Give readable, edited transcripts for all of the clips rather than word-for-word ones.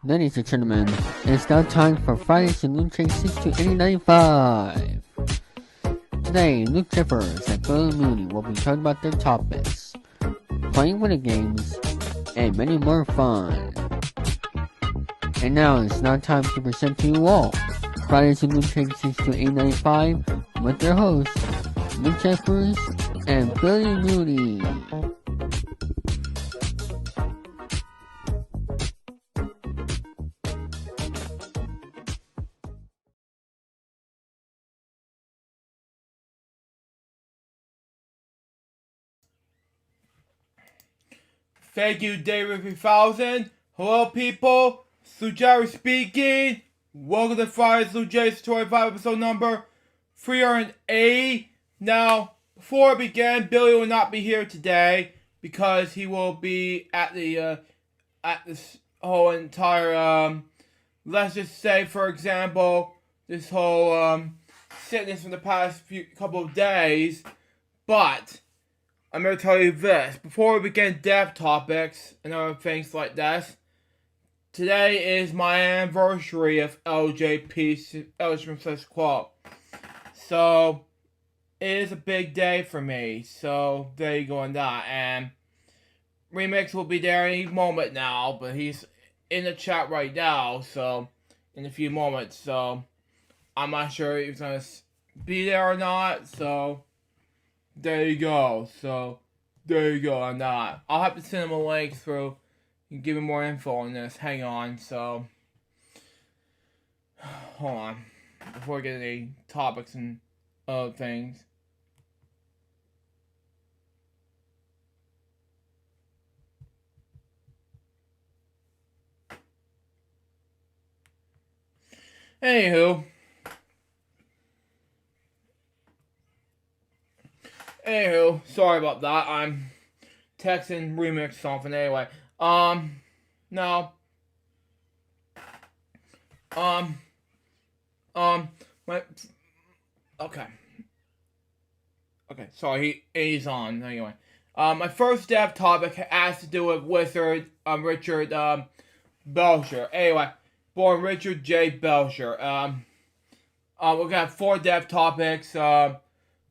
Ladies and gentlemen, it's now time for Fridays in LukeJ62895. Today, Luke Jippers and Billy Mooney will be talking about their topics, playing video games, and many more fun. And now it's now time to present to you all Fridays in LukeJ62895 with their hosts, Luke Jippers and Billy Mooney. Thank you, David 3000. Hello, people. Jerry speaking. Welcome to Friday's LukeJ62895 episode number 308. Now, before we begin, Billy will not be here today because he will be at this whole entire let's just say, for example, this whole sickness from the past couple of days. But I'm going to tell you this. Before we begin dev topics and other things like this, today is my anniversary of LJP, Eligible Quote. So, it is a big day for me. So, there you go on that. And Remix will be there any moment now, but he's in the chat right now, so, in a few moments. So, I'm not sure if he's going to be there or not, so there you go. So, there you go on that. I'll have to send him a link through and give him more info on this. Hang on. So, hold on. Before we get any topics and other things. Anywho, sorry about that. I'm texting Remix something anyway. Now, okay, sorry, he's on, anyway. My first dev topic has to do with Wizard, Richard, Belcher. Anyway, born Richard J. Belcher. We're gonna have 4 dev topics,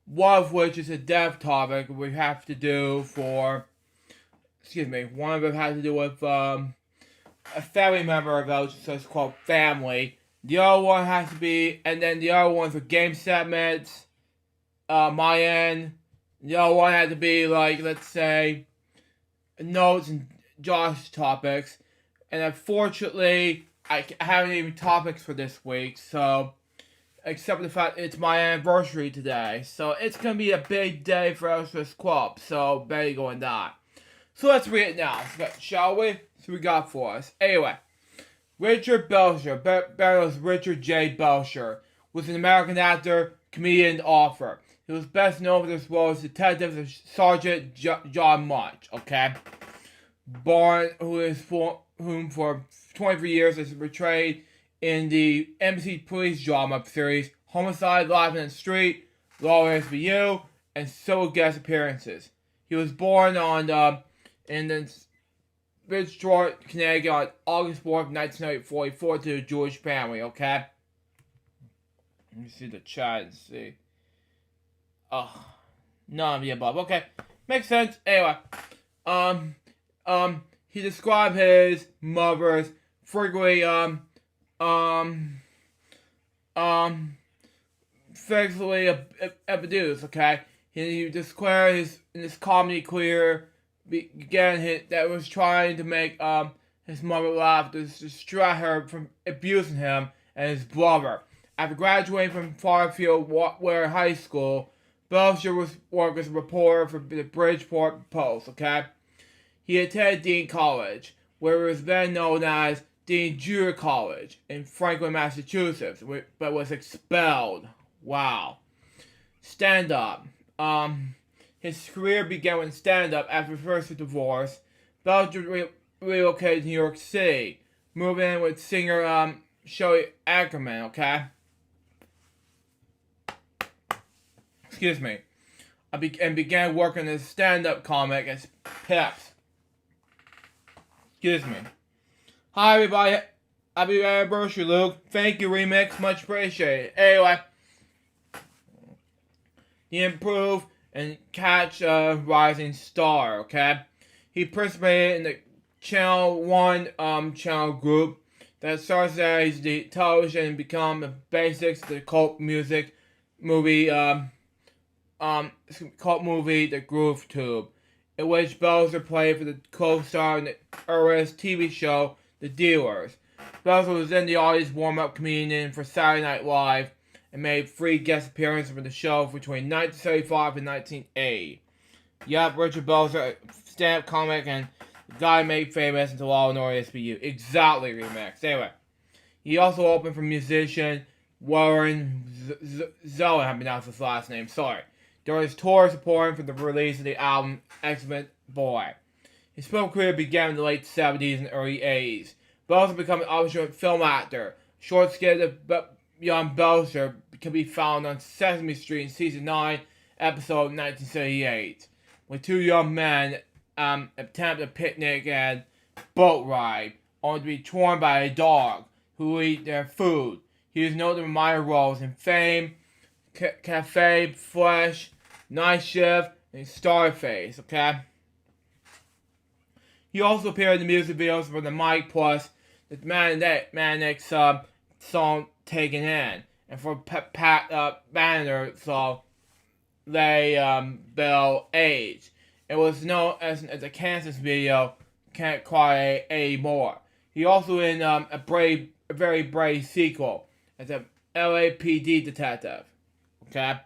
one of which is a dev topic we have to do for, one of them has to do with, a family member of ours, so it's called family. The other one has to be, and then the other one for game segments, my end. The other one had to be, like, let's say, notes and Josh topics. And unfortunately, I haven't even topics for this week, so, except for the fact it's my anniversary today. So, it's going to be a big day for us for Squab, so, there you go on that. So, let's read it now, shall we? So, we got for us. Anyway, Richard Belcher, better known as Richard J. Belcher, was an American actor, comedian, and author. He was best known for his role as Detective Sergeant John Munch, okay? Whom for 23 years has portrayed in the NBC police drama series Homicide Live in the Street, Lawyers for You, and several guest appearances. He was born in Bridgeport, Connecticut on August 4th, 1944 to a Jewish family, okay? Let me see the chat and see. None of the above. Okay, makes sense. Anyway, he described his mother's frequently, sexually abused, okay? He declared in his comedy career began that was trying to make, his mother laugh to distract her from abusing him and his brother. After graduating from Farfield Ware High School, Belcher worked as a reporter for the Bridgeport Post, okay? He attended Dean College, where it was then known as Dean Junior College in Franklin, Massachusetts, but was expelled. Wow. Stand-up. His career began with stand-up after first divorce. Belcher relocated to New York City, moving in with singer Shelly Ackerman, okay? And began working as a stand-up comic as Peps. Hi everybody. Happy anniversary, Luke. Thank you, Remix. Much appreciated. Anyway, he improved and catch a rising star, okay? He participated in the Channel 1 channel group that starts as the television and become the basics of the cult music movie, cult movie, The Groove Tube, in which Belzer played for the co-star in the Earth's TV show, The Dealers. Belzer was then the audience warm-up comedian for Saturday Night Live and made 3 guest appearances for the show between 1975 and 1980. Yep, Richard Belzer, stand-up comic and the guy made famous into Law & Order SBU. Exactly, Remix. Anyway, he also opened for musician Warren Zellin, I haven't pronounced his last name, sorry, during his tour supporting for the release of the album Excellent Boy. His film career began in the late 70s and early 80s. Belzer became an opportunity film actor. Short skit of Young Belzer can be found on Sesame Street in season 9, episode 1978, when 2 young men attempt a picnic and boat ride, only to be torn by a dog who eat their food. He is noted in minor roles in Fame, Cafe, Flesh, Night Shift, and Starface, okay? He also appeared in the music videos for the Mike Plus, the Manic song Taken In, and for Pat Banner song Lay Bell Age. It was known as a Kansas video, Can't Cry Anymore. He also in a very brave sequel as a LAPD detective. Okay?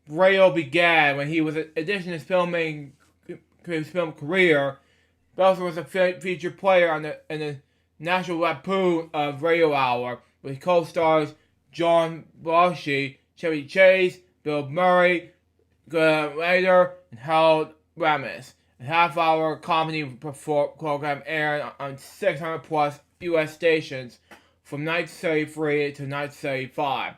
Radio began when he was addition his film career. Belzer was a featured player in the National Lampoon Radio Hour with co-stars John Belushi, Chevy Chase, Bill Murray, Glenn Rader, and Harold Ramis. A half-hour comedy program aired on 600 plus U.S. stations from 1973 to 1975.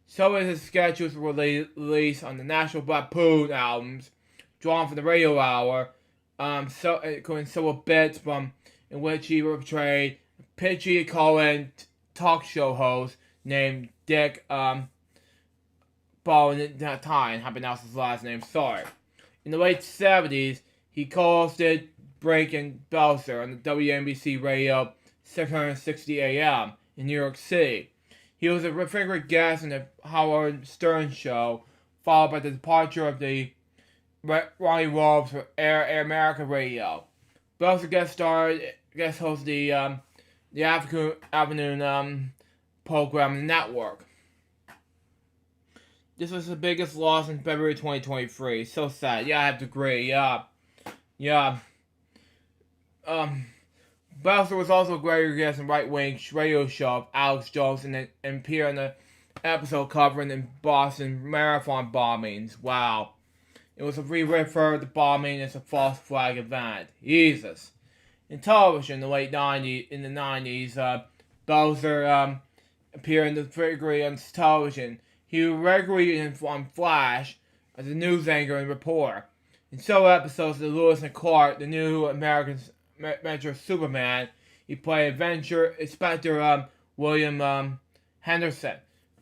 Some of his sketches were released on the National Lampoon albums, drawn from the Radio Hour, including several bits from in which he portrayed a pitchy call-in talk show host named Dick Valentine. I pronounced his last name, sorry. In the late 70s, he co-hosted Brink and Belzer on the WNBC radio 660 AM in New York City. He was a frequent guest on the Howard Stern Show, followed by the departure of the Ronnie Robes for Air America Radio. Belzer guest hosted the African Avenue program on the network. This was the biggest loss in February 2023. So sad. Yeah, I have to agree. Yeah. Belzer was also a great guest on right-wing radio show of Alex Jones and appeared on the episode covering the Boston Marathon bombings. Wow. It was a re-refer to the bombing as a false flag event. Jesus. In television in the late 90s, Belzer appeared in the figure on television. He was regularly on Flash as a news anchor and reporter. In several episodes of Lewis and Clark, the New American Metro Superman, he played Inspector William Henderson.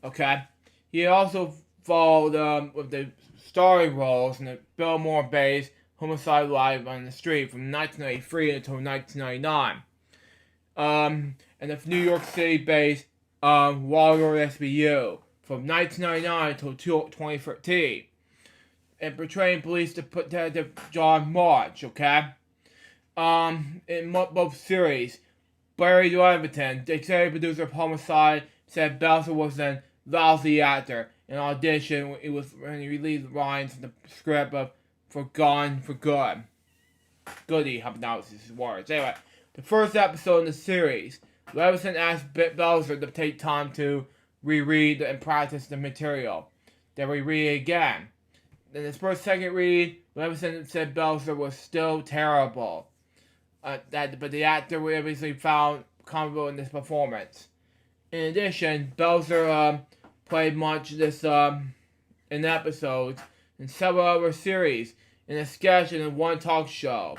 Okay, he also followed with the starring roles in the Bill Moore-based Homicide Live on the Street from 1993 until 1999, and the New York City-based Warrior SBU from 1999 until 2013, and portraying police detective John March. Okay. In both series, Barry Leviton, the executive producer of Homicide, said Belzer was a lousy actor. In audition, when he released lines from the script of "For Gone for Good." Goody, how pronounce his words. Anyway, the first episode in the series, Leviton asked Belzer to take time to reread and practice the material. Then reread it again. In his second read, Leviton said Belzer was still terrible. But the actor was obviously found comfortable in this performance. In addition, Belzer played much of this in episodes in several other series, in a sketch and in one talk show,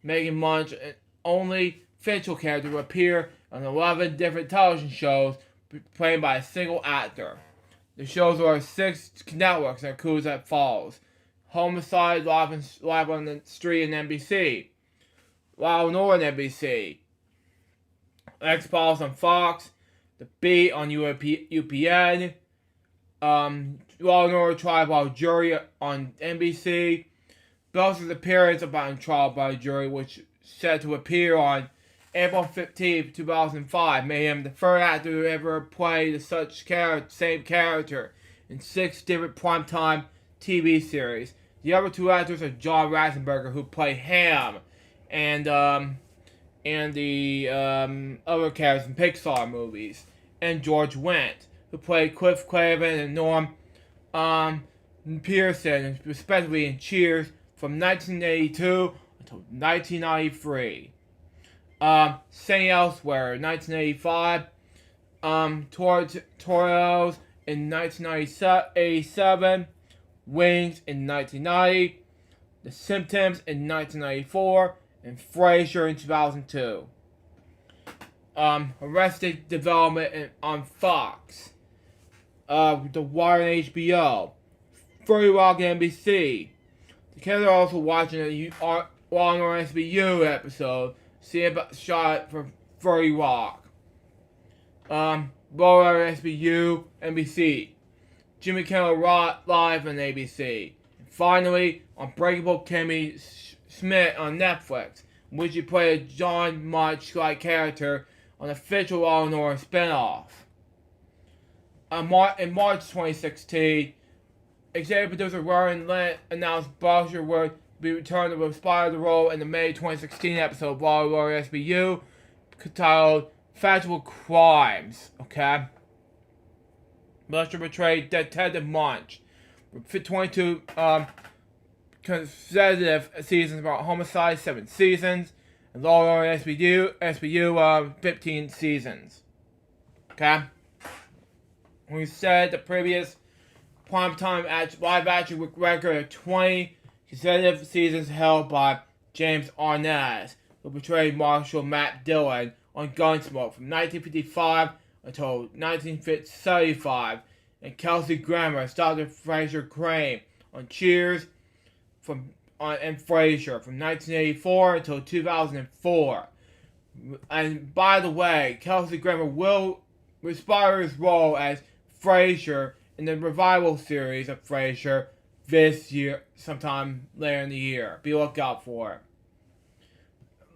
making Munch an only fictional character to appear on 11 different television shows played by a single actor. The shows are 6 networks and includes as follows: Homicide, Live on the Street in NBC, Law and Order on NBC, X-Files on Fox, The Beat on UPN, Law and Order Trial by Jury on NBC, Belcher's appearance about Trial by Jury, which is set to appear on April 15, 2005, made him the first actor to ever play such same character in 6 different primetime TV series. The other 2 actors are John Ratzenberger, who played Ham, and the other characters in Pixar movies, and George Wendt, who played Cliff Clavin and Norm Pearson, respectively in Cheers from 1982 until 1993. Staying Elsewhere, 1985. Toros in 1987. Wings in 1990. The Symptoms in 1994. And Frasier in 2002. Arrested Development on Fox. The Wire on HBO. 30 Rock on NBC. The kids are also watching a Law and Order SVU episode. See about shot from 30 Rock. Law and Order SVU, NBC. Jimmy Kimmel Live on ABC. And finally, Unbreakable Kimmy Schmidt on Netflix, in which he played a John Much-like character on the official Law and Order spinoff. In March 2016, executive producer Warren Lent announced Belcher would be returned to reprise the role in the May 2016 episode of Law and Order SVU titled Factual Crimes. Okay? Belcher portrayed Detective Munch for 22 consecutive seasons about homicide, 7 seasons, and Law and Order SVU 15 seasons. Okay? We said the previous primetime live action record of 20 consecutive seasons held by James Arnaz, who portrayed Marshal Matt Dillon on Gunsmoke from 1955 until 1975, and Kelsey Grammer starred as Frasier Crane on Cheers and Frasier from 1984 until 2004. And by the way, Kelsey Grammer will respire his role as Frasier in the revival series of Frasier this year, sometime later in the year. Be lookout for it.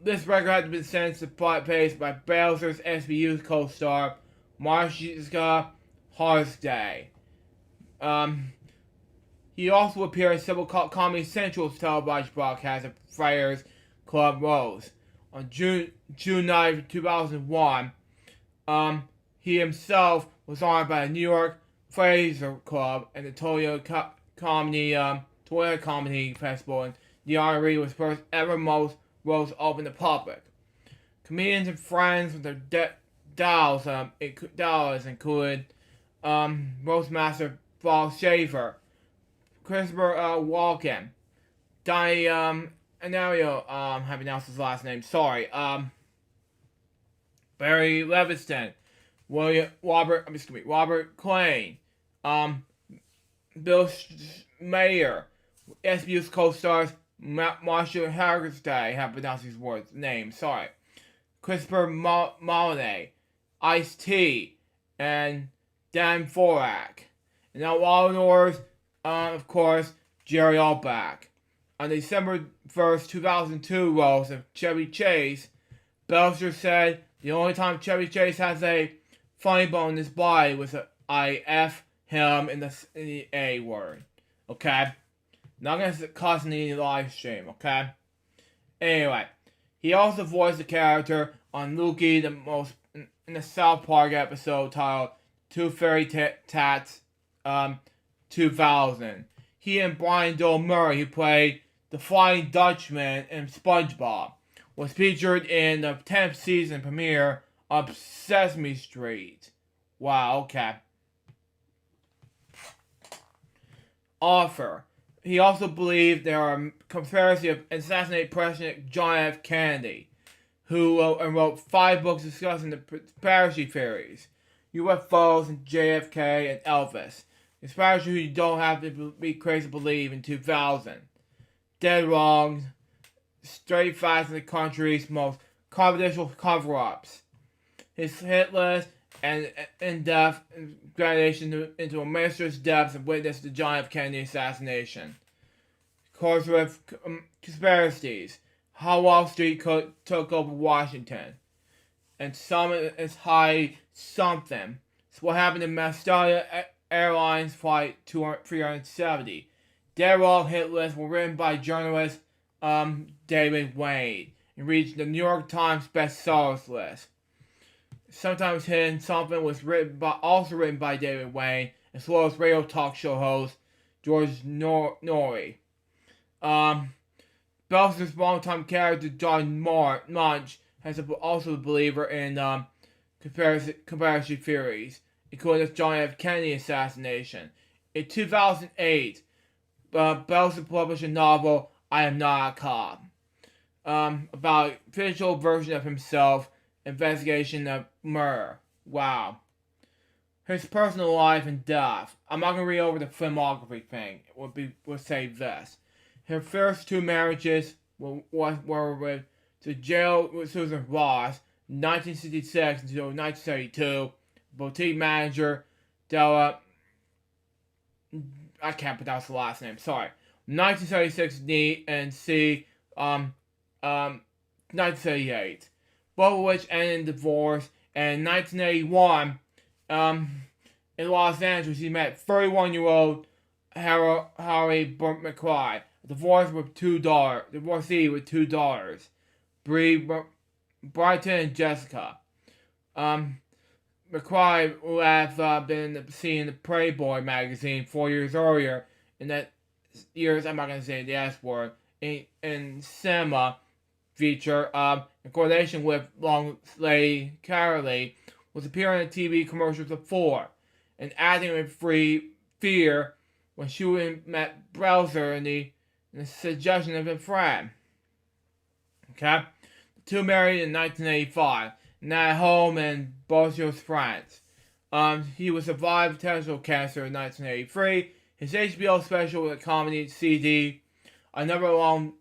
This record has been sentenced to paced by Belcher's SVU co-star Mariska Hargitay. He also appeared in several Comedy Central's televised broadcast of Friars Club Rose. On June 9, 2001, he himself was honored by the New York Fraser Club and the Toyota Comedy Festival, and the honoree was first ever most roles open to public. Comedians and friends with their dolls included Roastmaster Paul Schaefer, Christopher Walken, Donnie Anario, haven't announced his last name, sorry, Barry Levinston, Robert Klein, Bill Mayer, SBU's co-stars Marshall Hargitay, have pronounced his name, sorry, Christopher Molyneux, Ice-T, and Dan Forak. And now Law and Order's, of course, Jerry Orbach. On December 1st, 2002 roast of Chevy Chase, Belcher said the only time Chevy Chase has a funny bone in his body was I F him in the A word. Okay? Not gonna cuss in the live stream, okay? Anyway, he also voiced the character on Lukey in the South Park episode titled Two Fairy Tats 2000. He and Brian Doyle Murray, who played the Flying Dutchman in SpongeBob, was featured in the 10th season premiere of Sesame Street. Wow, okay. Offer. He also believed there are conspiracy of assassinate President John F. Kennedy, who wrote 5 books discussing the conspiracy theories, UFOs, and JFK and Elvis. Conspiracy who you don't have to be crazy to believe in 2000. Dead Wrong, Straight Facts in the country's most confidential cover-ups. His hit list and in-depth gradation into a monstrous depths and witness the John F. Kennedy assassination. Of course, with conspiracies, how Wall Street took over Washington, and Summit is high something. It's what happened in Australia Airlines Flight 370. Dead Wrong hit lists were written by journalist David Wayne and reached the New York Times bestsellers list. Sometimes Hidden Something was also written by David Wayne, as well as radio talk show host George Norrie. Belser's longtime character John Munch has also a believer in conspiracy theories, including the John F. Kennedy assassination. In 2008, Belser published a novel, I Am Not a Cop, about a fictional version of himself, investigation of murder. Wow. His personal life and death. I'm not going to read over the filmography thing. We'll say this. Her first 2 marriages were with to jail with Susan Ross, 1966 until 1972, boutique manager Della. I can't pronounce the last name. Sorry. 1976 D and C. 1978. Both of which ended in divorce. And in 1981, in Los Angeles, he met 31-year-old Harry McCry. Divorcee with 2 daughters, Bree, Brighton, and Jessica. McCry would have been seen in the Playboy magazine 4 years earlier. In that years, I'm not going to say the S word, in cinema feature, in coordination with Long Lady Carolee, was appearing in TV commercials before, and acting with fear when she met Belser in the suggestion of a friend. Okay? The 2 married in 1985, and at home in Brussels, France. He was survived potential cancer in 1983. His HBO special with a comedy CD, Another Long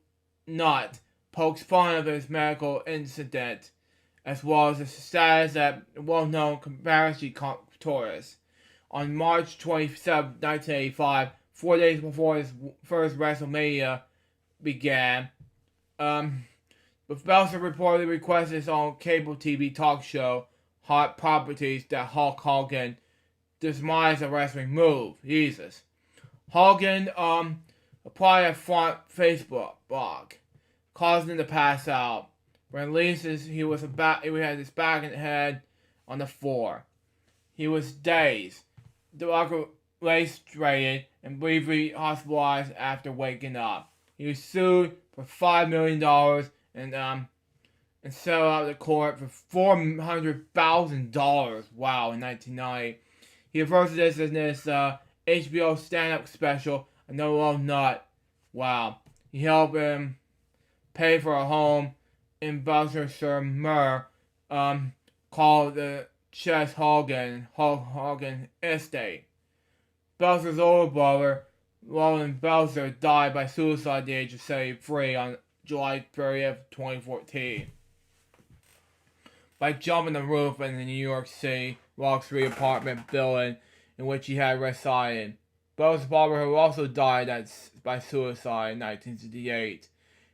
Nut, pokes fun of his medical incident, as well as his status as a well-known conspiracy tourist. On March 27, 1985, 4 days before his first WrestleMania began, with Belser reportedly requested his own cable TV talk show, Hot Properties, that Hulk Hogan demised a wrestling move. Jesus. Hogan applied a front Facebook blog, causing him to pass out. When released, he had his back and head on the floor. He was dazed, lacerated, and briefly hospitalized after waking up. He was sued for $5 million and settled out of court for $400,000. Wow, in 1990. He reversed this in this HBO stand-up special, Another Long Nut. Wow. He helped him pay for a home in Belser called the Chess Hogan Estate. Belser's older brother, Roland Belser, died by suicide at the age of 73 on July 30th, 2014. By jumping the roof in the New York City Rock Street apartment building in which he had resided. Belser's brother, who also died by suicide in 1968.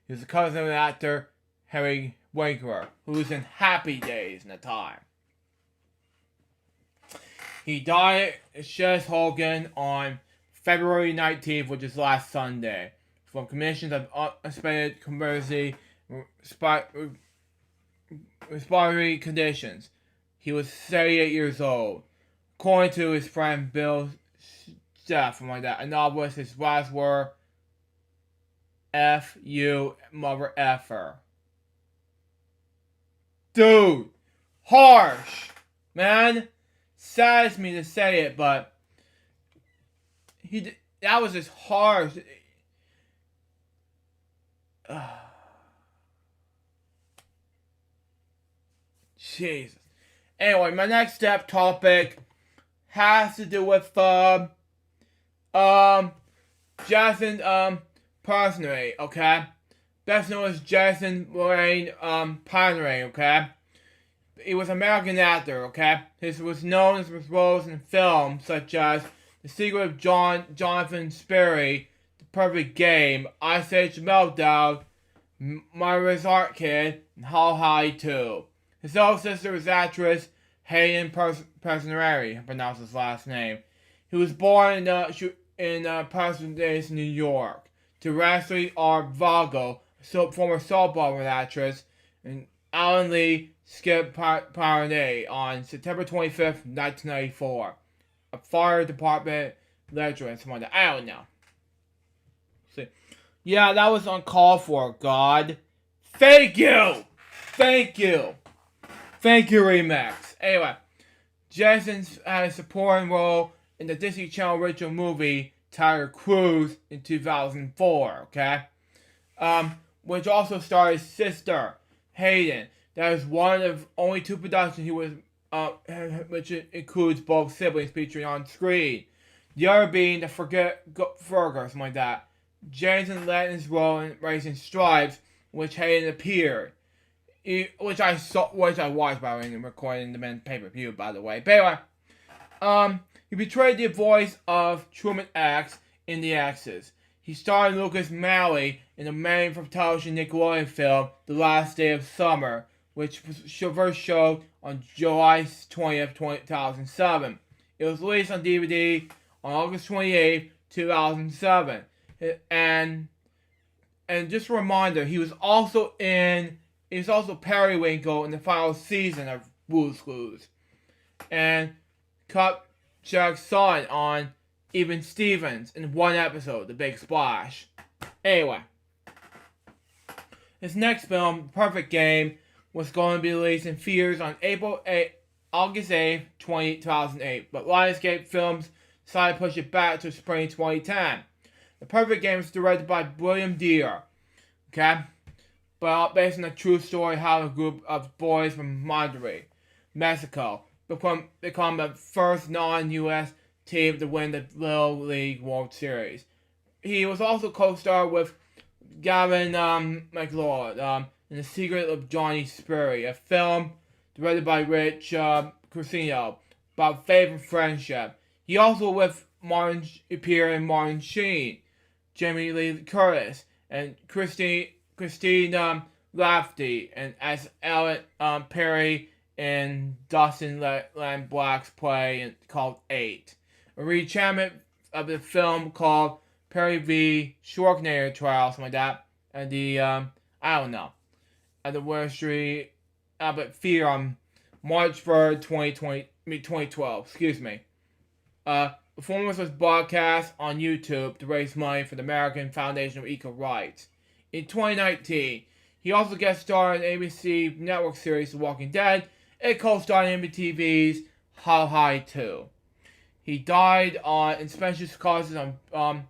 He was a cousin of actor Harry Winkler, who was in Happy Days in the time. He died at Chess Hogan on February 19th, which is last Sunday, from conditions of unexpected conspiracy respiratory conditions. He was 78 years old. According to his friend Bill Steph, something like that, a novelist, his last were F you mother effer. Dude, harsh, man. Saddens me to say it, but that was just harsh. Jesus. Anyway, my next step topic has to do with Jason personally, okay? Best known as Jason Lorraine Connery, okay? He was an American actor, okay? He was known as his roles in films such as The Secret of Jonathan Sperry, The Perfect Game, Ice Age Meltdown, My Resort Kid, and How High 2. His older sister is actress Hayden Personari, I pronounce his last name. He was born in Pasadena, New York, to Ashley R. Vago, former soap opera actress, and Alan Lee Skip Parnay on September 25th, 1994. A fire department lecturer and something like that. I don't know. See. Yeah, that was uncalled for, God. Thank you! Thank you! Thank you, Remix. Anyway, Jason had a supporting role in the Disney Channel original movie Tiger Cruise in 2004, okay? Which also starred his sister, Hayden. That is one of only two productions he was, which includes both siblings featuring on screen. The other being the Fergus, something like that. Jason led his role in Racing Stripes, which Hayden appeared. Which I watched by the way, and recording the men's pay-per-view, by the way. But anyway, he portrayed the voice of Truman X in The X's. He starred Lucas Malley in the made-for-television Nickelodeon film The Last Day of Summer, which was first showed on July 20th, 2007. It was released on DVD on August 28th, 2007. And just a reminder, he was also Periwinkle in the final season of Blue's Clues. And Kupchak's son on Even Stevens in one episode, The Big Splash. Anyway, his next film, Perfect Game, was going to be released in theaters on August 8th, 2008, but Lionsgate Films decided to push it back to spring 2010. The Perfect Game is directed by William Deere, okay? But based on a true story how a group of boys from Monterrey, Mexico, become the first non-U.S. team to win the Little League World Series. He was also co-starred with Gavin McLeod in The Secret of Johnny Sperry, a film directed by Rich Crisino about faith and friendship. He also appeared in Martin Sheen, Jamie Lee Curtis, and Christine Lafferty, and as Ellen Perry in Dustin Land Black's play called 8. A reenactment of the film called Perry v. Schwarzenegger Trial, something like that, and the, I don't know, at the Westry Albert Theater on March 3rd, 2012, excuse me. The performance was broadcast on YouTube to raise money for the American Foundation of Equal Rights. In 2019, he also guest starred in ABC network series The Walking Dead and co-starred in MTV's How High 2. He died in special causes on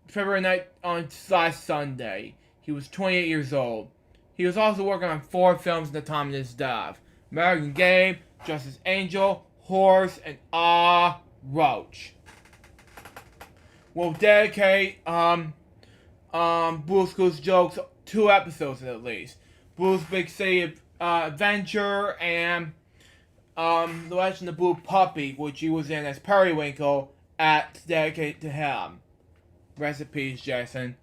February 9th on last Sunday. He was 28 years old. He was also working on 4 films at the time of his death: American Game, Justice Angel, Horse, and Roach. We'll dedicate Blue's Clues jokes 2 episodes at least. Blue's Big City Adventure and The Legend of Blue Puppy, which he was in as Periwinkle, dedicated to him. Rest in peace, Jason.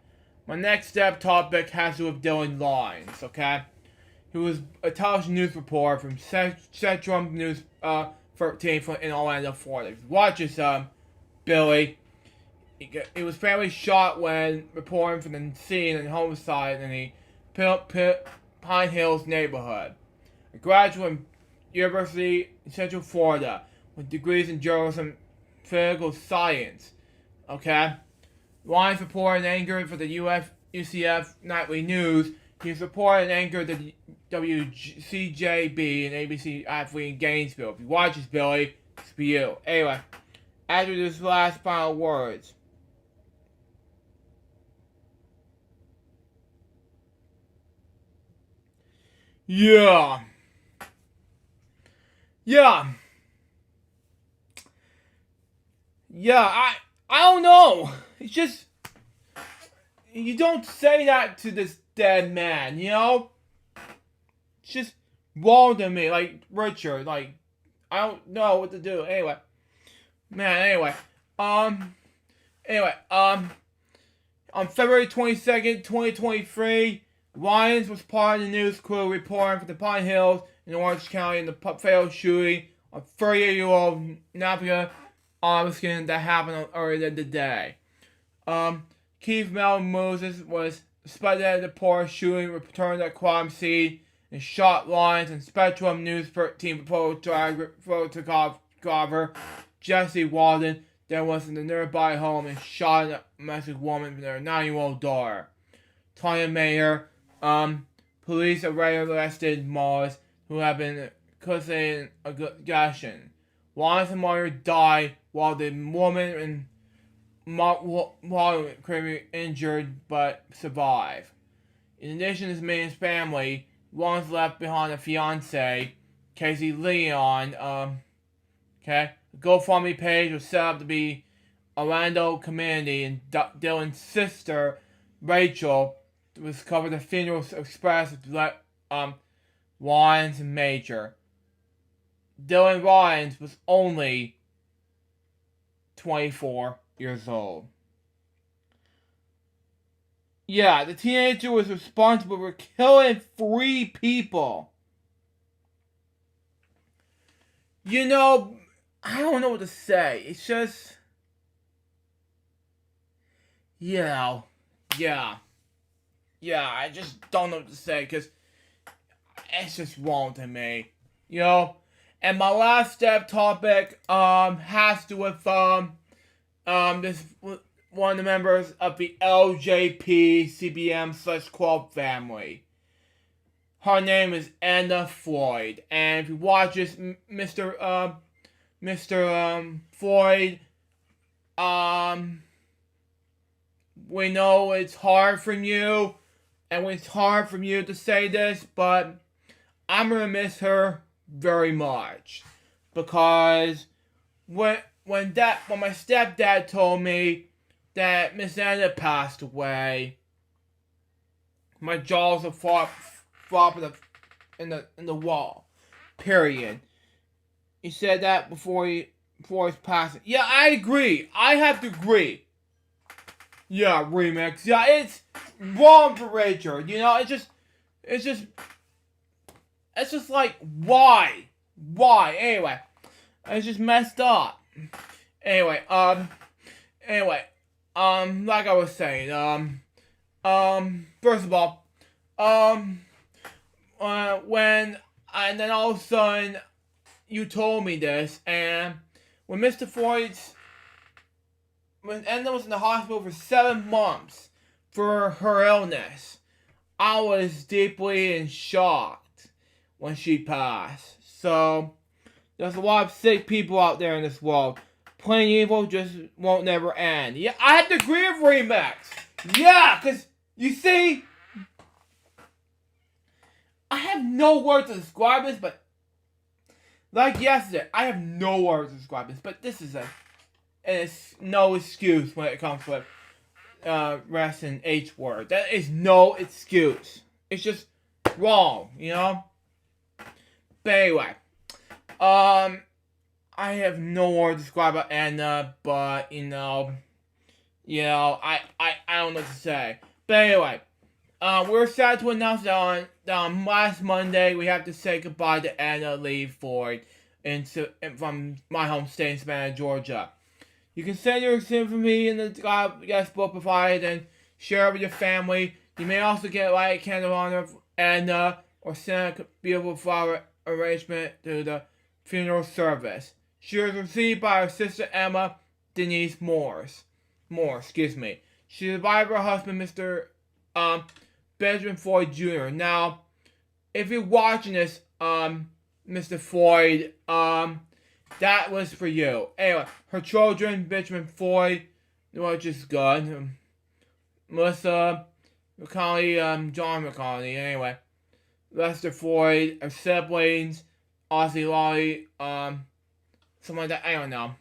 My next topic has to do with Dylan Lines, okay? He was a television news reporter from Centrum News 13 in Orlando, Florida. Watch this, Billy. He was fairly shot when reporting from the scene and homicide in the Pine Hills neighborhood. A graduate from University in Central Florida with degrees in journalism and political science. Okay? Lines reported and anchored for the UCF Nightly News. He was reported and anchored the WCJB and ABC Athlete in Gainesville. If you watch this, Billy, it's for you. Anyway, after this last final words. Yeah. Yeah. Yeah, I don't know. It's just, you don't say that to this dead man, you know? It's just wrong to me, like, Richard, like, I don't know what to do. Anyway. Man, anyway, on February 22nd, 2023, Lyons was part of the news crew reporting from the Pine Hills in Orange County in the fatal shooting of 38-year-old Napier Augustine that happened earlier today. Keith Mel Moses was suspected at the Porsche shooting, returned at crime scene and shot Lyons, and Spectrum News team photographer Jesse Walden that was in the nearby home and shot a domestic woman with her 9-year-old daughter. Tanya Mayer, police already arrested Mars, who had been accused of aggression. Lyons' mother died while the woman was critically injured but survived. In addition to his man's family, Lyons left behind a fiancée, Casey Leon. A GoFundMe page was set up to be Orlando community, and Dylan's sister, Rachel, was covered the funeral express with Lyons and Major. Dylan Lyons was only 24 years old. Yeah, the teenager was responsible for killing 3 people. You know, I don't know what to say. It's just, yeah, I just don't know what to say, because it's just wrong to me, you know? And my last step topic, has to do with, this, one of the members of the LJP CBM/Club family. Her name is Anna Floyd, and if you watch this, Mr. Floyd, we know it's hard for you, and it's hard for you to say this, but I'm gonna miss her very much, because when my stepdad told me that Miss Anna passed away, my jaws are flopping in the wall. Period. He said that before his passing. Yeah, I agree. I have to agree. Yeah, remix. Yeah, it's wrong for Richard. You know, it's just like, why? Anyway, it's just messed up. Anyway, like I was saying, first of all, and then all of a sudden, you told me this, and when Anna was in the hospital for 7 months for her illness, I was deeply in shock when she passed. So, there's a lot of sick people out there in this world. Plain evil just won't never end. Yeah, I have to agree with Remix. Yeah, because, you see, I have no words to describe this, but like yesterday, I have no words to describe this, but this is it's no excuse when it comes to rest in H word. That is no excuse. It's just wrong, you know? But anyway, I have no words to describe about Anna, but, you know, I don't know what to say. But anyway, we're sad to announce that on last Monday, we have to say goodbye to Anna Lee Floyd from my home state in Savannah, Georgia. You can send your symphony in the guest book provided and share it with your family. You may also get a light candle on of Anna or send a beautiful flower arrangement to the funeral service. She was received by her sister Emma Denise Moore. She survived her husband, Mr. Benjamin Floyd Jr. Now, if you're watching this, Mr. Floyd, that was for you. Anyway, her children, Benjamin Floyd, which is good. Melissa McConnelly, John McConnelly, anyway. Lester Floyd, her siblings, Aussie Lolly, something like that. I don't know.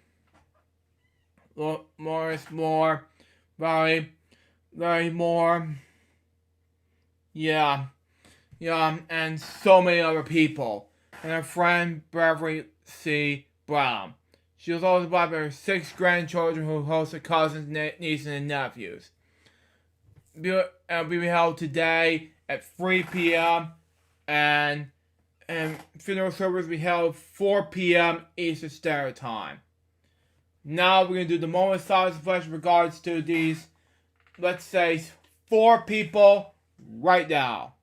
Morris Moore, very more. Yeah, and so many other people. And her friend Beverly C. Brown. She was also brought by her 6 grandchildren who hosted cousins, nieces, and nephews. Will be held today at 3 p.m. and funeral service will be held 4 p.m. Eastern Standard Time. Now we're going to do the moment of silence in regards to these, let's say, 4 people right now.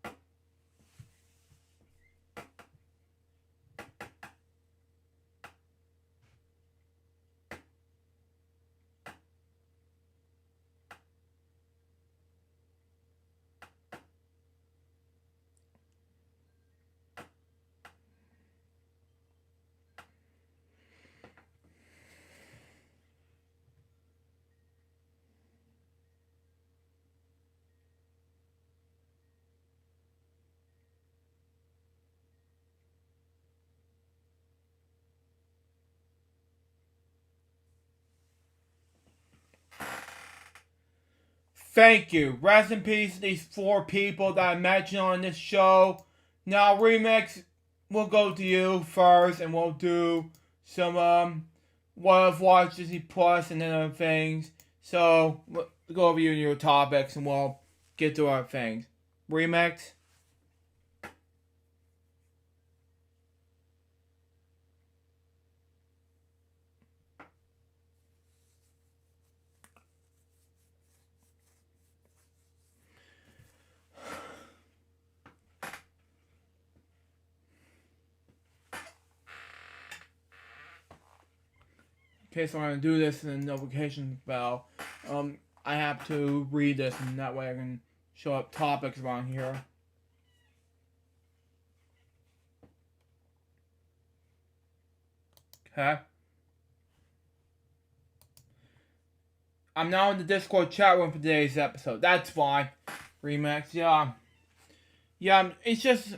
Thank you. Rest in peace, these 4 people that I mentioned on this show. Now, Remix, we'll go to you first, and we'll do some, what I've watched Disney Plus and then other things. So, we'll go over you and your topics, and we'll get to our things. Remix? Okay, so I'm going to do this in the notification bell. I have to read this, and that way I can show up topics around here. Okay. I'm now in the Discord chat room for today's episode. That's fine. Remix, yeah. Yeah, it's just,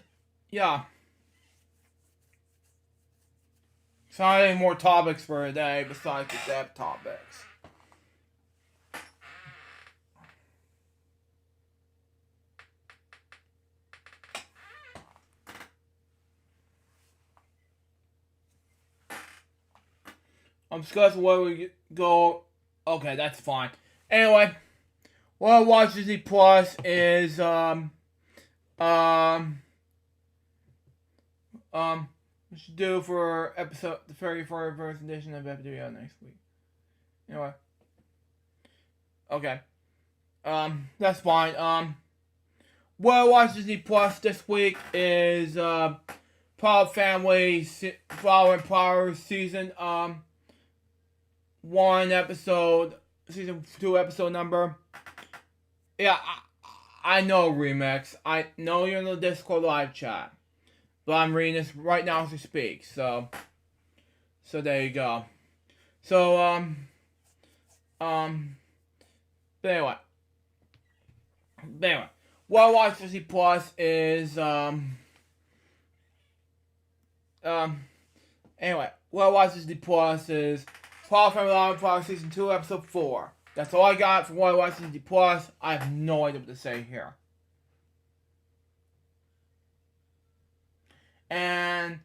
yeah. So not any more topics for today besides the dev topics. I'm discussing where we go. Okay, that's fine. Anyway, what I watch Disney Plus is we should do for episode the 34th edition of FWO next week. Anyway. Okay. That's fine. What I watched Disney Plus this week is Proud Family Flower and Power season 1 episode, season 2 episode number. Yeah, I know, Remix. I know you're in the Discord live chat. But I'm reading this right now as we speak, so there you go. So, but anyway. What I watch Disney Plus is, anyway, what I watch Disney Plus is Paul Family Live Power Season 2, Episode 4. That's all I got for what I watch Disney Plus. I have no idea what to say here. And,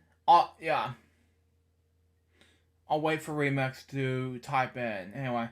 yeah. I'll wait for Remix to type in. Anyway.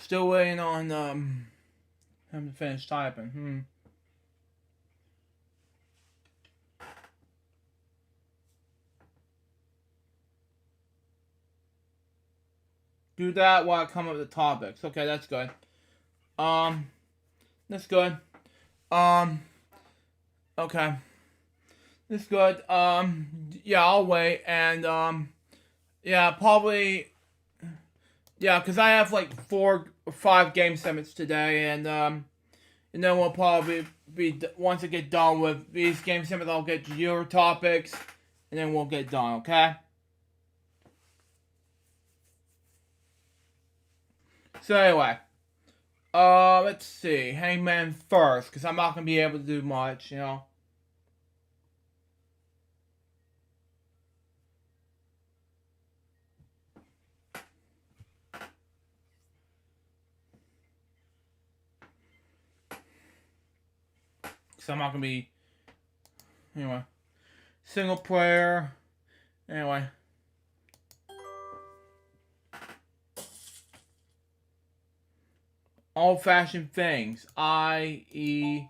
Still waiting on him to finish typing. do that while I come up with the topics. Okay, that's good. That's good. Okay. That's good. Yeah, I'll wait, and, yeah, probably, yeah, because I have, like, 4 or 5 game segments today, and then we'll probably be, once I get done with these game segments, I'll get to your topics, and then we'll get done, okay? So anyway, let's see, Hangman first, because I'm not going to be able to do much, you know? Because I'm not going to be, anyway, single player, anyway. Old-fashioned things. I-E-A-O-U.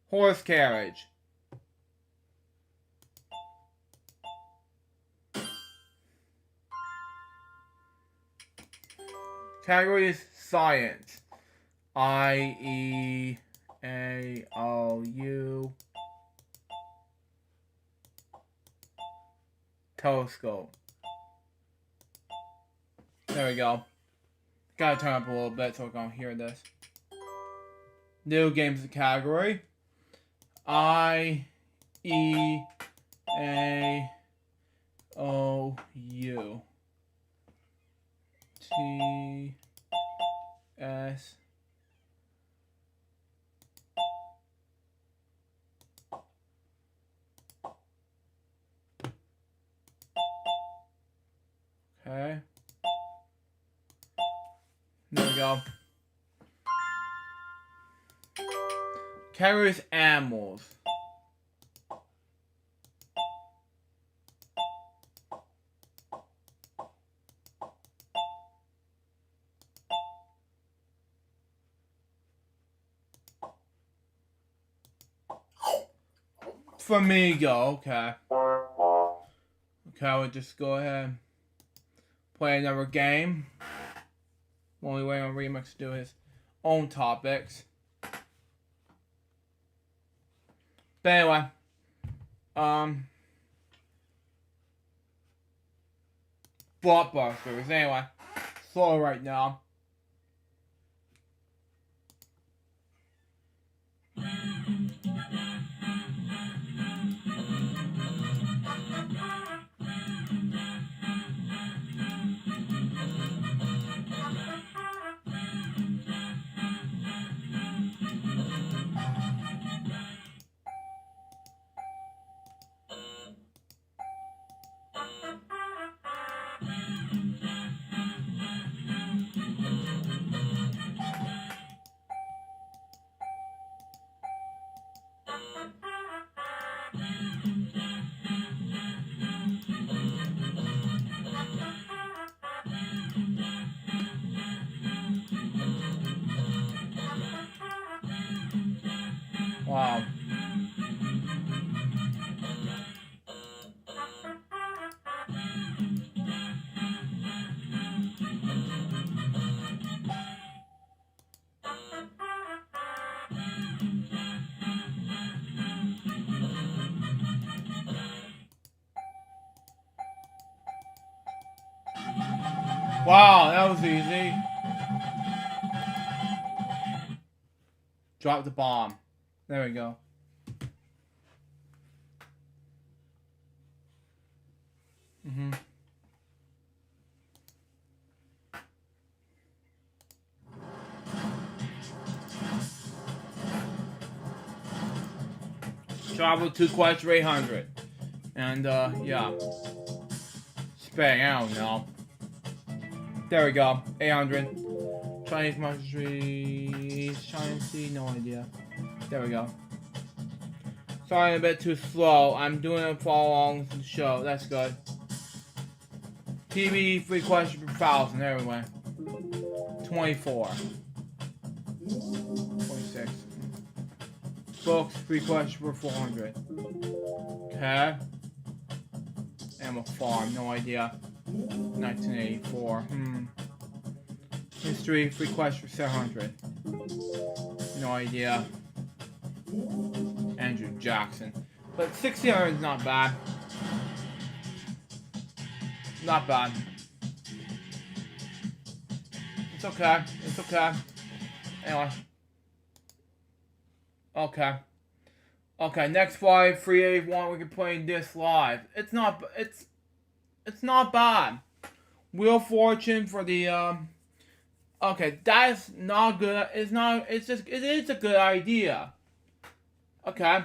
Horse carriage. Category is science. I-E-A-O-U. Telescope. There we go. Gotta turn up a little bit so we can hear this. New games category. I-E-A-O-U. T-S. Okay. There we go. Categories animals. Flamingo, okay. Okay, I would just go ahead and play another game. Only way on Remix to do his own topics. But anyway, blockbusters. Anyway, slow right now. Wow. Wow, that was easy. Drop the bomb. There we go. Travel to quest 800. And, yeah. Spang, I don't know. There we go. 800. Chinese mushrooms. Chinese seed, no idea. There we go. Sorry, I'm a bit too slow. I'm doing it for along the show. That's good. TV, 3 questions per 1,000. There we went. 24. 26. Books, 3 questions for 400. Okay. Animal Farm, no idea. 1984. History, 3 questions for 700. No idea. Andrew Jackson. But 1600 is not bad. Not bad. It's okay. It's okay. Anyway. Okay. Okay, next fight, 381, we can play this live. It's not bad. Wheel of Fortune for the okay, that's not good. It's not, it is a good idea. Okay.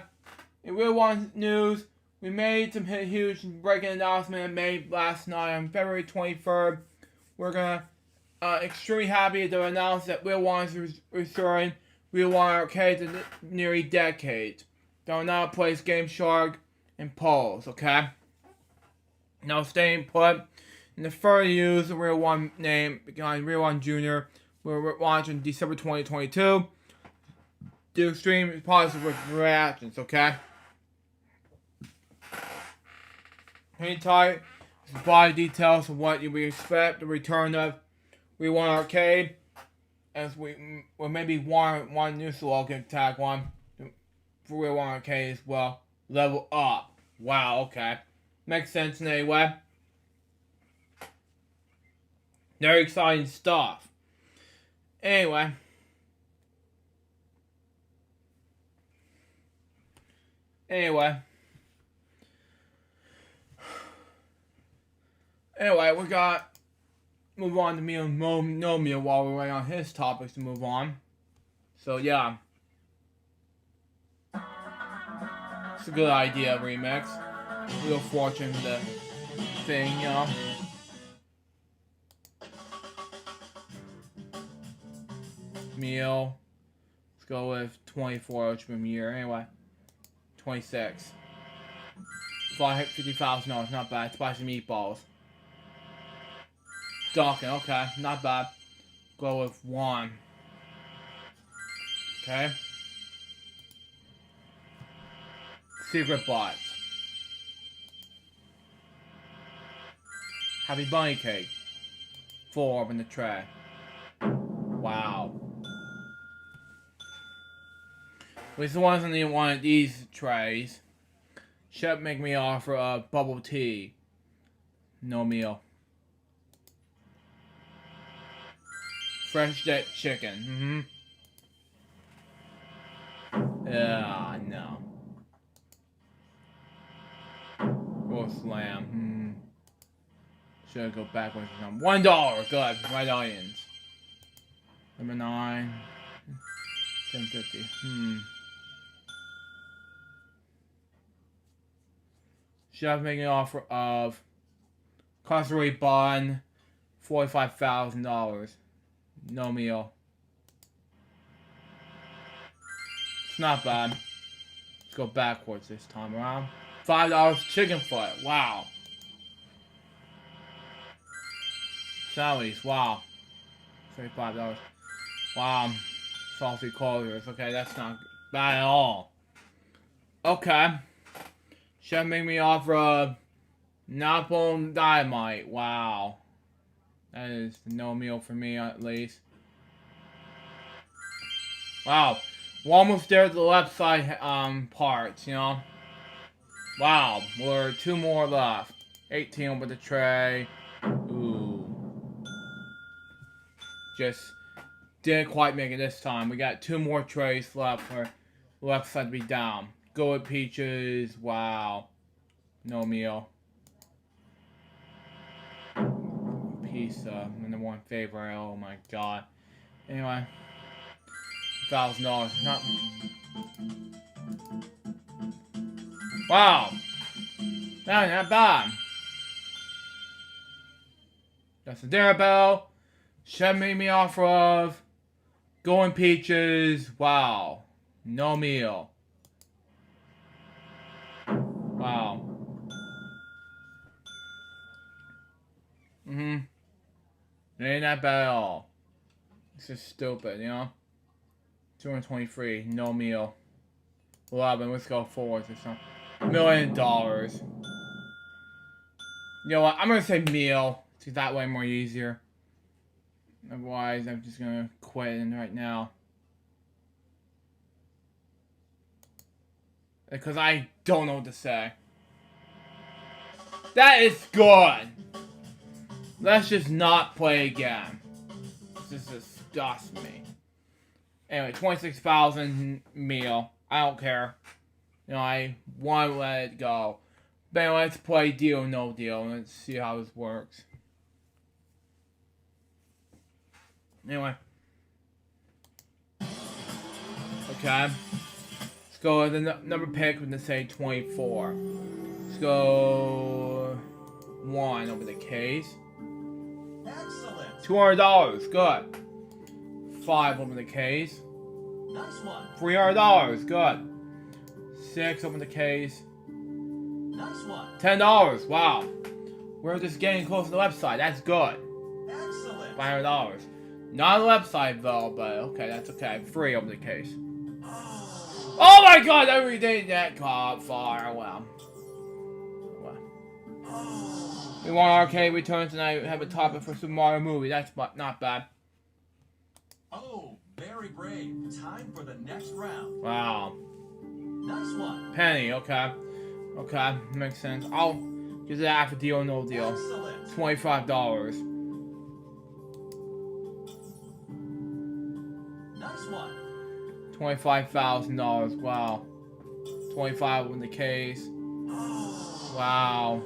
In Real One news, we made some huge breaking announcement made last night on February 23rd. We're gonna extremely happy to announce that Real One is restoring Real One Arcade to nearly decade. They'll now place Game Shark and polls, okay? Now staying put. In the further use of Real One name behind Real One Jr. will launch in December 2022. Do extreme positive reactions, okay? Hang tight. Supply details of what we expect the return of Real One Arcade. As or maybe one new slogan tag one for Real One Arcade as well. Level up. Wow, okay. Makes sense in any way. Very exciting stuff. Anyway. Anyway, we got move on to me and No Meal while we're waiting on his topics to move on. So yeah. It's a good idea, remix. Wheel of Fortune, the thing, you know. Meal. Let's go with 24 Ultimate Year. Anyway. 26. $50,000, not bad. Spicy meatballs. Docking, okay, not bad. Go with 1. Okay. Secret bots. Happy Bunny Cake. 4 up in the tray. Wow. At least the ones in one of these trays. Chef make me offer a bubble tea. No meal. Fresh dead chicken. Yeah, no. Roast lamb. Should I go backwards or something? $1. Good. White onions. Number 9. $7.50. Chef making an offer of Cossery bun, $45,000. No meal. It's not bad. Let's go backwards this time around. $5 chicken foot. Wow. Salaries. Wow. $35. Wow. Salty colors. Okay, that's not bad at all. Okay. Chef make me offer a Napalm Dynamite. Wow. That is no meal for me, at least. Wow. We're almost there to the left side parts, you know. Wow. We're 2 more left. 18 with the tray. Ooh. Just didn't quite make it this time. We got 2 more trays left for the left side to be down. Go with peaches. Wow. No meal. Pizza. My #1 favorite. Oh my god. Anyway. $1,000. Not. Wow. Not bad. That's a dinner bell. Chef made me offer of Golden Peaches. Wow. No meal. Wow. It ain't that bad at all. It's just stupid, you know? 223. No meal. 11. Let's go forwards or something. $1 million. You know what? I'm gonna say meal. It's that way more easier. Otherwise, I'm just gonna quit right now. Because I don't know what to say. That is good. Let's just not play again. This disgusts me. Anyway, 26,000 meal. I don't care. You know, I want to let it go. But anyway, let's play deal or no deal. Let's see how this works. Anyway. Okay. Let's go with the number pick with the say 24. Let's go 1 over the case. Excellent. $200. Good. 5 over the case. Nice one. $300. Good. 6 over the case. Nice one. $10. Wow. We're just getting close to the website. That's good. Excellent. $500. Not on the website though, but okay, that's okay. 3 over the case. Oh my god, everything that caught fire. Wow. We want arcade returns tonight. We have a topic for Super Mario movie. That's not bad. Oh, very brave. Time for the next round. Wow. Nice one. Penny, okay. Okay, makes sense. I'll give it half a deal, no deal. Excellent. $25. Nice one. $25,000. Wow. 25 in the case. Wow.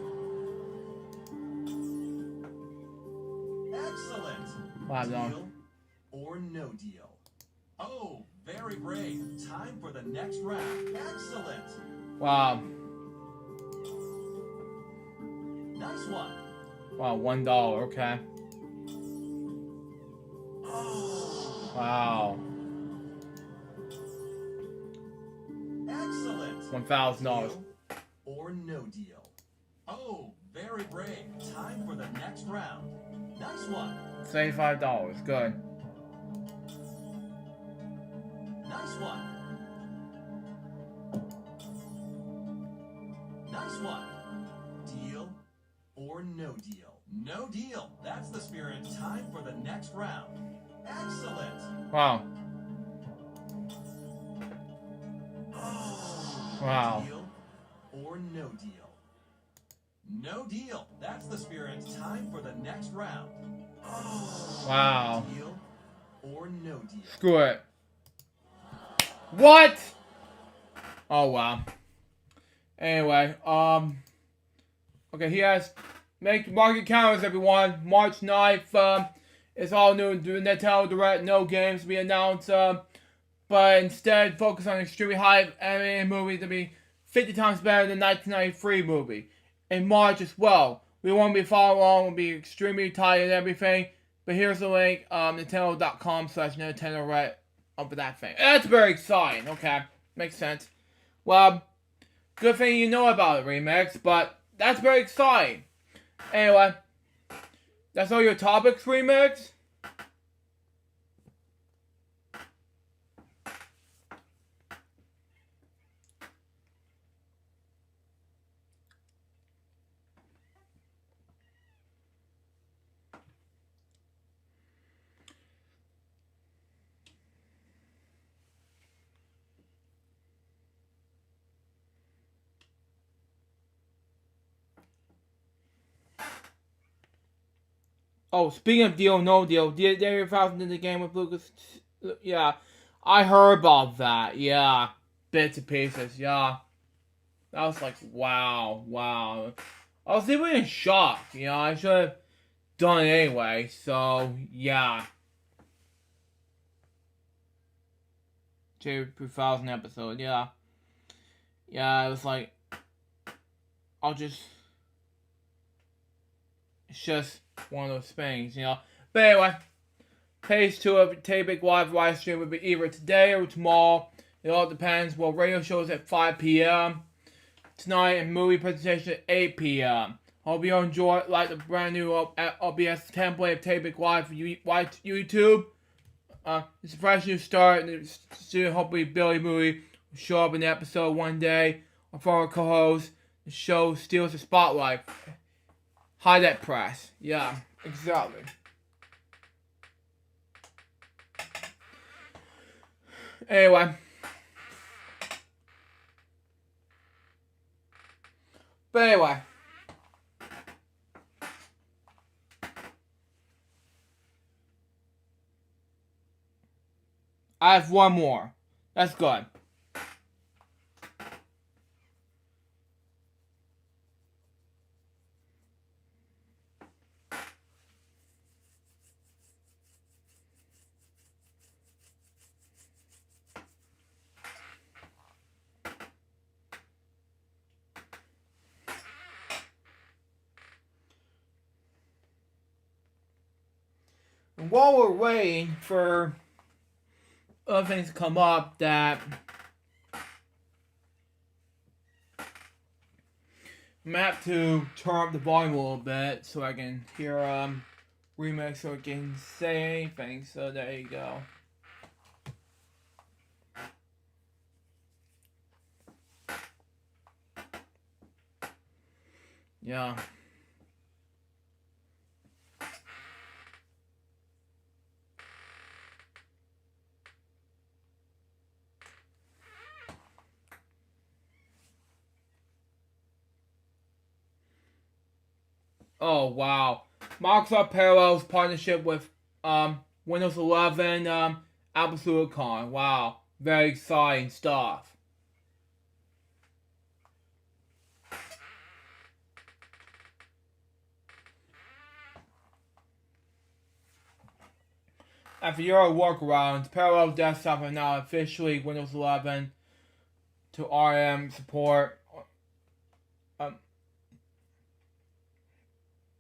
Excellent. Wow, no. Deal or no deal? Oh, very brave. Time for the next round. Excellent. Wow. Nice one. Wow, $1, okay. Wow. Excellent. $1,000. Deal or no deal? Oh, very brave. Time for the next round. Nice one. $75. Good. Nice one. Nice one. Deal or no deal? No deal. That's the spirit. Time for the next round. Excellent. Wow. Wow. Deal or no deal? No deal. That's the spirit. Time for the next round. Wow. Deal or no deal? Screw it. What? Oh, wow. Anyway, okay, he has make market counters, everyone. March 9th, it's all new Nintendo Direct, no games to be announced, but instead focus on extremely high anime movie to be 50 times better than 1993 movie. In March as well. We won't be following along, we'll be extremely tight and everything, but here's the link, Nintendo.com/Nintendo Direct, for that thing. That's very exciting, okay, makes sense. Well, good thing you know about it, Remix, but that's very exciting. Anyway, that's all your topics, Remix? Oh, speaking of deal, no deal, David Falcon in the game with Lucas. Yeah, I heard about that. Yeah, bits and pieces. Yeah, that was like wow. I was even in shock. You know, I should have done it anyway. So yeah, David 2000 episode. Yeah, it was like it's just one of those things, you know. But anyway, phase 2 of Tabik live stream will be either today or tomorrow. It all depends. Well, radio shows at 5 p.m. tonight and movie presentation at 8 p.m. Hope you enjoy like the brand new OBS template of Tabik Live for YouTube. It's a fresh new start and it's hopefully Billy movie show up in the episode one day. Our former co-host, the show steals the spotlight. Hide that press. Yeah, exactly. Anyway. But anyway. I have one more. That's good. And while we're waiting for other things to come up, that I'm gonna have to turn up the volume a little bit so I can hear remix so I can say anything. So there you go. Yeah. Oh wow. Microsoft Parallels partnership with Windows 11 Apple Silicon. Wow. Very exciting stuff. After your workarounds, Parallels Desktop are now officially Windows 11 to RM support.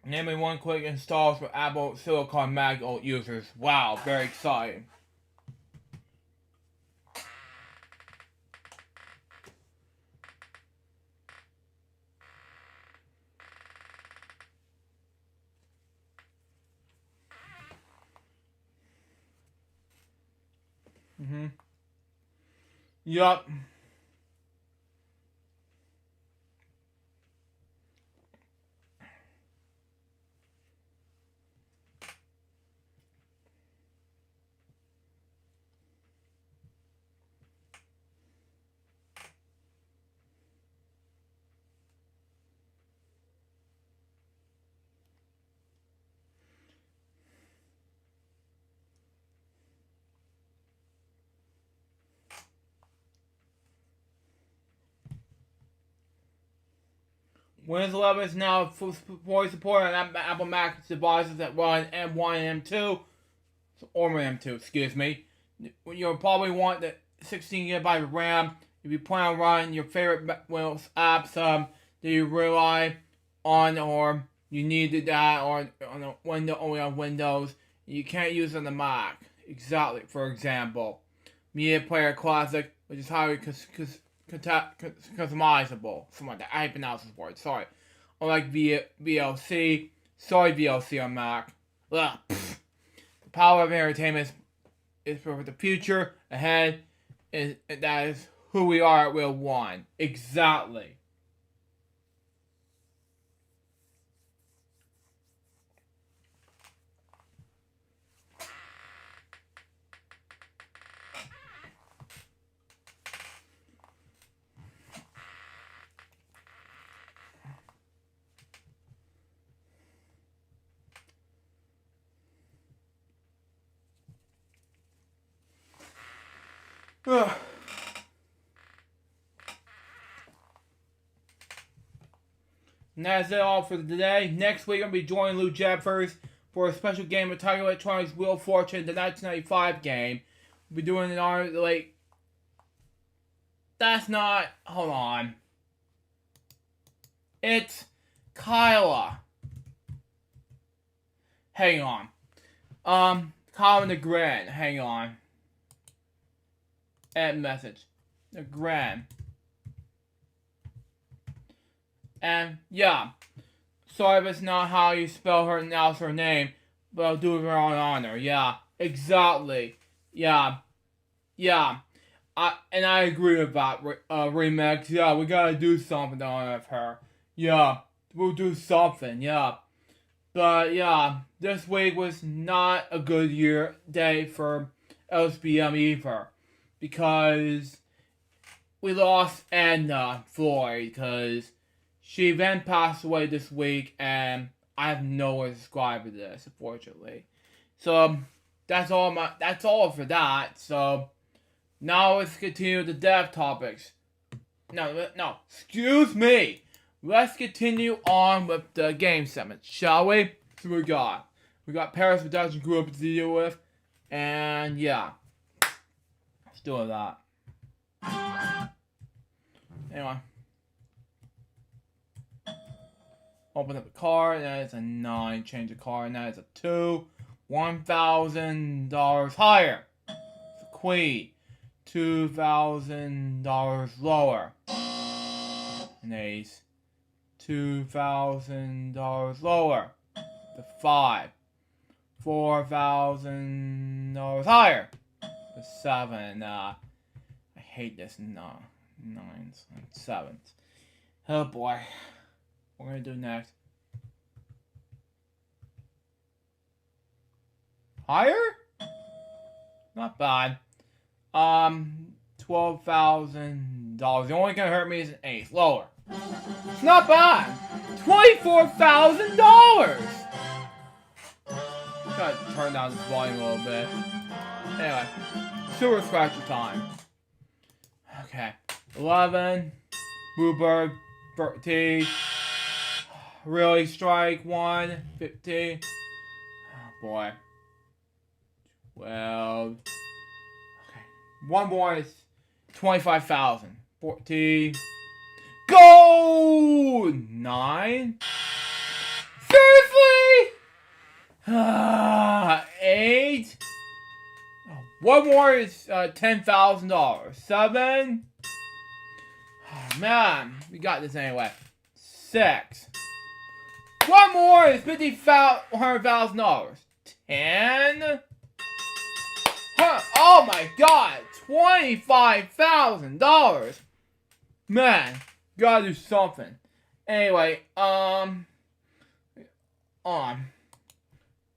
Namely, one quick installs for Apple Silicon Mac users. Wow, very exciting. Yup. Windows 11 is now fully supported on Apple Mac devices that run M1 and M2, or M2, excuse me. You'll probably want the 16 gigabyte of RAM if you plan on running your favorite Windows apps that you rely on, or you needed that, or on a window only on Windows. You can't use it on the Mac. Exactly. For example, Media Player Classic, which is highly customizable. Something like that. I hate pronouncing this word. Sorry. Unlike VLC. Sorry, VLC on Mac. Ugh, the power of entertainment is for the future ahead. And that is who we are at Will 1. Exactly. Ugh. And that's it all for today. Next week, I'll be joining Lou Jeffers for a special game of Tiger Electronics Wheel of Fortune, the 1995 game. We'll be doing an art, like... That's not... Hold on. It's Kyla. Hang on. Kyla the Grand. Hang on. Add message. The Grand. And, yeah. Sorry if it's not how you spell her, announce her name, but I'll do it in her own honor. Yeah, exactly. Yeah. Yeah. I agree with that remix. Yeah, we gotta do something on with her. Yeah, we'll do something. Yeah, but yeah, this week was not a good day for LSBM either, because we lost Edna Floyd because she then passed away this week, and I have no way to describe this, unfortunately. So that's all for that. So now let's continue the dev topics. No, excuse me. Let's continue on with the game segment, shall we? So we got Paris Production Group to deal with, and yeah, let's do that. Anyway, open up the card. That is a 9. Change the card. That is a 2. $1,000 higher. It's a queen. $2,000 lower. An ace. $2,000 lower. The 5. $4,000 higher. The 7. I hate this. No. 9s and 7s. Oh boy. What we're gonna do next? Higher? Not bad. $12,000. The only gonna hurt me is an ace. Lower. It's not bad. $24,000. Gotta turn down this volume a little bit. Anyway, super scratcher time. Okay. 11. Bluebird. 13. Really strike 1. 15. Oh boy. 12. Okay. One more is 25,000. 14. Go! 9. Seriously? 8. One more is $10,000. 7. Oh, man, we got this anyway. 6. One more is $100,000. 10. Oh my God, $25,000. Man, gotta do something. Anyway,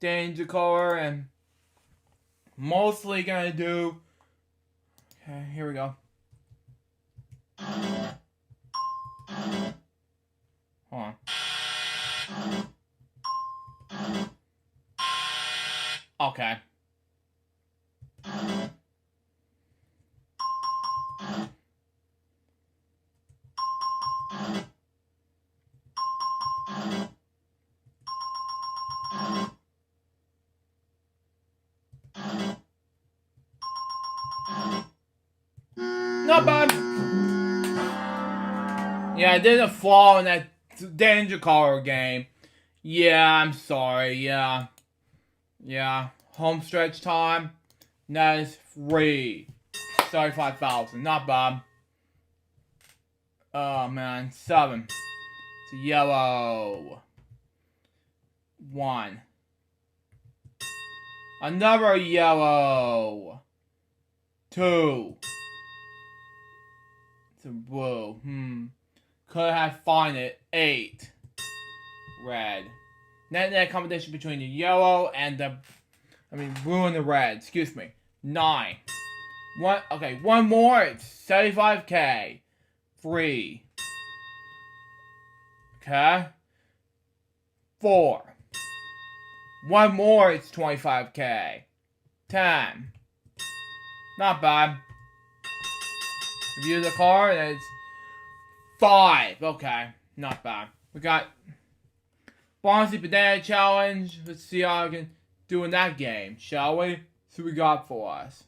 danger color, and mostly gonna do. Okay, here we go. Hold on. Okay. Not bad. Yeah, I did a flaw in that danger color game. Yeah, I'm sorry. Yeah. Home stretch time. That is free. 35,000. Not bad. Oh man, 7. It's a yellow. 1. Another yellow. 2. It's a blue. Could have find it. 8. Red. Net competition between the yellow and the blue and the red. Excuse me. 9. One more. It's 75K. 3. Okay. 4. One more. It's 25K. 10. Not bad. Review the card. And it's 5. Okay. Not bad. We got Bonzi Banana Challenge. Let's see how I can do in that game, shall we? See what we got for us.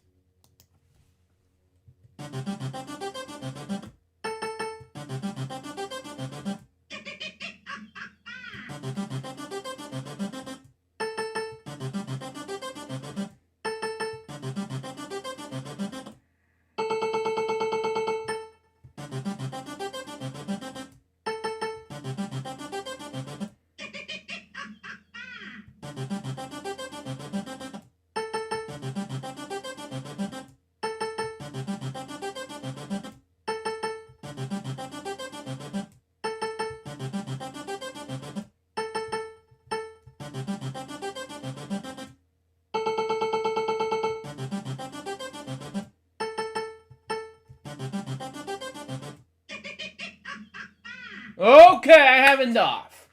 Okay, I have enough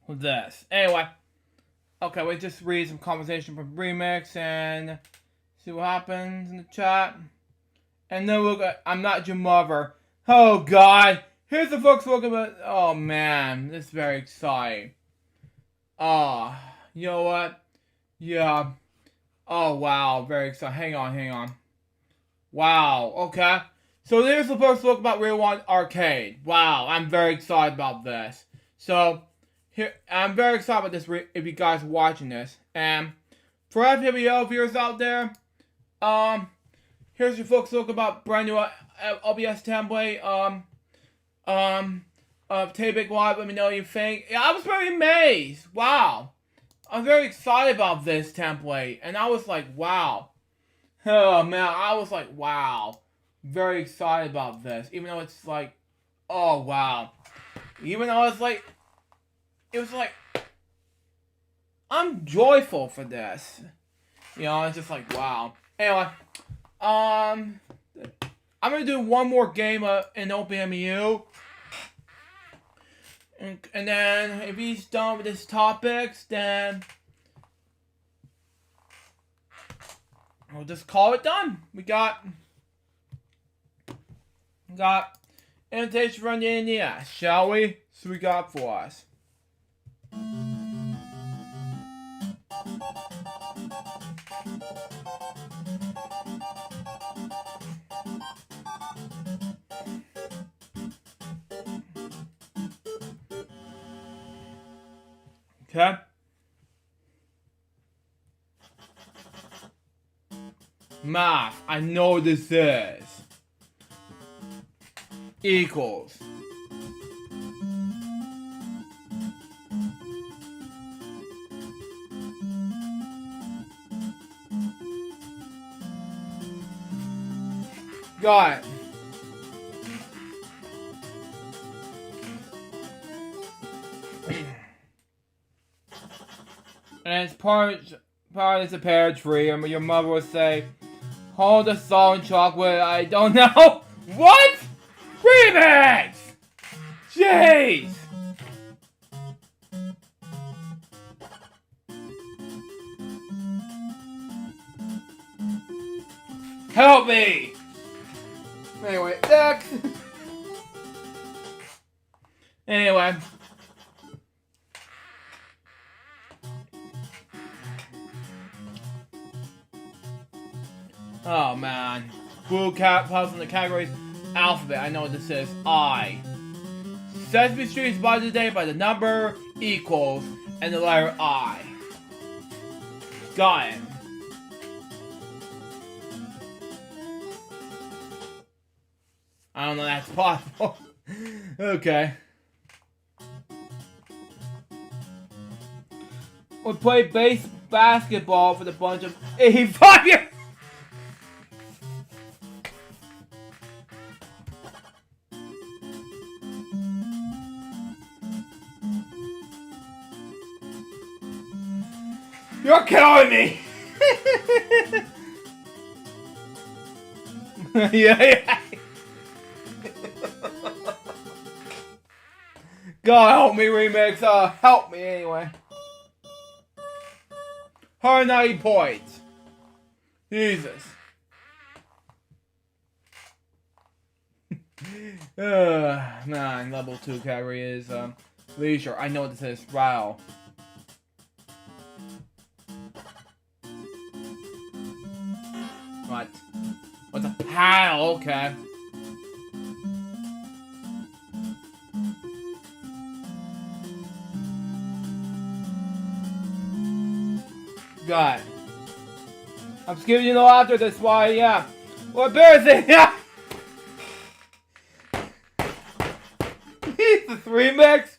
with this. Anyway. Okay, we just read some conversation from Remix and see what happens in the chat. And then we'll go, I'm not your mother. Oh God. Here's the folks talking about, oh man, this is very exciting. Oh, you know what? Yeah. Oh wow, very exciting. Hang on. Wow, okay. So there's the first look about Real One Arcade. Wow, I'm very excited about this. So, here, I'm very excited about this if you guys are watching this. And for FWO viewers out there, here's your folks look about brand new OBS template. Take Live, let me know what you think. Yeah, I was very amazed. Wow. I'm very excited about this template. And I was like, wow. Oh man, I was like, wow. Very excited about this. Even though it's like, oh wow. Even though it's like, it was like, I'm joyful for this. You know, it's just like, wow. Anyway, I'm gonna do one more game in OpenMU. And then, if he's done with his topics, then we'll just call it done. We got invitation from the NES, shall we? So we got for us. Okay. Math, I know this is. Equals. Got it. And it's part is a pear tree, and your mother would say, hold the salt and chocolate, I don't know. What? Remix! Jeez! Help me! Anyway, next! Anyway. Oh man. Blue cat puzzle in the categories alphabet. I know what this is. I. Sesame Street is by the day by the number equals and the letter I. Got it. I don't know if that's possible. Okay. We play basketball for the bunch of 85 years. You're killing me! yeah. God help me, Remix. Help me anyway. 190 points. Jesus. Man, level 2 category is leisure. I know what this is. Wow. What? What's a pile? Okay. God. I'm just giving you no after this, why, yeah. What embarrassing, yeah! Jesus, Remix!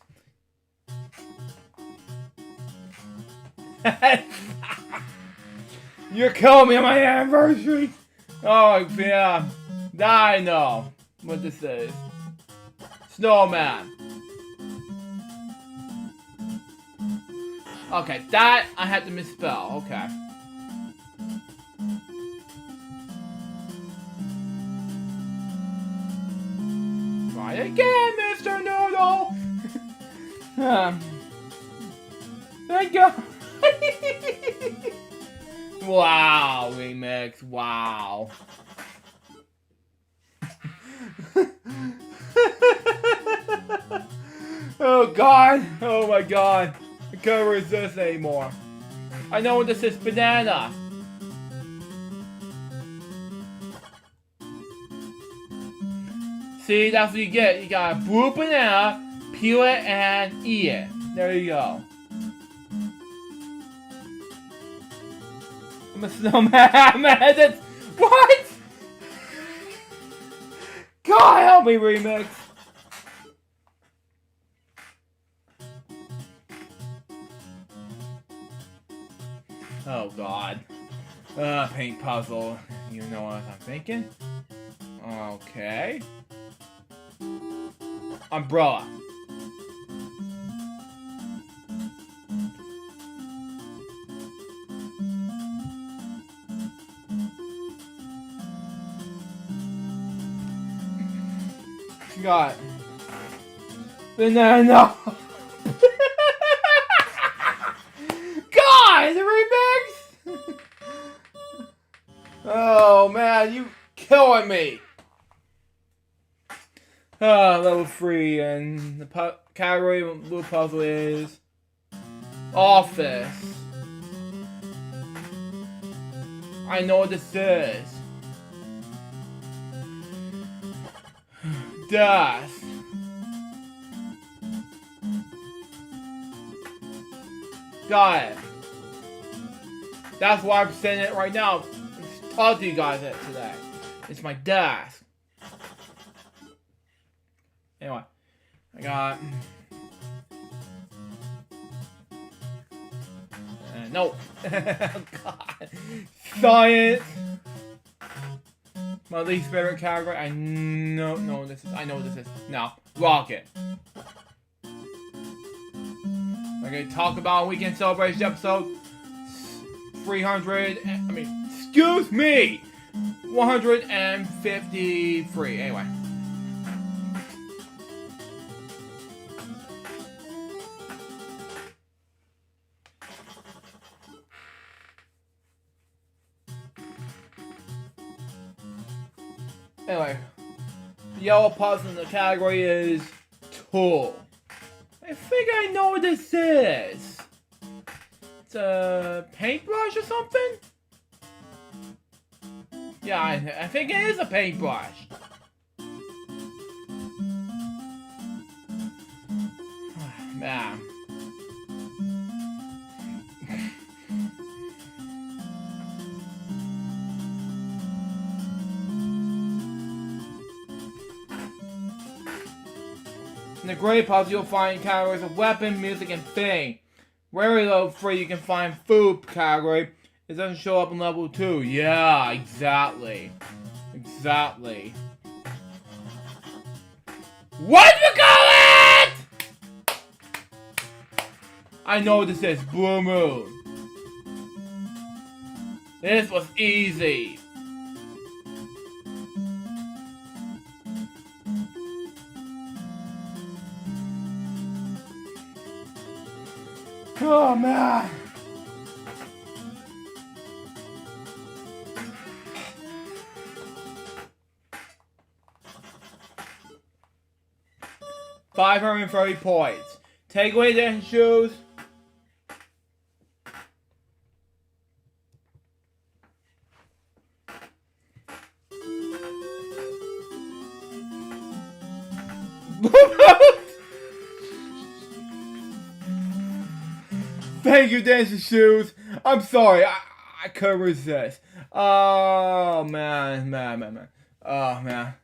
You're killing me on my anniversary! Oh, yeah. I know what this is. Snowman. Okay, that I had to misspell. Okay. Try again, Mr. Noodle! Thank you. Wow, remix. Wow. Oh God. Oh my God. I can't resist anymore. I know what this is. Banana. See, that's what you get. You got a blue banana, peel it, and eat it. There you go. I'm a snowman. Man, that's what? God help me, remix. Oh God. Paint puzzle. You know what I'm thinking? Okay. Umbrella. God. Banana. God, the remix. Oh man, you killing me. Level 3, and the category of blue puzzle is office. I know what this is. Desk. Got it. That's why I'm saying it right now. I'm talking to you guys today. It's my desk. Anyway, I got... no. God. Science. My least favorite category. I know this is. I know what this is. No, rocket. Okay, talk about weekend celebration episode 300. Excuse me, 153. Anyway. Anyway, the yellow puzzle in the category is tool. I think I know what this is. It's a paintbrush or something? Yeah, I think it is a paintbrush. Man. In the gray puzzle, you'll find categories of weapon, music, and thing. Very low 3, you can find food category. It doesn't show up in level 2. Yeah, exactly. Exactly. What you call it? I know what this is. Blue Moon. This was easy. Oh man. $530 points. Take away the shoes. Thank you, dancing shoes. I'm sorry, I couldn't resist. Oh man. Oh man.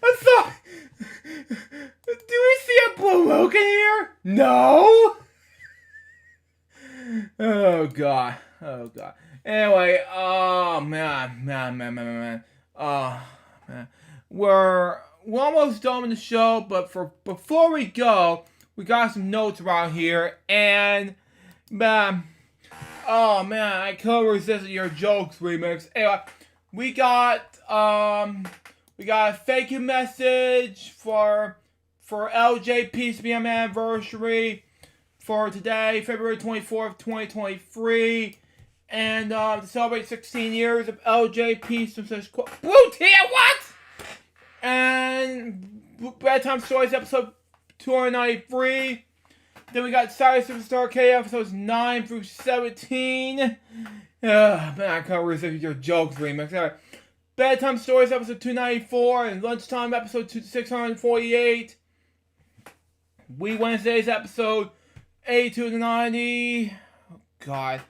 I'm sorry. Do we see a blue Luke in here? No. Oh god. Oh god. Anyway, oh man. Oh man. We're almost done with the show, but before we go, we got some notes around here, and man, oh man, I couldn't resist your jokes, remix. Anyway, we got We got a thank you message for LJP's anniversary for today, February 24th, 2023. And to celebrate 16 years of LJP, some such Blue Tea, what? And Bedtime Stories episode 293. Then we got Saturday Superstar K episodes 9 through 17. Man, I can't resist your jokes remix. Alright. Bedtime Stories episode 294 and Lunchtime episode 648. Wednesdays episode 82 to 90. Oh, God.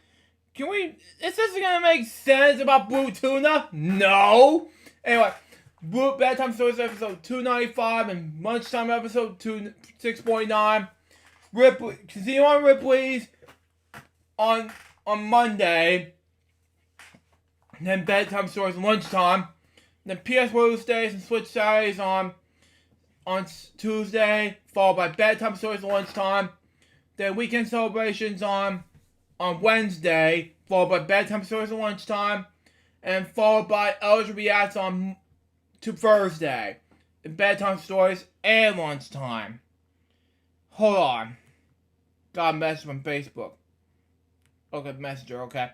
Can we... Is this gonna make sense about Blue Tuna? No! Anyway. Bedtime Stories episode 295 and Lunchtime episode 6.9. Ripley, continue on Ripley's on Monday. And then Bedtime Stories Lunchtime. And then PS Wednesdays and Switch Saturdays on Tuesday, followed by Bedtime Stories Lunchtime. Then Weekend Celebrations on Wednesday, followed by Bedtime Stories Lunchtime. And followed by Eligible Reacts on to Thursday. Bedtime Stories and Lunchtime. Hold on. Got a message from Facebook. Okay, Messenger, okay.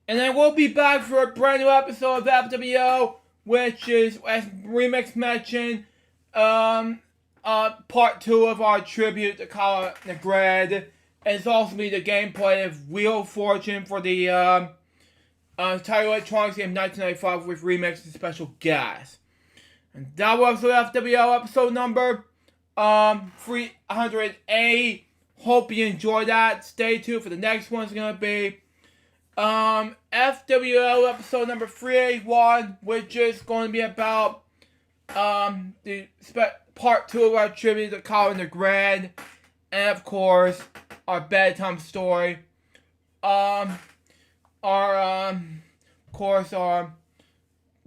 And then we'll be back for a brand new episode of FWO, which is, as Remix mentioned, part 2 of our tribute to Colin Negred. And it's also be the gameplay of Wheel of Fortune for the Title Electronics game 1995 with Remix and special guests. And that was FWO episode number 308. Hope you enjoyed that. Stay tuned for the next one's gonna be FWO episode number 381, which is going to be about the part 2 of our tribute to Colin Negred, and of course our bedtime story. Our Wheel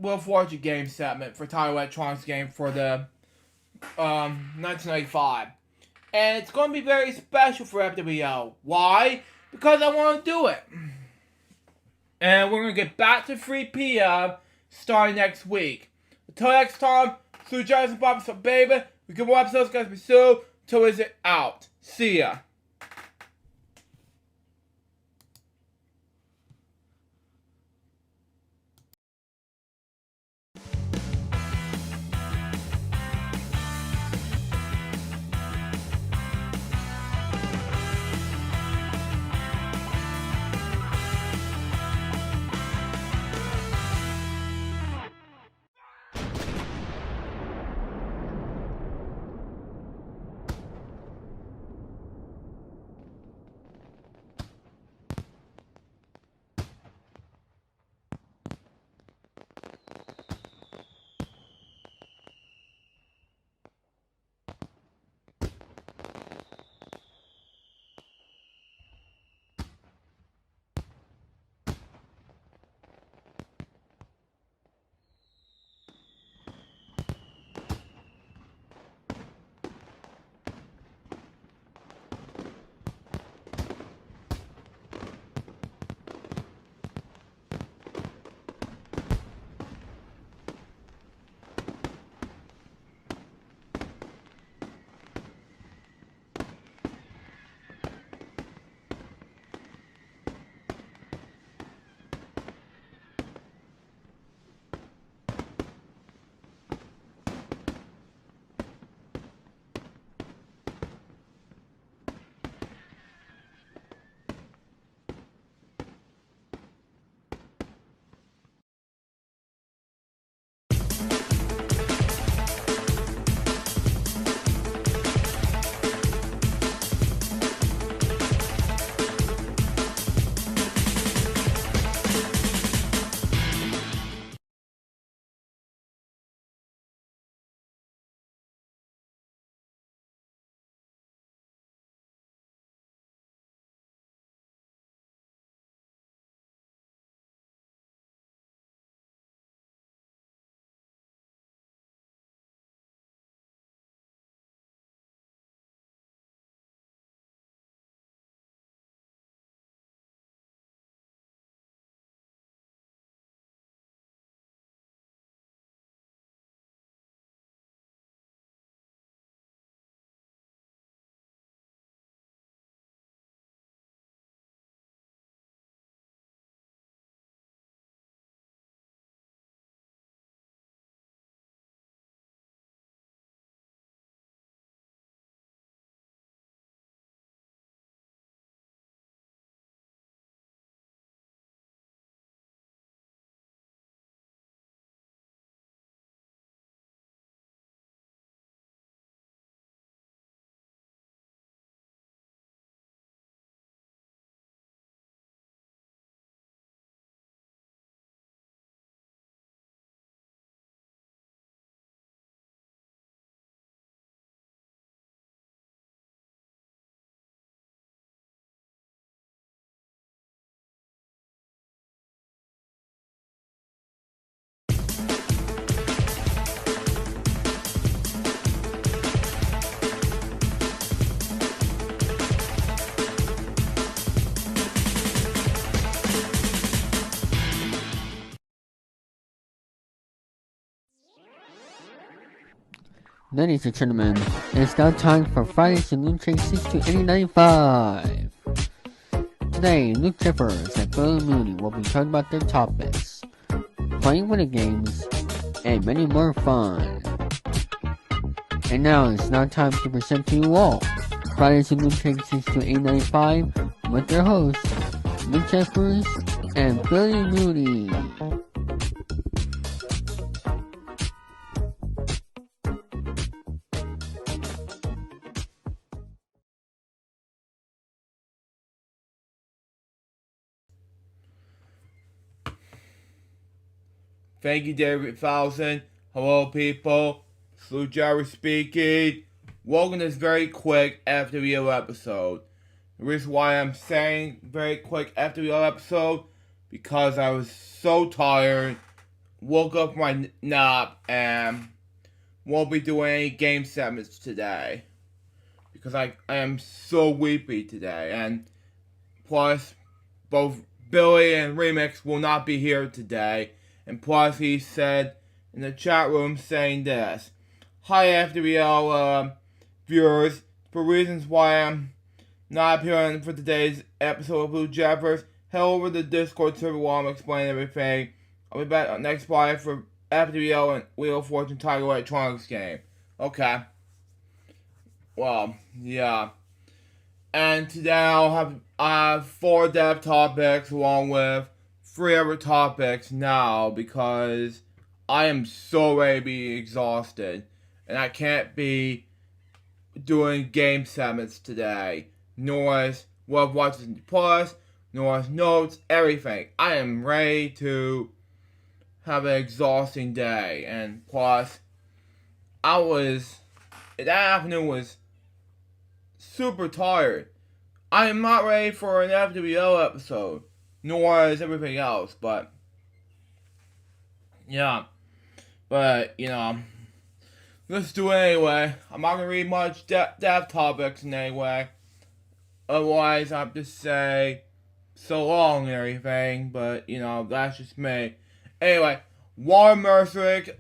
of Fortune game segment for Title Electronics game for the 1995. And it's going to be very special for FWO. Why? Because I want to do it. And we're going to get back to 3 p.m. starting next week. Until next time, through Giants and Bob, so baby, we get more episodes, guys, be soon. Till is it out. See ya. Ladies and gentlemen, it's now time for Friday's LukeJ62895. Today, Luke Jippers and Billy Mooney will be talking about their topics, playing video games, and many more fun. And now it's now time to present to you all Friday's LukeJ62895 with their hosts, Luke Jippers and Billy Mooney. Thank you, David Fowson. Hello, people. Salute Jerry speaking. Welcome to this very quick after video episode. The reason why I'm saying very quick after video episode, because I was so tired, woke up from my nap, and won't be doing any game segments today. Because I am so weepy today. And plus, both Billy and Remix will not be here today. And plus, he said in the chat room saying this: "Hi, FWL viewers. For reasons why I'm not appearing for today's episode of Blue Jabbers, head over to the Discord server while I'm explaining everything. I'll be back next Friday for FWL and Wheel of Fortune Tiger Electronics game." Okay. Well, yeah. And today I have 4 dev topics along with 3 other topics now, because I am so ready to be exhausted and I can't be doing game segments today, nor is Love Watching Plus, nor is notes, everything. I am ready to have an exhausting day, and plus that afternoon was super tired. I am not ready for an FWO episode, nor is everything else, but yeah. But, let's do it anyway. I'm not going to read much dev topics in any way. Otherwise, I have to say so long and everything, but, that's just me. Anyway, Warren Mercick,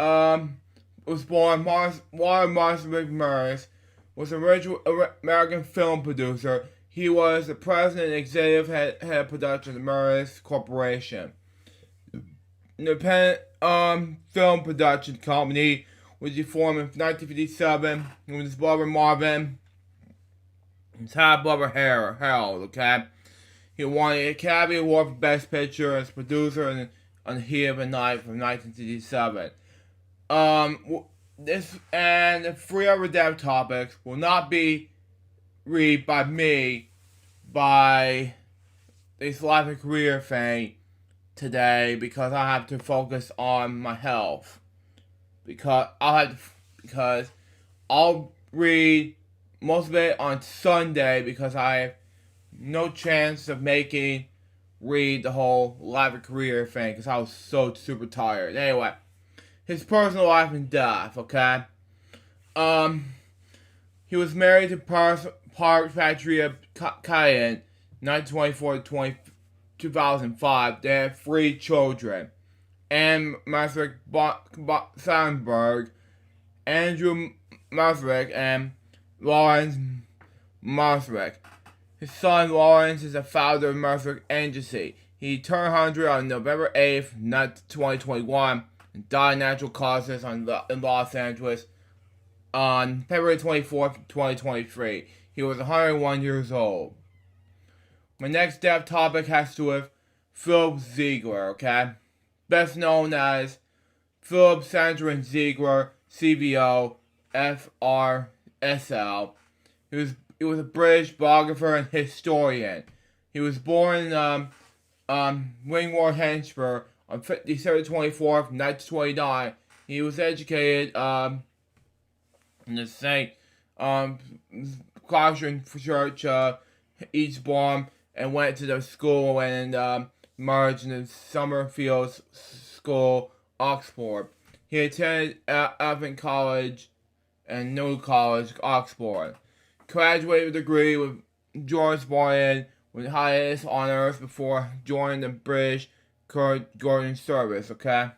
was born, Warren Mercick Murs, was an original American film producer. He was the president and executive head of production of the Murs Corporation. Independent film production company, which he formed in 1957 with his brother Marvin, his half brother Harold. Okay, he won the Academy Award for Best Picture as producer on The Heat of the Night from 1967. This and the 3 other dev topics will not be read by me by this life and career thing today, because I have to focus on my health. Because I'll read most of it on Sunday, because I have no chance of read the whole life and career thing, because I was so super tired. Anyway, his personal life and death. Okay, he was married to Park Patria Cayenne, 1924 to 2005. They had 3 children: Anne Masrick Sandberg, Andrew Masrick, and Lawrence Masrick. His son Lawrence is the founder of Masrick Agency. He turned 100 on November 8th, 2021, and died of natural causes in Los Angeles on February 24th, 2023. He was 101 years old. My next dev topic has to do with Philip Ziegler, okay? Best known as Philip Sandrin Ziegler, CVO, FRSL. He was a British biographer and historian. He was born in Wingward, Hampshire on December 24th, 1929. He was educated in the St. Caution Church, Eastbourne, and went to the school and merged in the Summerfield School, Oxford. He attended Evan College and New College, Oxford. Graduated with a degree with George Boyan with highest honors before joining the British Guardian Service. Okay,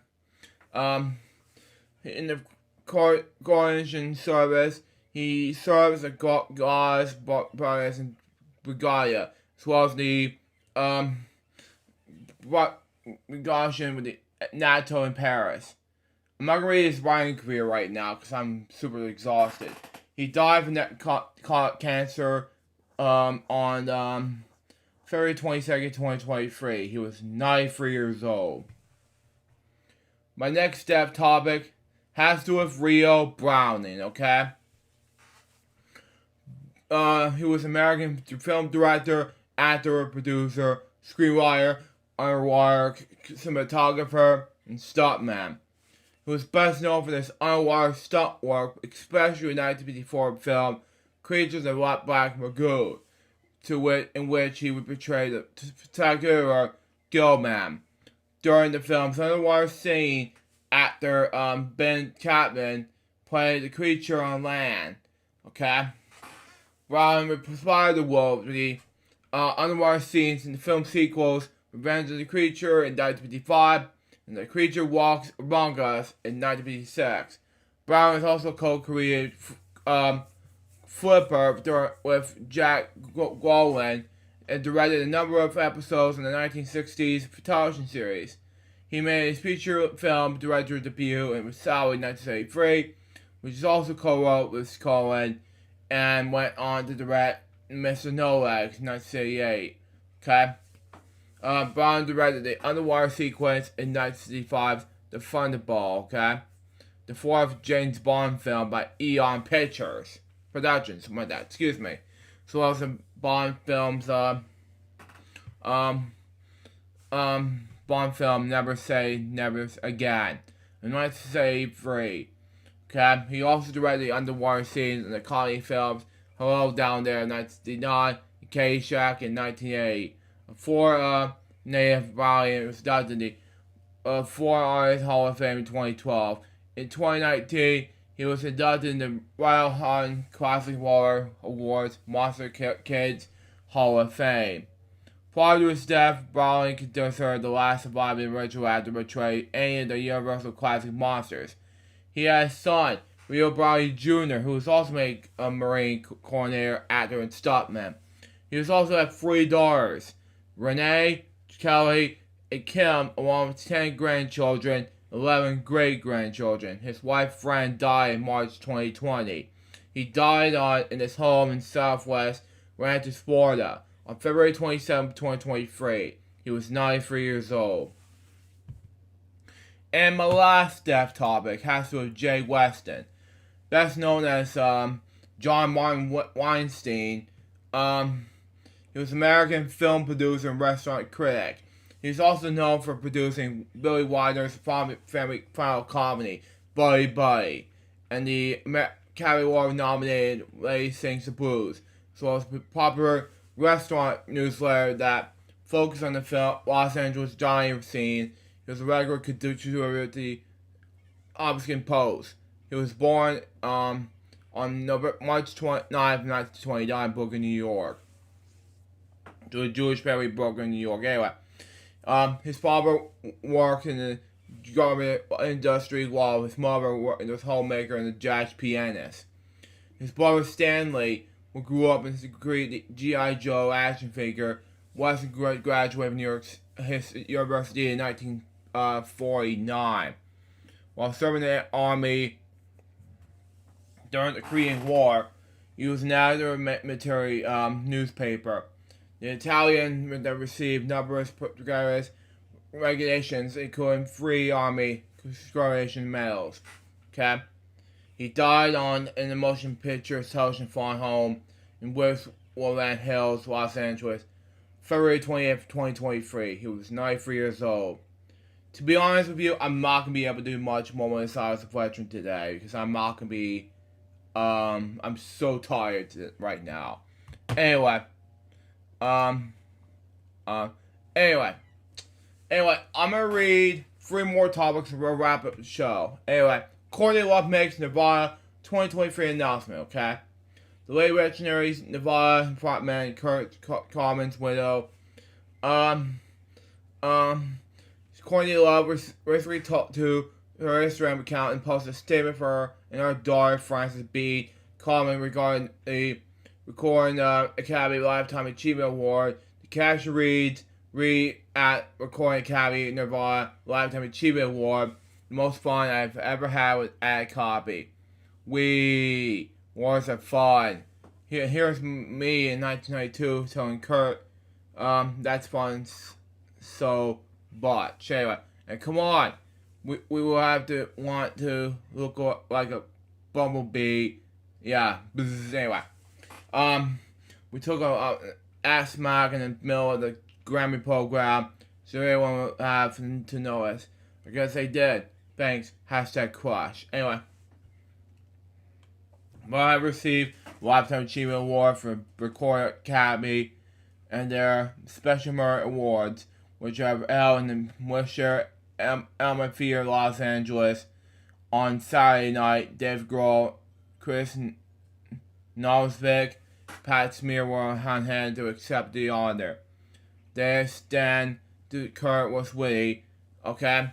in the coronation service. He served as a goddess brothers in Bulgaria, as well as the negotiation with the NATO in Paris. I'm not gonna read his writing career right now because I'm super exhausted. He died from cancer on February 22nd, 2023. He was 93 years old. My next step topic has to do with Rio Browning, okay? He was an American film director, actor, producer, screenwriter, underwater cinematographer, and stuntman. He was best known for this underwater stunt work, especially the 1954 film Creatures of Black Lagoon, in which he would portray the spectacular Gillman. During the film's underwater scene, actor Ben Chapman played the creature on land. Okay? Browning inspired the world with the underwater scenes in the film sequels Revenge of the Creature in 1955 and The Creature Walks Among Us in 1956. Browning has also co-created Flipper with Jack Gwaltney and directed a number of episodes in the 1960s television series. He made his feature film director debut in Sally in 1973, which is also co-wrote with Colin, and went on to direct Mr. No Legs in 1978. Okay? Browning directed the underwater sequence in 1965's The Thunderball, okay? The fourth James Bond film by Eon Pictures Productions, something like that, excuse me. So well as the Bond films, Bond film Never Say Never Again in 1973. Okay, he also directed the underwater scenes in the comedy films Hello Down There in 1969 and K-Shack in 1980. For Native Valley was inducted in the Foreign Artists Hall of Fame in 2012. In 2019, he was inducted in the Royal Hun Classic War Awards Monster Kids Hall of Fame. Prior to his death, Browning considered the last surviving original actor to portray any of the Universal Classic monsters. He had a son, Rio Browning Jr., who was also a Marine coordinator, actor, and stuntman. He was also had 3 daughters, Renee, Kelly, and Kim, along with 10 grandchildren, 11 great-grandchildren. His wife, Fran, died in March 2020. He died in his home in Southwest Ranches, Florida, on February 27, 2023. He was 93 years old. And my last death topic has to do with Jay Weston, best known as John Martin Weinstein. He was an American film producer and restaurant critic. He's also known for producing Billy Wilder's family final comedy, Buddy Buddy, and the Academy Award-nominated Lady Sings the Blues, as well as a popular restaurant newsletter that focused on the film Los Angeles dining scene. He was a regular contributor to the Obscene Post. He was born on March 29, 1929 in Brooklyn, New York, to a Jewish family in Brooklyn, New York. Anyway, his father worked in the garment industry while his mother was a homemaker and a jazz pianist. His brother Stanley, who grew up and created the G.I. Joe action figure, Weston graduated from New York University in 1949. While serving in the Army during the Korean War, he was an editor of military newspaper. The Italian that received numerous regulations, including 3 Army Conscription medals. Okay? He died in the motion picture television farm home in Westwood Hills, Los Angeles, February 28th, 2023. He was 93 years old. To be honest with you, I'm not going to be able to do much more on the side of veteran today, because I'm not going to be, I'm so tired right now. Anyway, anyway, I'm going to read 3 more topics and we'll wrap up the show. Anyway, Courtney Love makes Nevada 2023 announcement, okay? The late legendary Nevada frontman Kurt Coleman's widow, Courtney Love recently talked to her Instagram account and posted a statement for her and her daughter, Frances B., comment regarding the Recording Academy Lifetime Achievement Award. The caption reads, "Read at Recording Academy Nevada Lifetime Achievement Award. The most fun I've ever had with ad copy. Wars are fun. Here's me in 1992 telling Kurt, that's fun so much." Anyway, and come on, we will have to want to look like a bumblebee. Yeah, anyway. We took a ass smack in the middle of the Grammy program, so everyone will have to know us. I guess they did. Thanks. #crush. Anyway. Well, I received Lifetime Achievement Award for Recording Academy and their Special Merit Awards, which are held in the Wilshire Elmer Theater, Los Angeles, on Saturday night. Dave Grohl, Chris Novoselic, Pat Smear were on hand to accept the honor. Their stand to Kurt was witty, okay?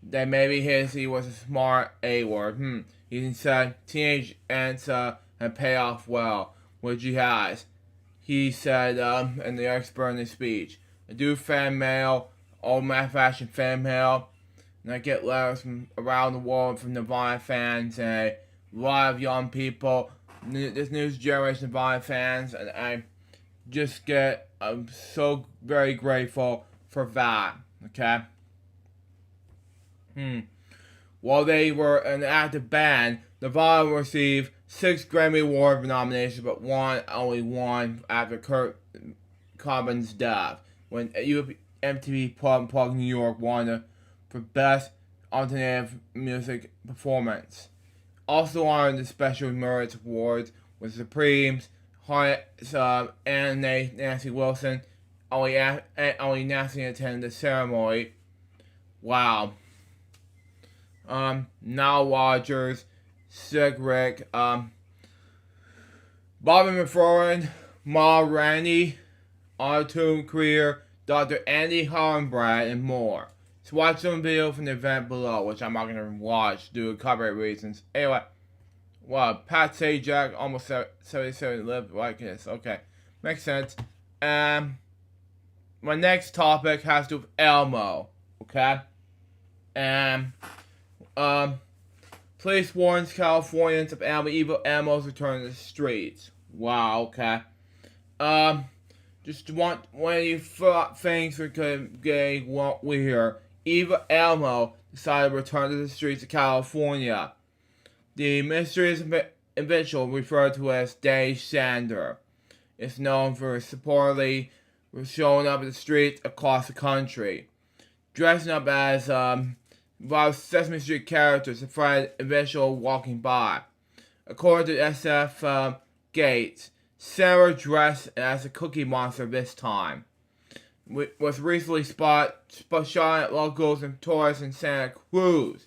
That maybe he was a smart A-word. He said teenage answer and pay off well, which he has. He said, in the expert in his speech, I do fan mail, old fashion fan mail, and I get letters from around the world from Nirvana fans and a lot of young people, this new generation of Nirvana fans, and I just I'm so very grateful for that, okay? While they were an active band, Nirvana received 6 Grammy Award nominations, but only one after Kurt Cobain's death, when MTV Unplugged New York won for Best Alternative Music Performance. Also honored the Special Merit Awards with Supremes, and Nancy Wilson. Only Nancy attended the ceremony. Wow. Nile Rodgers, Sick Rick, Bobby McFerrin, Ma Rainey, Auto-Tune Career, Dr. Andy Hollenbrad, and more. So watch some video from the event below, which I'm not going to watch due to copyright reasons. Anyway, wow, Pat Sajak, almost 77 lived like this. Okay, makes sense. My next topic has to do with Elmo, okay? Police warns Californians of evil Elmo's return to the streets. Wow, okay. Just one of you things are getting what we hear. Evil Elmo decided to return to the streets of California. The mysterious individual referred to as Dave Sander is known for supposedly showing up in the streets across the country, dressing up as Sesame Street characters to find an individual walking by. According to SF Gates, Sarah dressed as a Cookie Monster this time. Was recently shot at locals and tourists in Santa Cruz.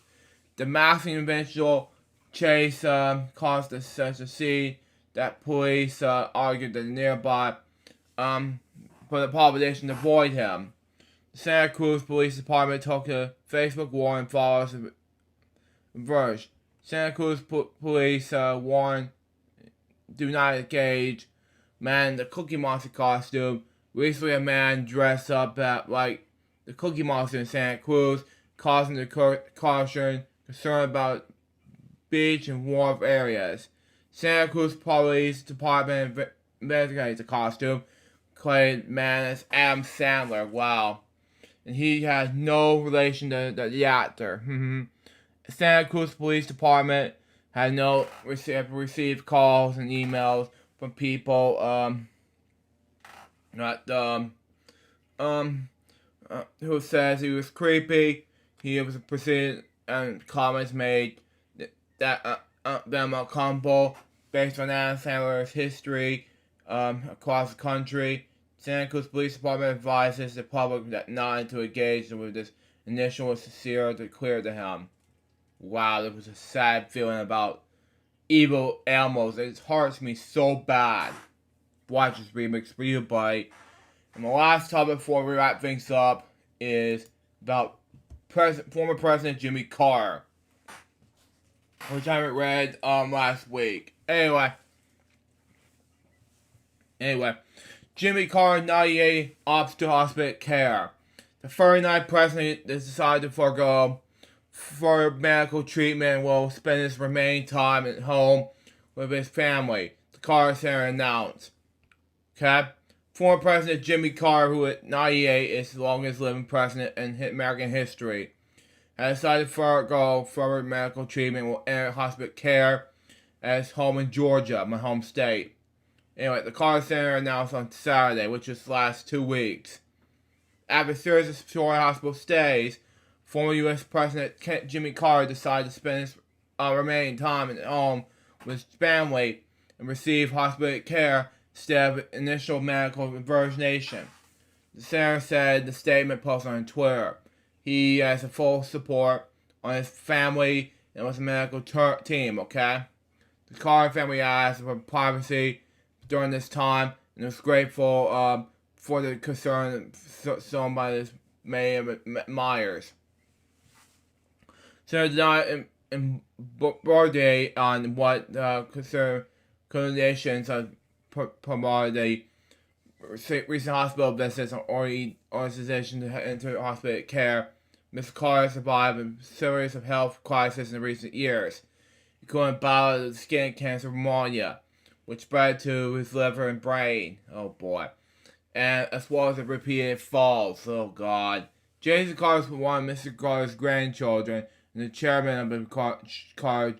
The masked individual chase caused such a scene that police argued that nearby for the population to avoid him. The Santa Cruz Police Department took a Facebook warning followers of Verge. Santa Cruz Police warned, do not engage man in the Cookie Monster costume. Recently, a man dressed up like the Cookie Monster in Santa Cruz, causing the caution concern about beach and wharf areas. Santa Cruz Police Department investigates the costume, claimed man as Adam Sandler. Wow. And he has no relation to the actor. Santa Cruz Police Department had received calls and emails from people who says he was creepy. He was proceeding and comments made that them uncomfortable based on Adam Sandler's history across the country. Santa Cruz Police Department advises the public that not to engage with this initial was sincere to clear to him. Wow, there was a sad feeling about evil Elmos. It hurts me so bad. Watch this remix for you, buddy. And my last topic before we wrap things up is about former President Jimmy Carter. which I haven't read last week. Anyway, Jimmy Carter 98 opts to hospital care. The 39th president has decided to forego for medical treatment and will spend his remaining time at home with his family, the Carter Center announced. Okay? Former President Jimmy Carter, who at 98 is the longest living president in American history, has decided to forego further medical treatment and will enter hospital care at his home in Georgia, my home state. Anyway, the Carter Center announced on Saturday, which was the last 2 weeks. After a series of short hospital stays, former U.S. President Jimmy Carter decided to spend his remaining time at home with his family and receive hospital care instead of initial medical examination. The center said in the statement posted on Twitter. He has a full support on his family and with the medical team, okay? The Carter family asked for privacy during this time and was grateful for the concern shown by this Mayor Myers. So did not embroider on what conditions of promoted the recent hospital visits or organization to enter hospital care. Mr. Carter survived a series of health crises in recent years, including bout of skin cancer pneumonia, which spread to his liver and brain. Oh boy. And as well as the repeated falls. Oh god. Jason Carter was one of Mr. Carter's grandchildren, and the chairman of the Carter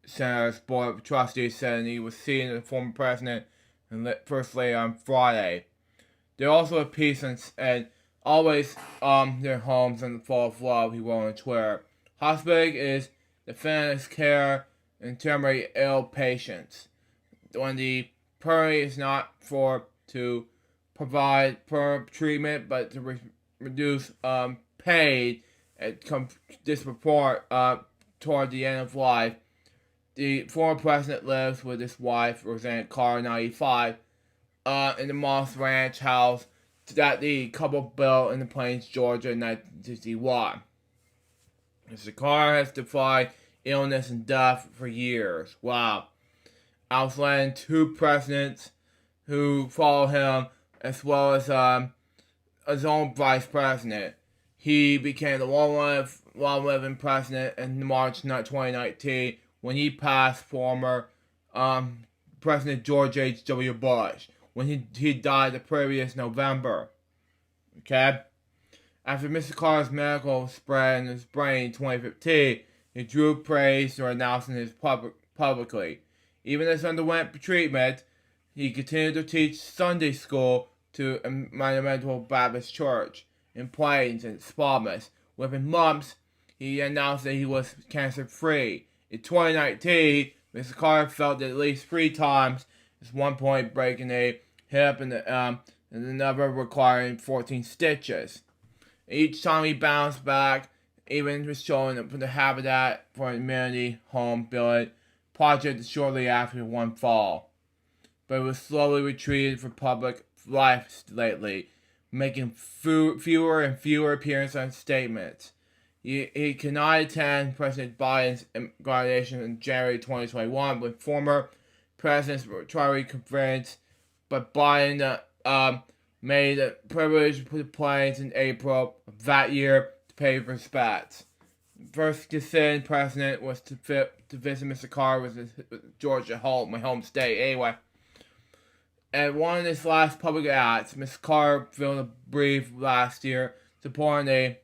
Center's Board of Trustees said he was seeing the former president and First Lady on Friday. They're also at peace and always their homes and full of love, he wrote on Twitter. Hospital is the family's care and terminally ill patients. When the priority is not to provide treatment, but to reduce pain and disproportionate toward the end of life. The former president lives with his wife, Roseanne Carter, 95, in the Moss Ranch house that the couple built in the Plains, Georgia, in 1961. Mr. Carter has defied illness and death for years. Wow. Outlining 2 presidents who follow him, as well as his own vice president. He became the long-living president in March 2019 when he passed former President George H.W. Bush, when he died the previous November. Okay? After Mr. Carter's medical spread in his brain in 2015, he drew praise for announcing his publicly. Even as underwent treatment, he continued to teach Sunday school to a Monumental Baptist Church in Plains and Spartans. Within months, he announced that he was cancer-free. In 2019, Mr. Carter felt at least 3 times, at one point breaking a hip and another requiring 14 stitches. Each time he bounced back, even was showing up for the Habitat for Humanity home building project shortly after one fall. But it was slowly retreated from public life lately, making fewer and fewer appearances and statements. He cannot attend President Biden's inauguration in January 2021 when former presidents were trying to conference, but Biden made a privilege to put the planes in April of that year to pay respects. First sitting president was to visit Mr. Carter with Georgia home, my home state. Anyway, at one of his last public acts, Mr. Carter filmed a brief last year supporting a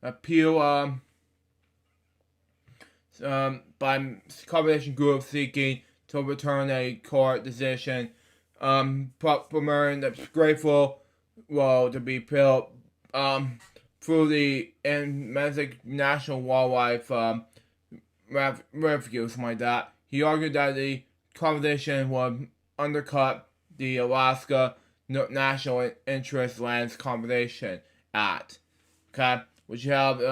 appeal by coalition group seeking to overturn a court decision promoting the grateful to be appealed through the Domestic National Wildlife Refuge, something like that. He argued that the coalition would undercut the Alaska National Interest Lands Conservation Act, okay, which helped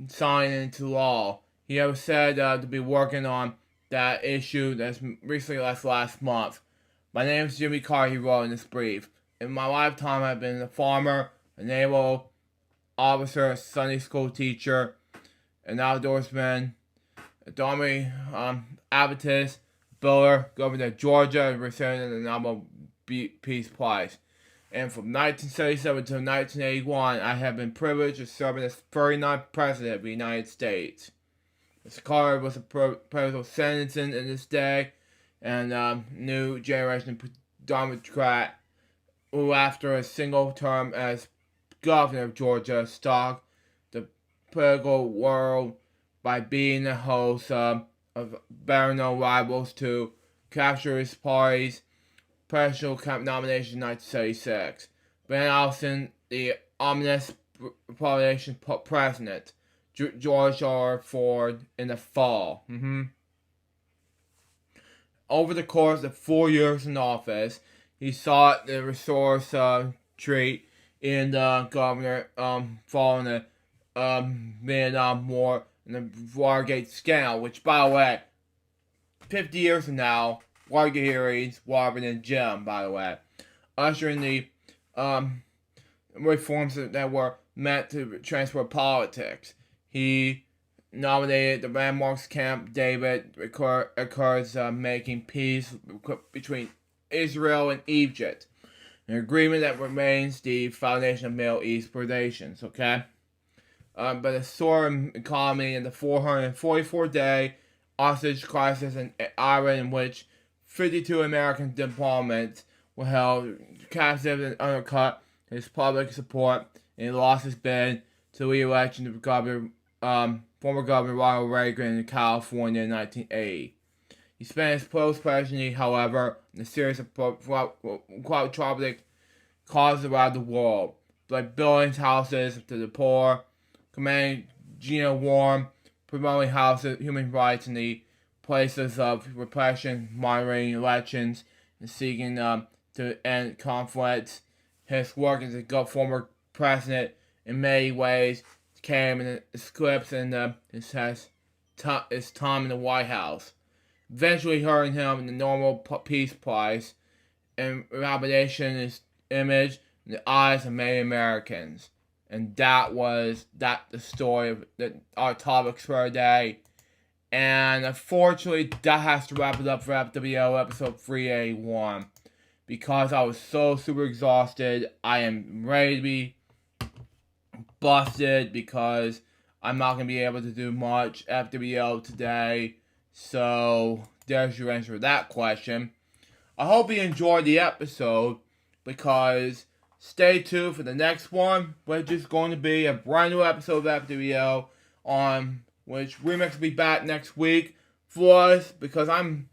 sign into law. He has said to be working on that issue that's recently last month. My name is Jimmy Carter, he wrote in this brief. In my lifetime, I've been a farmer, a naval officer, a Sunday school teacher, an outdoorsman, Dominic Avitus Buller, governor of Georgia, receiving the Nobel Peace Prize. And from 1977 to 1981, I have been privileged of serving as 39th President of the United States. Mr. Carter was a presidential citizen in this day, and new generation Democrat who, after a single term as governor of Georgia, stalked the political world by being the host of better-known rivals to capture his party's presidential nomination in 1976. Ben Allison, the ominous Republican president, George R. Ford in the fall. Over the course of 4 years in office, he sought the resource treat in the governor following the Vietnam War and the Watergate scandal, which, by the way, 50 years from now, Watergate hearings, Robin and Jim, by the way, ushering the reforms that were meant to transfer politics. He nominated the landmarks Camp David occurs making peace between Israel and Egypt, an agreement that remains the foundation of Middle East relations. Okay, but the soaring economy and the 444-day hostage crisis in Iran, in which 52 American diplomats were held captive and undercut his public support, and he lost his bid to re-election of former Governor Ronald Reagan in California in 1980. He spent his post-presidency, however, in a series of troubling causes around the world, like building houses to the poor, commanding war, promoting human rights in the places of repression, monitoring elections, and seeking to end conflicts. His work as a former president in many ways came in eclipse in his time in the White House, eventually earning him the Nobel Peace Prize and rehabilitation his image in the eyes of many Americans. And that was the story of our topics for today. And unfortunately, that has to wrap it up for FWO episode 381. Because I was so super exhausted, I am ready to be busted because I'm not going to be able to do much FWO today. So, there's your answer to that question. I hope you enjoyed the episode, because stay tuned for the next one, which is going to be a brand new episode of FWO, on which Remix will be back next week for us, because I'm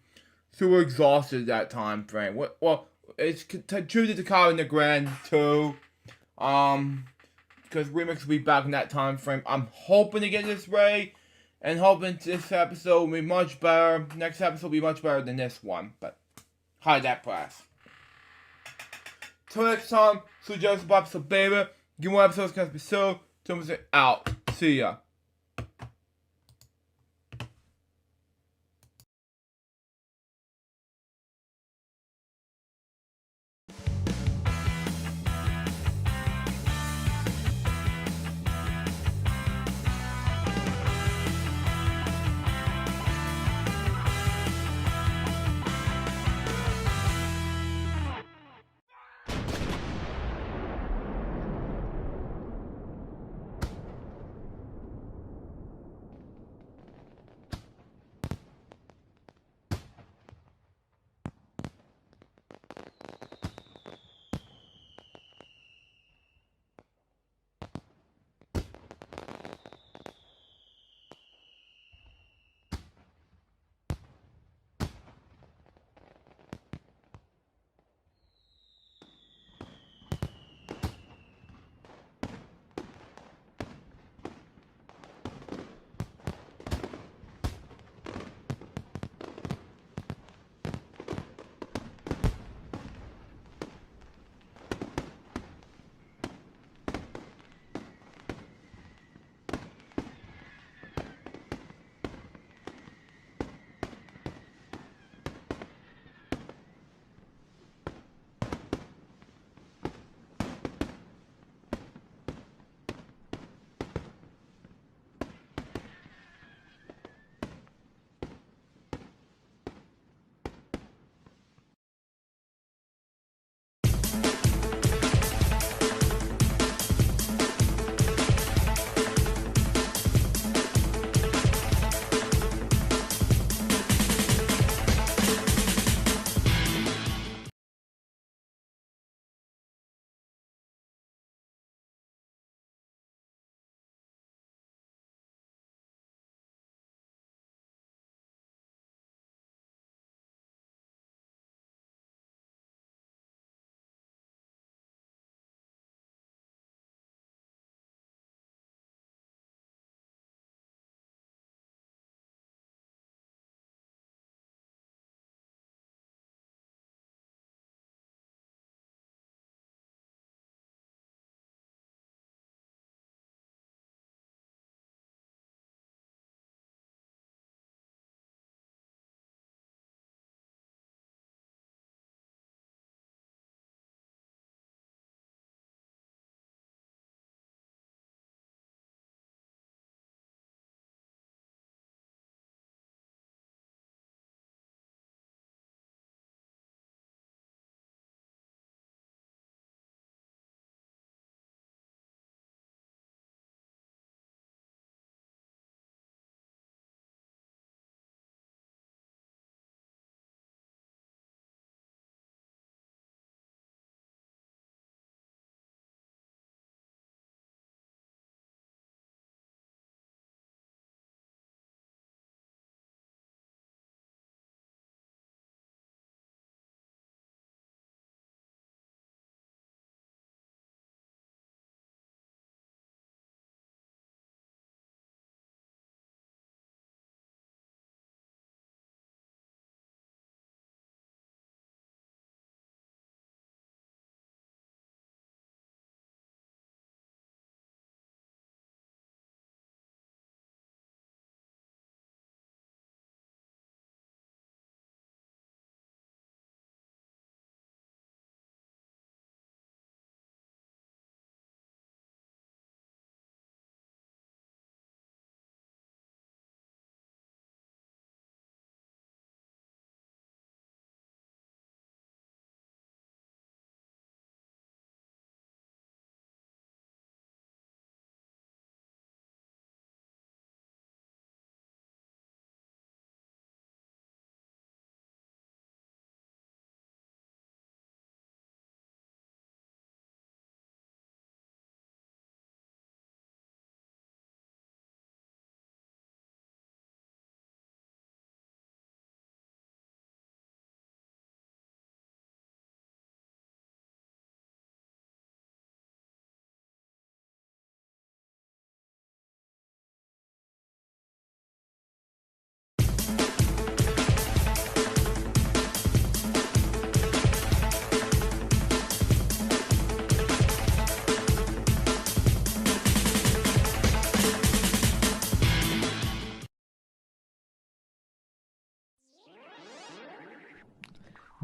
super exhausted at that time frame. Well, it's true to Colin the Grand too, because Remix will be back in that time frame. I'm hoping to get this ready, and hoping this episode will be much better. Next episode will be much better than this one, but hide that press. Till next time, so Joseph episode, baby. Give more episodes, can be so. Out. See ya.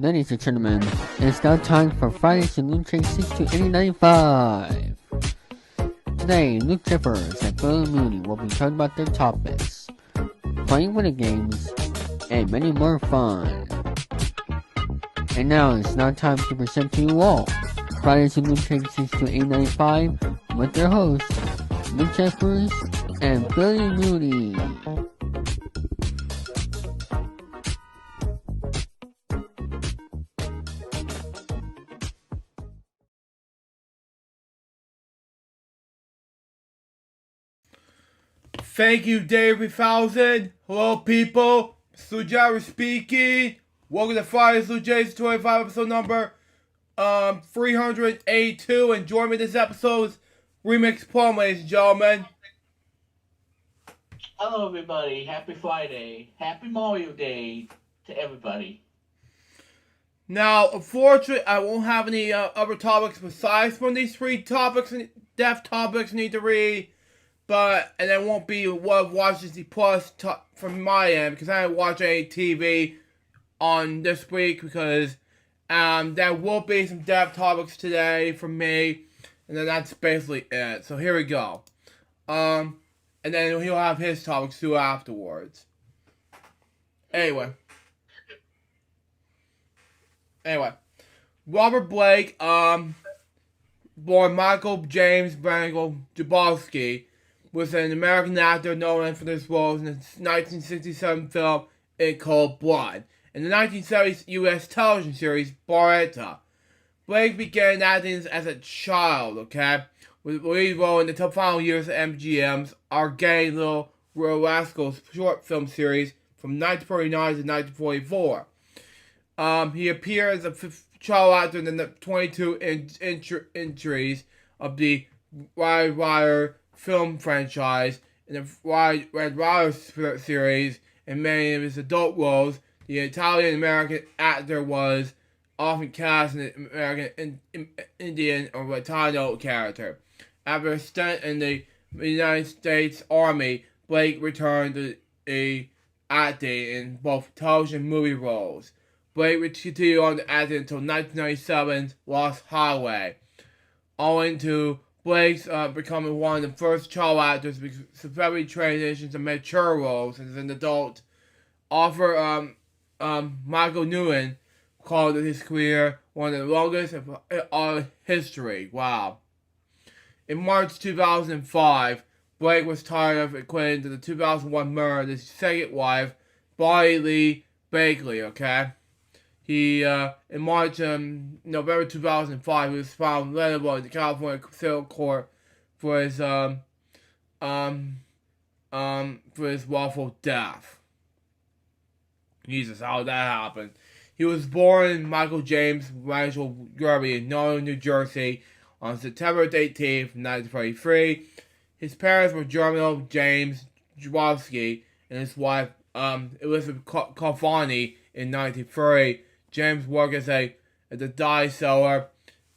Ladies and gentlemen, it's now time for Friday's LukeJ62895. Today, Luke Jippers and Bill Mooney will be talking about their topics, playing video games, and many more fun. And now it's now time to present to you all Friday's LukeJ62895 with their hosts, Luke Jippers and Billy Mooney. Thank you, Dave 3000. Hello, people. Sujara speaking. Welcome to Friday's LukeJ62895 episode number 382. And join me this episode's Remix Plum, ladies and gentlemen. Hello, everybody. Happy Friday. Happy Mario Day to everybody. Now, unfortunately, I won't have any other topics besides from these three topics, deaf topics need to read. And there won't be what Watch Disney Plus from my end, because I didn't watch any TV on this week, because there will be some dev topics today from me, and then that's basically it. So here we go. And then he'll have his topics too afterwards. Anyway, Robert Blake, born Michael James Bangle Jablowski, was an American actor known for his roles in the 1967 film In Cold Blood and the 1970s U.S. television series Baretta. Blake began acting as a child, with a lead role in the final years of MGM's Our Gay Little Rascals short film series from 1949 to 1944. He appeared as a child actor in the 22 entries of the Red Ryder film franchise in the Red Ryder series. In many of his adult roles, the Italian-American actor was often cast in an American Indian or Latino character. After a stint in the United States Army, Blake returned to acting in both television and movie roles. Blake continued on to acting until 1997's Lost Highway, owing to Blake's becoming one of the first child actors to successfully transition to mature roles as an adult. Author Michael Newman called his career one of the longest in history. Wow. In March 2005, Blake was tired of acquitted to the 2001 murder of his second wife, Bonnie Lee Bakley, He, in November 2005, he was found liable in the California Civil Court for his wrongful death. Jesus, how did that happen? He was born Michael James Rachel Gerby in Northern New Jersey on September 18th, 1933. His parents were German James Jablowski and his wife, Elizabeth Cofani, in 1930. James worked as a dye seller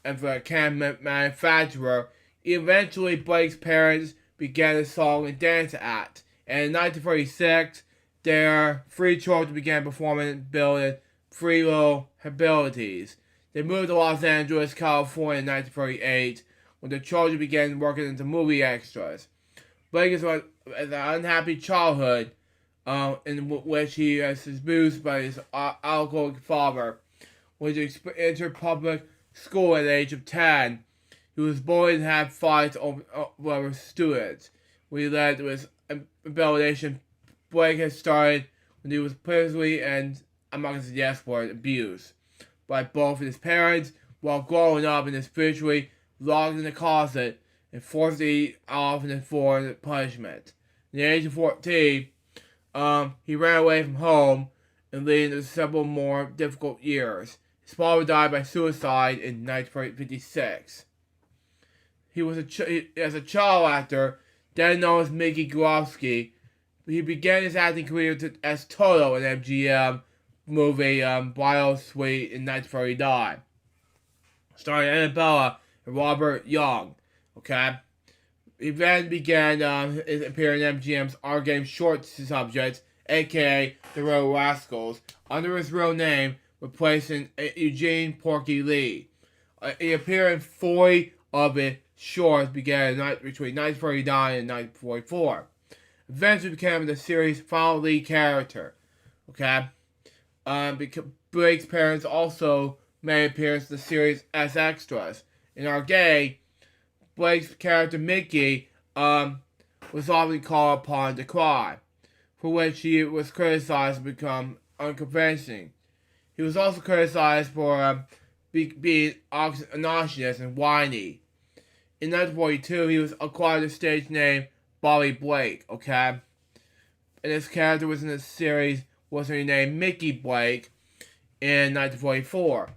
and for a can manufacturer. Eventually, Blake's parents began a song and dance act, and in 1936, their three children began performing and building free little abilities. They moved to Los Angeles, California in 1938, when the children began working into movie extras. Blake has an unhappy childhood, in which he was abused by his alcoholic father. When he entered public school at the age of 10, he was bullied and had fights over students. When he led to his rehabilitation, Blake had started when he was physically and, I'm not going to say the S word, abused by both of his parents while growing up and spiritually locked in the closet and forced to eat often for punishment. At the age of 14, he ran away from home and leading to several more difficult years. His father died by suicide in 1956. He was as a child actor, then known as Mickey Gorofsky. He began his acting career as Toto in MGM movie Bio Suite in 1939, starring Annabella and Robert Young. He then began appearing in MGM's Our Game short subjects, aka The Real Rascals, under his real name, replacing Eugene Porky Lee. He appeared in 40 of its shorts began between 1949 and 1944. Eventually became the series' final lead character. Okay? Because Blake's parents also made appearances in the series as extras. In our day, Blake's character Mickey was often called upon to cry, for which he was criticized and become unconvincing. He was also criticized for being obnoxious and whiny. In 1942, he was acquired the stage name Bobby Blake, okay? And his character was in the series was renamed Mickey Blake in 1944.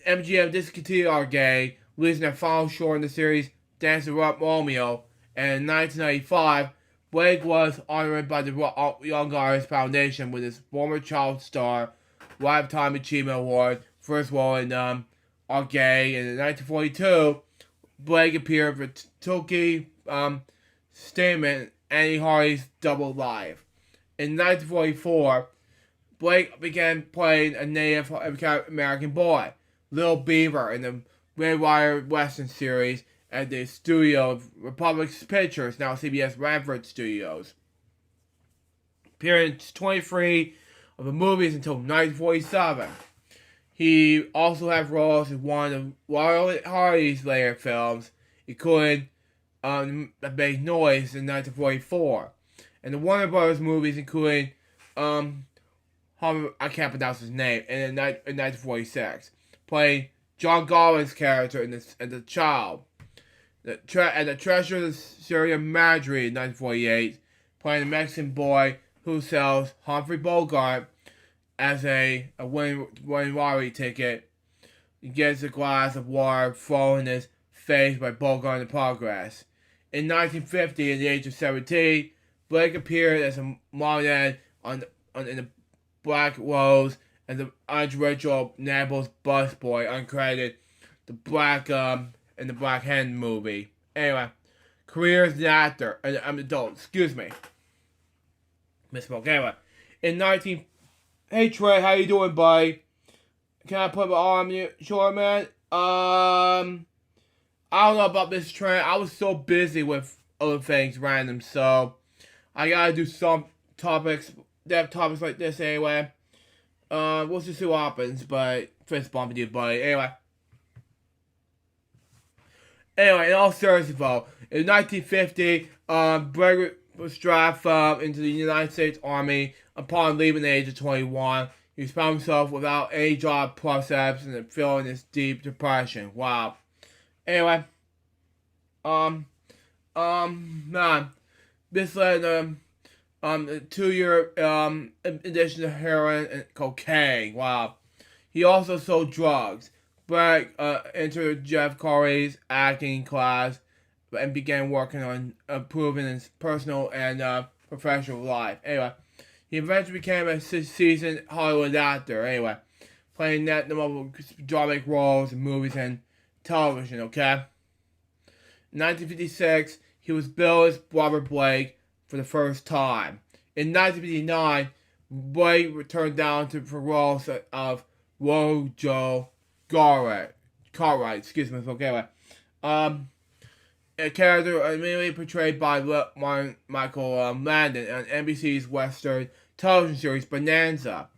MGM discontinued our game, releasing their final short in the series, Dancing Up Romeo, and in 1995, Blake was honored by the Young Artist Foundation with his former child star Lifetime Achievement Award for his role in Our Gay. And in 1942, Blake appeared for Tookie Statement Annie Hardy's Double Life. In 1944, Blake began playing a Native American boy, Little Beaver, in the Red Wire Western series at the studio of Republic Pictures, now CBS Radford Studios. Appeared in 23 of the movies until 1947. He also had roles in one of Laurel Hardy's later films, including A Big Noise in 1944. And the Warner Brothers movies, including I can't pronounce his name, in 1946, playing John Garland's character in The Child. The Treasure of the Syria Marjorie in 1948, playing a Mexican boy who sells Humphrey Bogart as a winning lottery ticket. He gets a glass of water thrown in his face by Bogart in progress. In 1950, at the age of 17, Blake appeared as a marionette in the Black Rose and the unoriginal Naples busboy, uncredited, in the Black Hen movie. Anyway, career as an actor, I'm an adult, excuse me. Misspoke. Anyway, hey Trey, how you doing, buddy? Can I put my arm in you? Sure, man. I don't know about this trend. I was so busy with other things random, so I gotta do some topics, depth topics like this anyway. We'll just see what happens, but fist bumping you, buddy. Anyway, in all seriousness though, in 1950, Blake was drafted into the United States Army. Upon leaving the age of 21, he found himself without any job prospects and feeling this deep depression. Wow. Anyway, man, this led to a 2-year addiction to heroin and cocaine. Wow. He also sold drugs. Blake entered Jeff Corey's acting class and began working on improving his personal and professional life. Anyway, he eventually became a seasoned Hollywood actor. Anyway, playing that number dramatic roles in movies and television. Okay. In 1956, he was billed as Robert Blake for the first time. In 1959, Blake returned down for roles of Joe Cartwright, excuse me, okay. A character immediately portrayed by Michael Landon on NBC's Western television series Bonanza.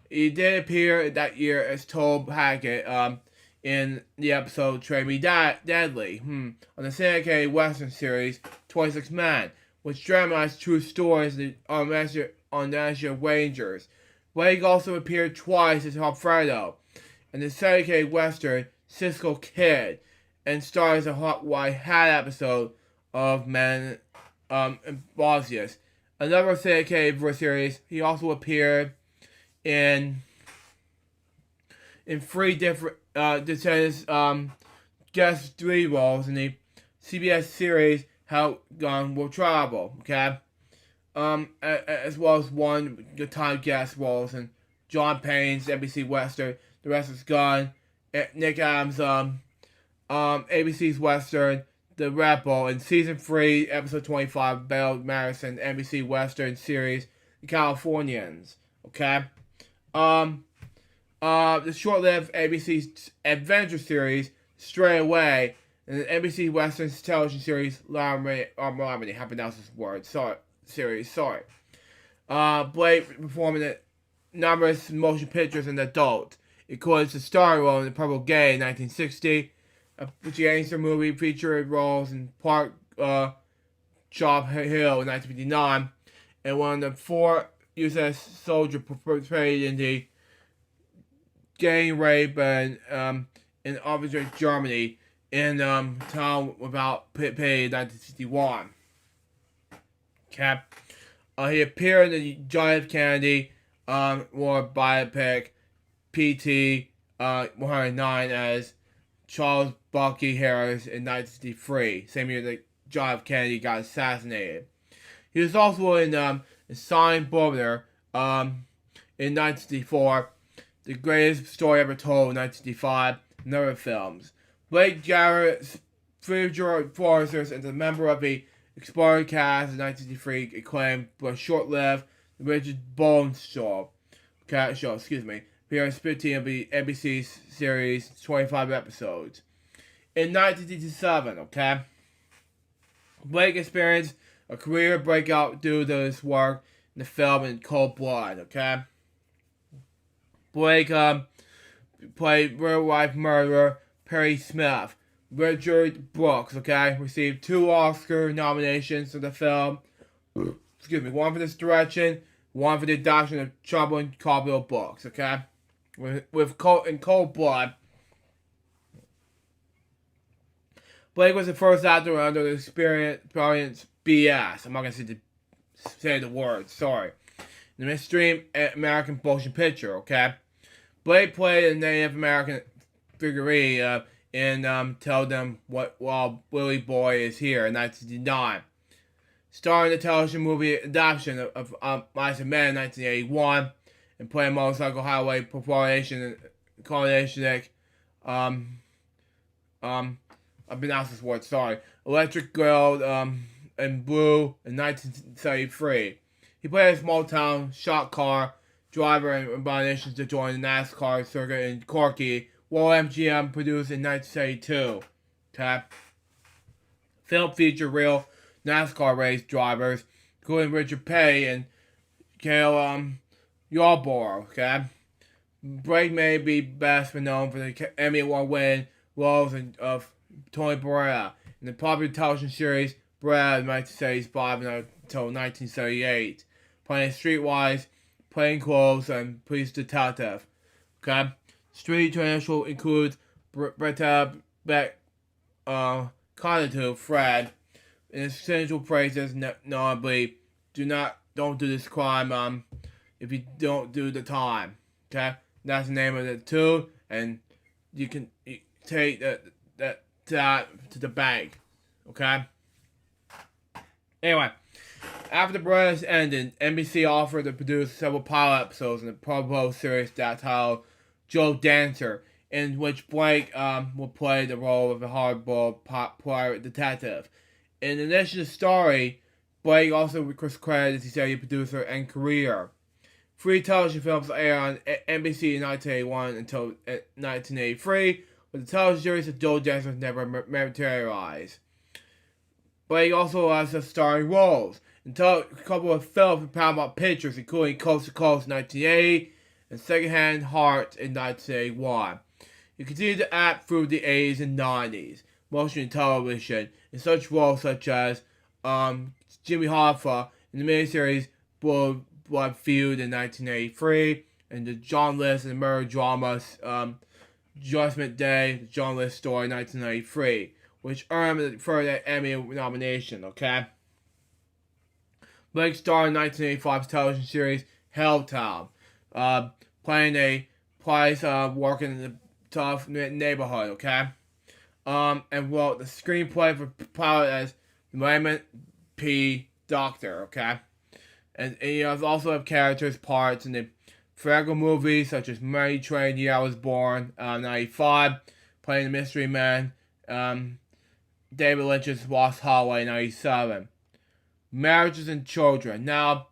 He did appear that year as Tobe Hackett in the episode Trade Me Deadly on the syndicated Western series 26 Men, which dramatized true stories on National Rangers. Blake also appeared twice as Alfredo in the syndicated Western Cisco Kid, and stars a Hot White Hat episode of Men in Bosnius. Another syndicated series, he also appeared in 3 different guest 3 roles in the CBS series How Gone Will Travel, okay? As well as 1 time guest roles in John Payne's NBC Western The Rest Is Gone, Nick Adams' ABC's Western The Rebel, in Season 3, Episode 25, Belle Madison, NBC Western series The Californians, okay? the short-lived ABC adventure series Stray Away, and the NBC Western television series Larmony, how to pronounce this word, sorry. Blake performing in numerous motion pictures and adult, including the starring role in The Purple Gay in 1960, a gangster movie featuring roles in Park Chop Hill in 1959, and one of the 4 U.S. soldiers portrayed in the gang rape in Austria, Germany, in Town Without Pay in 1961. Okay. He appeared in the John F. Kennedy war biopic PT 109 as Charles Bucky Harris in 1963, same year that John F. Kennedy got assassinated. He was also in Signed Brother in 1964, The Greatest Story Ever Told in 1965, and other films. Blake Jarrett's future Foresters and a member of the expired cast in 1963 acclaimed but short-lived The Richard Bones Show. Appeared 15 of the NBC series, 25 episodes. In 1967, Blake experienced a career breakout due to his work in the film In Cold Blood, Blake played real-life murderer Perry Smith. Richard Brooks, received 2 Oscar nominations for the film. One for this direction, one for the adaptation of troubling Colville books, In Cold Blood, Blake was the first actor under the experience BS. I'm not going to say the word, sorry. The mainstream American motion picture, Blake played a Native American figurine in Tell Them What While Willie Boy Is Here in 1969. Starring the television movie adaptation of Mice and Men in 1981, and playing motorcycle highway perforation and coordination. I've been asked this word, sorry. Electric Girl in Blue in 1973. He played a small town shot car driver and auditions to join the NASCAR circuit in Corky, while MGM produced in 1972. Film featured real NASCAR race drivers, including Richard Petty and Cale Yarborough, Blake may be best known for the Emmy Award-winning roles of Tony Barrera in the popular television series Brad in 1975 until 1978, playing Streetwise, Plainclothes, and Police Detective. Street traditional includes Bretta Beck, Cognitive, Fred, and essential phrases notably don't do this crime if you don't do the time. That's the name of the tune, and you can take that to the bank. Anyway, after the brothers ended, NBC offered to produce several pilot episodes in the proposed series that titled Joe Dancer, in which Blake would play the role of a hardball pirate detective. In addition to the story, Blake also was credited as executive producer and career. 3 television films aired on NBC in 1981 until 1983, but the television series of Joe Dancer never materialized. Blake also has starring roles in a couple of films from Paramount Pictures, including Coast to Coast in 1980 and Secondhand Heart in 1981. He continued to act through the 80s and 90s, mostly in television, in such roles such as Jimmy Hoffa in the miniseries Blood Feud in 1983, and the John List and murder drama Judgment Day, the John List story in 1993, which earned him the further Emmy nomination, Blake starred in 1985's television series Helltown, playing a price working in a tough neighborhood, and wrote the screenplay for pilot as Raymond P. Doctor, and he also have characters parts in the Fraggle movies such as Money Train, Year I Was Born, 95, playing the Mystery Man, David Lynch's Lost Highway, 97. Marriages and Children. Now,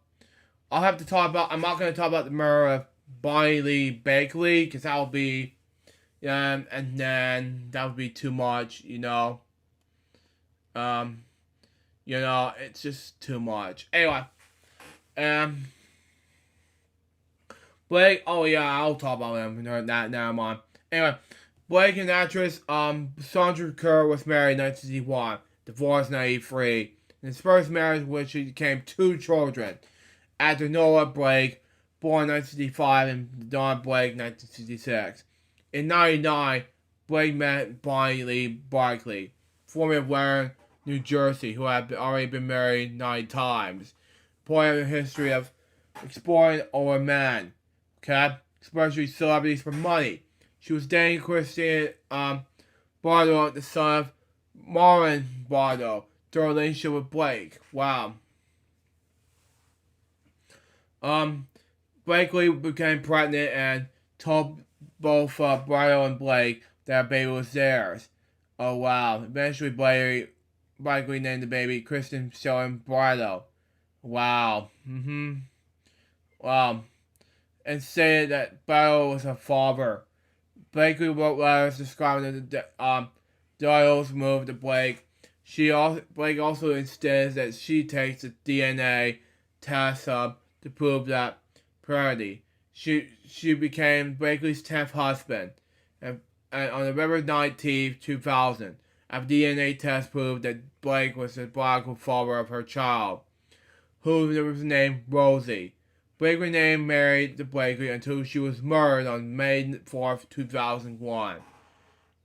I'm not going to talk about the murder of Bonnie Lee Bakley, because that would be, and then that would be too much, it's just too much. Anyway, Blake, oh yeah, I'll talk about him. Never mind. Anyway, Blake and actress Sandra Kerr was married in 1961, divorced in 1983. In his first marriage, which he became 2 children. After Noah Blake, born in 1965, and Don Blake, 1966. In 1999, Blake met Bonnie Lee Barkley, former of Warren, New Jersey, who had already been married 9 times. Point in the history of exploring older men, okay? Especially celebrities for money. She was dating Christine Bardo, the son of Marlon Bardo, through a relationship with Blake. Wow. Blakely became pregnant and told both Bardo and Blake that baby was theirs. Oh wow. Eventually Blakely named the baby Kristen Showing Bardo. Wow. Wow. And stated that Bardo was her father. Blakely wrote letters describing the Bardo's move to Blake. Blake also insists that she takes a DNA test to prove that paternity. She became Blakely's 10th husband, and on November 19th, 2000, a DNA test proved that Blake was the biological father of her child, who was named Rosie. Blake remained married to Blakely until she was murdered on May 4th, 2001.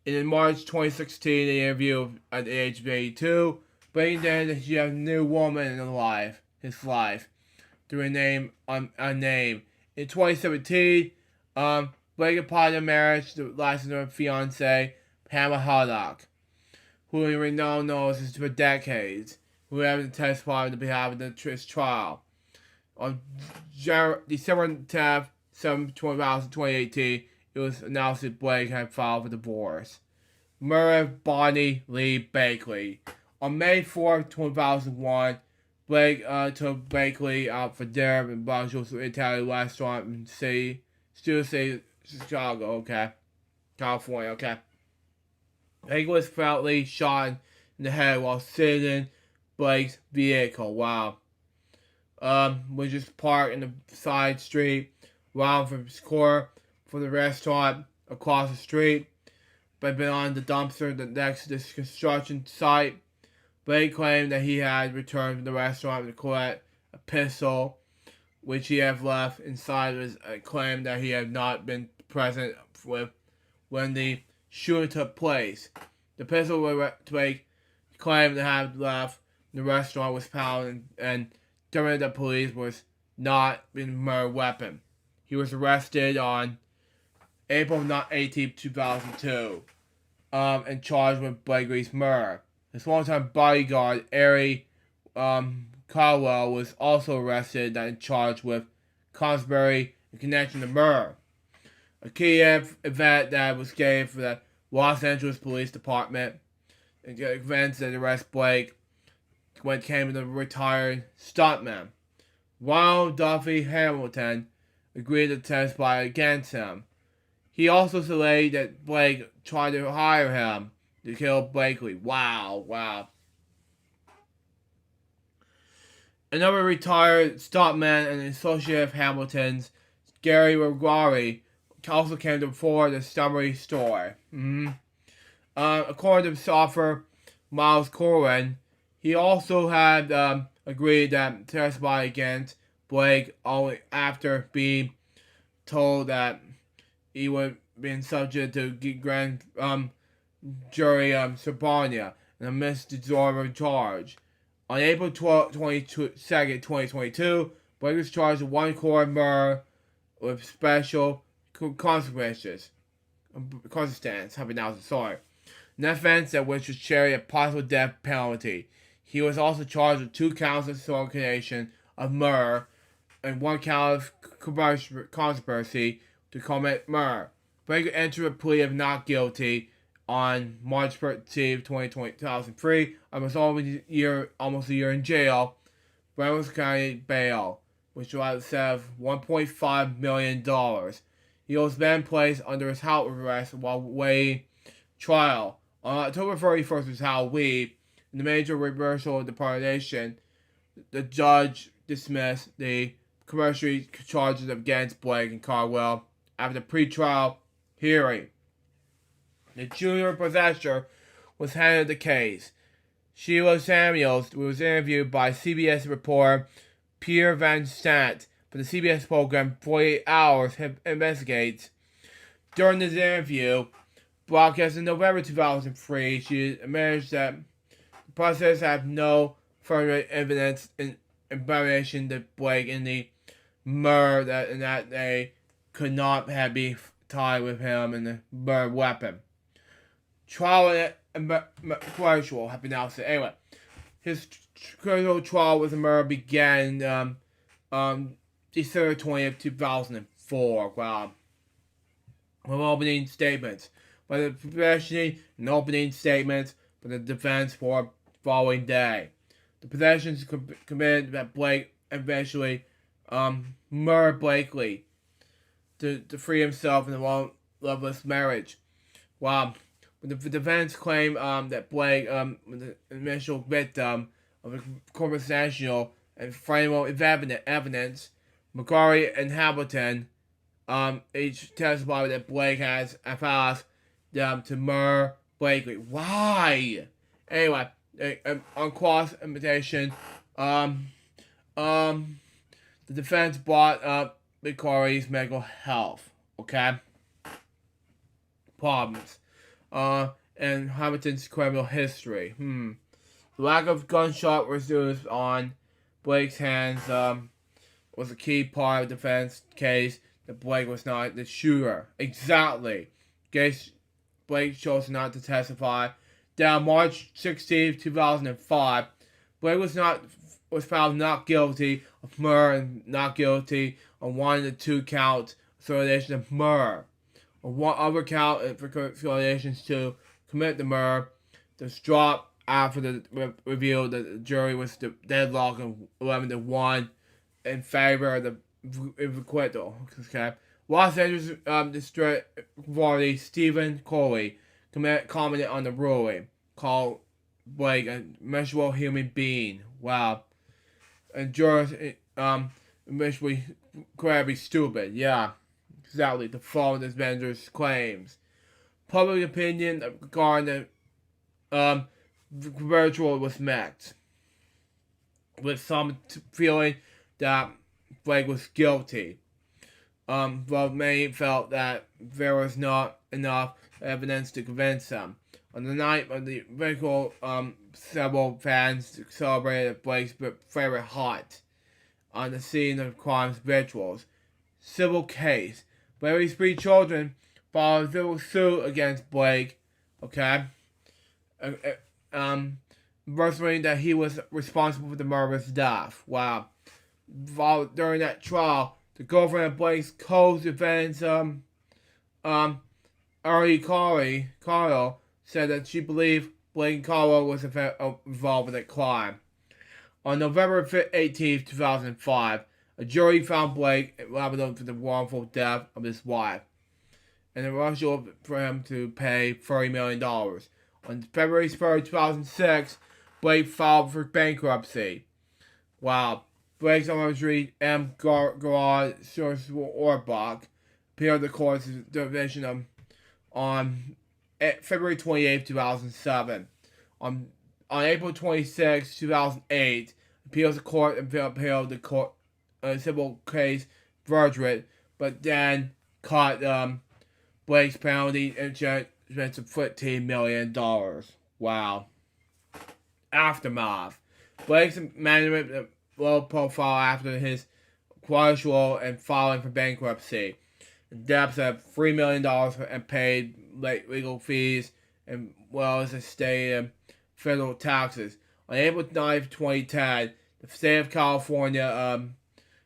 In March 2016, in an interview at the age of 82, Blake said that she had a new woman in his life, through a name. In 2017, Blake applied to marriage to licensed her fiancé, Pamela Haddock, who he known as for decades, who had testified on behalf of his trial. On December 10th, 2018, it was announced that Blake had filed for divorce. Murder of Bonnie Lee Bakley. On May 4th, 2001, Blake took Bakley out for dinner in Boston's Italian restaurant in Studio City, Chicago, California, Blake was fatally shot in the head while sitting in Blake's vehicle, which is parked in the side street, around from his core for the restaurant across the street, but beyond the dumpster next to this construction site. Blake claimed that he had returned to the restaurant to collect a pistol, which he had left inside his claim that he had not been present with when the shooting took place. The pistol Blake claimed to have left in the restaurant was found and determined that police was not a murder weapon. He was arrested on April 18, 2002, and charged with Blakely's murder. His longtime bodyguard, Ari Caldwell, was also arrested and charged with conspiracy in connection to murder. A key event that was gained for the Los Angeles Police Department, events that arrest Blake when it came to the retired stuntman. Ronald Duffy Hamilton agreed to testify against him. He also alleged that Blake tried to hire him to kill Blakely. Wow. Another retired stuntman and associate of Hamilton's, Gary Rogari, also came to before the summary story. According to Soffer Miles Corwin, he also had agreed to testify against Blake only after being told that he would be subject to grand jury subpoena and a misdemeanor charge. On April 22nd, 2022, Blake was charged with 1 count murder with special consequences. An offense at which was carried a possible death penalty. He was also charged with 2 counts of solicitation of murder and 1 count of conspiracy to commit murder. Blake entered a plea of not guilty on March 13, 2003, and was almost a year in jail. Reynolds County bail. which was set of $1.5 million. He was then placed under his house arrest while waiting trial. On October 31st was Halloween. In the major reversal of the deportation, the judge dismissed the commercial charges against Blake and Caldwell after the pre-trial hearing. The junior possessor was handed the case. Sheila Samuels was interviewed by CBS reporter Pierre Van Sant for the CBS program 48 Hours Investigates. During this interview, broadcast in November 2003, she admitted that the process had no further evidence in incrimination to Blake in the murder and that they could not have been tied with him in the murder weapon. Trial and casual have been announced. Anyway, his criminal trial with the murder began December 20th, 2004. Wow. With opening statements. By the possession and opening statements for the defense for the following day. The possessions committed that Blake eventually murdered Blakely to free himself in a loveless marriage. Wow. The defense claimed that Blake was the initial victim of a conversational and framework of evidence. McCarty and Hamilton each testified that Blake has asked them to murder Blakely. Why? Anyway, on cross-examination, the defense brought up McCarty's mental health. Okay? Problems. And Hamilton's criminal history. The lack of gunshot residues on Blake's hands was a key part of the defense case that Blake was not the shooter. Exactly. Blake chose not to testify. Then on March 16, 2005, Blake was found not guilty of murder and not guilty on one of the two counts of solicitation of murder. On one other count for consolidations to commit the murder, was dropped after the reveal that the jury was deadlocked 11-1 in favor of the acquittal. Okay. Los Angeles District Attorney Stephen Coley commented on the ruling, called Blake a miserable human being. Wow. And jurors miserably incredibly stupid. Yeah. Exactly, to follow this vendor's claims. Public opinion regarding the virtual was mixed, with some feeling that Blake was guilty. But many felt that there was not enough evidence to convince them. On the night of the vehicle, several fans celebrated Blake's favorite hut on the scene of crime's rituals. Civil case. Blake's 3 children filed a civil suit against Blake, okay? Verifying that he was responsible for the murderous death. Wow. During that trial, the girlfriend of Blake's co-defendants, Ari Carlo, said that she believed Blake and Carlo was involved in the crime. On November 18, 2005, a jury found Blake liable for the wrongful death of his wife, and arranged for him to pay $30 million. On February 3rd, 2006, Blake filed for bankruptcy. Wow. Blake's attorney M. Garrard Orbach appeared the court's division on February 28, 2007. On April 26, 2008, appeals the court appealed the court civil case verdict, but then cut Blake's penalty and judgment to $15 million. Wow. Aftermath. Blake's management low profile after his quadruple and filing for bankruptcy. Debts of $3 million and paid late legal fees, as well as the state and federal taxes. On April 9, 2010, the state of California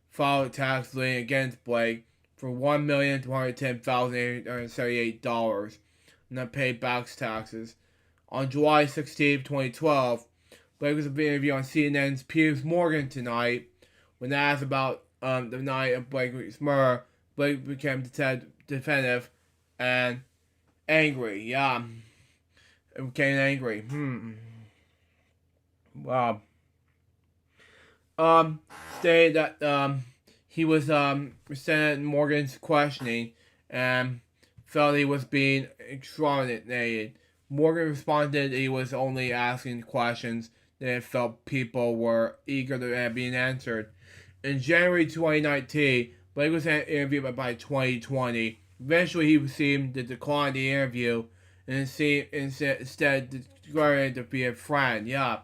filed a tax lien against Blake for $1,210,878 and unpaid back taxes. On July 16, 2012, Blake was being interviewed on CNN's Piers Morgan Tonight when asked about the night of Blake's murder, Blake became definitive and angry. Yeah, it became angry. Wow. Stated that he was resented Morgan's questioning and felt he was being exonerated. Morgan responded he was only asking questions that he felt people were eager to being answered. In January 2019, Blake was interviewed by 2020. Eventually, he seemed to decline the interview and instead declared to be a friend. Yeah.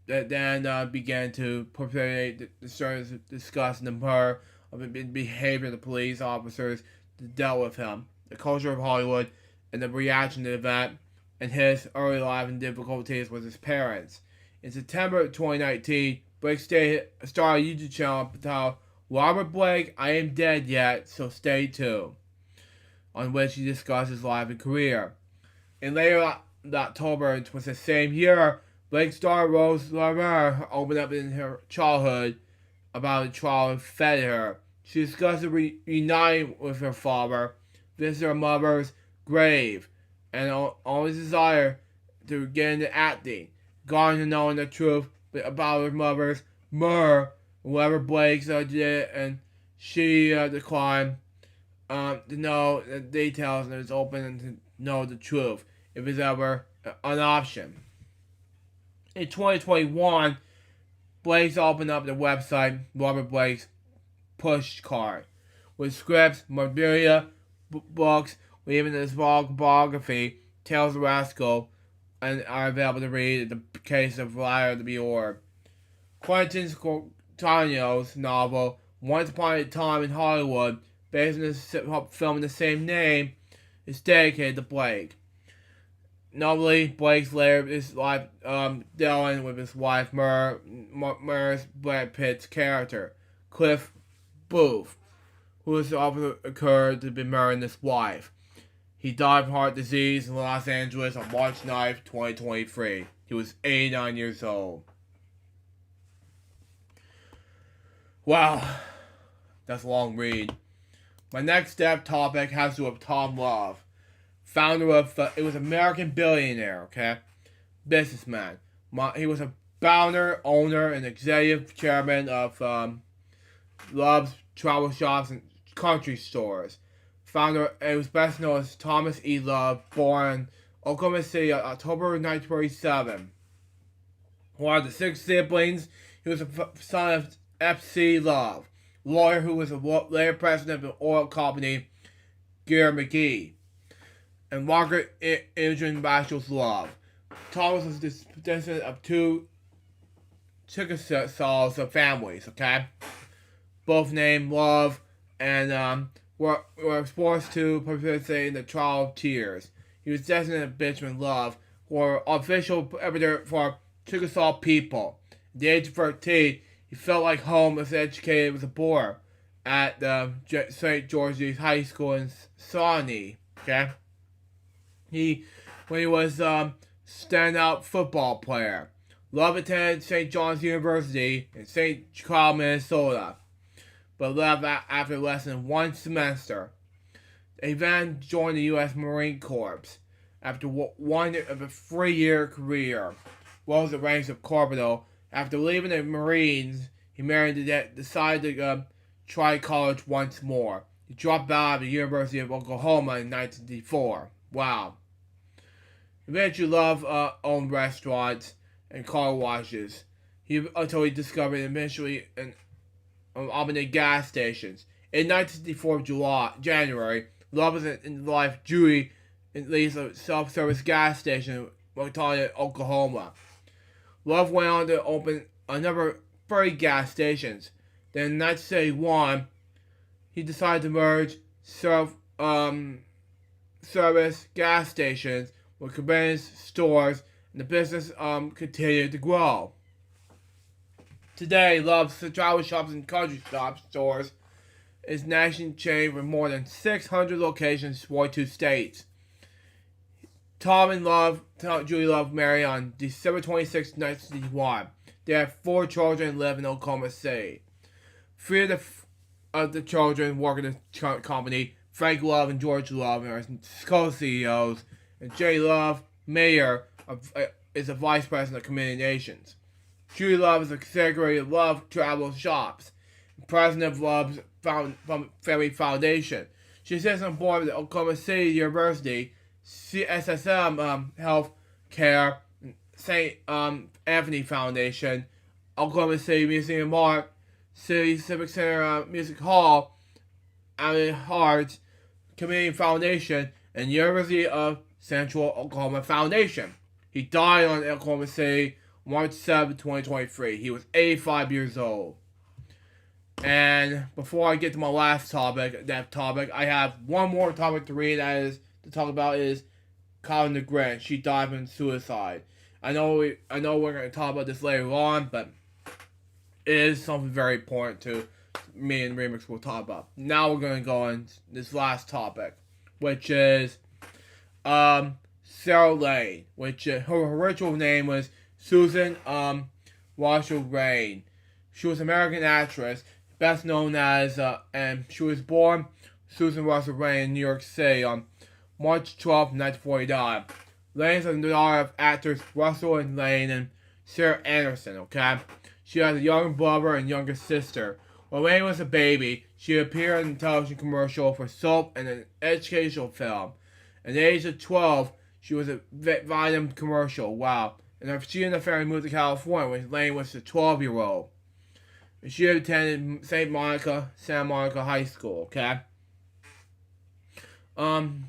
That then began to perpetrate the discussing the murder of the behavior of the police officers that dealt with him, the culture of Hollywood, and the reaction to the event, and his early life and difficulties with his parents. In September of 2019, Blake started a YouTube channel entitled Robert Blake, I Am Dead Yet, So Stay Tuned, on which he discussed his life and career. In later October, it was the same year, Blake's daughter Rose Lamar opened up in her childhood about the trial that fed her. She discussed reuniting with her father, visit her mother's grave, and always desire to get into acting. Gone to knowing the truth about her mother's murder, whoever Blake did, and she declined to know the details and is open to know the truth if it's ever an option. In 2021, Blake's opened up the website Robert Blake's Push Card with scripts, memorabilia, books, even his biography, Tales of Rascal, and are available to read in the case of Liar to be Orb. Quentin Tarantino's novel Once Upon a Time in Hollywood, based on the film in the same name, is dedicated to Blake. Notably, Blake's later his life dealing with his wife Murray's Brad Pitt's character, Cliff Booth, who has often occurred to be murdering his wife. He died of heart disease in Los Angeles on March 9th, 2023. He was 89 years old. Wow, that's a long read. My next topic has to do with Tom Love. Founder of, it was American billionaire, okay? Businessman. He was a founder, owner, and executive chairman of Love's Travel Shops and Country Stores. Founder, it was best known as Thomas E. Love, born in Oklahoma City, October 1947. One of the 6 siblings, he was a son of F.C. Love, lawyer who was a later president of the oil company, Gear McGee, and Margaret Imogen Marshall's Love. Thomas was the descendant of 2 Chickasaw families, okay? Both named Love and were forced to participate in the trial of tears. He was descendant of Benjamin Love, who were official editor for Chickasaw people. At the age of 13, he felt like home was educated as a boy at St. George's High School in Shawnee, okay? When he was standout football player. Love attended St. John's University in St. Cloud, Minnesota, but left after less than 1 semester. He then joined the U.S. Marine Corps after one of a 3-year career, rose the ranks of corporal. After leaving the Marines, he married and decided to try college once more. He dropped out of the University of Oklahoma in 1994. Wow. Eventually, Love owned restaurants and car washes. Until he discovered eventually opening gas stations. In 1964 January, Love was in life Dewey and leads a self-service gas station in Montana, Oklahoma. Love went on to open a number of 30 gas stations. Then in 1971, he decided to merge service gas stations with convenience stores, and the business continued to grow. Today, Love's Travel Shops and Country Stores is a national chain with more than 600 locations in 42 states. Tom and Julie Love married on December 26, 1961. They have 4 children and live in Oklahoma City. Three of the children work at the company. Frank Love and George Love are co-CEOs, and Jay Love, mayor, is a vice president of Communications. Julie Love is a secretary of Love Travel Shops, president of Love's Family Foundation. She sits on board of the Oklahoma City University SSM Health Care, St. Anthony Foundation, Oklahoma City Museum of Art, City Civic Center Music Hall, Allen Hearts Community Foundation, and University of Central Oklahoma Foundation. He died on Oklahoma City March 7, 2023. He was 85 years old. And before I get to my last topic, I have one more topic to read. That is to talk about is Colin DeGrant. She died from suicide. I know we're going to talk about this later on, but it is something very important to me and Remix will talk about. Now we're going to go on this last topic, which is Sarah Lane, which her original name was Susan Marshall Rain. She was an American actress, best known as, and she was born Susan Russell Rain in New York City on March 12, 1949. Lane is the daughter of actors Russell and Lane and Sarah Anderson, okay? She has a younger brother and younger sister. When Lane was a baby, she appeared in a television commercial for soap and an educational film. At the age of 12, she was a Vitamin commercial, wow. And she and her family moved to California when Lane was a 12-year-old. She attended Santa Monica High School, okay? Money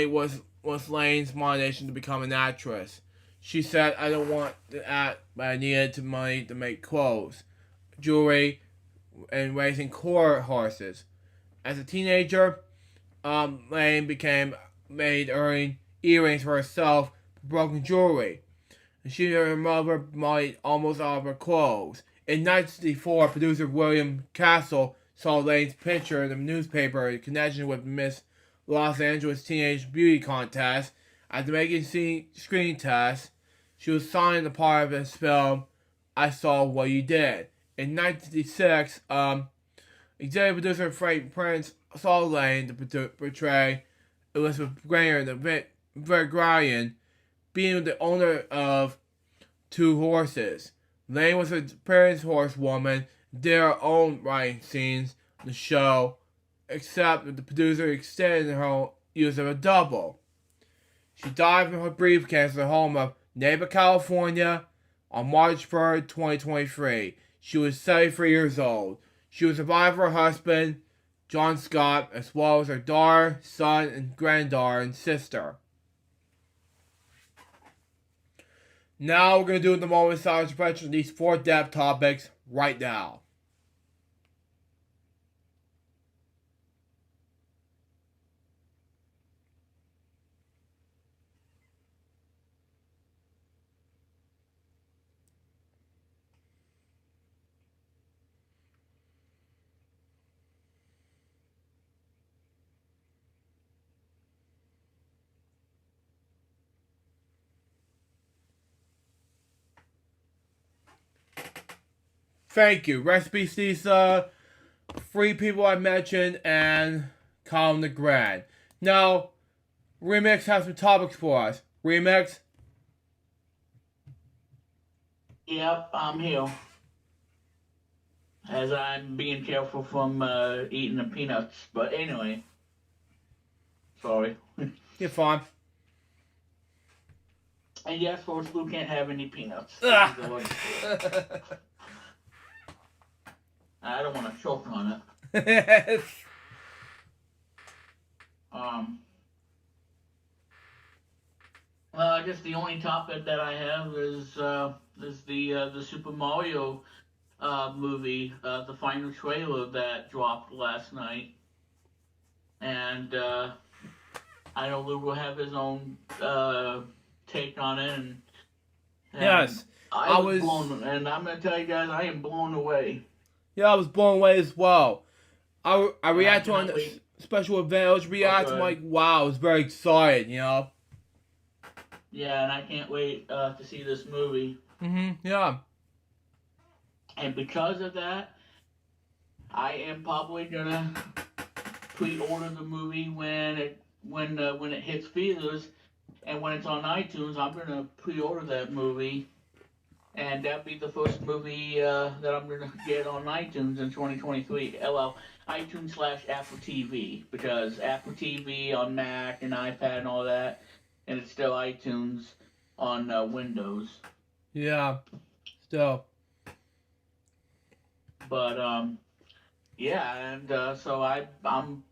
was Lane's motivation to become an actress. She said, I don't want to act, but I needed money to make clothes, jewelry, and racing core horses. As a teenager, Lane made earning earrings for herself with broken jewelry. And she and her mother made almost all of her clothes. In 1964, producer William Castle saw Lane's picture in the newspaper in connection with Miss Los Angeles Teenage Beauty Contest. After making screen tests, she was signed a part of his film, I Saw What You Did. In 1966, executive producer Frank Prince saw Lane to portray Elizabeth Granger and Vic Ryan, being the owner of two horses. Lane was a experienced horsewoman, did her own writing scenes in the show, except that the producer extended her use of a double. She died from her breast cancer at home of Napa, California on March 3rd, 2023. She was 73 years old. She was survived by her husband, John Scott, as well as her daughter, son, and granddaughter and sister. Now we're going to do the moment of silence reflection on these 4 depth topics right now. Thank you. Rest in peace, these 3 people I mentioned and Colin DeGrant. Now, Remix has some topics for us. Remix? Yep, I'm here. As I'm being careful from eating the peanuts. But anyway. Sorry. You're fine. And yes, folks, Luke can't have any peanuts. I don't want to choke on it. I guess the only topic that I have is the Super Mario movie, the final trailer that dropped last night, and I know Luke will have his own take on it, and yes, I was blown, and I'm gonna tell you guys, I am blown away. Yeah, I was blown away as well. I reacted on the special event. I was reacting like, wow, I was very excited, you know. Yeah, and I can't wait to see this movie. Yeah. And because of that, I am probably gonna pre-order the movie when it hits theaters, and when it's on iTunes, I'm gonna pre-order that movie, and that'll be the first movie that I'm gonna get on iTunes in 2023. Well, iTunes/Apple TV, because Apple TV on Mac and iPad and all that, and it's still iTunes on Windows. Yeah. Still. But yeah, and so I'm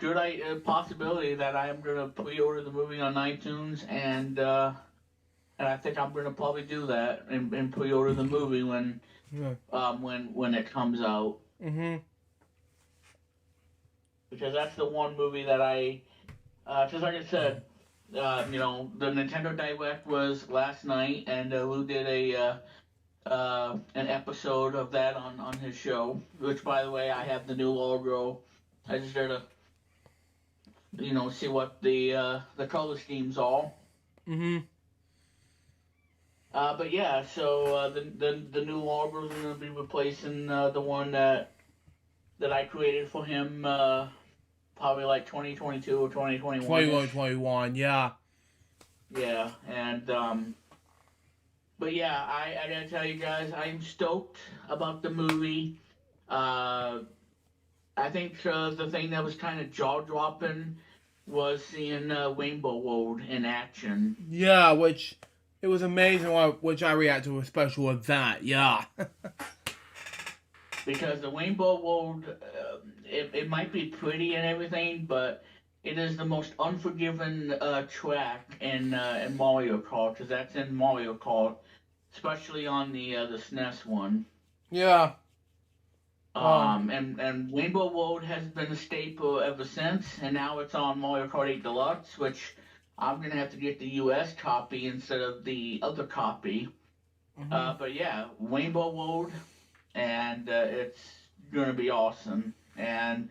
good possibility that I am gonna pre-order the movie on iTunes, and I think I'm gonna probably do that and pre-order the movie when it comes out. Mhm. Because that's the one movie that just like I said, the Nintendo Direct was last night, and Lou did an episode of that on his show. Which, by the way, I have the new logo. I just there to see what the color schemes are. Mhm. But yeah, so the new logo is going to be replacing the one that I created for him. Probably like 2022 or 2021. 21, yeah. Yeah, and but yeah, I gotta tell you guys, I'm stoked about the movie. I think the thing that was kind of jaw dropping was seeing Rainbow Road in action. Yeah, which it was amazing. Which I reacted to, especially with that. Yeah. Because the Rainbow Road, it might be pretty and everything, but it is the most unforgiving track in Mario Kart, because that's in Mario Kart, especially on the SNES one. Yeah. And Rainbow Road has been a staple ever since, and now it's on Mario Kart 8 Deluxe, which I'm gonna have to get the US copy instead of the other copy. Mm-hmm. But yeah, Rainbow Road, and it's gonna be awesome, and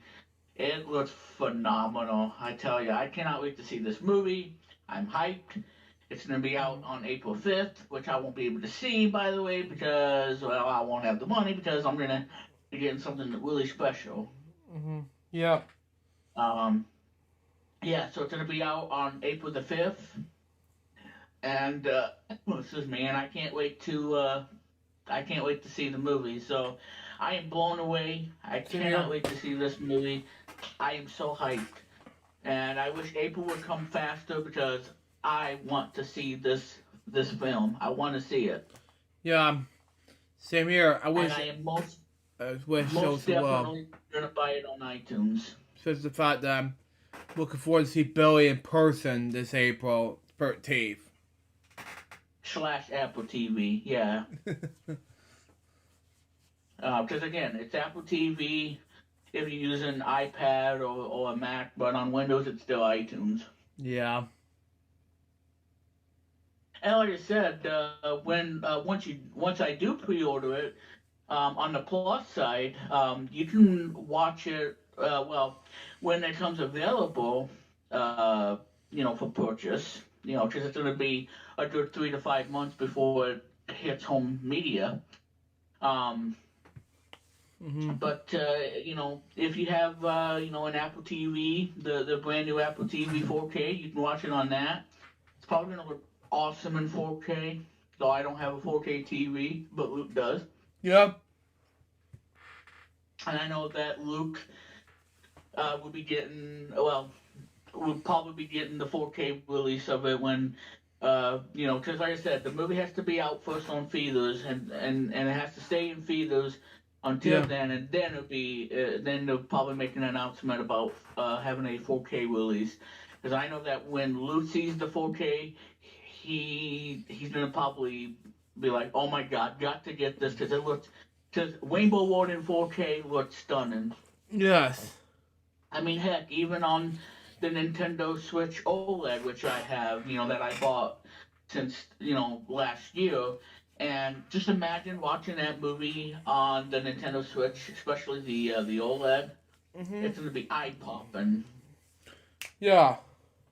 it looks phenomenal. I tell you, I cannot wait to see this movie. I'm hyped. It's gonna be out on April 5th, which I won't be able to see, by the way, because I won't have the money, because I'm gonna be getting something really special. Mm-hmm. Yep. Yeah, so it's gonna be out on April the 5th, and excuse me, and I can't wait to see the movie. So I am blown away. I cannot wait to see this movie. I am so hyped, and I wish April would come faster, because I want to see this film. I want to see it. Yeah. Same here. I wish. And I am most most definitely gonna buy it on iTunes. Just the fact that I'm looking forward to see Billy in person this April 13th. / Apple TV, yeah. Because again, it's Apple TV if you use an iPad or a Mac, but on Windows it's still iTunes. Yeah. And like I said, once I do pre-order it, on the plus side, you can watch it. When it comes available, for purchase, because it's going to be a good 3 to 5 months before it hits home media. Mm-hmm. But if you have an Apple TV, the brand new Apple TV 4K, you can watch it on that. It's probably going to look awesome in 4K. Though I don't have a 4K TV, but Luke does. Yep. And I know that Luke would probably be getting the 4K release of it when, because like I said, the movie has to be out first on theaters, and it has to stay in theaters until then, and then then they'll probably make an announcement about having a 4K release. Because I know that when Luke sees the 4K, he's gonna probably be like, "Oh my God, got to get this," because Rainbow Road in 4K looks stunning. Yes. I mean, heck, even on the Nintendo Switch OLED, which I have, that I bought since, last year. And just imagine watching that movie on the Nintendo Switch, especially the OLED. Mm-hmm. It's going to be eye-popping. Yeah.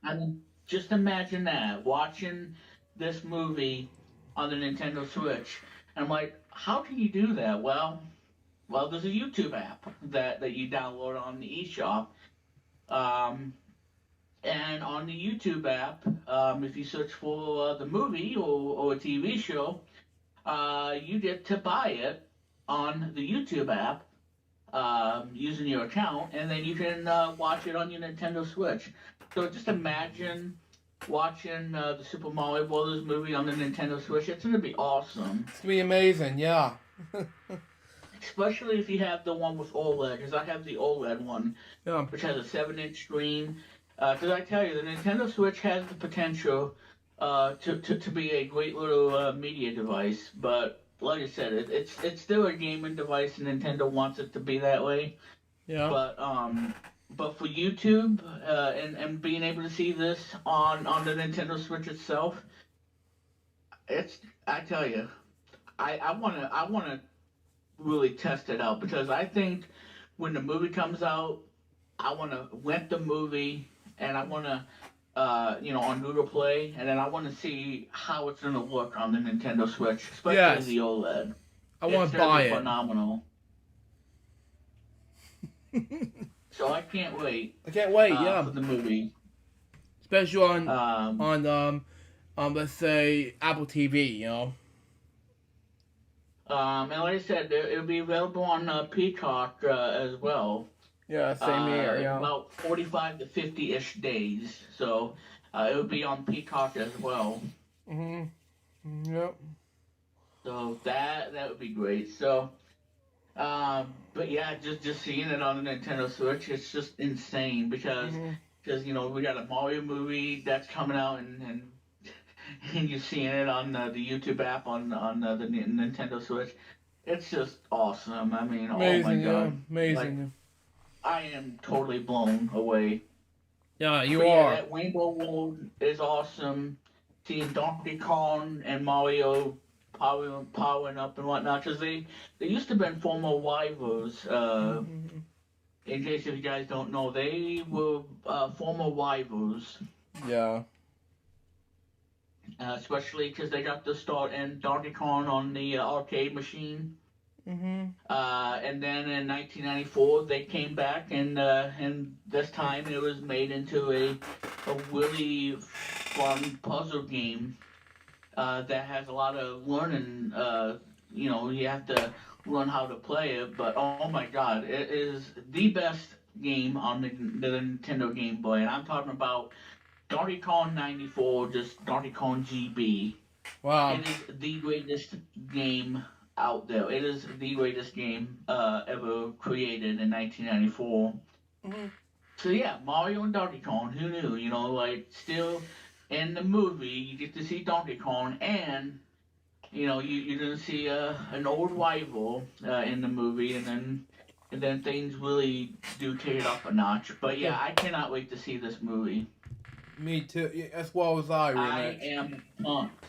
I mean, just imagine that, watching this movie on the Nintendo Switch. And I'm like, how can you do that? Well, there's a YouTube app that you download on the eShop. Um, and on the YouTube app, if you search for the movie or a TV show, you get to buy it on the YouTube app using your account, and then you can watch it on your Nintendo Switch. So just imagine watching the Super Mario Brothers movie on the Nintendo Switch. It's gonna be awesome. It's gonna be amazing, yeah. Especially if you have the one with OLED, because I have the OLED one, Yeah. which has a 7-inch screen. Because I tell you, the Nintendo Switch has the potential to be a great little media device, but like I said, it's still a gaming device, and Nintendo wants it to be that way. Yeah. But for YouTube and being able to see this on the Nintendo Switch itself, I tell you, I wanna really test it out, because I think when the movie comes out, I wanna rent the movie, and I wanna on Google Play, and then I want to see how it's gonna look on the Nintendo Switch, especially Yes. the OLED. I want to buy it. Phenomenal. So I can't wait. I can't wait. Yeah. For the movie, especially on let's say Apple TV. And like I said, it'll be available on Peacock as well. Yeah, same here. Yeah. About 45 to 50-ish days, so it'll be on Peacock as well. Mhm. Yep. So that would be great. So, but yeah, just seeing it on the Nintendo Switch, it's just insane, because we got a Mario movie that's coming out, and you're seeing it on the YouTube app on the Nintendo Switch. It's just awesome. I mean, amazing, oh my god, yeah. Amazing. Like, I am totally blown away. Yeah, you but are. Yeah, that Rainbow World is awesome. Seeing Donkey Kong and Mario powering up and whatnot, because they used to be former rivals. In case if you guys don't know, they were former rivals. Yeah. Especially because they got the start in Donkey Kong on the arcade machine. And then in 1994 they came back, and this time it was made into a really fun puzzle game that has a lot of learning. You have to learn how to play it, but oh my god, it is the best game on the Nintendo Game Boy, and I'm talking about Donkey Kong 94, just Donkey Kong GB. Wow. It is the greatest game out there. It is the greatest game ever created in 1994. So yeah, Mario and Donkey Kong, who knew? Still in the movie, you get to see Donkey Kong, and you're gonna see an old rival in the movie, and then things really do take it up a notch. But yeah, I cannot wait to see this movie. Me too, as well as I. I am pumped.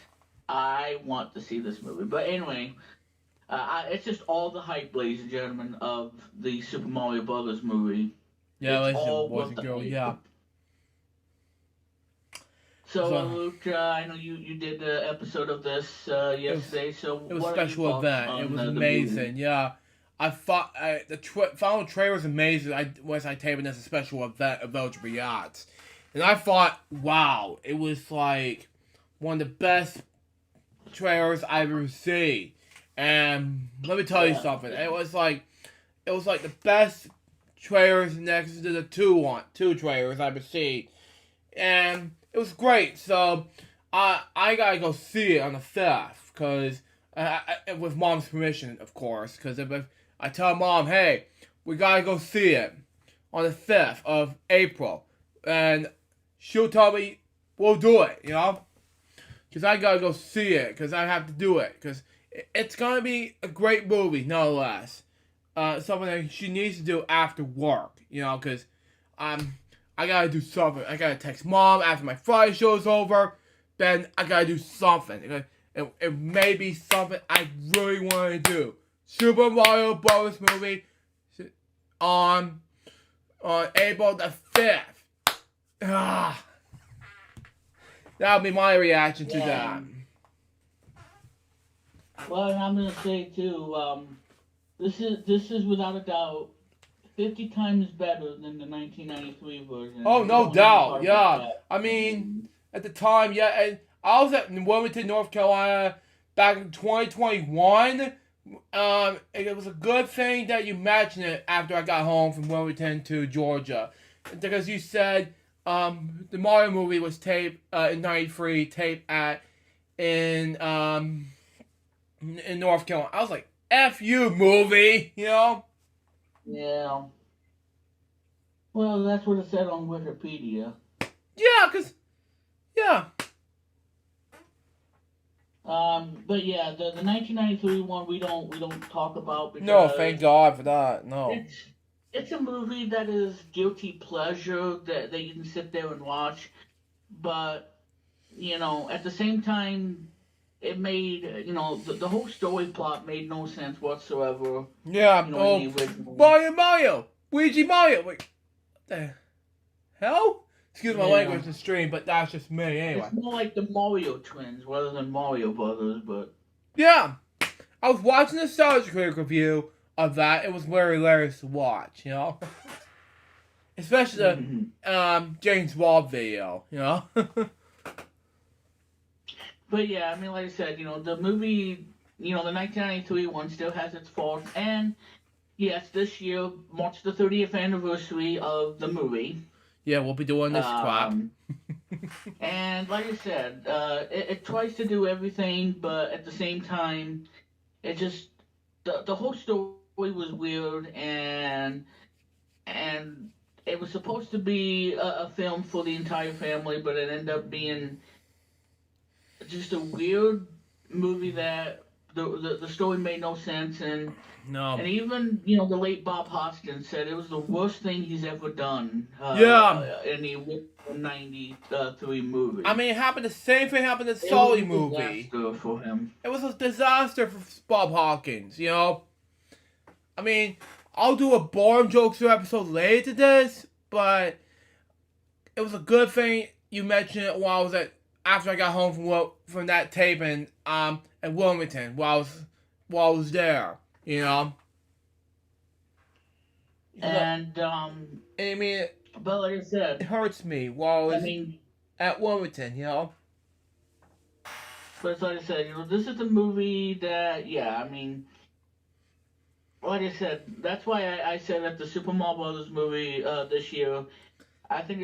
I want to see this movie. But anyway, it's just all the hype, ladies and gentlemen, of the Super Mario Brothers movie. Yeah, it's listen, all boys and girls, yeah. So Luke, I know you did an episode of this yesterday. So it was a special event. It was amazing. Yeah, I thought the final trailer was amazing. I taping as a special event of LukeJ62895, and I thought, wow, it was like one of the best trailers I've ever seen. And let me tell you something. It was like the best trailers next to the two trailers I've ever seen, and it was great. So I gotta go see it on the 5th, because with Mom's permission, of course. Because if I tell Mom, hey, we gotta go see it on the 5th of April, and she'll tell me we'll do it, because I gotta go see it, because I have to do it, because it's gonna be a great movie, no less. Something that she needs to do after work, because I gotta do something. I gotta text Mom after my Friday show's over. Then I gotta do something. It may be something I really want to do. Super Mario Bros. Movie on April the 5th. That'll be my reaction to that. Well, and I'm gonna say too. This is without a doubt 50 times better than the 1993 version. Oh, And we no don't even doubt. talk about Yeah. that. I mean, at the time, yeah, and I was at Wilmington, North Carolina back in 2021. It was a good thing that you mentioned it after I got home from Wilmington to Georgia. Because you said the Mario movie was taped in '93, taped in North Carolina. I was like, F you, movie, you know? Yeah. Well, that's what it said on Wikipedia. Yeah, because, yeah. But yeah, the 1993 one we don't talk about No, because thank God for that. No. it's a movie that is guilty pleasure that you can sit there and watch, but at the same time it made the whole story plot made no sense whatsoever. Yeah, In the original. Mario! Luigi Mario! Like, the hell? Excuse my language in stream, but that's just me anyway. It's more like the Mario twins rather than Mario Brothers, but Yeah, I was watching the Star Critic review of that. It was very hilarious to watch, you know? Especially the James Wall video, you know? But yeah, I mean, like I said, the movie, the 1993 one still has its faults, and yes, this year marks the 30th anniversary of the movie. Yeah, we'll be doing this crap. And like I said, it tries to do everything, but at the same time, it just the whole story was weird, and it was supposed to be a film for the entire family, but it ended up being just a weird movie that the story made no sense, and No. and even the late Bob Hoskins said it was the worst thing he's ever done. In the '93 movie. I mean, the same thing happened in the Sully movie. Disaster for him. It was a disaster for Bob Hawkins, you know? I mean, I'll do a boring jokester episode later to this, but it was a good thing you mentioned it while I was after I got home from that taping at Wilmington while I was there, you know? And I mean, but like I said, it hurts me while I was at Wilmington, you know? But it's like I said, this is a movie that, yeah, I mean, like I said, that's why I said that the Super Mario Brothers movie this year, I think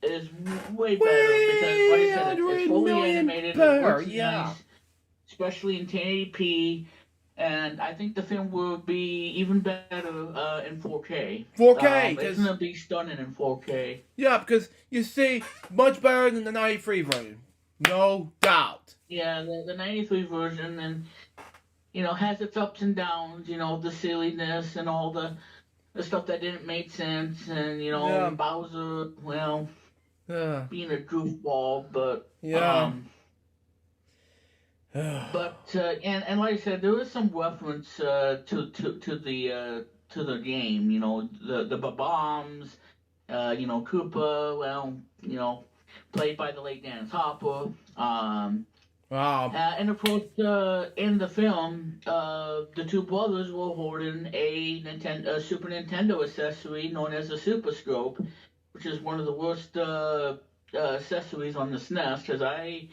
is way better because, like I said, it's fully animated, it looks nice, especially in 1080p, and I think the film will be even better in 4K. 4K! It's going to be stunning in 4K. Yeah, because you see, much better than the 93 version. No doubt. Yeah, the 93 version, and has its ups and downs, the silliness and all the stuff that didn't make sense, and Bowser, being a goofball, but and like I said, there was some reference to the game, the bombs, Koopa, played by the late Dennis Hopper. Wow. And of course, in the film, the two brothers were holding a Super Nintendo accessory known as the Super Scope, which is one of the worst accessories on the SNES, because I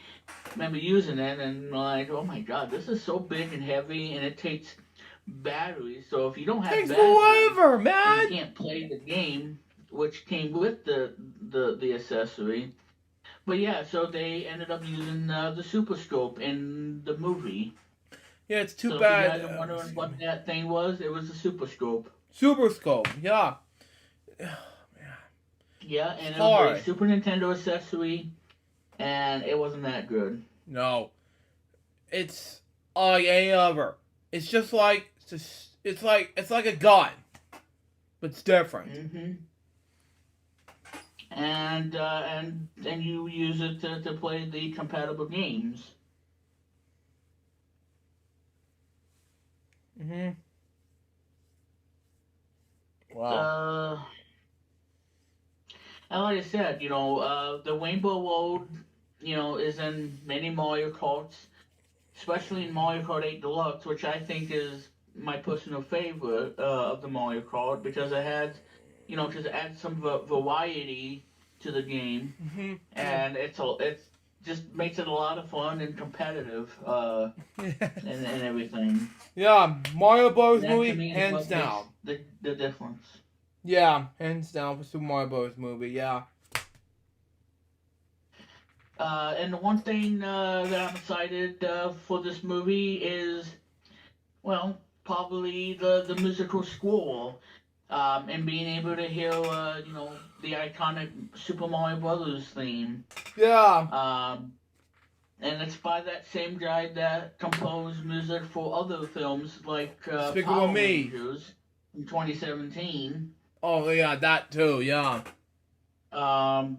remember using it and like, oh my god, this is so big and heavy, and it takes batteries. So if you don't have batteries, forever, man. You can't play the game, which came with the accessory. But yeah, so they ended up using the Super Scope in the movie. Yeah, it's too so bad. If you guys are wondering what that thing was, it was the Super Scope. Super Scope, yeah. Yeah, and it was a Super Nintendo accessory, and it wasn't that good. No, it's like any other. It's just like it's like a gun, but it's different. Mm-hmm. And you use it to play the compatible games. Mhm. Wow. And like I said, the Rainbow Road, is in many Mario Karts. especially in Mario Kart 8 Deluxe, which I think is my personal favorite of the Mario Kart because it has, because it adds some variety to the game, and it's just makes it a lot of fun and competitive, and everything. Yeah, Mario Bros. That to movie, me is hands what down. makes the difference. Yeah, hands down for Super Mario Bros. Movie, yeah. And the one thing that I'm excited for this movie is, well, probably the musical score, and being able to hear, the iconic Super Mario Brothers theme. Yeah. And it's by that same guy that composed music for other films like Despicable Power Me. Rangers in 2017. Oh, yeah, that too, yeah. And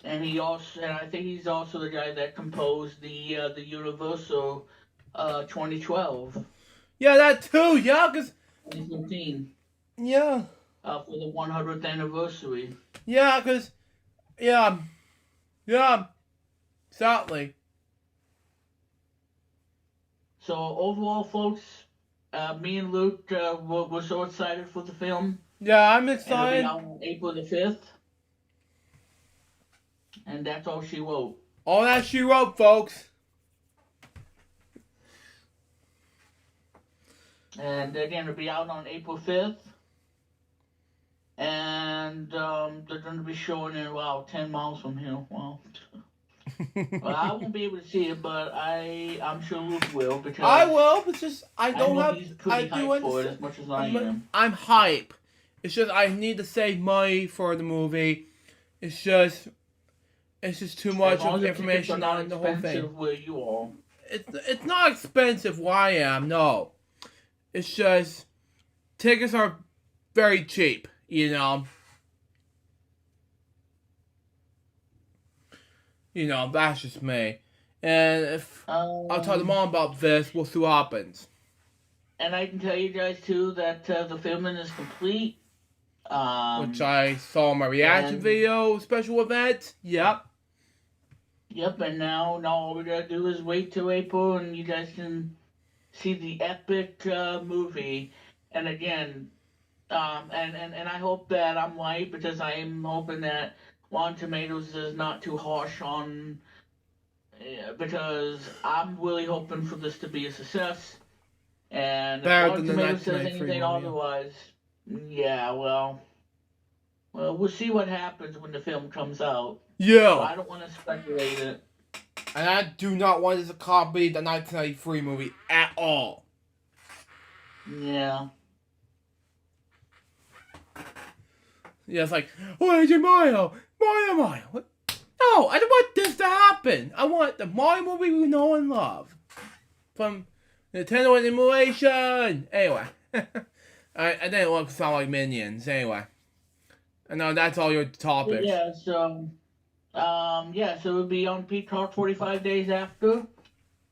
I think he's also the guy that composed the Universal 2012. Yeah, that too, yeah, 'cause... 2015. Yeah. For the 100th anniversary. Yeah, 'cause... Yeah. Yeah. Exactly. So overall, folks, me and Luke, we're so excited for the film. Yeah, I'm It'll excited. be out on April the 5th. And that's all she wrote. All that she wrote, folks. And again, it'll be out on April 5th. And they're going to be showing it, 10 miles from here. Wow. Well, I won't be able to see it, but I'm sure Luke will, because I will, but just I I don't know have. he's I pretty do hyped for it understand. as much as I am. I'm hype. It's just I need to save money for the movie. It's just too much As long of as information not on the whole thing. where you are. It's not expensive where I am. No, it's just tickets are very cheap. You know, that's just me. And if I'll tell the mom about this, we'll see what happens. And I can tell you guys too that the filming is complete. Which I saw in my reaction video special event. Yep. Yep, and now all we gotta do is wait till April, and you guys can see the epic movie. And again, and I hope that I'm right, because I am hoping that Rotten Tomatoes is not too harsh on, because I'm really hoping for this to be a success. And if Rotten Tomatoes says anything otherwise, yeah, well, we'll see what happens when the film comes out. Yeah. So I don't want to speculate it. And I do not want this to copy the 1993 movie at all. Yeah. Yeah, it's like, where's your Mario? Mario. What? No, I don't want this to happen. I want the Mario movie we know and love. From Nintendo emulation. Anyway. I didn't want to sound like Minions. Anyway. I know that's all your topics. Yeah, so it'll be on Peacock 45 days after.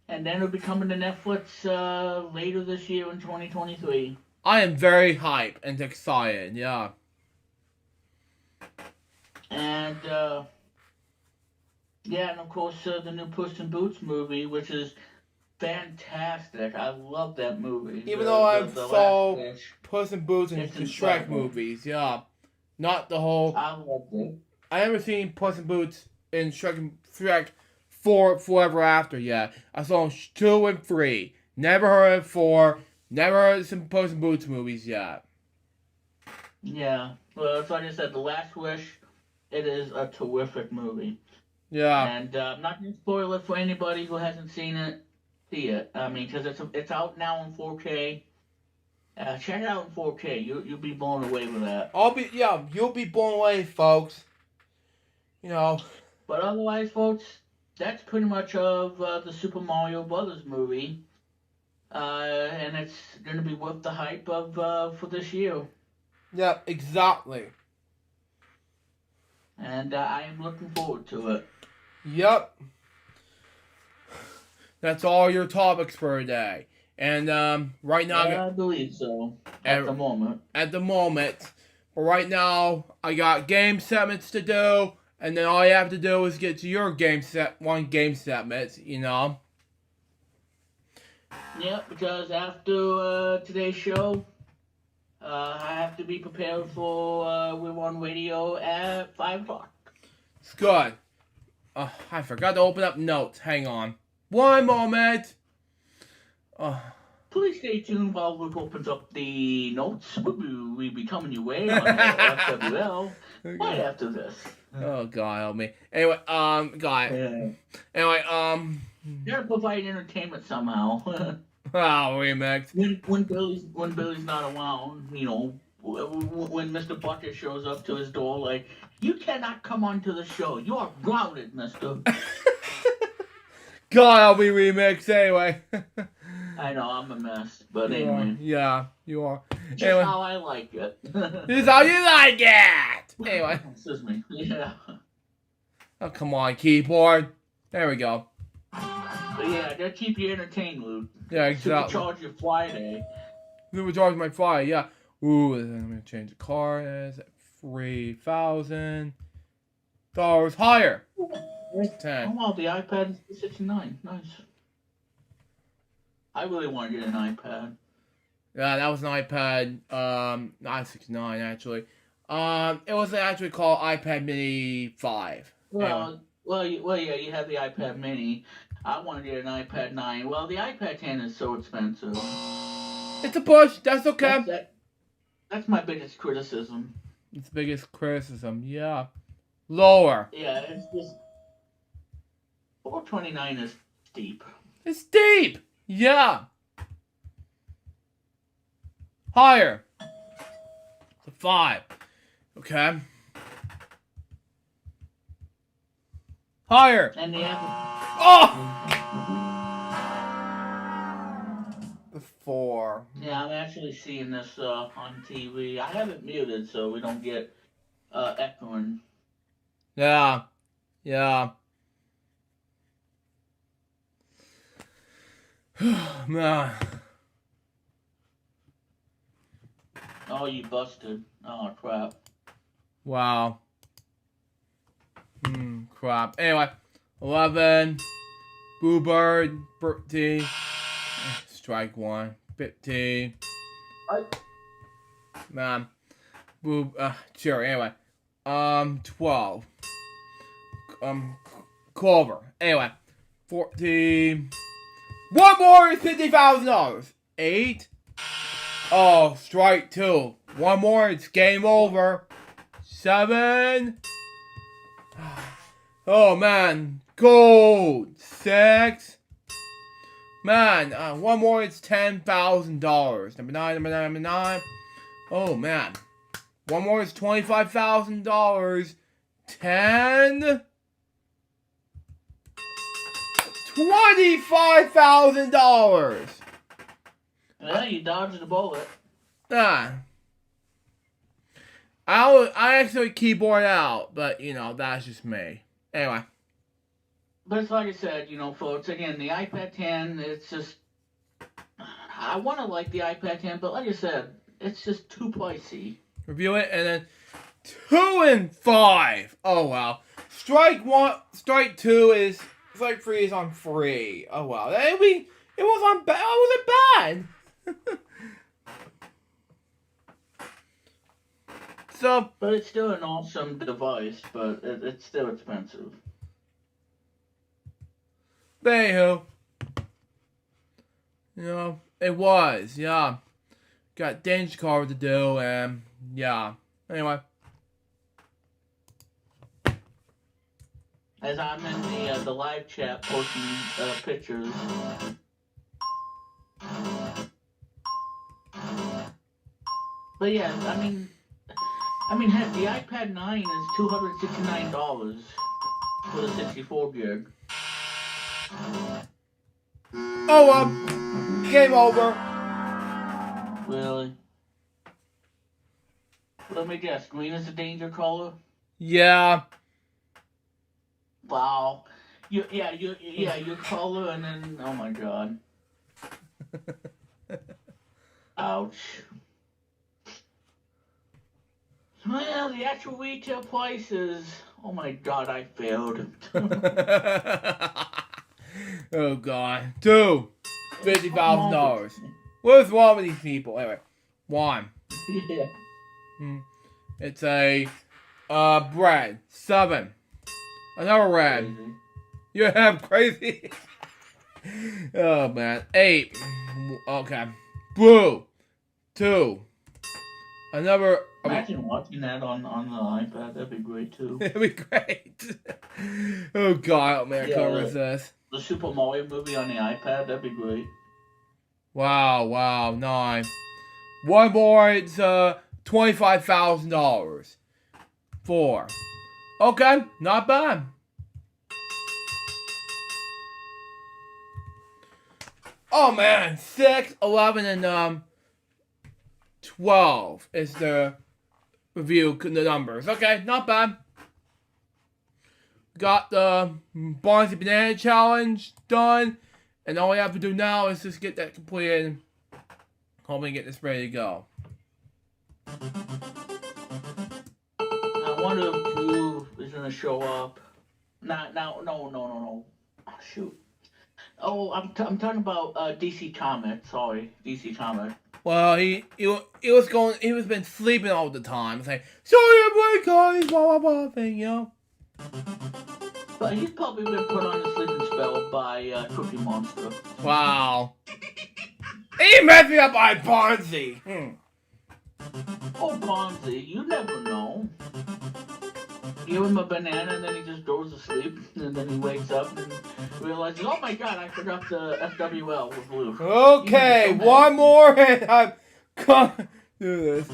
And then it'll be coming to Netflix later this year in 2023. I am very hyped and excited, yeah. And, and of course, the new Puss in Boots movie, which is fantastic. I love that movie. Even though I saw Puss in Boots and the Shrek movies, yeah. Not the whole... I loved it. I haven't seen Puss in Boots and Shrek 4 Forever After yet. I saw 2 and 3. Never heard of 4. Never heard of some Puss in Boots movies yet. Yeah. Well, it's like I said, The Last Wish, it is a terrific movie. Yeah. And I'm not going to spoil it for anybody who hasn't seen it. See it. I mean, because it's out now in 4K. Check it out in 4K. You'll be blown away with that. You'll be blown away, folks. You know. But otherwise, folks, that's pretty much of the Super Mario Brothers movie. And it's going to be worth the hype of for this year. Yep, exactly. And I am looking forward to it. Yep. That's all your topics for today. And right now... Yeah, I believe so. At the moment. At the moment. But right now, I got game segments to do. And then all you have to do is get to your game segments, you know. Yeah, because after today's show, I have to be prepared for we're on radio at 5 o'clock. It's good. I forgot to open up notes. Hang on. One moment. Please stay tuned while Luke opens up the notes. We'll be coming your way on FWL right after this. Oh, God help me. Anyway, Anyway, You gotta provide entertainment somehow. remix. when Billy's not around, you know, when Mr. Bucket shows up to his door, like, you cannot come onto the show. You are grounded, Mister. God help me, remix. Anyway. I know I'm a mess, but anyway. Yeah, you are. Just Anyway. how I like it. This is how you like it. Anyway. Excuse me. Yeah. Oh, come on, keyboard. There we go. But yeah, they'll keep you entertained, Luke. Yeah, exactly. Supercharge your Friday. Supercharge my fire, yeah. Ooh, I'm gonna change the car. That's $3,000 higher. 10. Oh wow, the iPad is 69. Nice. I really want to get an iPad. Yeah, that was an iPad, not 69 actually. It was actually called iPad Mini 5. Well, yeah, you have the iPad Mini. I want to get an iPad 9. Well, the iPad 10 is so expensive. It's a push. That's okay. That's my biggest criticism. It's the biggest criticism. Yeah. Lower. Yeah, it's just $429 is steep. It's steep. Yeah. Higher. The 5. Okay. Higher. And the Apple. Oh. The 4. Yeah, I'm actually seeing this on TV. I have it muted so we don't get echoing. Yeah. Yeah. Man. Oh, you busted. Oh, crap. Wow. Crap. Anyway, 11. Boo Bird. 13. Strike 1. 15. Man. Boo. Sure. Anyway. 12. Clover. Anyway. 14. One more is $50,000. 8. Oh, strike 2. One more, it's game over. 7. Oh man, gold. 6. Man, one more, it's $10,000. Number 9. Oh man, one more is $25,000. 10. $25,000. Yeah, you dodged the bullet. I actually keyboard out, but you know, that's just me. Anyway. But it's like I said, you know, folks, again, the iPad 10, it's just, I want to like the iPad 10, but like I said, it's just too pricey. Review it, and then 2 and 5. Oh, wow. Strike 2 is, strike 3 is on free. Oh, wow. It wasn't bad. So, but it's still an awesome device, but it's still expensive. But anywho, you know, it was, yeah. Got Danger Card to do, and yeah. Anyway. As I'm in the live chat posting pictures. But yeah, I mean, heck, the iPad 9 is $269 for the 64 gig. Oh, game over. Really? Let me guess, green is the danger color? Yeah. Wow. Your color, and then, oh my god. Ouch. Well, the actual retail price is, oh my god, I failed. Oh god. 2. $50,000. What's wrong with these people? Anyway, one. Yeah. It's a bread. 7. Another red. Crazy. You have crazy. Oh man. 8. Okay. Blue. 2. Another. Imagine watching that on the iPad. That'd be great too. It'd be great. Oh god, America resist. The Super Mario movie on the iPad. That'd be great. Wow. 9. One more. It's $25,000. 4. Okay, not bad. Oh man, 6, 11, and 12 is the the numbers. Okay, not bad. Got the Bonzi Banana Challenge done, and all we have to do now is just get that completed. Hopefully get this ready to go. I wonder if Blue is gonna show up. No. Oh, shoot. Oh, I'm talking about DC Comics. Sorry, DC Comics. Well, he was been sleeping all the time. It's like, sorry, I'm late, guys, blah blah blah thing, you know. But he's probably been put on a sleeping spell by Cookie Monster. Wow. He messed me up by Bonzi. Oh, Bonzi, you never know. Give him a banana and then he just goes to sleep and then he wakes up and realizes, oh my god, I forgot the FWL with Blue. Okay, one more and I'm gonna do this.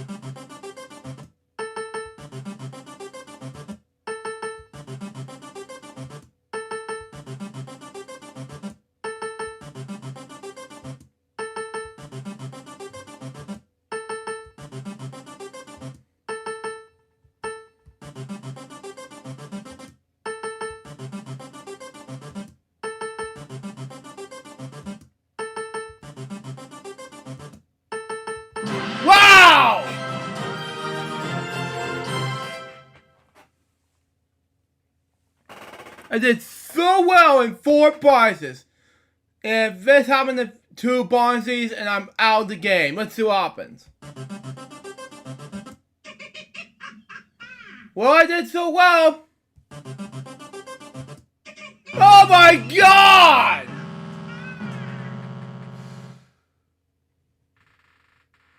Wow! I did so well in 4 prizes. And if this happened to 2 Bonzies and I'm out of the game. Let's see what happens. Well, I did so well. Oh my god!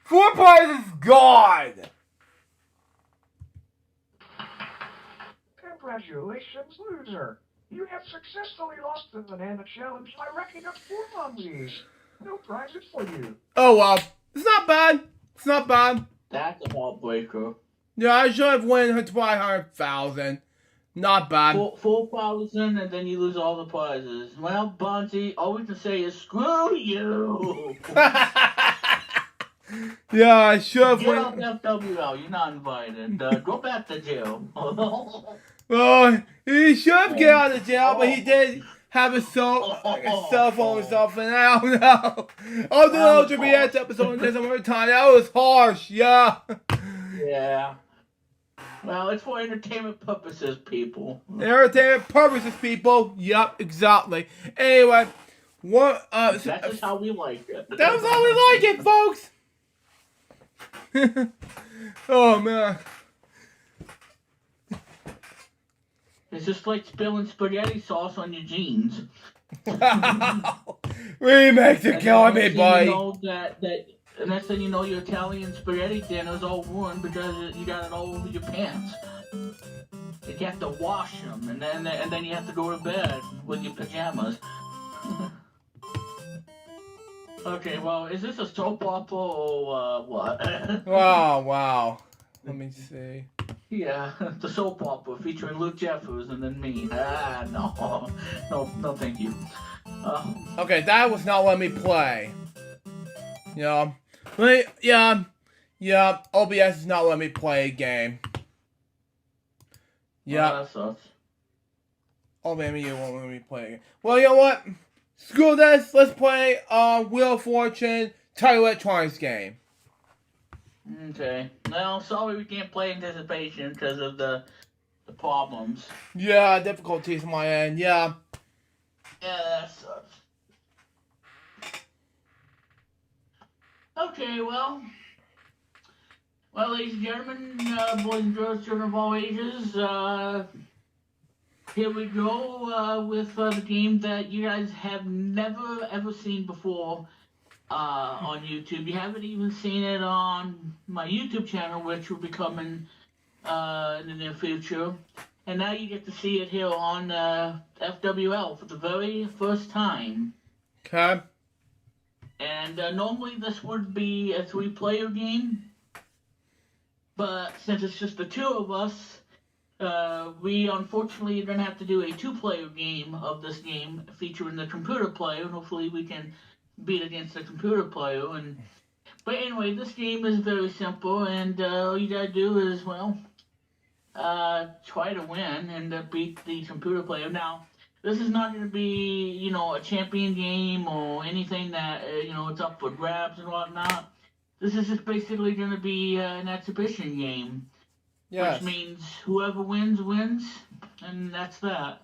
4 prizes gone! Congratulations, loser. You have successfully lost the banana challenge by racking up 4 mummies. No prizes for you. Oh well. It's not bad. It's not bad. That's a heartbreaker. Yeah, I should have won her 500,000. Not bad. 4,000 and then you lose all the prizes. Well, Bonzi, all we can say is screw you. Yeah, I should have Get off won. FWL. You're not invited. Go back to jail. Well, he should have get out of jail, but he did have a cell phone or something. I don't know. I'll do an LGBS episode this another time. That was harsh, yeah. Yeah. Well, it's for entertainment purposes, people. Entertainment purposes, people. Yup, exactly. Anyway, what? That's just how we like it. That's how we like it, folks. Oh man. It's just like spilling spaghetti sauce on your jeans. Remix are killing me, buddy. You know that next thing you know, your Italian spaghetti dinner's all ruined because you got it all over your pants. You have to wash them, and then you have to go to bed with your pajamas. Okay, well, is this a soap opera or what? Wow. Let me see. Yeah, the soap opera featuring Luke Jeffers and then me. No, thank you. Okay, that was not letting me play. Yeah, OBS is not letting me play a game. Yeah. That sucks. Oh, maybe you won't let me play a game. Well, you know what? Screw this. Let's play Wheel of Fortune Title Electronics game. Okay. Well, sorry we can't play Anticipation because of the problems. Yeah, difficulties on my end. Yeah. Yeah, that sucks. Okay, well, ladies and gentlemen, boys and girls, children of all ages, here we go with the game that you guys have never ever seen before on YouTube. You haven't even seen it on my YouTube channel, which will be coming in the near future. And now you get to see it here on FWL for the very first time. Okay. And normally this would be a 3-player game, but since it's just the 2 of us, we unfortunately are going to have to do a 2-player game of this game featuring the computer player, and hopefully we can beat against the computer player. But anyway, this game is very simple, and all you gotta do is, well, try to win and beat the computer player. Now, this is not going to be, you know, a champion game or anything that, you know, it's up for grabs and whatnot. This is just basically going to be an exhibition game. Yes. Which means whoever wins, wins. And that's that.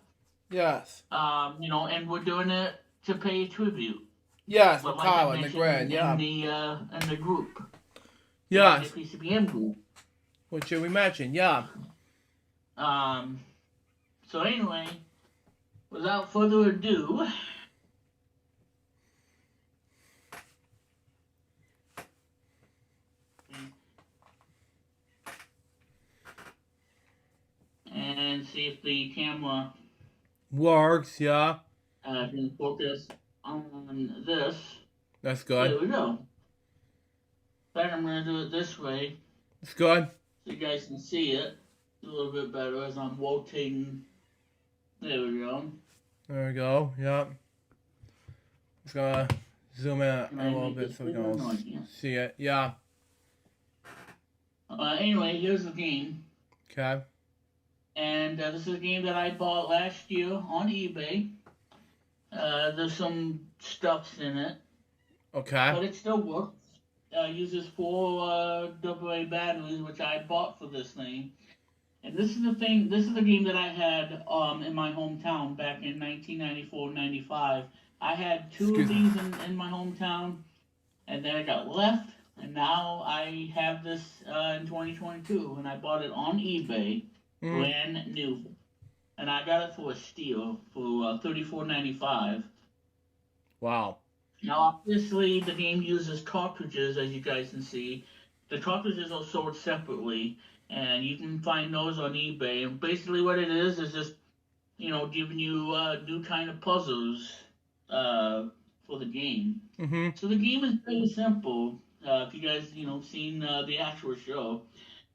Yes. You know, and we're doing it to pay tribute. Yes, But with like I Kyle and the mentioned Grand, yeah. In the group. Yes. The PCBM group. Which we mentioned, yeah. So anyway, without further ado, and see if the camera Works, yeah. can focus on this. That's There good. we go. Then I'm going to do it this way It's good. so you guys can see it a little bit better as I'm rotating. There we go. There we go, yeah. Just gonna zoom in a Can I little make bit this so we bigger? can No, all I can't. see it. Yeah. Anyway, here's the game. Okay. And this is a game that I bought last year on eBay. There's some stuffs in it, but Okay. it still works. Uses 4 AA batteries, which I bought for this thing. And this is the thing. This is the game that I had in my hometown back in 1994-95. I had 2 Excuse of me. these in my hometown, and then I got left. And now I have this in 2022, and I bought it on eBay, brand new. And I got it for a steal for $34.95. Wow. Now, obviously, the game uses cartridges, as you guys can see. The cartridges are sold separately, and you can find those on eBay. And basically, what it is just, you know, giving you new kind of puzzles for the game. Mm-hmm. So the game is pretty simple. If you guys, you know, seen the actual show,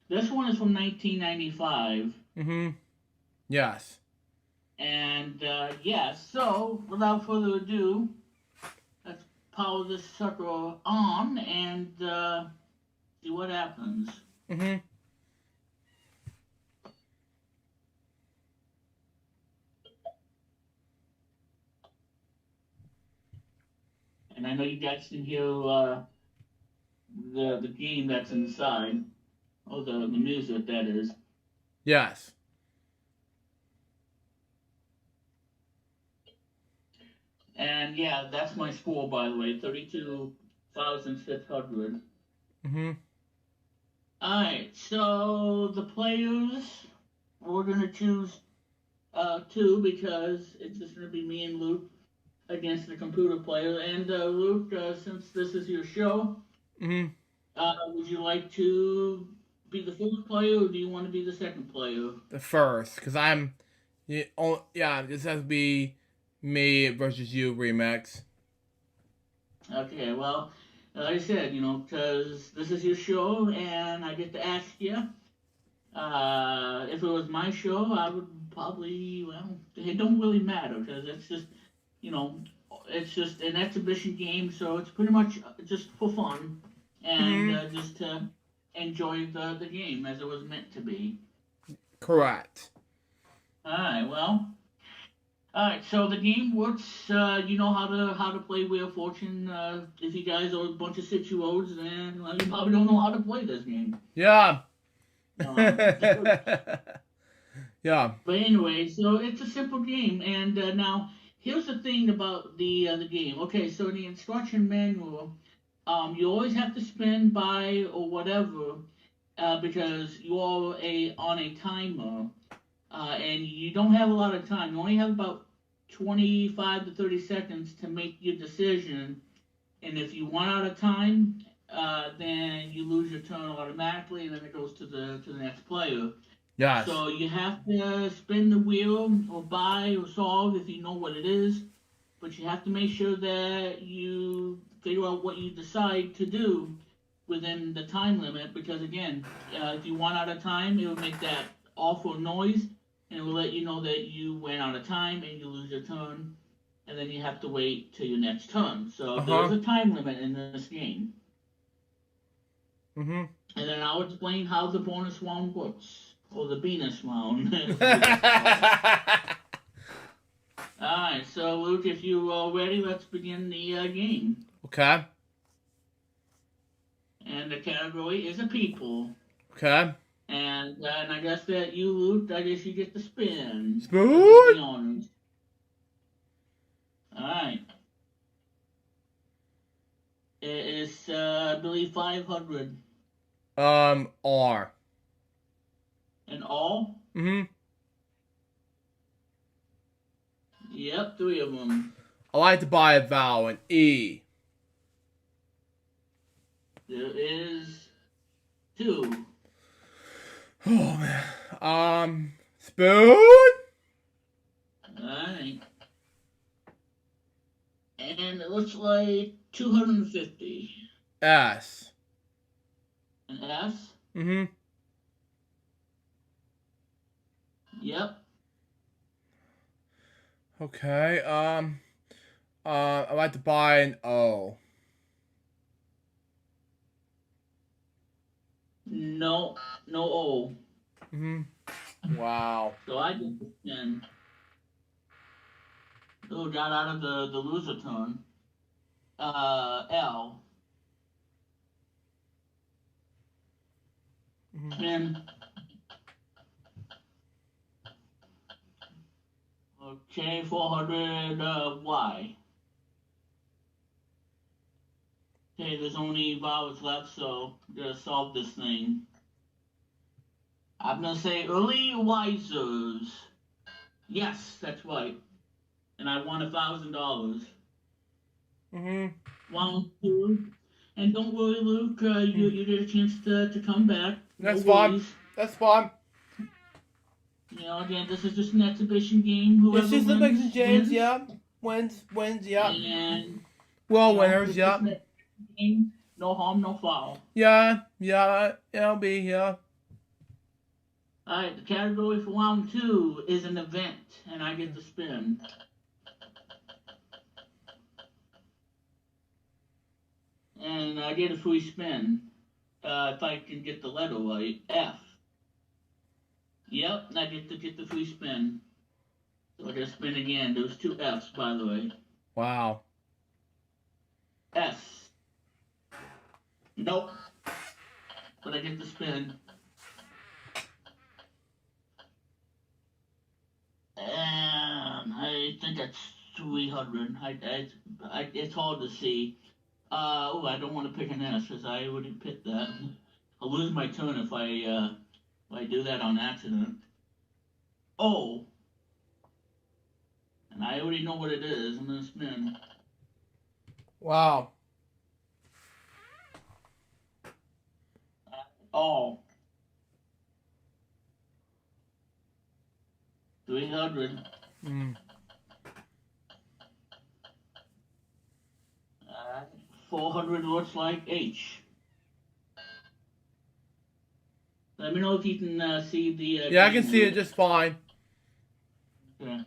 this one is from 1995. Mm-hmm. Yes. And yeah, so without further ado, let's power this sucker on and see what happens. Mm-hmm. And I know you guys can hear the game that's inside, or the music that is. Yes. And yeah, that's my score, by the way, 32,600. Mm-hmm. Alright, so the players, we're going to choose 2 because it's just going to be me and Luke against the computer player. And Luke, since this is your show, Mm-hmm. would you like to be the first player or do you want to be the second player? The first, because I'm... this has to be me versus you remix. Okay, well, like I said, you know, because this is your show and I get to ask you. If it was my show, I would probably, well, it don't really matter because it's just, you know, it's just an exhibition game, so it's pretty much just for fun and just to enjoy the game as it was meant to be. Correct. Alright, well. Alright, so the game works, you know how to play Wheel of Fortune. If you guys are a bunch of situos, then well, you probably don't know how to play this game. Yeah. Yeah. But anyway, so it's a simple game, and now here's the thing about the game. Okay, so in the instruction manual, You always have to spin by or whatever, because you're on a timer, and you don't have a lot of time. You only have about 25 to 30 seconds to make your decision. And if you run out of time, then you lose your turn automatically, and then it goes to the next player. Yes. So you have to spin the wheel or buy or solve if you know what it is, but you have to make sure that you figure out what you decide to do within the time limit, because again, if you run out of time, it will make that awful noise, and it will let you know that you went out of time and you lose your turn, and then you have to wait till your next turn. So there's a time limit in this game. Mm-hmm. And then I'll explain how the bonus round works, or the Venus round. Alright, so Luke, if you are ready, let's begin the game. Okay. And the category is a people. Okay. And I guess that you, Luke, I guess you get the spin. Spoon? Alright. It is, I believe, 500. R. In all? Mm-hmm. Yep, 3 of them. I like to buy a vowel, an E. There is 2. Oh, man. Spoon? Alright. And it looks like 250. S. An S? Mm-hmm. Yep. Okay, I like to buy an O. No O. Mm-hmm. Wow. So I get the spin. Oh, got out of the loser turn. L. Spin. Okay, 400, Y. Okay, there's only vowels left, so I'm gonna solve this thing. I'm gonna say early wisers. Yes, that's right. And I won $1,000. Mm-hmm. 1, 2. And don't worry, Luke, you get a chance to come back. That's no fine. worries. That's fine. You know, again, this is just an exhibition game. Whoever It's just the wins, Mixon James, wins. yeah. Wins, yeah. And Well, winners, yeah. Game, no harm, no foul. Yeah, it'll be, yeah. Alright, the category for round 2 is an event, and I get to spin. And I get a free spin. If I can get the letter right. F. Yep, I get the free spin. So I gotta spin again. There's 2 F's, by the way. Wow. S. Nope. But I get the spin. And I think that's 300. It's hard to see. I don't want to pick an S, because I wouldn't pick that. I'll lose my turn if I do that on accident. O. And I already know what it is. I'm gonna spin. Wow. O. 300. 400 looks like H. Let me know if you can see the... Yeah, I can see it just fine. Okay.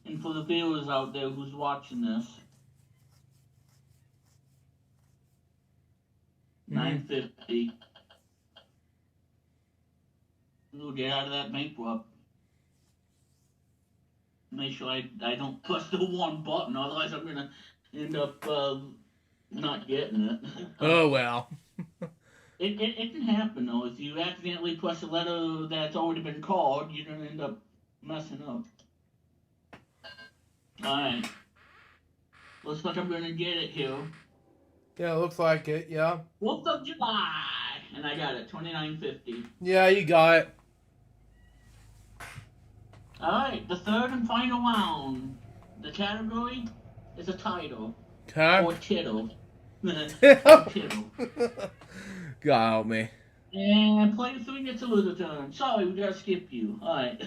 And for the viewers out there who's watching this, 950. Ooh, get out of that bankrupt. Make sure I don't push the one button, otherwise I'm gonna end up not getting it. Oh, well. It can happen, though. If you accidentally push a letter that's already been called, you're gonna end up messing up. Alright. Looks like I'm gonna get it here. Yeah, it looks like it. Yeah. 4th of July. And I got it, $29.50. Yeah, you got it. Alright, the third and final round. The category is a title. Okay. Or tittle. Or tittle. God help me. And player 3 gets a loser turn. Sorry, we gotta skip you. Alright.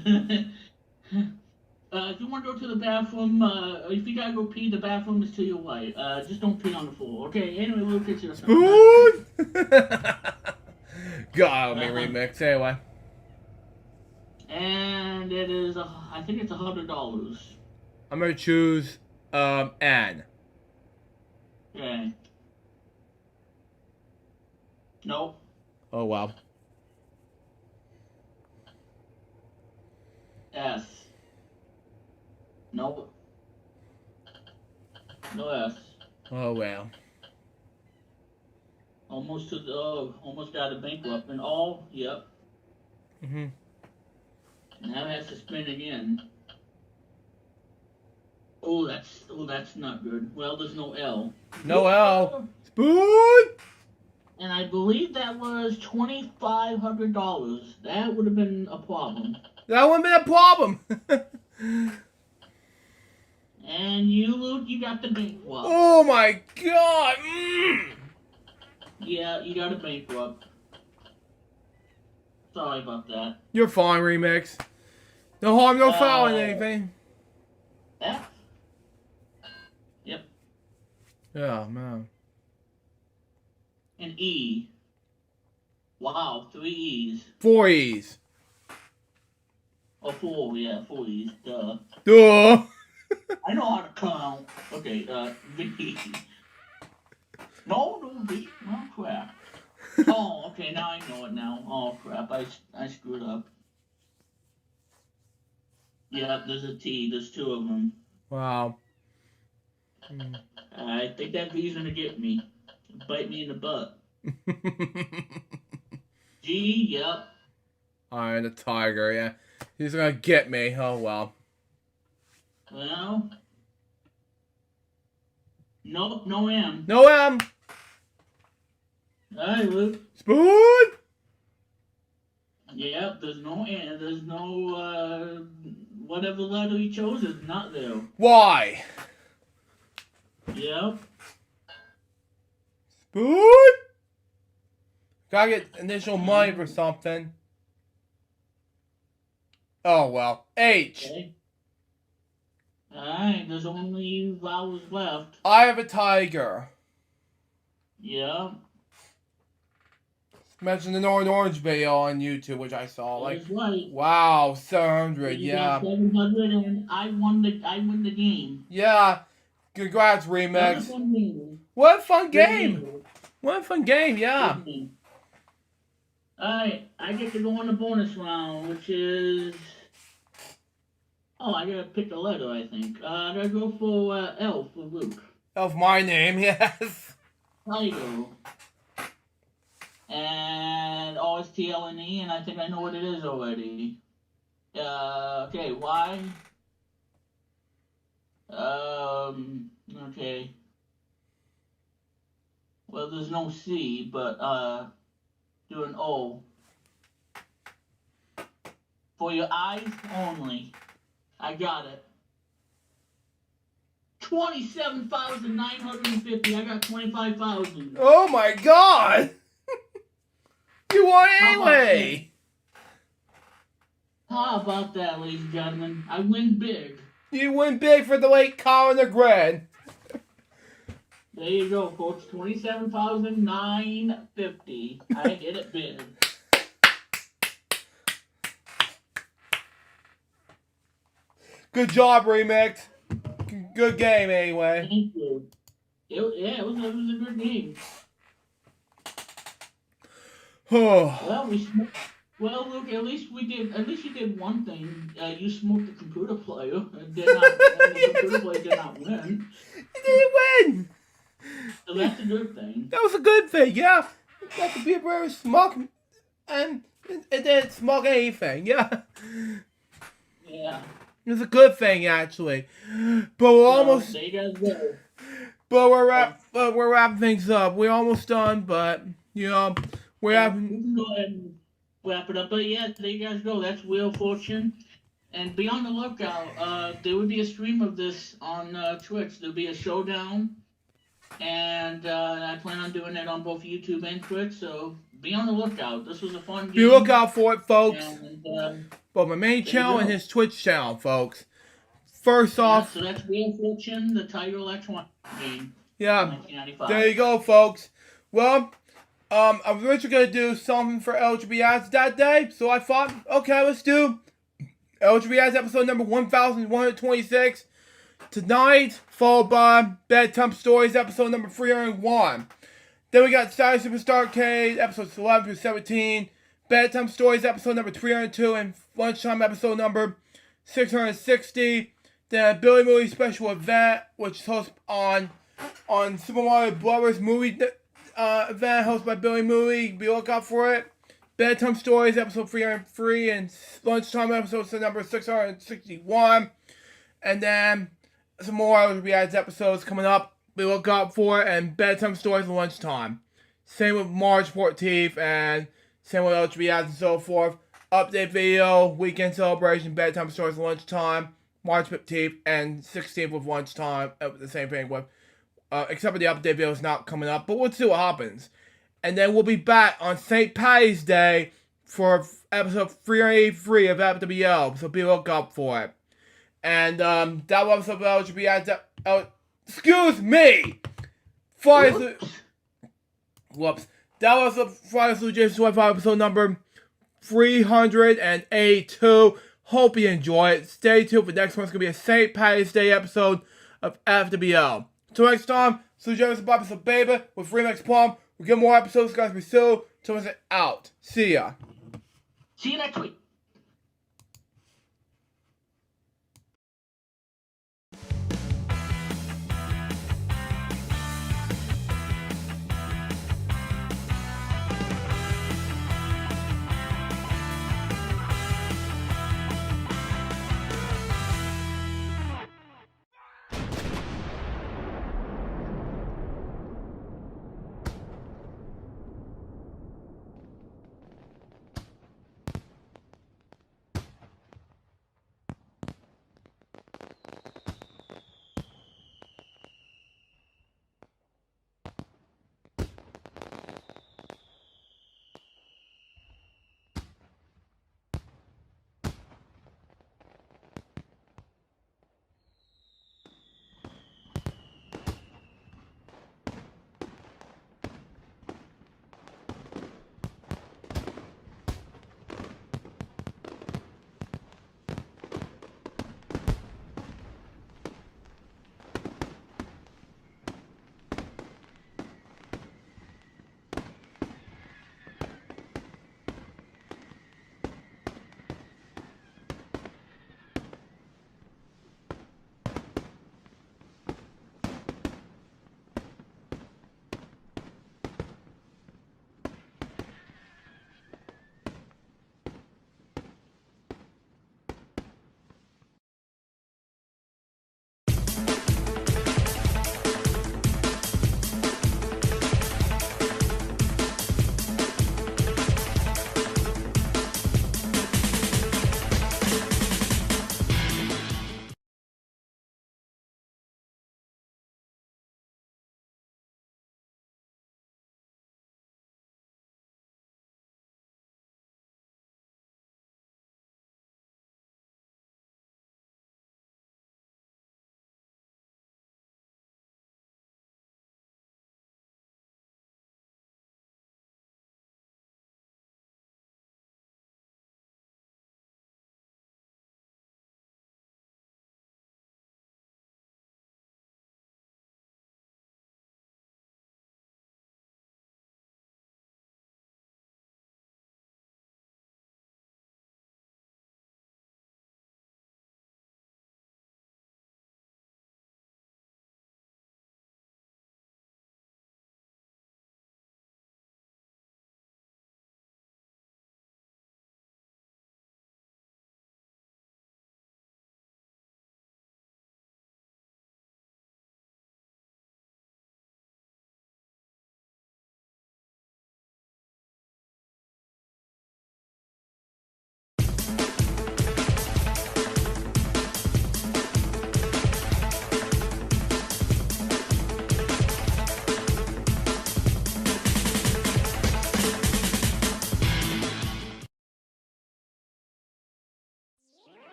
If you want to go to the bathroom, if you gotta go pee, the bathroom is to your right. Just don't pee on the floor. Okay, anyway, Luke, it's your turn. Spoon! God help me, remix. Anyway. And it is, I think it's $100. I'm gonna choose, Anne. Okay. Nope. Oh, wow. S. Nope. No S. Oh, well. Almost got a bankrupt. And yep. Mm-hmm. Now it has to spin again. Oh, that's not good. Well, there's no L. No L. Spoon! And I believe that was $2,500. That would have been a problem. That wouldn't have been a problem. And you, Luke, you got the bankrupt. Oh my God! Mm. Yeah, you got a bankrupt. Sorry about that. You're fine, remix. No harm, no foul in anything. F. Yep. Yeah, man. And E. Wow, 3 E's. 4 E's. Or 4, yeah, 4 E's. Duh. Duh. I know how to count. Okay, V. No, V. Oh, crap. Oh, okay, now I know it now. Oh, crap, I screwed up. Yeah, there's a T. There's 2 of them. Wow. Mm. I think that V's gonna get me. Bite me in the butt. G, yep. Alright, the tiger, yeah. He's gonna get me. Oh, well. Well. Nope, no M. No M. Alright, Luke. Spoon! Yep, there's no M. There's no, whatever letter he chose is not there. Why? Yep. Spoon? Gotta get initial money for something. Oh, well. H. Okay. Alright, there's only vowels left. I have a tiger. Yep. Mentioned an orange video on YouTube, which I saw. Like, That's right. wow, 700, You yeah. got 700 and I win the game. Yeah. Congrats, What a Remix. fun game. What a fun game. What a fun game, yeah. Alright, I get to go on the bonus round, which is... Oh, I gotta pick a letter, I think. I gotta go for L for Luke. Of my name, yes. Tiger. And it's T, L, and E, and I think I know what it is already. Okay, Y. Okay. Well, there's no C, but, do an O. For your eyes only. I got it. 27,950. I got 25,000. Oh my God. You won anyway. How about that, ladies and gentlemen? I win big. You win big for the late Colin the Grand. There you go, folks. 27,950. I hit it big. Good job, Remix. Good game, anyway. Thank you. It was a good game. Well, Luke, at least you did one thing. You smoked the computer player. The computer player did not win. You didn't win. So that's a good thing. That was a good thing, yeah. Got the people very smug, and it didn't smug anything, yeah. Yeah. It was a good thing, actually. But we're almost... There you guys go. But we're wrapping things up. We're almost done, but we're We having. can go ahead and wrap it up. But yeah, there you guys go. That's Wheel of Fortune. And be on the lookout. There would be a stream of this on Twitch. There'll be a showdown. And I plan on doing that on both YouTube and Twitch. So be on the lookout. This was a fun game. Be lookout for it, folks. And, Both my main channel and his Twitch channel, folks. First off. So that's Wheel of Fortune, the Tiger Electronic game. Yeah. There you go, folks. Well, I was originally going to do something for LGBTs that day. So I thought, okay, let's do LGBTs episode number 1126 tonight, followed by Bedtime Stories episode number 301. Then we got Saturday Superstar Arcade episodes 11 through 17, Bedtime Stories episode number 302, and Lunchtime episode number 660. Then Billy Movie special event, which is hosted on Super Mario Brothers movie event hosted by Billy Movie. Be lookout for it. Bedtime Stories episode 303 and Lunchtime episode number 661. And then some more LGBTs episodes coming up. Be lookout for it. And Bedtime Stories and Lunchtime. Same with March 14th and same with LGBTs and so forth. Update video, weekend celebration, Bedtime Stories and Lunchtime. March 15th and 16th with Lunchtime. The same thing with, except for the update video is not coming up. But we'll see what happens. And then we'll be back on St. Patty's Day for episode 383 of FWL. So be lookout for it. And that was episode of LGBT. Excuse me! Whoops. That was the Friday LukeJ62895 episode number 382. Hope you enjoy it. Stay tuned for the next one. It's going to be a St. Patty's Day episode of FWL. Till next time, LukeJ62895 Baby with Remix Plum. We'll get more episodes, guys. Be soon. Till it's out. See ya. See you next week.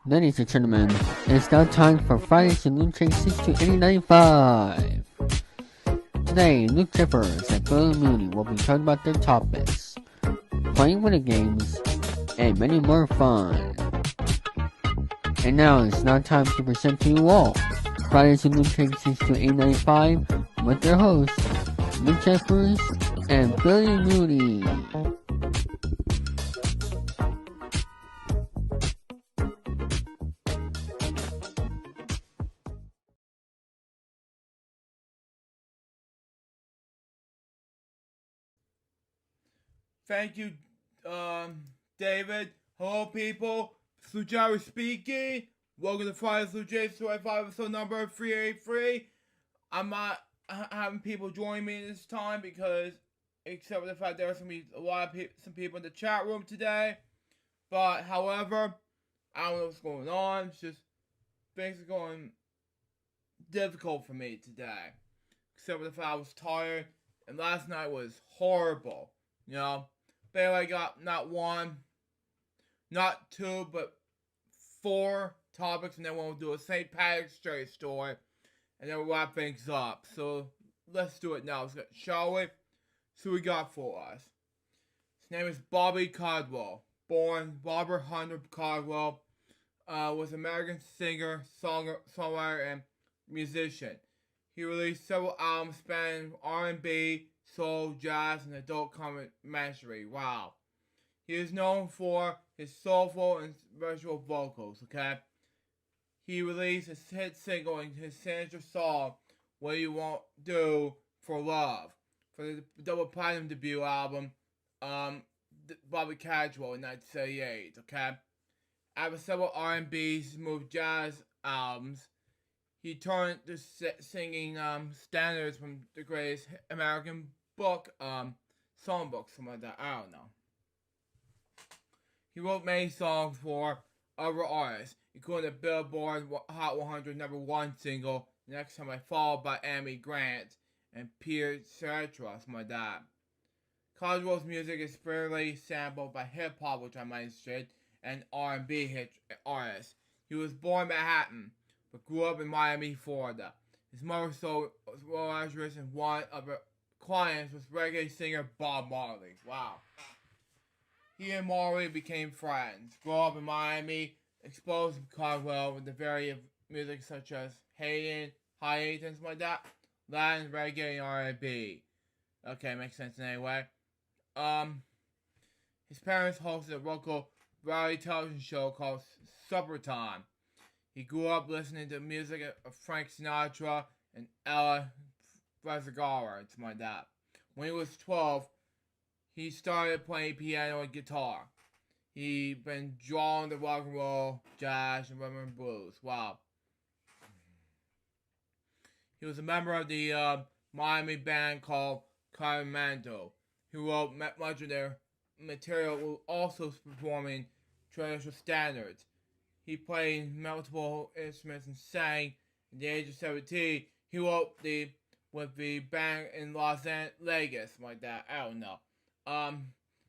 Ladies and gentlemen, it's now time for Friday's LukeJ62895. Today, Luke Jippers and Billy Mooney will be talking about their topics, playing video games, and many more fun. And now it's now time to present to you all Friday's LukeJ62895 with their hosts, Luke Jippers and Billy Mooney. Thank you, David. Hello, people. Luke speaking. Welcome to Friday's LukeJ62895 episode number 383. I'm not having people join me this time because, except for the fact there's going to be a lot of some people in the chat room today. But, however, I don't know what's going on. It's just things are going difficult for me today. Except for the fact I was tired, and last night was horrible. You know, but anyway, I got not one, not two, but 4 topics, and then we'll do a St. Patrick's Day story, and then we'll wrap things up. So let's do it now, shall we? So we got for us. His name is Bobby Caldwell, born Robert Hunter Caldwell, was an American singer, songwriter, and musician. He released several albums spanning R&B, soul, jazz, and adult commentary. Wow. He is known for his soulful and virtual vocals, okay? He released his hit single and his signature song, What You Won't Do for Love, for the double platinum debut album, Bobby Caldwell in 1978, okay? After several R&B, smooth jazz albums, he turned to singing standards from the greatest American book, songbook, something like that. I don't know. He wrote many songs for other artists, including the Billboard Hot 100 #1 single, Next Time I Fall by Amy Grant and Peter Cetera, something like that. Caldwell's music is fairly sampled by hip-hop, which I mentioned, and R&B hit artists. He was born in Manhattan, but grew up in Miami, Florida. His mother sold lingeries, and one of her clients was reggae singer Bob Marley. Wow. He and Marley became friends. Grew up in Miami, exposed Caldwell with the variety of music such as Haitian, things like that, Latin, reggae, and R&B. Okay, makes sense anyway. His parents hosted a local reality television show called Supper Time. He grew up listening to music of Frank Sinatra and Ella Fitzgerald, and something like that. When he was 12, he started playing piano and guitar. He been drawn to rock and roll, jazz, and rhythm and blues. Wow. He was a member of the Miami band called Carmando, who wrote much of their material while also performing traditional standards. He played multiple instruments and sang. At the age of 17, he wrote with the band in Los Vegas, like that. I don't know.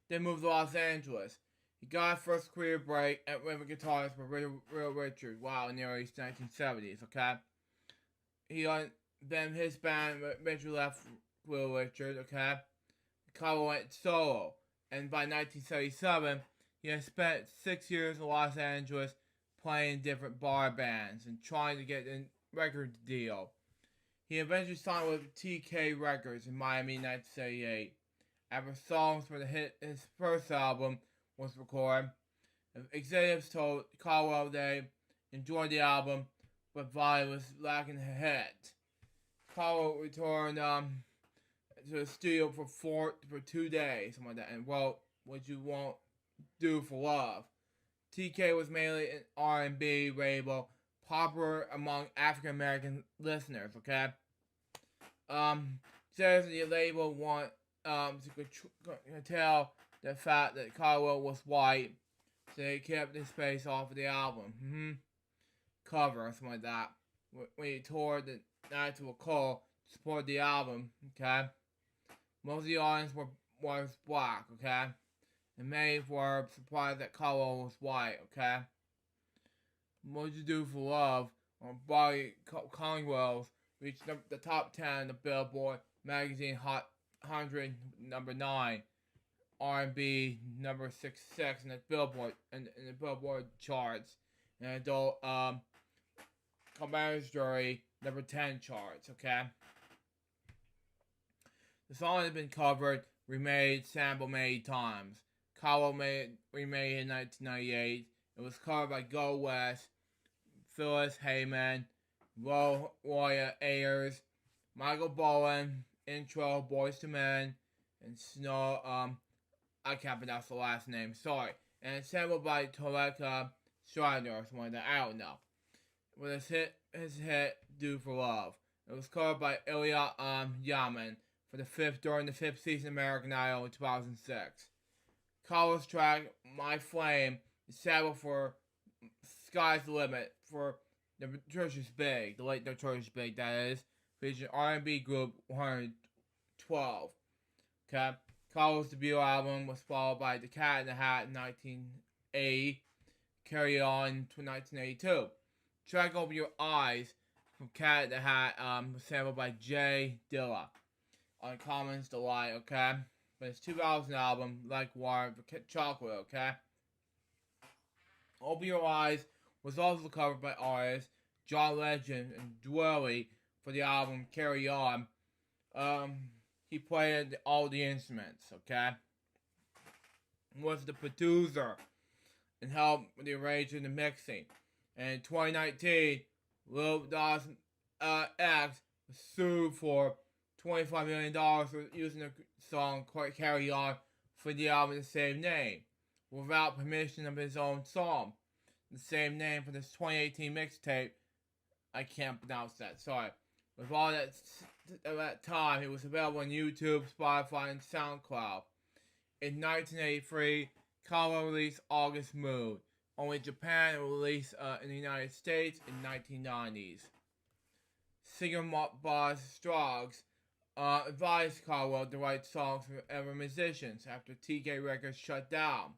Then moved to Los Angeles. He got his first career break at rhythm guitarist with Real Richard. Wow, in the early 1970s. Okay. Then his band eventually left Real Richard. Okay. Caldwell went solo, and by 1977, he had spent 6 years in Los Angeles playing different bar bands and trying to get a record deal. He eventually signed with TK Records in Miami in 1978. After songs for his first album was recorded, executives told Caldwell they enjoyed the album, but volume was lacking a hit. Caldwell returned to the studio for 2 days, something like that, and wrote What You Won't Do for Love. TK was mainly an R&B label, popular among African American listeners. Okay, says the label want to tell the fact that Caldwell was white, so they kept his face off of the album. Cover or something like that. When he toured the Nights of a Call to support the album. Okay, most of the audience was black. Okay. And many were surprised that Caldwell was white, okay? What You Do for Love on Bobby Caldwell's reached the top 10 of Billboard Magazine Hot 100 number 9, R&B number 66 in the Billboard charts, and adult commentary number 10 charts. Okay, the song has been covered, remade, sampled many times. Caldwell remade in 1998. It was covered by Go West, Phyllis Hayman, Roya Ayers, Michael Bowen, Intro, Boyz II Men, and Snow. I can't pronounce the last name. Sorry. And it's sampled by Toleka Strider or something like that. I don't know. With his hit "Do for Love." It was covered by Ilya Yaman during the fifth season of American Idol in 2006. Caldwell's track "My Flame" is sampled for "Sky's the Limit" for the Notorious Big, the late Notorious Big, that is, featuring R&B group 112. Okay, Caldwell's debut album was followed by "The Cat in the Hat" in 1980, "Carry On" to 1982. Track "Open Your Eyes" from "Cat in the Hat" was sampled by Jay Dilla on Common's Delight. Okay, but his 2000 album "Like Water" for Chocolate. Okay, "Open Your Eyes" was also covered by artists John Legend and Dwelly for the album "Carry On." He played all the instruments. Okay, was the producer and helped with the arranging and mixing. And in 2019, Lil Nas X was sued for $25 million for using the song "Carry On" for the album the same name, without permission of his own song. The same name for this 2018 mixtape. I can't pronounce that, sorry. With all that at that time, it was available on YouTube, Spotify, and SoundCloud. In 1983, Caldwell released August Mood. Only Japan released in the United States in 1990s. Singer Boz Scoggs advised Caldwell to write songs for other musicians after TK Records shut down.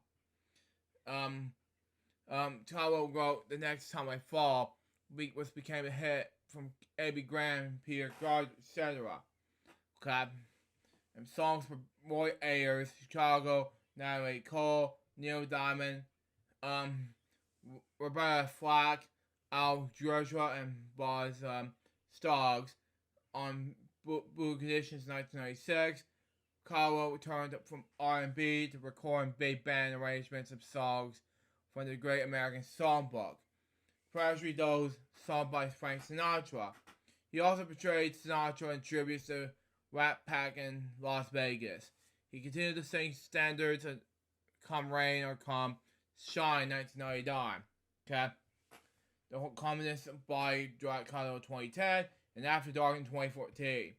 Caldwell wrote "The Next Time I Fall," which became a hit from A.B. Graham, Peter Gard, etc. Okay. And songs for Roy Ayers, Chicago, Natalie Cole, Neil Diamond, Roberta Flack, Al Joshua, and Boz Scoggs on Blue Conditions 1996. Caldwell returned from R&B to recording big band arrangements of songs from the Great American Songbook, especially those sung by Frank Sinatra. He also portrayed Sinatra in tributes to Rat Pack in Las Vegas. He continued to sing standards of "Come Rain or Come Shine" 1999. Okay? The Communist Body dropped Caldwell in 2010 and After Dark in 2014.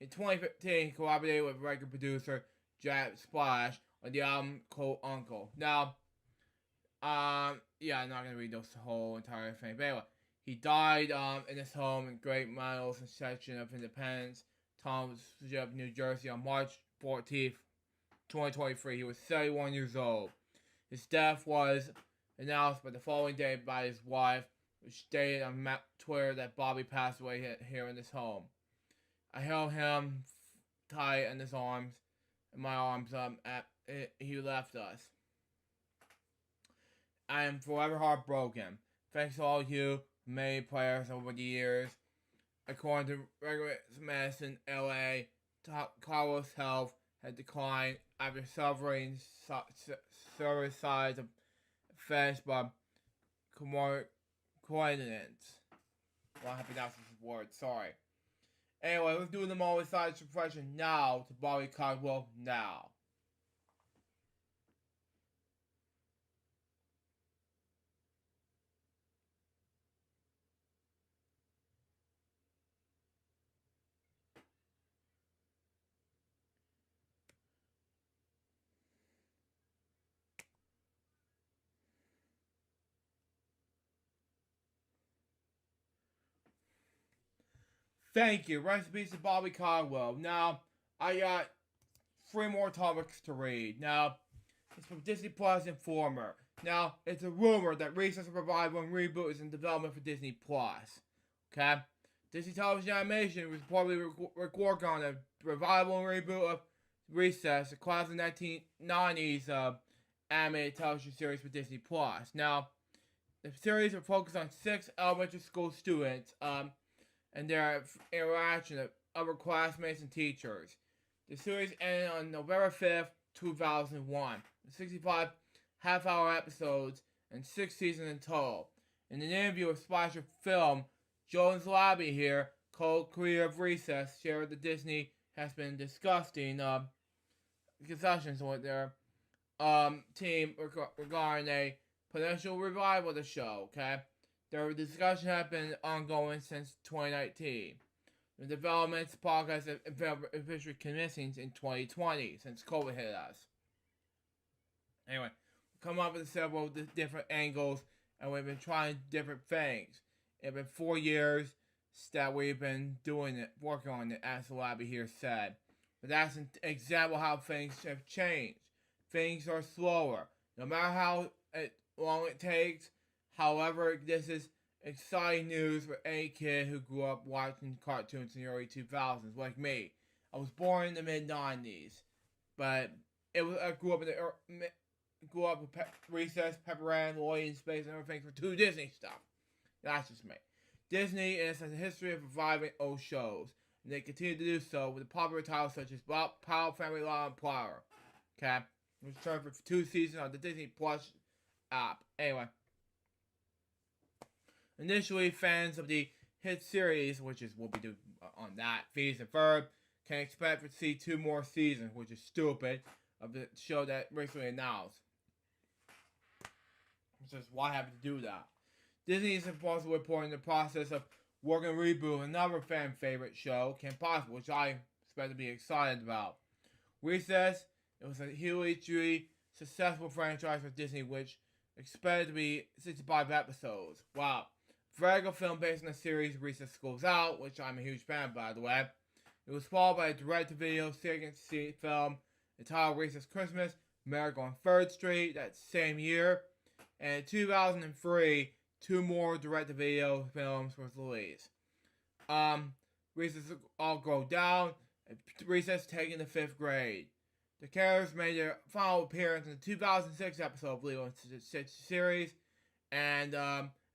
In 2015, he collaborated with record producer Jack Splash on the album "Cold Uncle." Now, yeah, I'm not gonna read this whole entire thing, but anyway, he died in his home in Great Meadows and Section of Independence, Township, New Jersey, on March 14th, 2023. He was 71 years old. His death was announced by the following day by his wife, which stated on Twitter that Bobby passed away here in his home. I held him tight in his arms, in my arms, he left us. I am forever heartbroken. Thanks to all you who made prayers over the years. According to Rigorous Medicine LA, Caldwell's health had declined after suffering serious side effects by coordinates. Well, I have to pronounce this word, sorry. Anyway, let's do the Molly side suppression now to Bobby Caldwell now. Thank you. Rest in peace to Bobby Caldwell. Now, I got 3 more topics to read. Now, it's from Disney Plus Informer. Now, it's a rumor that Recess Revival and Reboot is in development for Disney Plus. Okay? Disney Television Animation was reportedly working on a revival and reboot of Recess, a class of 1990s animated television series for Disney Plus. Now, the series will focus on 6 elementary school students and their interaction with other classmates and teachers. The series ended on November 5th, 2001. 65 half-hour episodes and 6 seasons in total. In an interview with Splasher Film, Jones Labby here, co-creator of Recess, shared that Disney has been discussing discussions with their team regarding a potential revival of the show. Okay, their discussion has been ongoing since 2019. The developments podcast have officially commencing in 2020 since COVID hit us. Anyway, we come up with several different angles, and we've been trying different things. It's been 4 years that we've been doing it, working on it, as the Labby here said. But that's an example how things have changed. Things are slower. No matter how long it takes, however, this is exciting news for any kid who grew up watching cartoons in the early 2000s, like me. I was born in the mid-90s, but I grew up with Recess, Pepperland, Lloyd in Space, and everything for 2 Disney stuff. That's just me. Disney has a history of reviving old shows, and they continue to do so with popular titles such as Power, Family Law, and Plower. Okay? It was returned for 2 seasons on the Disney Plus app. Anyway. Initially, fans of the hit series, which is what we do on that, Phineas and Ferb, can expect to see 2 more seasons, which is stupid, of the show that recently announced. It's just, why have to do that? Disney is also reporting the process of working to reboot another fan favorite show, Kim Possible, which I expect to be excited about. Recess, it was a hugely successful franchise for Disney, which expected to be 65 episodes. Wow. Very good film based on the series Recess Schools Out, which I'm a huge fan of, by the way. It was followed by a direct-to-video second film entitled Recess Christmas, Miracle on 3rd Street, that same year. And in 2003, 2 more direct-to-video films were released. Recess All Grow Down, Recess Taking the 5th Grade. The characters made their final appearance in the 2006 episode of Lilo & Stitch series. And,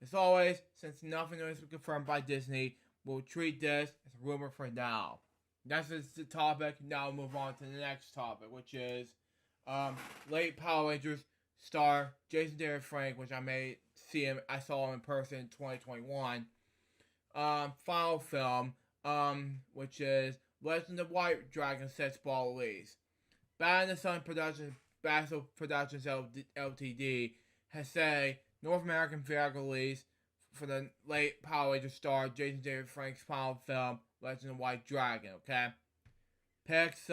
as always, since nothing has been confirmed by Disney, we'll treat this as a rumor for now. That's just the topic. Now we'll move on to the next topic, which is late Power Rangers star Jason David Frank, which I saw him in person in 2021. Final film, which is Legend of White Dragon sets ball release. Bad in the Sun Productions, Basel Productions Ltd. has said North American theatrical release for the late Power Rangers star Jason David Frank's final film, Legend of White Dragon, okay? Picks,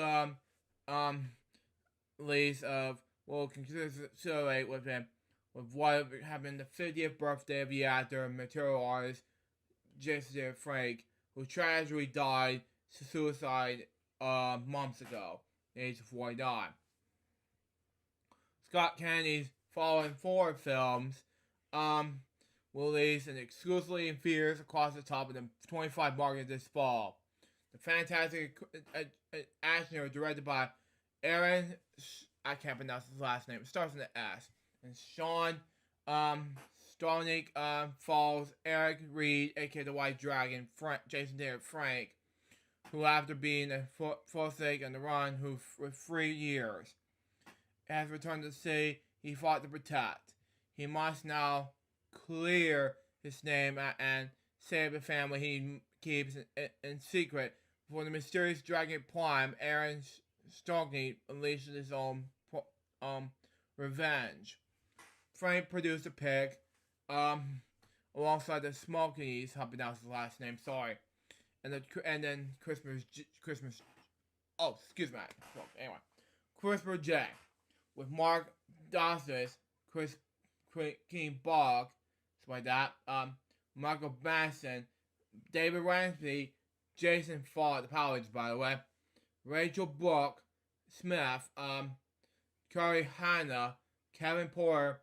release of, will consider with him, with what happened the 50th birthday of the actor and material artist, Jason David Frank, who tragically died suicide, months ago, at the age of 49. Scott Kennedy's following 4 films, released and exclusively in theaters across the top of the 25 market this fall. The fantastic action directed by Aaron, I can't pronounce his last name, it starts with an S, and Sean Stonick follows Eric Reed, aka the White Dragon, Jason David Frank, who after being a forsake on the run for 3 years, has returned to the city he fought to protect. He must now clear his name and save the family he keeps in secret before the mysterious dragon Prime, Aaron Stonick, unleashes his own revenge. Frank produced a pick, alongside the Smokies, how to pronounce his last name, sorry, and then Christmas, anyway, Christopher J, with Mark Dawson, Chris King Bog, something like that, Michael Madsen, David Ramsey, Jason Ford, the Power Rangers, by the way, Rachel Brooke Smith, Curry Hanna, Kevin Porter,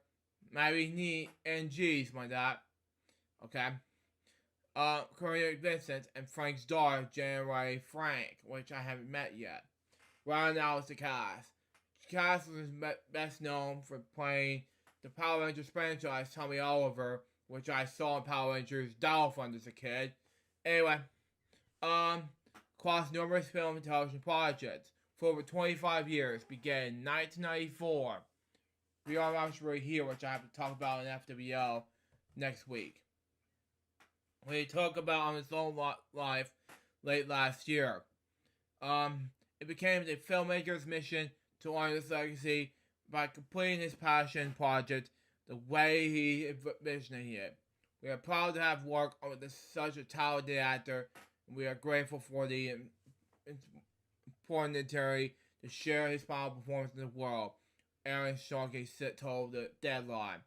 maybe Ni and G's, my dad. Okay. Corey Vincent and Frank's daughter, January Frank, which I haven't met yet. Rounding out the cast. Cast was best known for playing the Power Rangers franchise Tommy Oliver, which I saw in Power Rangers Dial Fund as a kid. Anyway, across numerous film and television projects for over 25 years, began in 1994. We are actually here, which I have to talk about in FWL next week. We talk about on his own life late last year. It became the filmmaker's mission to honor his legacy by completing his passion project the way he envisioned it. We are proud to have worked with such a talented actor, and we are grateful for the opportunity to share his final performance in the world. Aaron Sharkey told the Deadline.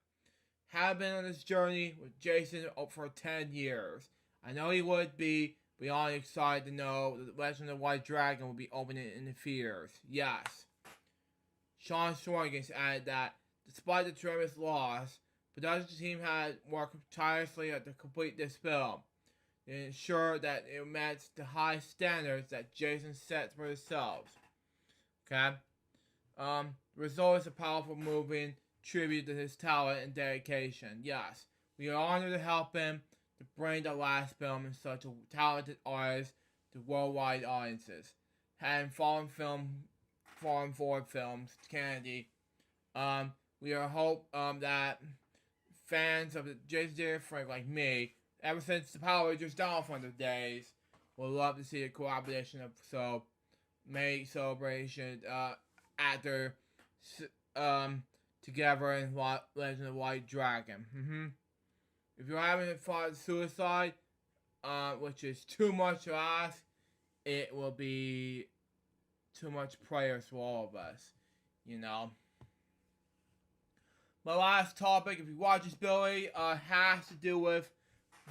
Have been on this journey with Jason for 10 years. I know he would be beyond excited to know that the Legend of the White Dragon will be opening in the theaters. Yes. Sean Sorgens added that, despite the tremendous loss, the production team had worked tirelessly to complete this film and ensure that it met the high standards that Jason sets for himself. Okay? The result is a powerful, moving tribute to his talent and dedication. Yes, we are honored to help him to bring the last film in such a talented artist to worldwide audiences. And foreign forward films, Kennedy. We are hope that fans of the Jason J. Frank like me, ever since the Power Rangers Down Fund days, will love to see a collaboration of May celebration actor together in Legend of the White Dragon. If you're having thought suicide, which is too much to ask, it will be too much prayers for all of us, you know. My last topic, if you watch this, Billy, has to do with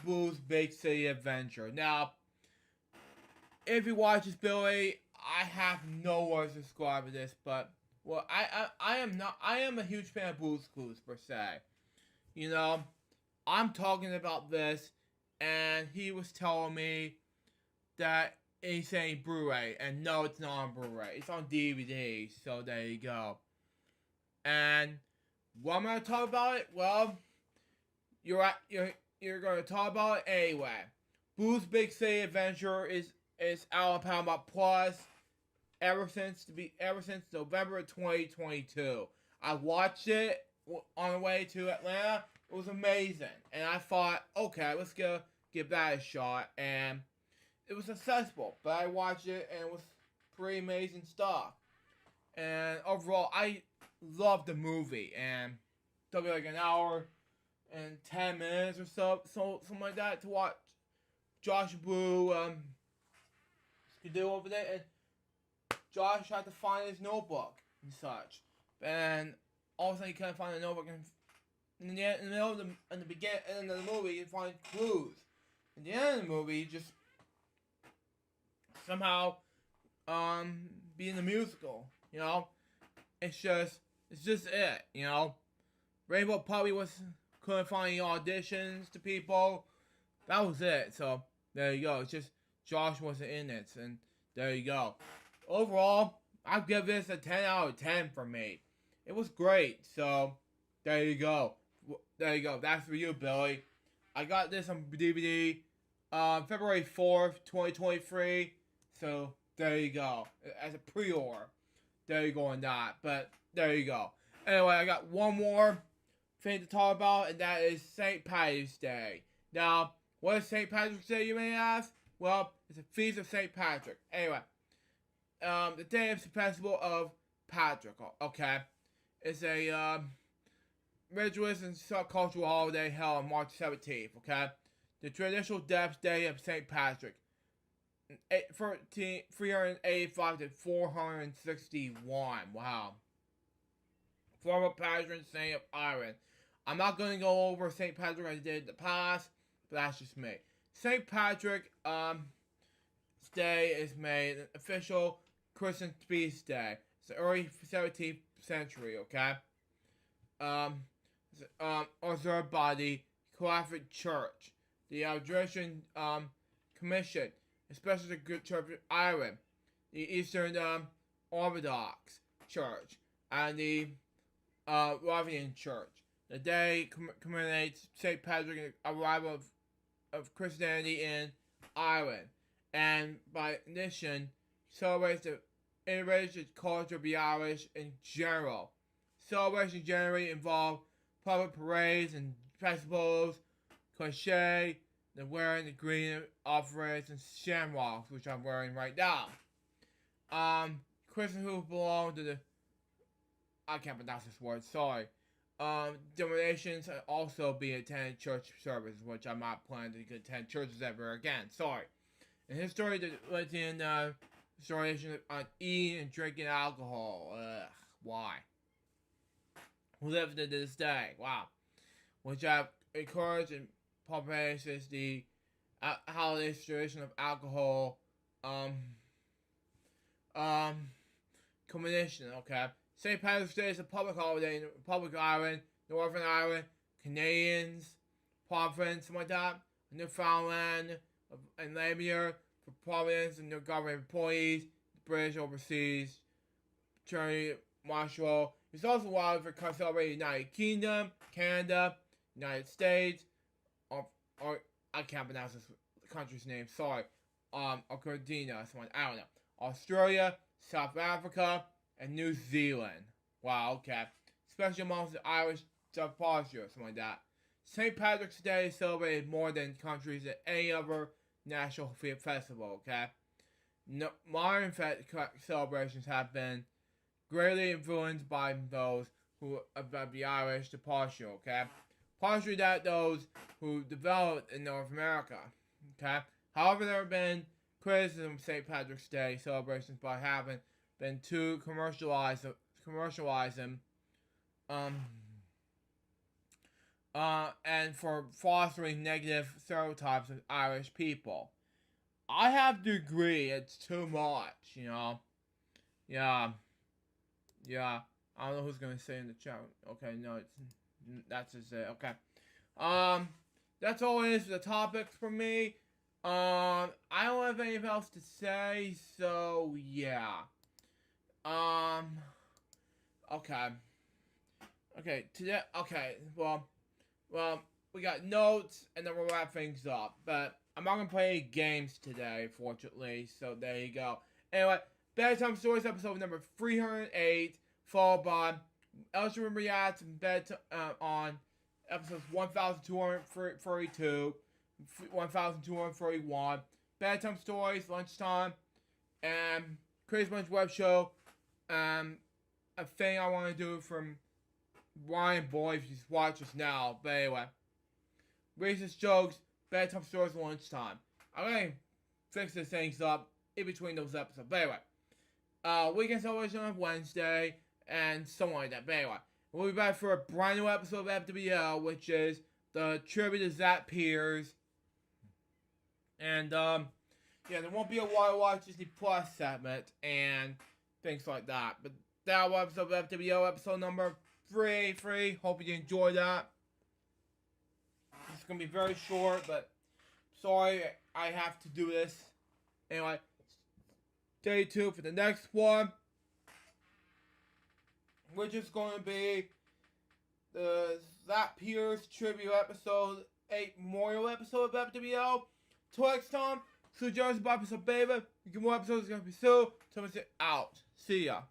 Boo's Big City Adventure. Now, if you watch this, Billy, I have no words to describe this, but well, I am a huge fan of Blue's Clues per se. You know, I'm talking about this, and he was telling me that he's saying Blu-ray, and no, it's not on Blu-ray. It's on DVD. So there you go. And what am I gonna talk about it? Well, you're gonna talk about it anyway. Blue's Big City Adventure is out on Paramount Plus ever since November 2022. I watched it on the way to Atlanta. It was amazing, and I thought, okay, let's go give that a shot, and it was successful. But I watched it, and it was pretty amazing stuff. And overall, I loved the movie, and it took me like an hour and 10 minutes or so something like that to watch Josh Blue do over there, and Josh had to find his notebook and such, and all of a sudden he couldn't find the notebook, and in the beginning of the movie he find clues. In the end of the movie, he just somehow be in the musical, you know. It's just it, you know. Rainbow Puppy couldn't find any auditions to people. That was it. So there you go. It's just Josh wasn't in it, and there you go. Overall, I'd give this a 10 out of 10 for me. It was great. So there you go. There you go. That's for you, Billy. I got this on DVD February 4th, 2023. So there you go. As a pre-order. There you go on that. But there you go. Anyway, I got one more thing to talk about, and that is St. Patrick's Day. Now, what is St. Patrick's Day, you may ask? Well, it's a feast of St. Patrick. Anyway, the day is the festival of Patrick, okay? It's a religious and subcultural holiday held on March 17th, okay? The traditional death day of St. Patrick, 385 to 461, wow. Former patron saint of Ireland. I'm not going to go over St. Patrick as I did in the past, but that's just me. St. Patrick Day is made an official Christian feast day. It's the early 17th century, okay? observed by the Catholic Church, the Judicial Commission, especially the Good Church of Ireland, the Eastern Orthodox Church, and the Wesleyan Church. The day commemorates St. Patrick's arrival of Christianity in Ireland, and by addition, celebrates the enriched culture of the Irish in general. Celebrations generally involve public parades and festivals, cliche, the wearing the green offerings and shamrocks, which I'm wearing right now. Christians who belong to the, I can't pronounce this word, sorry. Denominations also be attending church services, which I'm not planning to attend churches ever again, sorry. In history, the Latin restoration on eating and drinking alcohol. Why? Who lives to this day? Wow. Which have encouraged and popularized the holiday tradition of alcohol combination, okay? St. Patrick's Day is a public holiday in the Republic of Ireland, Northern Ireland, Canadians, Province, something like that, Newfoundland, and Labrador, for Providence and their government employees, the British overseas, charity marshal. It's also wild for celebrating United Kingdom, Canada, United States, or I can't pronounce this country's name, sorry, Argentina, someone, I don't know, Australia, South Africa, and New Zealand. Wow, okay. Especially amongst the Irish posture, something like that. St. Patrick's Day is celebrated more than countries than any other national festival, okay? Modern celebrations have been greatly influenced by those who about the Irish departure, okay? Partially that those who developed in North America, okay? However, there have been criticism of St. Patrick's Day celebrations by having been too commercializing, and for fostering negative stereotypes of Irish people. I have to agree, it's too much, you know? Yeah. I don't know who's gonna say in the chat. Okay, no, that's just it, okay. That's all it is for the topics for me. I don't have anything else to say, so yeah. Okay, today, well, we got notes, and then we'll wrap things up, but I'm not gonna play any games today, fortunately, so there you go. Anyway, Bedtime Stories episode number 308, followed by Elsham Reacts and on episodes 1232, 1231, Bedtime Stories, Lunchtime, and Crazy Bunch Web Show, a thing I want to do from Ryan Boy if you watch us now, but anyway. Racist jokes, Bedtime Stories, Lunchtime. I'm going to fix these things up in between those episodes, but anyway. Weekend celebration on Wednesday, and something like that, but anyway. We'll be back for a brand new episode of FWL, which is the tribute to Zach Piers. And, yeah, there won't be a Watch Disney Plus segment, and things like that. But that was episode of FWL, episode number 3. Hope you enjoyed that. It's going to be very short, but sorry I have to do this. Anyway, stay tuned for the next one, which is going to be the Zach Piers tribute episode 8 memorial episode of FWL. Till next time, so Jones by episode baby. You get more episodes going to be soon. Thomas out. See ya.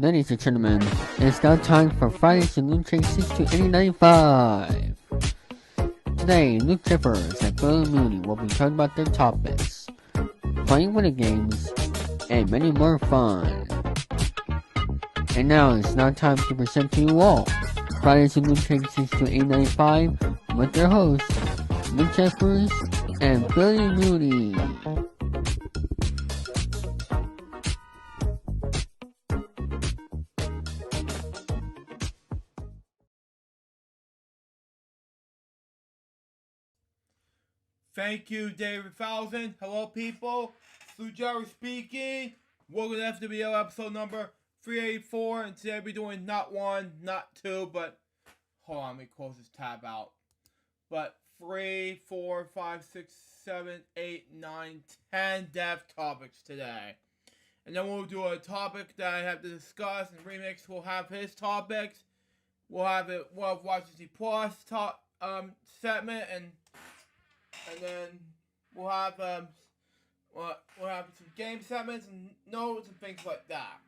Ladies and gentlemen, it's now time for Friday's LukeJ62895. Today, Luke Jippers and Billy Mooney will be talking about their topics, playing video games, and many more fun. And now it's now time to present to you all Friday's LukeJ62895 with their hosts, Luke Jippers and Billy Mooney. Thank you, David Thousand. Hello, people. Lou Jerry speaking. Welcome to FWL episode number 384. And today we're doing not one, not two, but hold on, let me close this tab out. But 3, 4, 5, 6, 7, 8, 9, 10 dev topics today. And then we'll do a topic that I have to discuss. And Remix will have his topics. We'll have YCC Plus segment, and then we'll have some game segments and notes and things like that.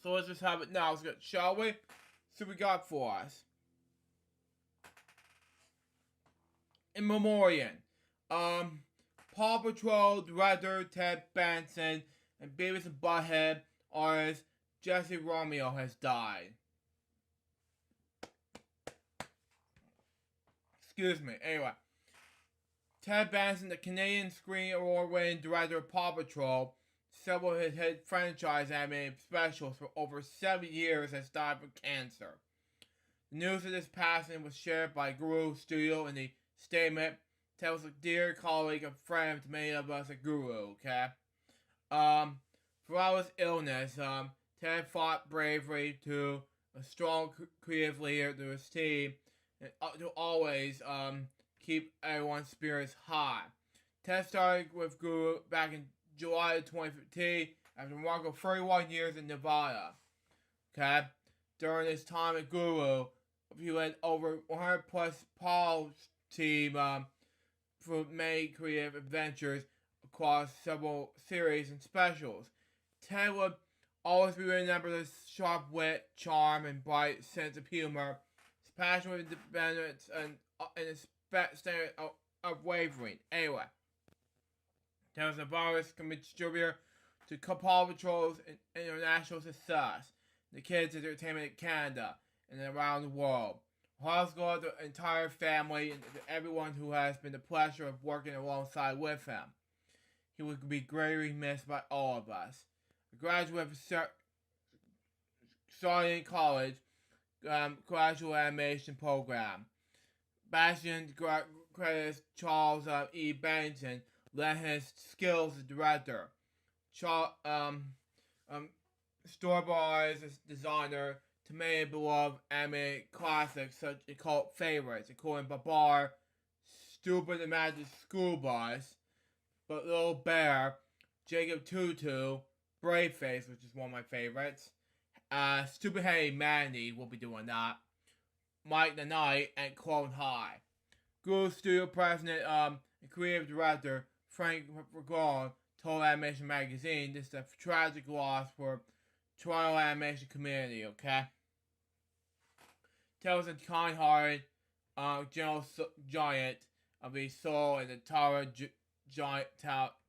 So let's just have it now, shall we? See what we got for us. In memoriam, Paw Patrol director Ted Benson and Beavis and Butthead artist Jesse Romeo has died. Excuse me. Anyway, Ted Benson, the Canadian Screen Award-winning director of Paw Patrol, several of his hit franchise animated specials for over 7 years, has died from cancer. The news of this passing was shared by Guru Studio in the statement. Ted was a dear colleague and friend to many of us at Guru, okay? Throughout his illness, Ted fought bravely to a strong creative leader to his team, and to always keep everyone's spirits high. Ted started with Guru back in July of 2015 after a remarkable 31 years in Nevada. Okay? During his time at Guru, he led over 100 plus Paul team for many creative adventures across several series and specials. Ted would always be remembered as sharp wit, charm, and bright sense of humor, passion with independence, and his standard of wavering. Anyway, there was a virus contributor to Paw Patrol's international success, the kids' entertainment in Canada and around the world. Hearts go out to the entire family and to everyone who has been the pleasure of working alongside with him. He would be greatly missed by all of us. A graduate of starting in college, graduate animation program. Bastian credits Charles E. Bennington lent his skills as director. Storyboards as designer to many beloved anime classics such as cult favorites, including Babar, Stupid and Magic School Bus, But Little Bear, Jacob Tutu, Brave Face, which is one of my favorites. Stupid Hey Mandy will be doing that. Mike the Knight and Clone High. Guru Studio President and Creative Director Frank Regron told Animation Magazine this is a tragic loss for Toronto animation community, okay? Tells a kind-hearted general giant of the soul and the tower giant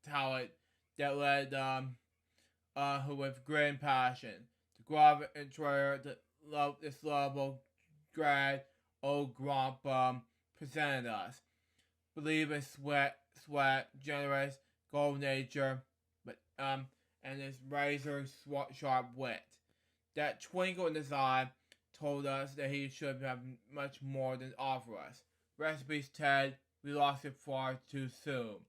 talent that led who with great passion. Grab and Troyer, this lovable grad old grump presented us. Believe in sweat, generous, gold nature, but and his razor sharp wit. That twinkle in his eye told us that he should have much more than offer us. Recipes, Ted, we lost it far too soon.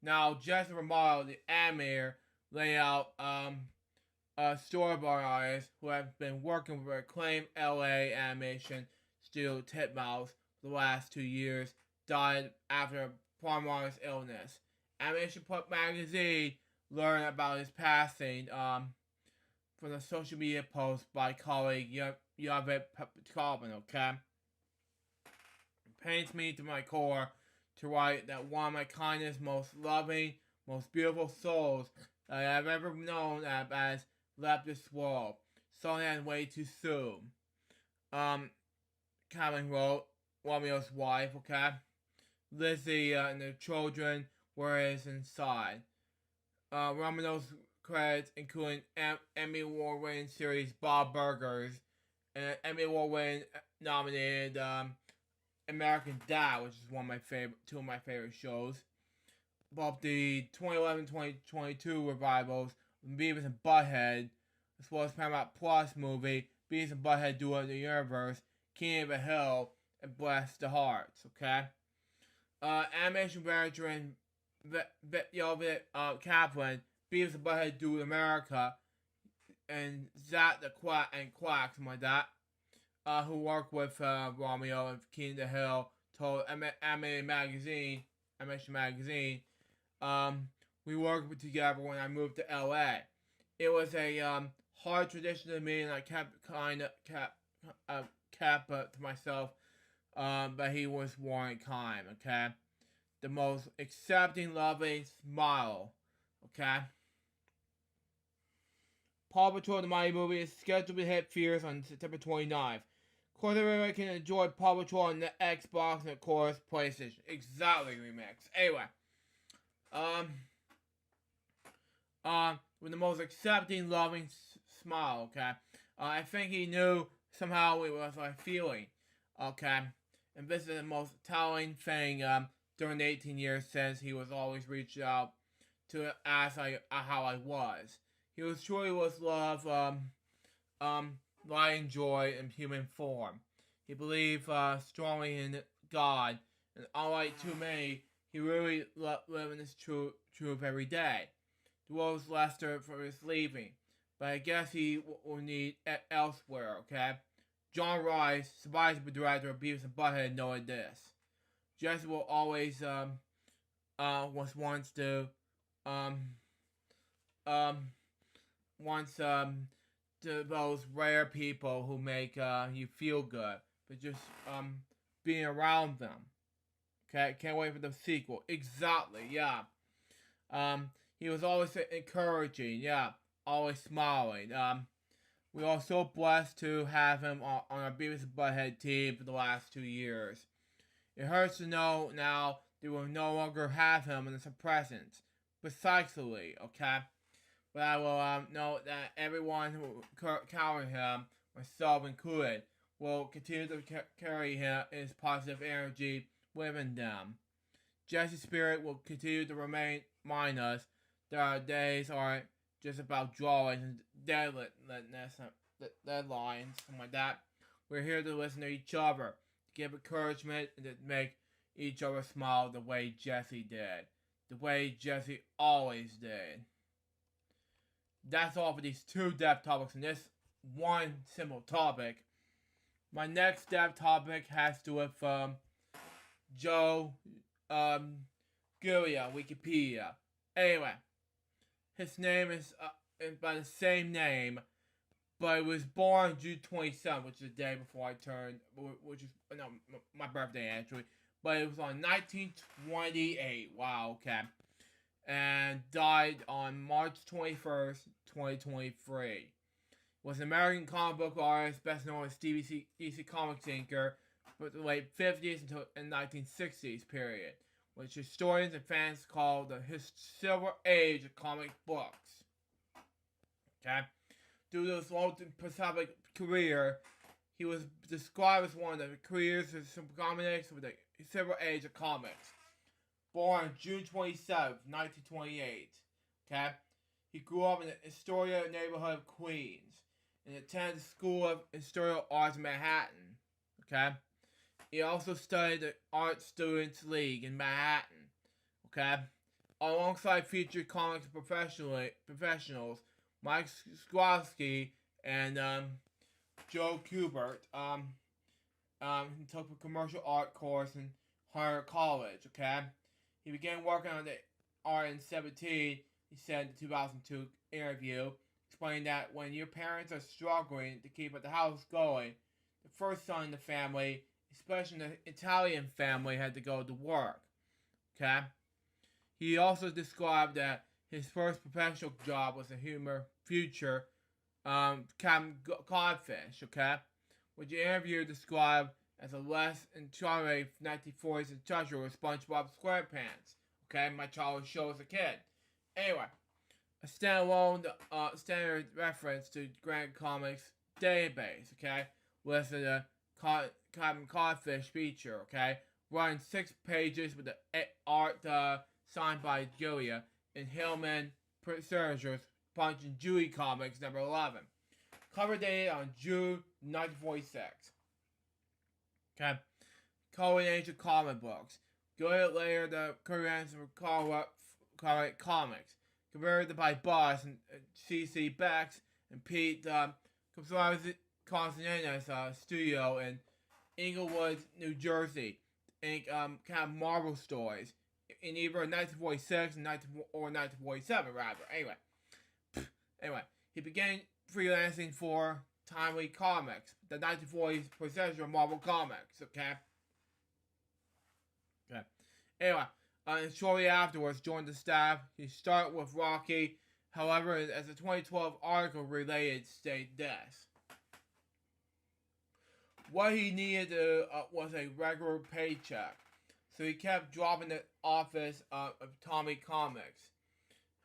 Now, Jesse Romano, the animator, laid out storyboard artists who have been working with acclaimed LA animation studio Titmouse for the last 2 years, died after a prolonged illness. Animation Pop magazine learned about his passing from the social media post by colleague Yavit Petkobin, okay? It pains me to my core to write that one of my kindest, most loving, most beautiful souls that I have ever known as left this world. Suddenly and way too soon. Cameron wrote, Romeo's wife, okay? Lizzie and the children were his inside. Romeo's credits including Emmy Award-winning series Bob Burgers and Emmy Award-winning nominated American Dad, which is two of my favorite shows. Both the 2011-2022 revivals of Beavis and Butthead, as well as Paramount Plus movie Beavis and Butthead Duel of the Universe, King of the Hill, and Bless the Hearts. Okay. Animation veteran Kaplan, Beavis and Butthead Do America, and Zach the Quack and Quack, something like that, who worked with Romeo and King of the Hill, told Animation Magazine, we worked together when I moved to LA. It was a hard tradition to me, and I kept to myself, but he was warm and kind, okay? The most accepting, loving smile, okay? Paw Patrol the Mighty movie is scheduled to hit theaters on September 29th. Of course, everybody can enjoy Paw Patrol on the Xbox and, of course, PlayStation. Exactly, remix. Anyway, with the most accepting, loving smile, okay? I think he knew somehow it was my feeling, okay? And this is the most telling thing during the 18 years since he was always reached out to ask how I was. He was truly love, light and joy in human form. He believed strongly in God, and unlike too many, he really lived in his truth every day. The world was Lester for his leaving, but I guess he will need elsewhere, okay? John Rice, supervisor director of Beavis and Butthead, noted this. Jesse will always wants to to those rare people who make you feel good, but just being around them. Okay, can't wait for the sequel. Exactly, yeah. He was always encouraging, yeah, always smiling. We are so blessed to have him on our Beavis and Butthead team for the last 2 years. It hurts to know now they will no longer have him in his presence. Precisely, okay? But I will know that everyone who counted him, myself included, will continue to carry his positive energy within them. Jesse's spirit will continue to remind us that our days aren't just about drawings and deadlines, something like that. We're here to listen to each other, to give encouragement, and to make each other smile the way Jesse did. The way Jesse always did. That's all for these 2 depth topics in this one simple topic. My next depth topic has to do with Joe Guria, Wikipedia. Anyway, his name is by the same name, but he was born June 27th, which is the day before I turned, my birthday actually. But it was on 1928. Wow, okay. And died on March 21st, 2023. Was an American comic book artist, best known as DC Comics inker, for the late 50s until the 1960s period, which historians and fans call the Silver Age of comic books. Okay? Due to his long prolific career, he was described as one of the creators of some combinations with the Silver Age of comics. Born June 27th, 1928. Okay? He grew up in the Astoria neighborhood of Queens and attended the School of Industrial Arts in Manhattan. Okay? He also studied the Art Students League in Manhattan. Okay? Alongside featured comics professionals Mike Skrowski and Joe Kubert. He took a commercial art course in Harvard College. Okay? He began working on the art in 17, he said in the 2002 interview, explaining that when your parents are struggling to keep the house going, the first son in the family, especially the Italian family, had to go to work. Okay? He also described that his first professional job was a humor feature Captain Codfish, okay? Which the interviewer described as a less charming 1940s treasure with SpongeBob SquarePants, okay? My childhood show as a kid. Anyway, a standalone standard reference to Grand Comics database, okay? Listed a Captain Codfish feature, okay? Running 6 pages with the art signed by Julia and Hillman Preservers Punch and Judy Comics number 11. Cover dated on June 1946. Okay. Coordination comic books. Good later the Koreans were called comics. Converted by Boss and C.C. Bex and Pete Constantina's studio in Inglewood, New Jersey. And kind of Marvel stories in either 1946 or 1947 rather. Anyway, he began freelancing for Timely Comics, the 1940s predecessor of Marvel Comics. Okay. Anyway, and shortly afterwards joined the staff. He started with Rocky. However, as a 2012 article related, state this. What he needed was a regular paycheck, so he kept dropping the office of Tommy Comics,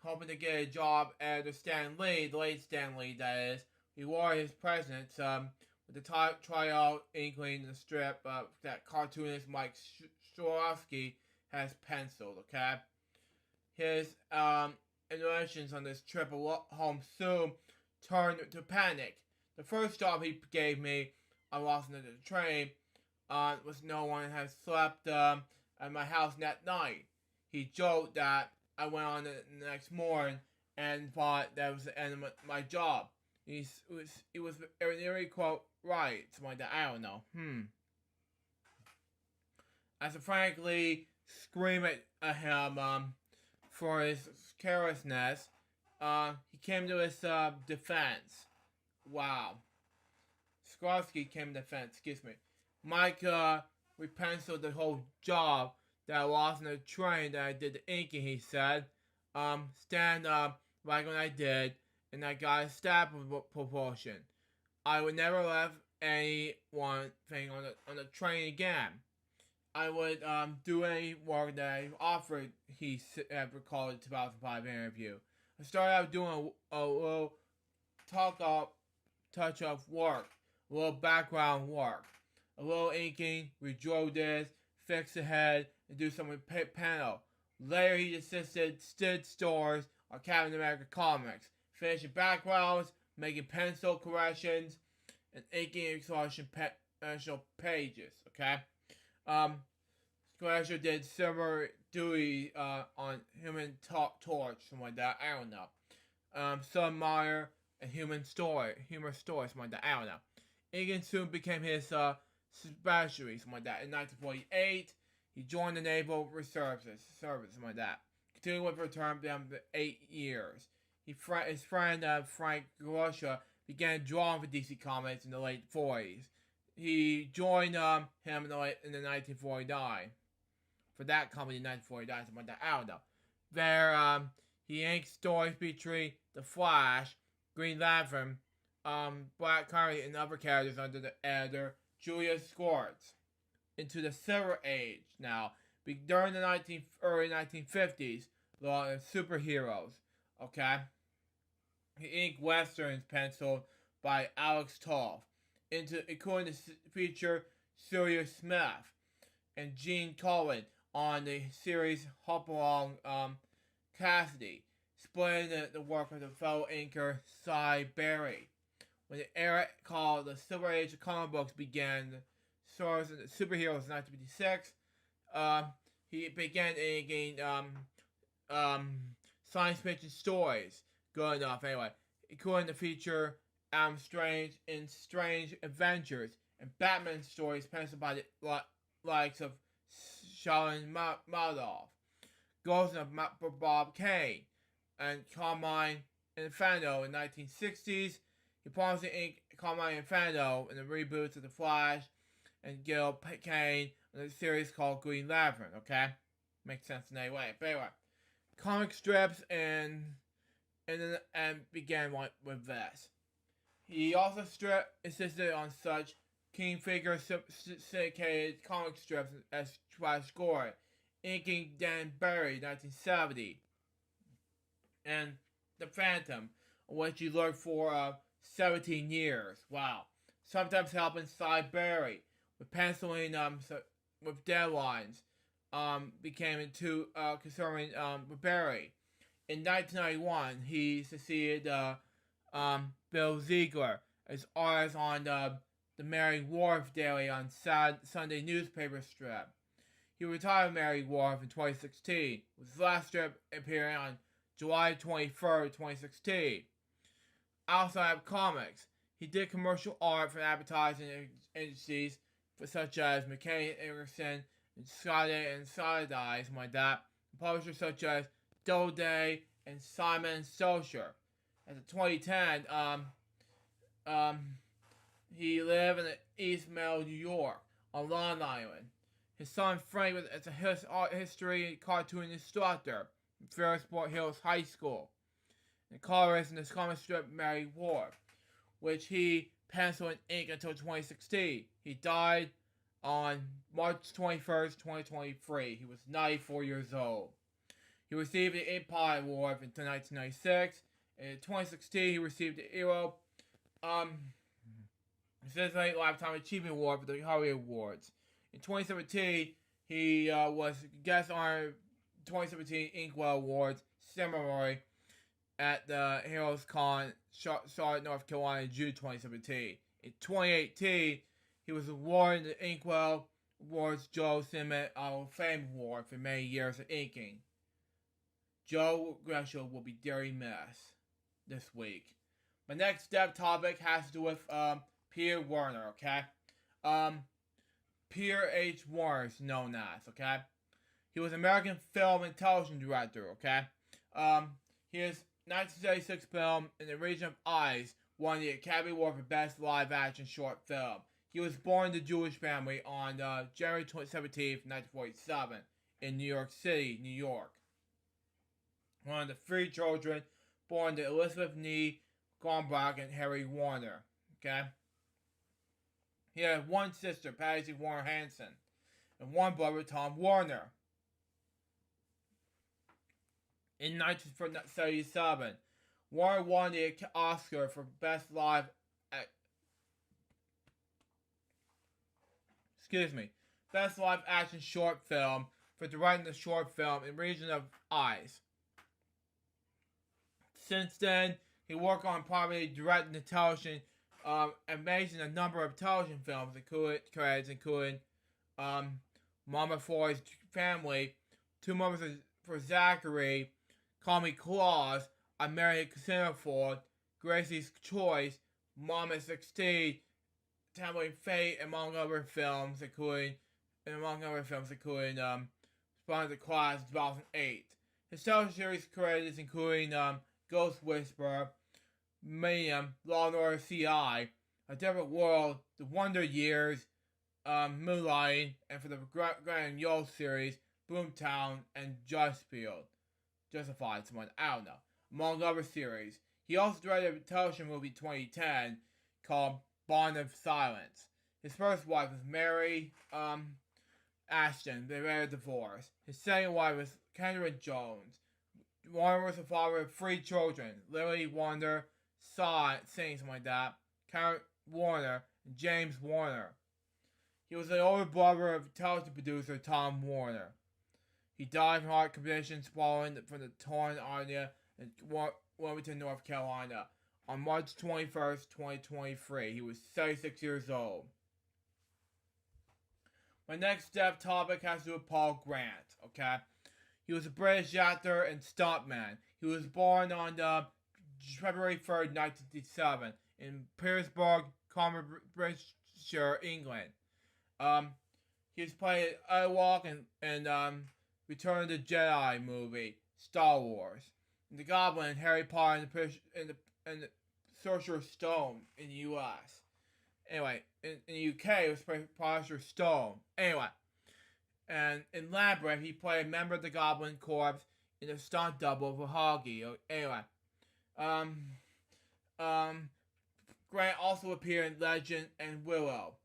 hoping to get a job at the Stan Lee, the late Stan Lee, that is. He wore his presence with the tryout inkling in the strip that cartoonist Mike Stwarowski has penciled, okay? His interactions on this trip home soon turned to panic. The first job he gave me, I lost into the train, was no one had slept at my house that night. He joked that I went on the next morning and thought that was the end of my job. He was very, quote, right, something like that, I don't know, As I frankly scream at him for his carelessness, he came to his defense. Wow. Skrosky came to defense, excuse me. Mike repenciled the whole job that I lost in the train that I did the inking, he said. Stand up like when I did, and I got a staff proportion. I would never let anyone thing on the train again. I would do any work that I offered, he recalled a 2005 interview. I started out doing a little touch of work, a little background work, a little inking, redrew this, fix the head, and do some with panel. Later he assisted Stid stores on Captain America Comics, finishing backgrounds, making pencil corrections, and inking exhaustion pages, okay? Slasher did similar duty on Human Torch, something like that, I don't know. Sun Meyer and humor story, something like that, I don't know. Inking soon became his specialty, something like that. In 1948, he joined the Naval Reserve Service, something like that. Continuing with return down to 8 years. His friend Frank Grosha began drawing for DC Comics in the late 40s. He joined him in the 1949. For that company in 1949, something like that, I don't know. There, he inked stories featuring The Flash, Green Lantern, Black Canary, and other characters under the editor Julius Schwartz. Into the Silver Age now. During the early 1950s, the superheroes, okay? He inked westerns penciled by Alex Toth, including the feature Sirius Smith and Gene Colan on the series Hopalong Cassidy, splitting the work of the fellow inker Cy Berry. When the era called the Silver Age of comic books began, the source of the superheroes in 1956, he began inking science fiction stories. Good enough, anyway. Including the feature Strange in Strange Adventures and Batman stories penciled by the likes of Sharon Madoff, Ghost of Bob Kane, and Carmine Infano in the 1960s. He promised to ink Carmine Infano in the reboots of The Flash and Gil Kane in a series called Green Lantern, okay? Makes sense in any way. But anyway, comic strips and began with this. He also assisted on such King-figure syndicated comic strips as Flash Gordon, inking Dan Barry 1970, and The Phantom, which he worked for 17 years. Wow. Sometimes helping Cy Barry with penciling with deadlines. Became too concerning with Barry. In 1991, he succeeded Bill Ziegler as artist on the Mary Wharf Daily on Sunday newspaper strip. He retired Mary Wharf in 2016, with his last strip appearing on July 23rd, 2016. Outside of comics, he did commercial art for advertising agencies such as McKay Anderson and Scotty something like that. Publishers such as Doubleday and Simon & Schuster. As of 2010, he lived in East Middle, New York, on Long Island. His son Frank was a art history cartoon instructor at Fairsport Hills High School. And colorist in his comic strip Mary Wharf, which he penciled and inked until 2016. He died on March 21st, 2023. He was 94 years old. He received the Empire Award in 1996. And in 2016, he received the Hero Lifetime Achievement Award for the Hollywood Awards. In 2017, he was guest on 2017 Inkwell Awards ceremony at the Heroes Con, Charlotte, North Carolina, in June 2017. In 2018, he was awarded the Inkwell Awards Joe Simon Fame Award for many years of inking. Joe Gresham will be dearly missed this week. My next step topic has to do with Peter Warner, okay? Peter H. Warner is known as, okay? He was an American film and television director, okay? His 1976 film In the Region of Eyes won the Academy Award for Best Live Action Short Film. He was born to a Jewish family on January 17th, 1947 in New York City, New York. One of the three children born to Elizabeth Nee Gombach and Harry Warner. Okay? He had one sister, Patsy Warner Hanson, and one brother, Tom Warner. In 1977, Warner won the Oscar for Best Live Action Short Film for directing the short film In Region of Eyes. Since then, he worked on primarily directing the television, and making a number of television films, including Mama for His Family, Two Mothers for Zachary, Call Me Claus, I Married Casino Ford, Gracie's Choice, Mama 16, Tambourine Fate, among other films, including Spawn the Class 2008. His television series credits including Ghost Whisperer, Medium, Law & Order CI, A Different World, The Wonder Years, Moonlighting, and for the Grand Yo series, Boomtown and Justified, someone, I don't know, among other series. He also directed a television movie in 2010 called Bond of Silence. His first wife was Mary Ashton. They were divorced. His second wife was Kendra Jones. Warner was the father of three children: Lily Warner, something like that, Karen Warner, and James Warner. He was the older brother of television producer Tom Warner. He died from heart conditions following from the torn hernia in Wilmington, North Carolina, on March 21st, 2023. He was 76 years old. My next step topic has to do with Paul Grant, okay? He was a British actor and stuntman. He was born on February 3rd, 1957, in Petersburg, Cambridgeshire, England. He was played Ewok in Return of the Jedi movie, Star Wars, and the Goblin, Harry Potter, and the Sorcerer's Stone in the U.S. Anyway, in the UK, it was played Professor Stone. Anyway. And in Labyrinth, he played a member of the Goblin Corps in a stunt double for Hoggy. Anyway, Grant also appeared in Legend and Willow.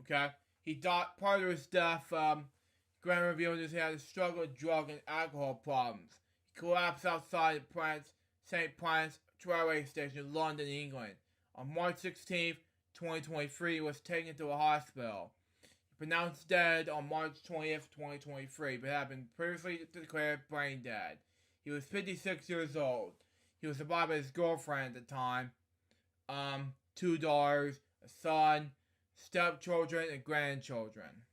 Okay, he died prior to his death. Grant revealed he had a struggle with drug and alcohol problems. He collapsed outside the St. Prince railway station in London, England. On March 16th, 2023, he was taken to a hospital. He pronounced dead on March 20th, 2023, but had been previously declared brain dead. He was 56 years old. He was survived by his girlfriend at the time, 2 daughters, a son, stepchildren, and grandchildren.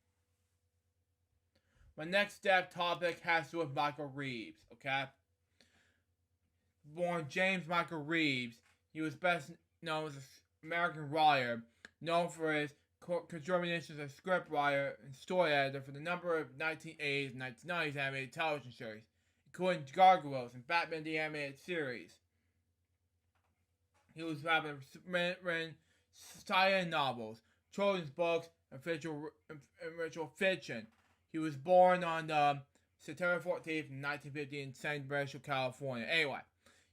My next death topic has to do with Michael Reeves, okay? Born James Michael Reeves, he was best known as an American writer, known for his contributions as scriptwriter and story editor for the number of 1980s and 1990s animated television series, including Gargoyles and Batman the Animated Series. He was written science novels, children's books, and ritual fiction. He was born on September 14th, 1950 in San Bernardino, California. Anyway,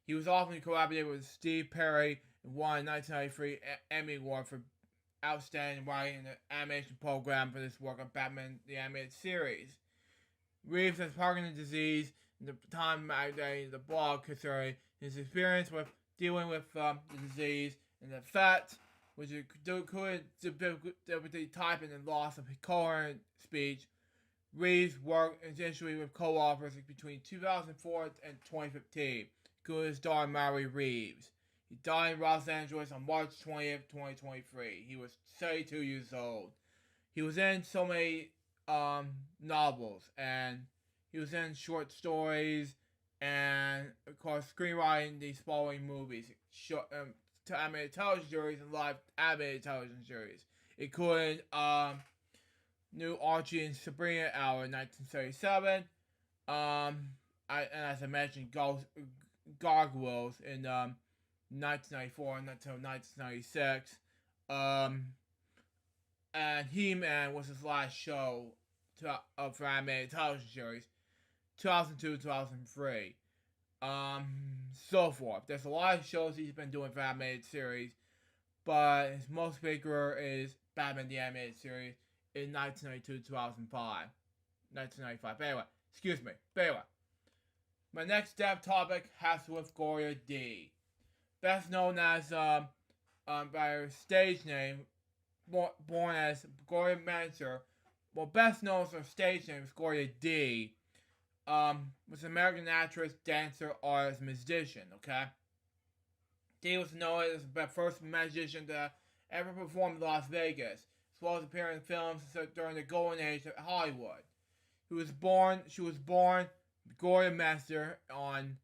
he was often collaborated with Steve Perry and won a 1993 Emmy Award for Outstanding Writing in the Animation Program for this work on Batman the Animated Series. Reeves has Parkinson's disease, and the time the blog concerning his experience with dealing with the disease and the effect, which included difficulty typing and loss of coherent speech. Reeves worked essentially with co-authors between 2004 and 2015, including his daughter Mary Reeves. He died in Los Angeles on March 20th, 2023. He was 32 years old. He was in so many novels, and he was in short stories, and of course screenwriting these following movies, animated television series and live animated television series, including New Archie and Sabrina Hour in 1977, and as I mentioned, Gargoyles in 1994 until 1996, and He-Man was his last show for animated television series, 2002-2003, so forth. There's a lot of shows he's been doing for animated series, but his most bigger is Batman the Animated Series in 1995. Anyway, excuse me. But anyway, my next death topic has to do with Gloria D. Best known as by her stage name, born as Gloria Manser. Well, best known as her stage name is Gloria D. Was an American actress, dancer, artist, musician. Okay. D was known as the first magician to ever perform in Las Vegas, as well as appearing in films during the golden age of Hollywood. She was born Gloria Master on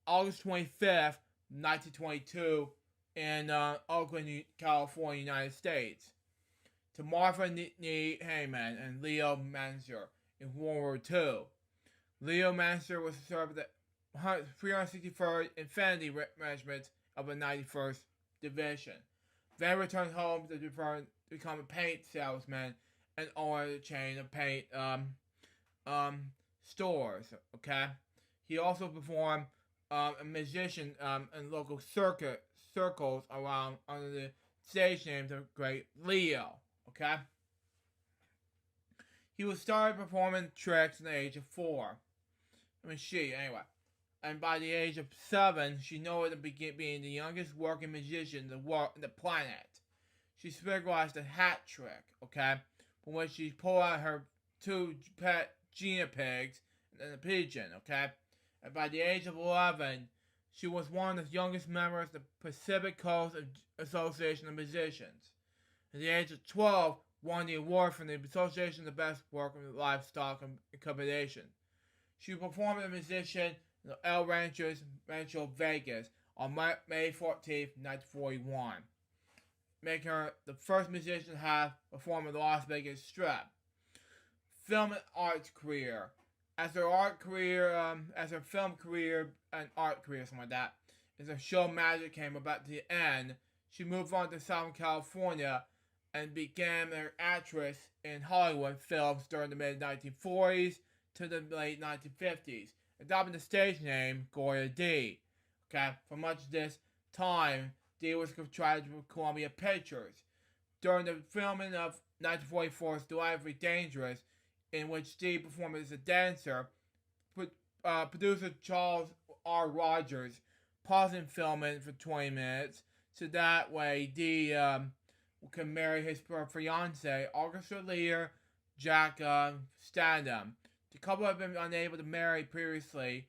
August 25th, 1922 in Oakland, California, United States, to Martha Nee Heyman and Leo Manser in World War II. Leo Manser was served at the 363rd Infantery Regiment of the 91st Division. Then returned home to become a paint salesman and own a chain of paint stores. Okay, he also performed a musician in local circles around under the stage name of Great Leo. Okay, he was started performing tricks at the age of 4. Anyway. And by the age of 7, she noted to begin being the youngest working magician in the planet. She specialized in hat trick, okay, from which she pulled out her 2 pet Gina pigs and a pigeon, okay. And by the age of 11, she was one of the youngest members of the Pacific Coast Association of Musicians. At the age of 12, won the award from the Association of the Best Work of Livestock Combination. She performed as a musician in El Rancho, Vegas on May 14, 1941, making her the first musician to have performed in the Las Vegas Strip. Film and arts career. As her film career and art career, something like that, as her show magic came about to the end, she moved on to Southern California and became an actress in Hollywood films during the mid-1940s to the late 1950s, adopting the stage name Gloria D. Okay, for much of this time, Dee was contracted with Columbia Pictures. During the filming of 1944's Deliberately Dangerous, in which Dee performed as a dancer, producer Charles R. Rogers paused filming for 20 minutes so that way Dee can marry his fiancée, orchestra leader Jack Stadham. The couple had been unable to marry previously.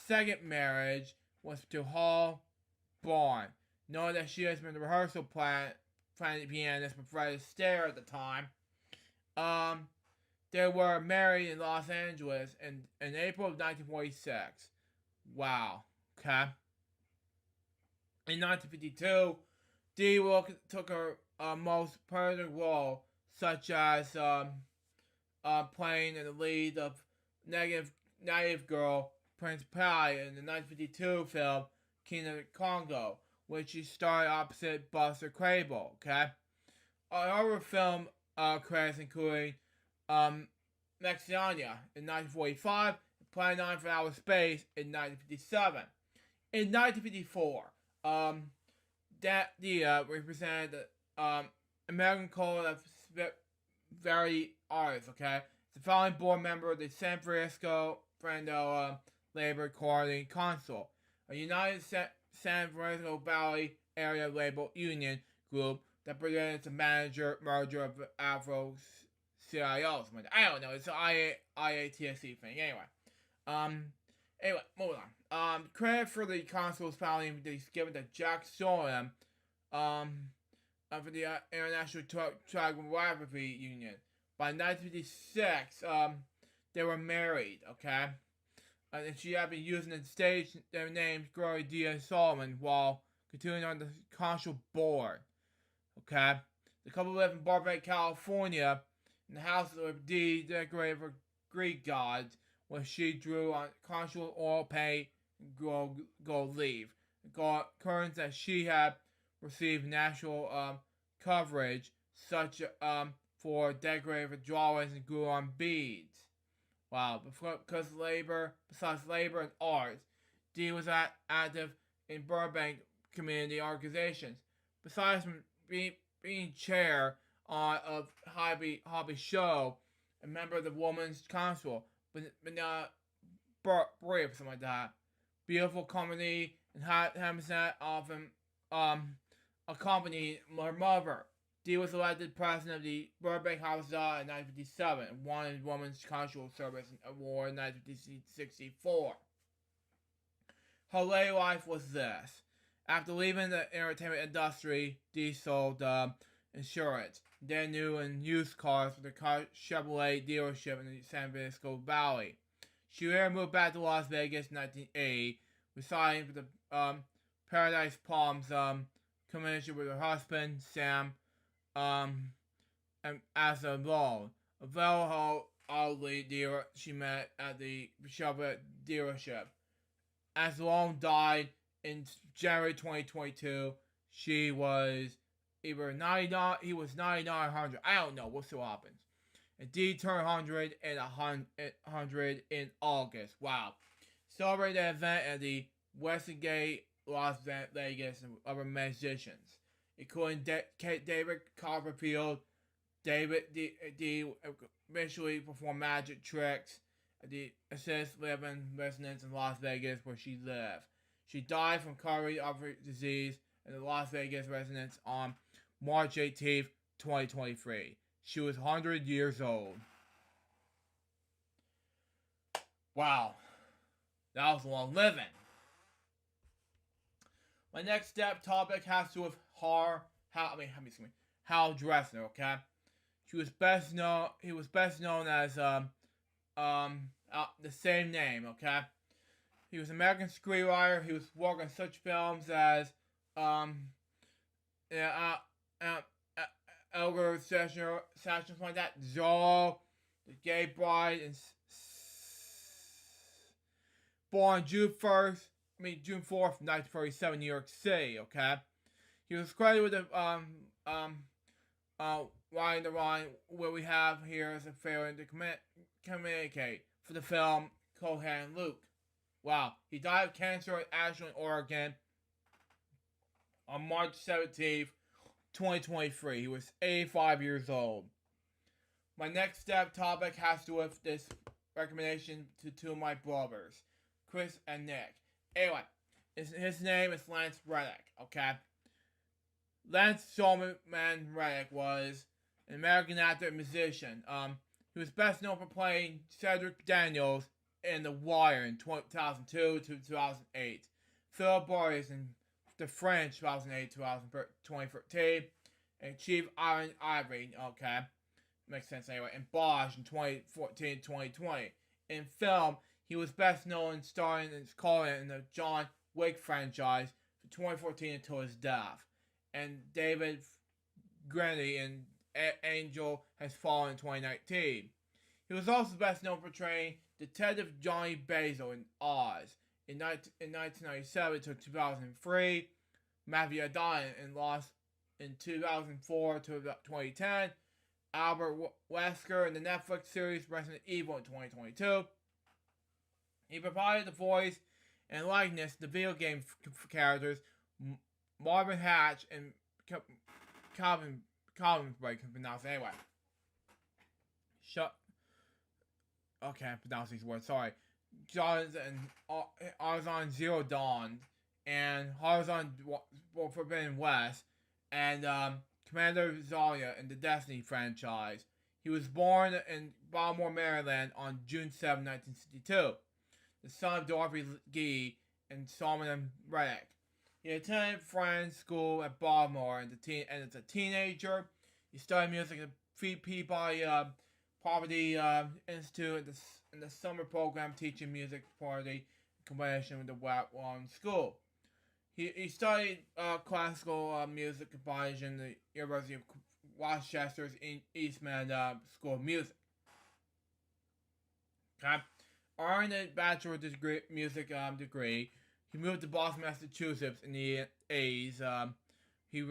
Second marriage was to Hall Barn. Knowing that she has been the rehearsal planet pianist with Fred Astaire at the time. They were married in Los Angeles in April of 1946. Wow. Okay. In 1952, Dee took her most pertinent role, such as playing in the lead of Native Girl Prince Pi in the 1952 film King of the Congo, which she starred opposite Buster Crable. Okay. Other film credits including Mexiana in 1945, and Plan 9 for Outer Space in 1957. In 1954, Dia represented American Code of Very Artists, okay? The following board member of the San Francisco Labor Coordinating Council, a United San Francisco Valley Area Labor Union group that presents a merger of Afro-CIOs. I don't know, it's an IATSC thing. Anyway, moving on. Credit for the council's founding is given to Jack Solem for the International Typography Union. By 1956, they were married, okay? And she had been using the stage their names Gloria Diaz Solomon while continuing on the council board, okay? The couple lived in Burbank, California, in the house of Dee decorated for Greek gods, where she drew on council oil paint and gold leaf. Currents that she had received national coverage, such for decorative drawings and glue on beads. Wow, besides labor and arts, Dee was active in Burbank community organizations. Besides being chair of Hobby Show, a member of the Women's Council, but not brief, something like that. Beautiful company and Hamzat often accompanied her mother. Dee was elected president of the Burbank House in 1957 and won the Women's Council Service Award in 1964. Her later life was this. After leaving the entertainment industry, Dee sold insurance, then new and used cars for the Chevrolet dealership in the San Francisco Valley. She later moved back to Las Vegas in 1980, residing for the Paradise Palms convention with her husband, Sam, and as a role. A very elderly dealer she met at the Chevrolet dealership. As Long died in January 2022, she was either 99, he was 99 or 100. I don't know. We'll see what happens. And Dee turned 100 and 100 in August. Wow. Celebrated the event at the Western Gate, Las Vegas, and other musicians, including David Copperfield. David Dee eventually performed magic tricks at the assisted living residence in Las Vegas where she lived. She died from coronary artery disease in the Las Vegas residence on March 18th, 2023. She was 100 years old. Wow. That was long living. My next topic has to do with Hal Dressner, okay? He was best known as the same name, okay? He was an American screenwriter. He was working on such films as Elgar Session, something like that, Zorro, The Gay Bride, and born June 4th, 1937, New York City, okay? He was credited with writing the line, what we have here is a failure to communicate for the film Cohen Luke. Wow. He died of cancer in Ashland, Oregon on March 17th, 2023. He was 85 years old. My next step topic has to do with this recommendation to two of my brothers, Chris and Nick. Anyway, his name is Lance Reddick, okay? Lance Solomon Reddick was an American actor and musician. He was best known for playing Cedric Daniels in The Wire in 2002 to 2008. Philip Boris in The French 2008 to 2013. And Chief Ivory, okay. Makes sense anyway. And Bosch in 2014 2020. In film, he was best known starring as Colin in the John Wick franchise from 2014 until his death. And David Grendy in Angel Has Fallen in 2019. He was also best known for portraying Detective Johnny Basil in Oz in 1997 to 2003. Matthew O'Donnell in Lost in 2004 to 2010. Albert Wesker in the Netflix series Resident Evil in 2022. He provided the voice and likeness to the video game characters Marvin Hatch and Calvin Break can pronounce it anyway. Okay, I pronounced these words, sorry. Horizon Zero Dawn and Horizon Forbidden West and Commander Zarya in the Destiny franchise. He was born in Baltimore, Maryland on June 7, 1962. The son of Dorothy Gee and Solomon Reddick. He attended Friends School at Baltimore and as a teenager. He studied music at Peabody Poverty Institute in the summer program teaching music party in combination with the Watson School. He studied classical music composition at the University of Rochester's Eastman School of Music. Okay. Earned a bachelor degree, music degree. He moved to Boston, Massachusetts in the 80s. He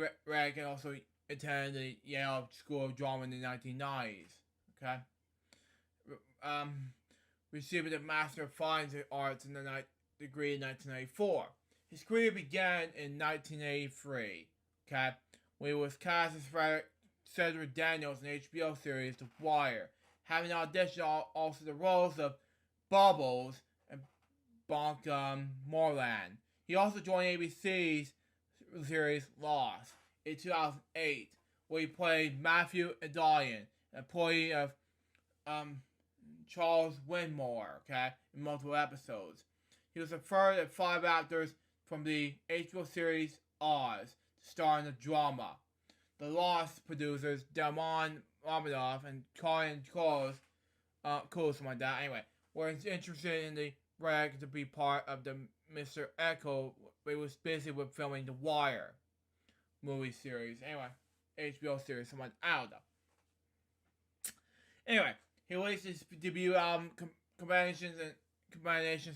also attended the Yale School of Drama in the 1990s. Okay. Received a Master of Fine Arts in the degree in 1994. His career began in 1983. Okay, when he was cast as Cedric Daniels in the HBO series The Wire, having auditioned also the roles of Bubbles and Bonk Moreland. He also joined ABC's series Lost in 2008, where he played Matthew Adalian, an employee of Charles Winmore, okay, in multiple episodes. He was the third of 5 actors from the HBO series Oz to star in the drama. The Lost producers, Damon Romanoff and Colin Close, something like that, anyway, were interested in the Reg to be part of the Mr. Echo, but he was busy with filming The Wire movie series. Anyway, HBO series, something like that. I don't know. Anyway, he released his debut album, Combinations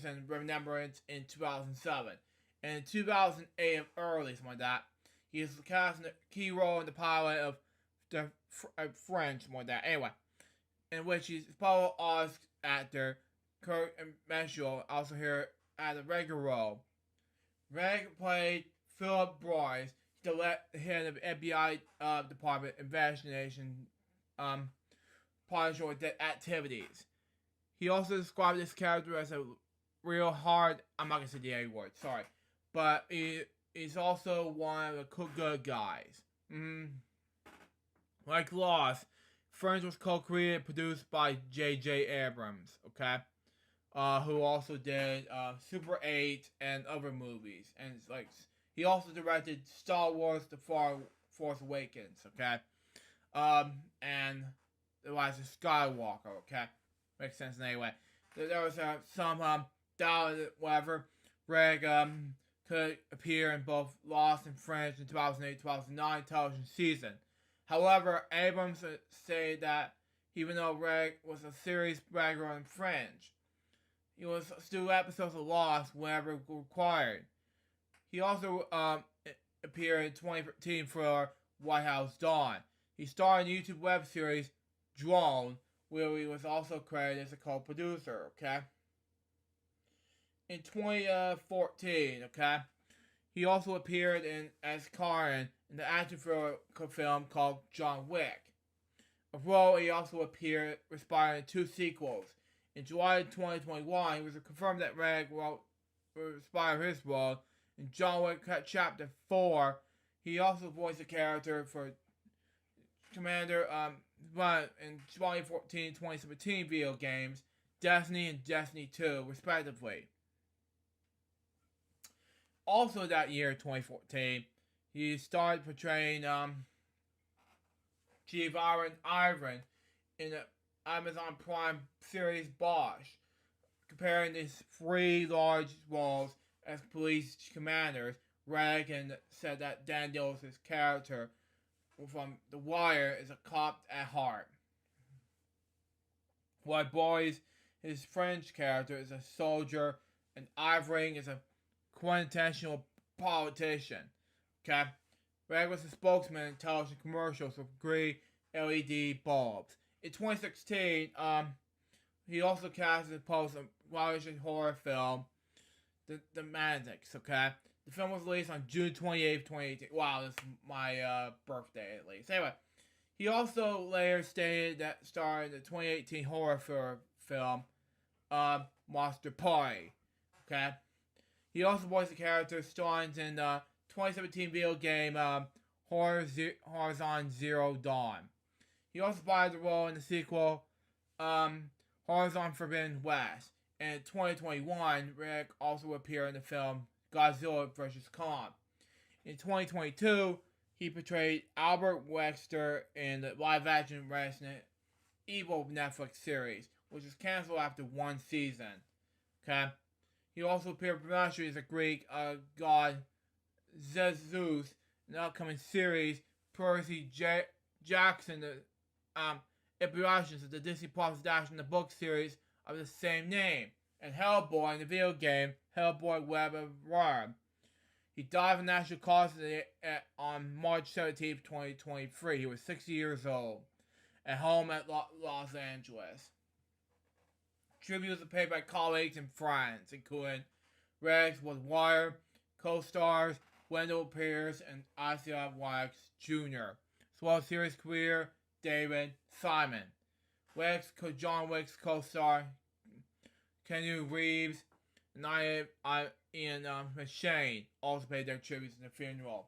and Remembrance in 2007. And in 2008, early, something like that, he was cast in a key role in the pilot of the French, something like that. Anyway, in which he's fellow Oz actor Kurt Meschel also here at a regular role. Reg played Philip Boyce, the head of FBI Department Investigation Partial Activities. He also described this character as a real hard, I'm not going to say the A word, sorry, but he's also one of the good guys. Like Lost, Friends was co-created and produced by J.J. Abrams, okay? Who also did Super 8 and other movies. And it's like, he also directed Star Wars The Force Awakens, okay? And The Rise of Skywalker, okay? Makes sense anyway. There was some doubt, whatever. Greg could appear in both Lost and Friends in 2008-2009 television season. However, Abrams said that even though Greg was a series regular on Friends, he was still episodes of Lost whenever required. He also appeared in 2013 for White House Dawn. He starred in the YouTube web series Drone, where he was also credited as a co-producer, okay? In 2014, okay, He also appeared as Karen in the action film called John Wick. A role he also appeared responding in 2 sequels. In July 2021, it was confirmed that Reg will inspire his role in John Wick Chapter 4. He also voiced a character for Commander in 2014-2017 video games, Destiny and Destiny 2, respectively. Also that year, 2014, he started portraying Chief Ivan in the Amazon Prime series Bosch, comparing these 3 large roles as police commanders. Reagan said that Daniels' character from The Wire is a cop at heart, while Boys, his French character, is a soldier, and Ivory is a quintessential politician. Okay? Reg was a spokesman in television commercials with green LED bulbs. In 2016, he also cast and posed a Irish horror film, The Maniacs, okay? The film was released on June 28th, 2018. Wow, this is my birthday at least. Anyway, he also later stated that starred in the 2018 horror film, Monster Party, okay? He also voiced the character starring in the 2017 video game Horizon Zero Dawn. He also played the role in the sequel Horizon Forbidden West. And in 2021, Rick also appeared in the film Godzilla vs. Kong. In 2022, he portrayed Albert Wesker in the live-action Resident Evil Netflix series, which was canceled after 1 season. Okay? He also appeared professionally as a Greek god Zeus in the upcoming series Percy Jackson, the iterations of the Disney Plus adaptation of the book series of the same name, and Hellboy in the video game Hellboy Web of Worm. He died of natural causes on March 17, 2023. He was 60 years old, at home at Los Angeles. Tributes are paid by colleagues and friends, including Rex with Wire, co-stars Wendell Pierce and Isaiah Wax Jr., as well as series career David Simon. Rex, John Wick's co-star Keanu Reeves, and Ian McShane also paid their tributes in the funeral.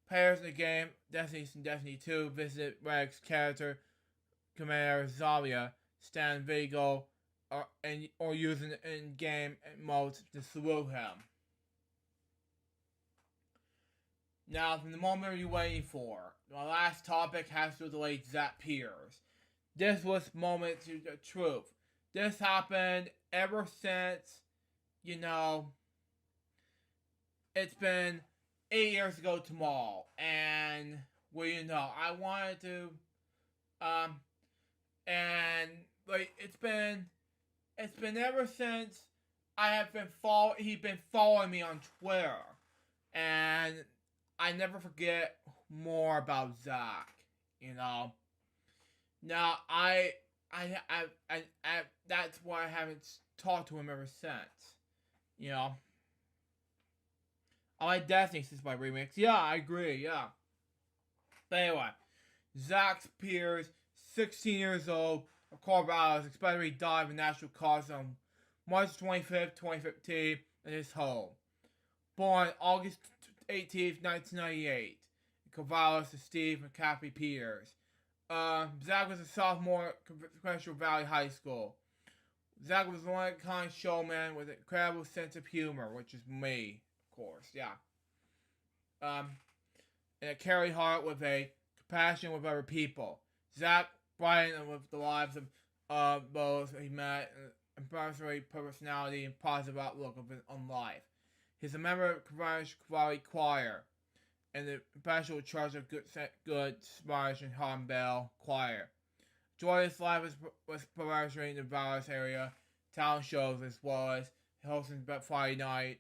Players in the game Destiny and Destiny 2 visited Reg's character Commander Zalia, Stan Vigo, or using in-game modes to salute him. Now, from the moment you're waiting for, my last topic has to relate to Zach Pierce. This was moment to the truth. This happened ever since, it's been 8 years ago tomorrow, and I wanted to, and like it's been ever since he'd been following me on Twitter, and I never forget more about Zach, Now I that's why I haven't talked to him ever since, I like Destiny since my remix. Yeah, I agree, yeah. But anyway, Zach Pierce, 16 years old, of Colorado, is expected to die of a natural cause on March 25th, 2015, in his home. Born August 18th, 1998, in Corvallis to Steve McCaffrey Peters. Zach was a sophomore at Crenshaw Valley High School. Zach was a one-of-a-kind showman with an incredible sense of humor, which is me, of course, yeah. And a carry heart with a compassion with other people. Zach brightened with the lives of those he met, and personally personality and positive outlook on life. He's a member of the Valley Choir and the special charge of Good Samaritan Hornbell Choir. Joyous life was professionally in the Vallis area, town shows, as well as hosting Friday night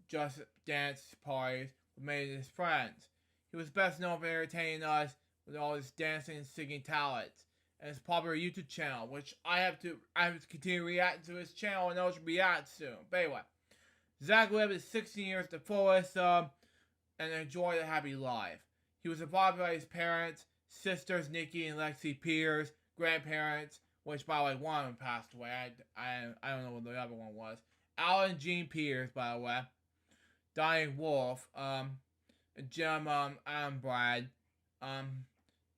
just dance parties with many of his friends. He was best known for entertaining us with all his dancing and singing talents, and his popular YouTube channel, which I have to continue reacting to his channel, and those will be out soon. But anyway, Zach lived his 16 years to the fullest and enjoyed a happy life. He was adopted by his parents, sisters Nikki and Lexi Pierce, grandparents, which by the way one of them passed away. I don't know what the other one was. Alan and Jean Pierce, by the way. Diane Wolf, Jim Adam Brad,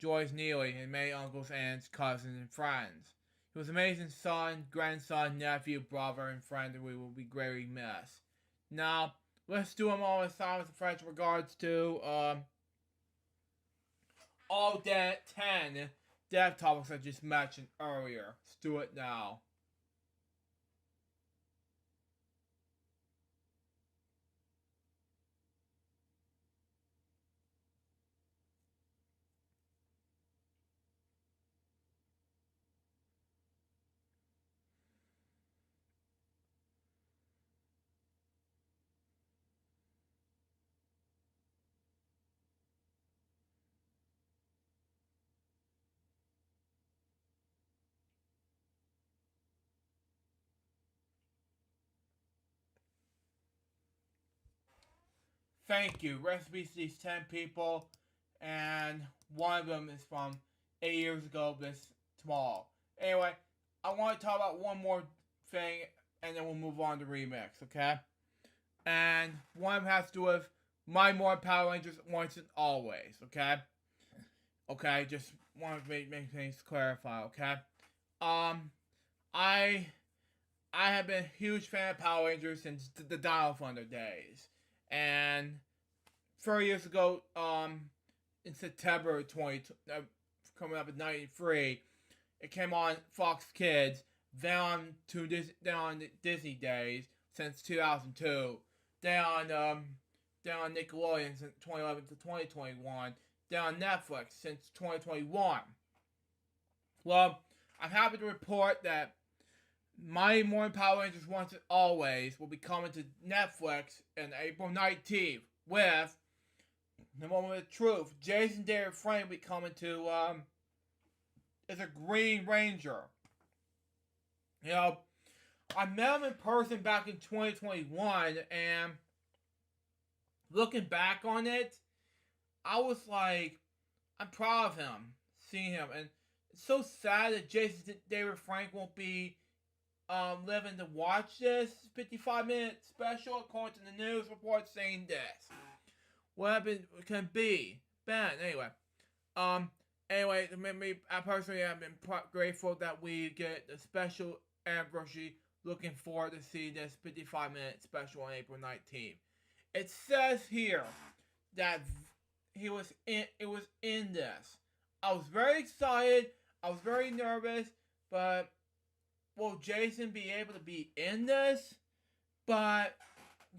Joyce Neely, and many uncles, aunts, cousins, and friends. He was an amazing son, grandson, nephew, brother, and friend, and we will be greatly missed. Now, let's do them all in silence and French regards to all 10 death topics I just mentioned earlier. Let's do it now. Thank you. Recipes to these 10 people, and one of them is from 8 years ago this tomorrow. Anyway, I want to talk about one more thing, and then we'll move on to remix, okay? And one of them has to do with my more Power Rangers once and always, okay? Okay, just want to make things clarify, okay? I have been a huge fan of Power Rangers since the Dino Thunder days. And 4 years ago, in September 20, coming up in 93, it came on Fox Kids, then on Disney days since 2002, then on Nickelodeon since 2011 to 2021, then on Netflix since 2021. Well, I'm happy to report that Mighty Morphin Power Rangers Once and Always will be coming to Netflix on April 19th with the Moment of Truth. Jason David Frank will be coming to as a Green Ranger. You know, I met him in person back in 2021, and looking back on it, I was like, I'm proud of him, seeing him, and it's so sad that Jason David Frank won't be living to watch this 55-minute special, according to the news report saying this. What can be? Ben, anyway. Anyway, I personally have been grateful that we get the special anniversary. Looking forward to see this 55-minute special on April 19th. It says here that it was in this. I was very excited. I was very nervous, but will Jason be able to be in this? But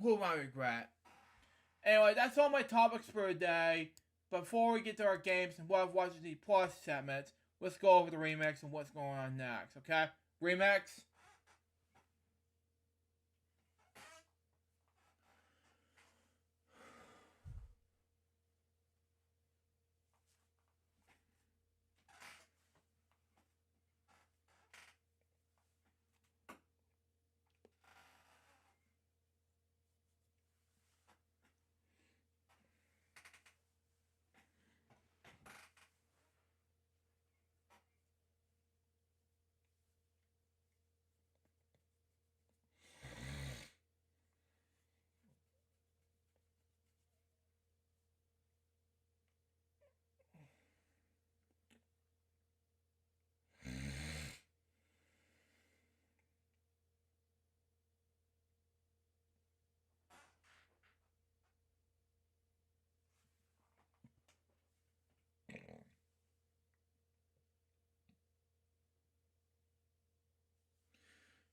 who I regret. Anyway, that's all my topics for today. Before we get to our games and what I've watched the Plus segments, let's go over the remix and what's going on next, okay? Remix.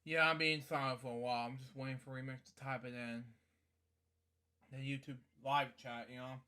Yeah, I'm being silent for a while. I'm just waiting for Remix to type it in. The YouTube live chat, you know?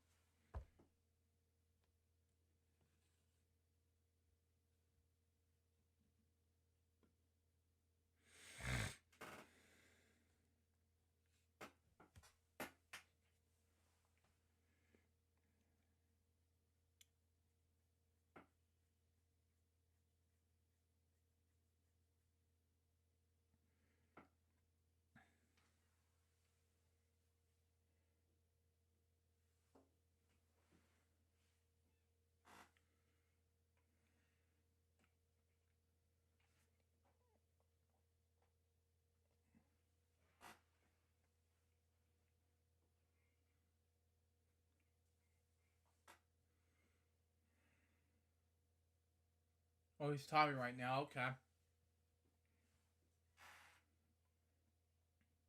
Oh, he's talking right now. Okay.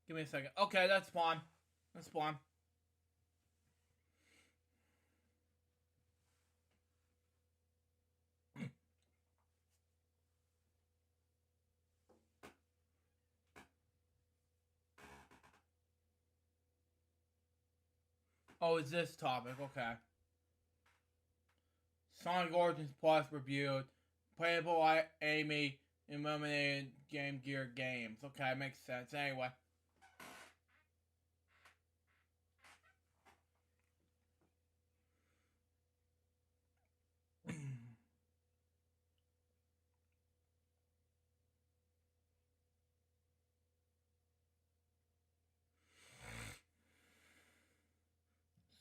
Give me a second. Okay, that's fine. That's fine. Oh, it's this topic. Okay. Sonic Origins Plus reviewed. Playable by Amy eliminated Game Gear games. Okay, makes sense. Anyway.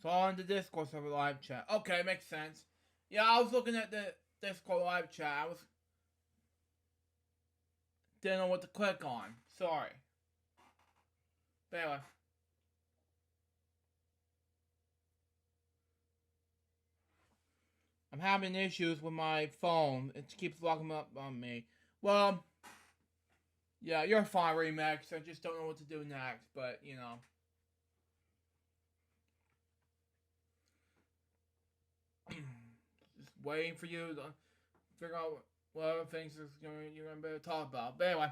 So on the Discord server live chat. Okay, makes sense. Yeah, I was looking at the Discord live chat. Didn't know what to click on. Sorry. But anyway. I'm having issues with my phone. It keeps locking up on me. Well, yeah, you're fine, Remix. I just don't know what to do next, but, you know. Just waiting for you to figure out what other things you're going to be able to talk about. But anyway.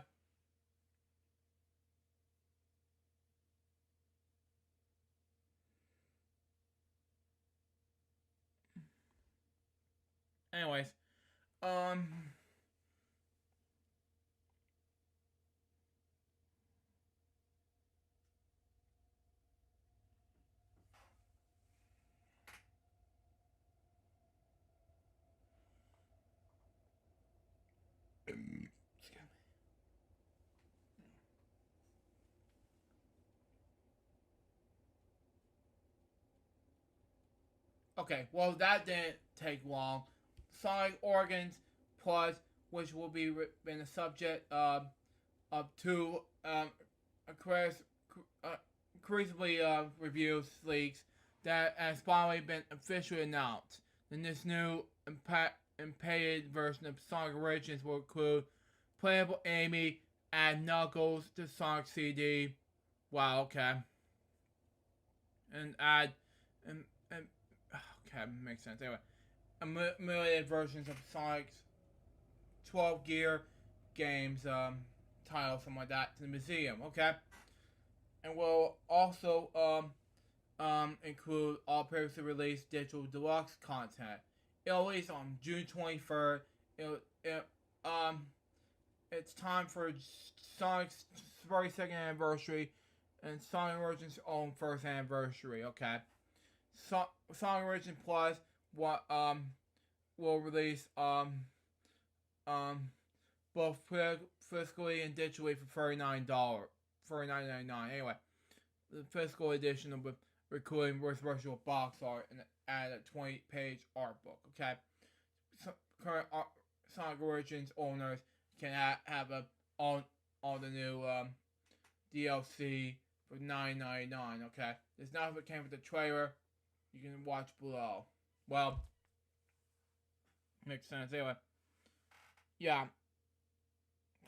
Anyways. Okay, well, that didn't take long. Sonic Organs Plus, which will be in the subject of two increasingly reviews leaks that has finally been officially announced. Then this new impaired version of Sonic Origins will include playable Amy and Knuckles to Sonic CD. Wow, okay. And add and okay, makes sense. Anyway, emulated versions of Sonic's 12 Gear games, title, something like that, to the museum. Okay, and will also include all previously released digital deluxe content. It'll release on June 23rd. It's time for Sonic's 32nd anniversary and Sonic Origin's own first anniversary. Okay. Sonic Origins Plus will release both physically and digitally for $39.99. Anyway, the physical edition will be including with virtual box art and add a 20-page art book. Okay, current Sonic Origins owners can have all the new DLC for $9.99. Okay, there's nothing that came with the trailer. You can watch below. Well, makes sense. Anyway, yeah.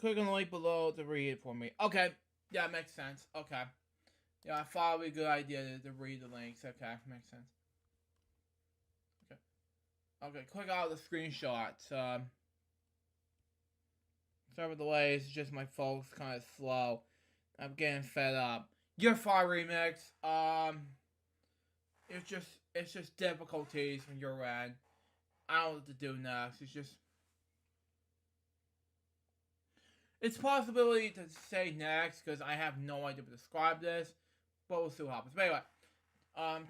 Click on the link below to read it for me. Okay, yeah, makes sense. Okay. Yeah, I thought it would be a good idea to read the links. Okay, makes sense. Okay. Okay, click out the screenshots. Sorry for the delays, it's just my phone's kind of slow. I'm getting fed up. You're fine, Remix. It's just difficulties from your end. I don't know what to do next. It's a possibility to say next because I have no idea to describe this, but we'll see what happens. But anyway,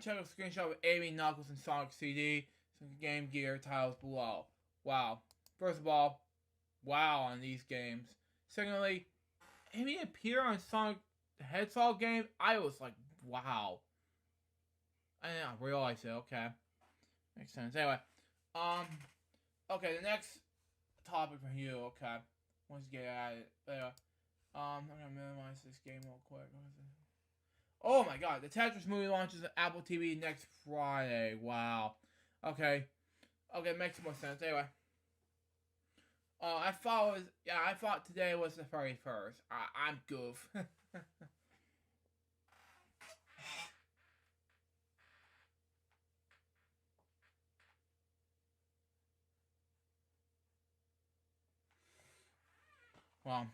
check out the screenshot of Amy, Knuckles, and Sonic CD. Some Game Gear titles below. Wow. First of all, wow on these games. Secondly, Amy appeared on Sonic the Hedgehog game. I was like, wow. I didn't realize it. Okay, makes sense. Anyway, okay, the next topic for you. Okay, once you get at it. Anyway, I'm gonna minimize this game real quick. Oh my God, the Tetris movie launches on Apple TV next Friday. Wow. Okay, makes more sense. Anyway, I thought it was, yeah, I thought today was the 31st. I'm goof. Well.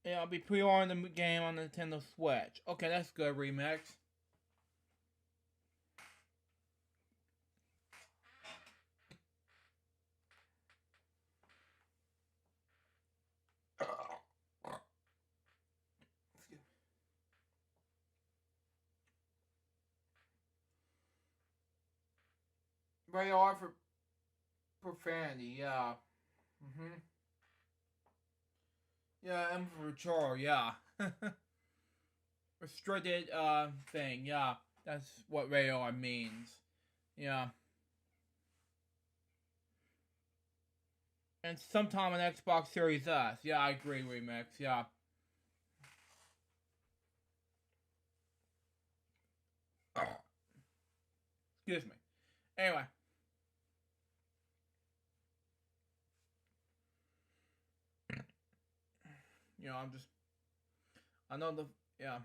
Yeah, I'll be pre-ordering the game on the Nintendo Switch. Okay, that's good, Remix. Very hard for profanity, yeah. Yeah, and for mature, yeah. Restricted, thing, yeah. That's what radar means. Yeah. And sometime on Xbox Series S. Yeah, I agree, Remix, yeah. Excuse me. Anyway. I know yeah.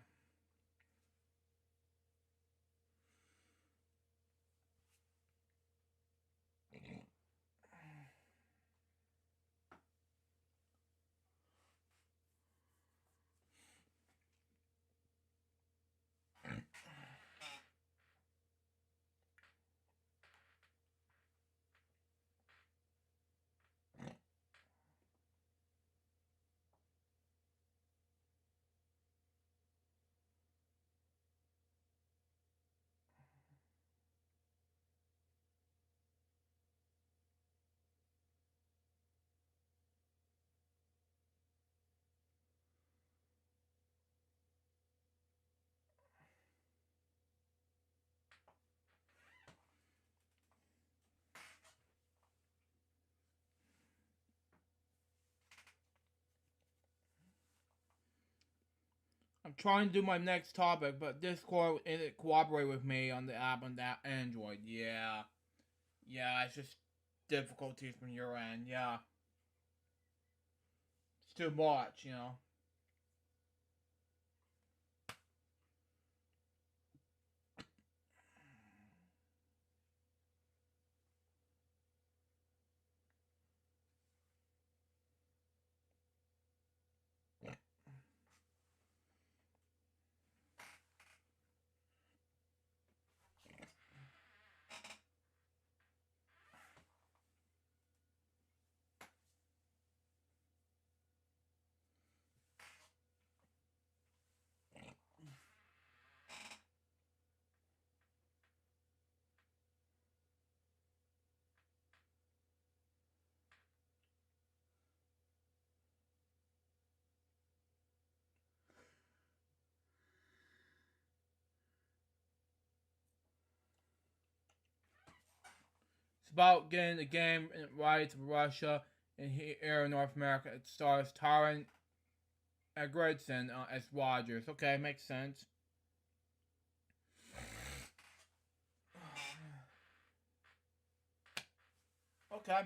I'm trying to do my next topic, but Discord isn't cooperate with me on the app on that Android. Yeah. Yeah, it's just difficulties from your end. Yeah. It's too much. It's about getting the game right to Russia and here in North America. It stars Taron Egerton as Rogers. Okay, makes sense. Okay.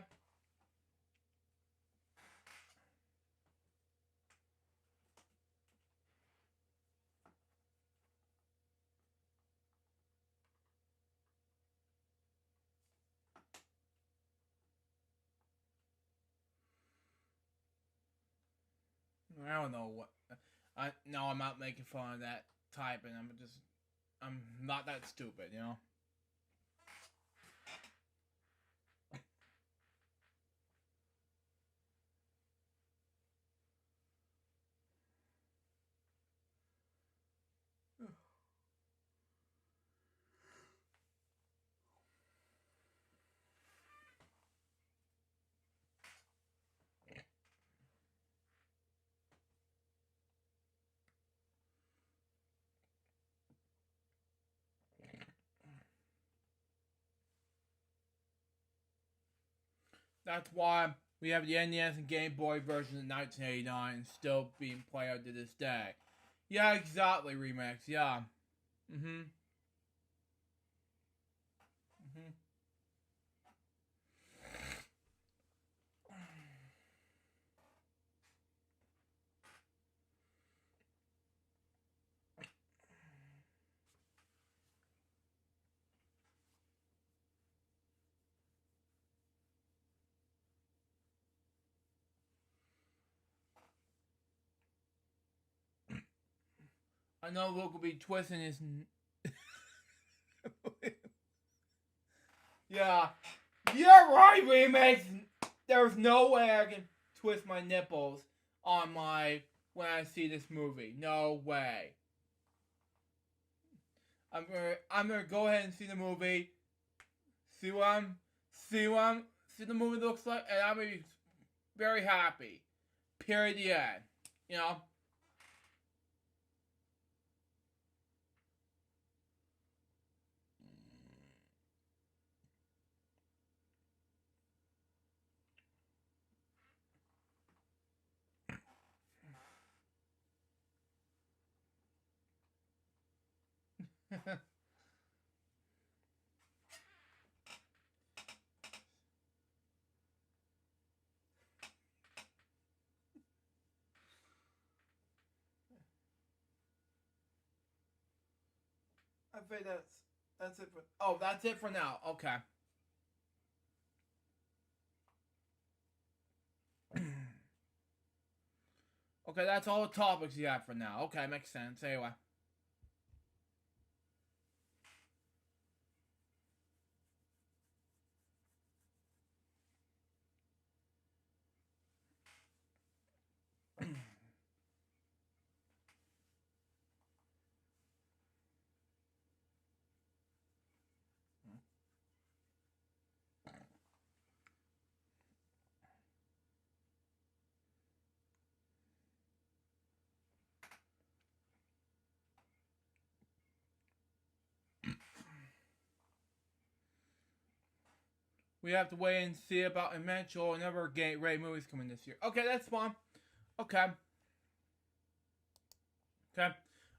I don't know what. I'm not making fun of that type, and I'm not that stupid. That's why we have the NES and Game Boy version of 1989 still being played to this day. Yeah, exactly, remix. Yeah. Mm-hmm. Mm-hmm. I know Luke will be twisting his. Yeah. You're right, remix. There's no way I can twist my nipples on my when I see this movie. No way. I'm gonna go ahead and see the movie. See what I'm see the movie looks like, and I'm gonna be very happy. Period. The end. You know. I think that's it for. Oh, that's it for now. Okay. Okay, that's all the topics you have for now. Okay, makes sense. Anyway. We have to wait and see about Eventual and other great movies coming this year. Okay, that's fine. Okay. Okay.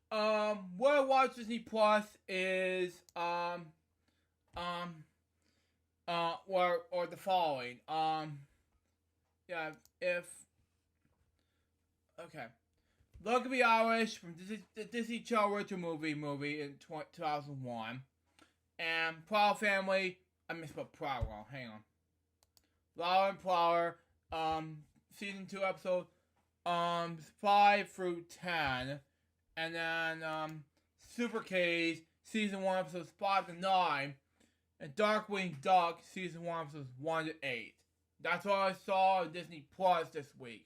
What I watch Disney Plus is or the following. Yeah, if okay. Luck of the Irish from the Disney Channel Richard movie in 2001. And Proud Family, I misspelled Proud wrong, hang on. Lauer and Plower, season 2 episode 5 through 10. And then Super K's season 1 episodes 5 to 9. And Darkwing Duck season 1 episodes 1 to 8. That's all I saw on Disney Plus this week.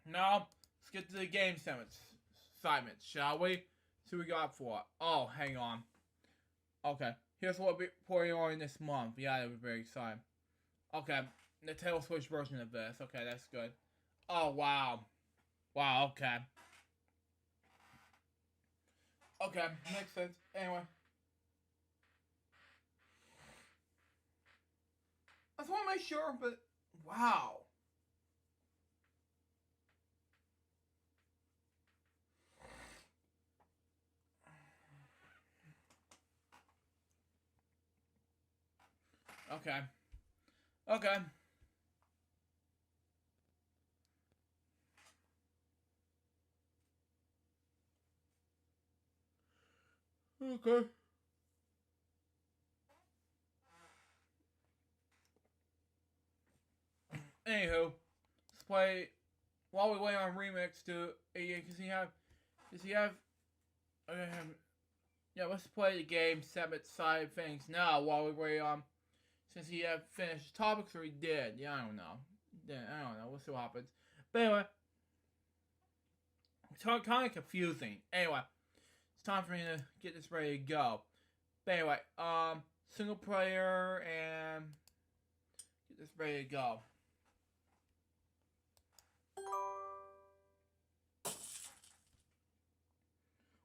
Now, let's get to the game assignments, shall we? See what we got for it. Oh, hang on. Okay, here's what we're putting on this month. Yeah, that was very exciting. Okay, the Nintendo Switch version of this. Okay, that's good. Oh, wow. Wow, okay. Okay, makes sense. Anyway. I just want to make sure, but wow. Okay. Okay. Okay. Anywho, let's play while we wait on Remix to does he have yeah, let's play the game Seventh side things now while we wait on since he have finished topics or he did. Yeah, I don't know. Yeah, I don't know. We'll see what happens. But anyway, it's kind of confusing. Anyway, it's time for me to get this ready to go. But anyway, single player and get this ready to go.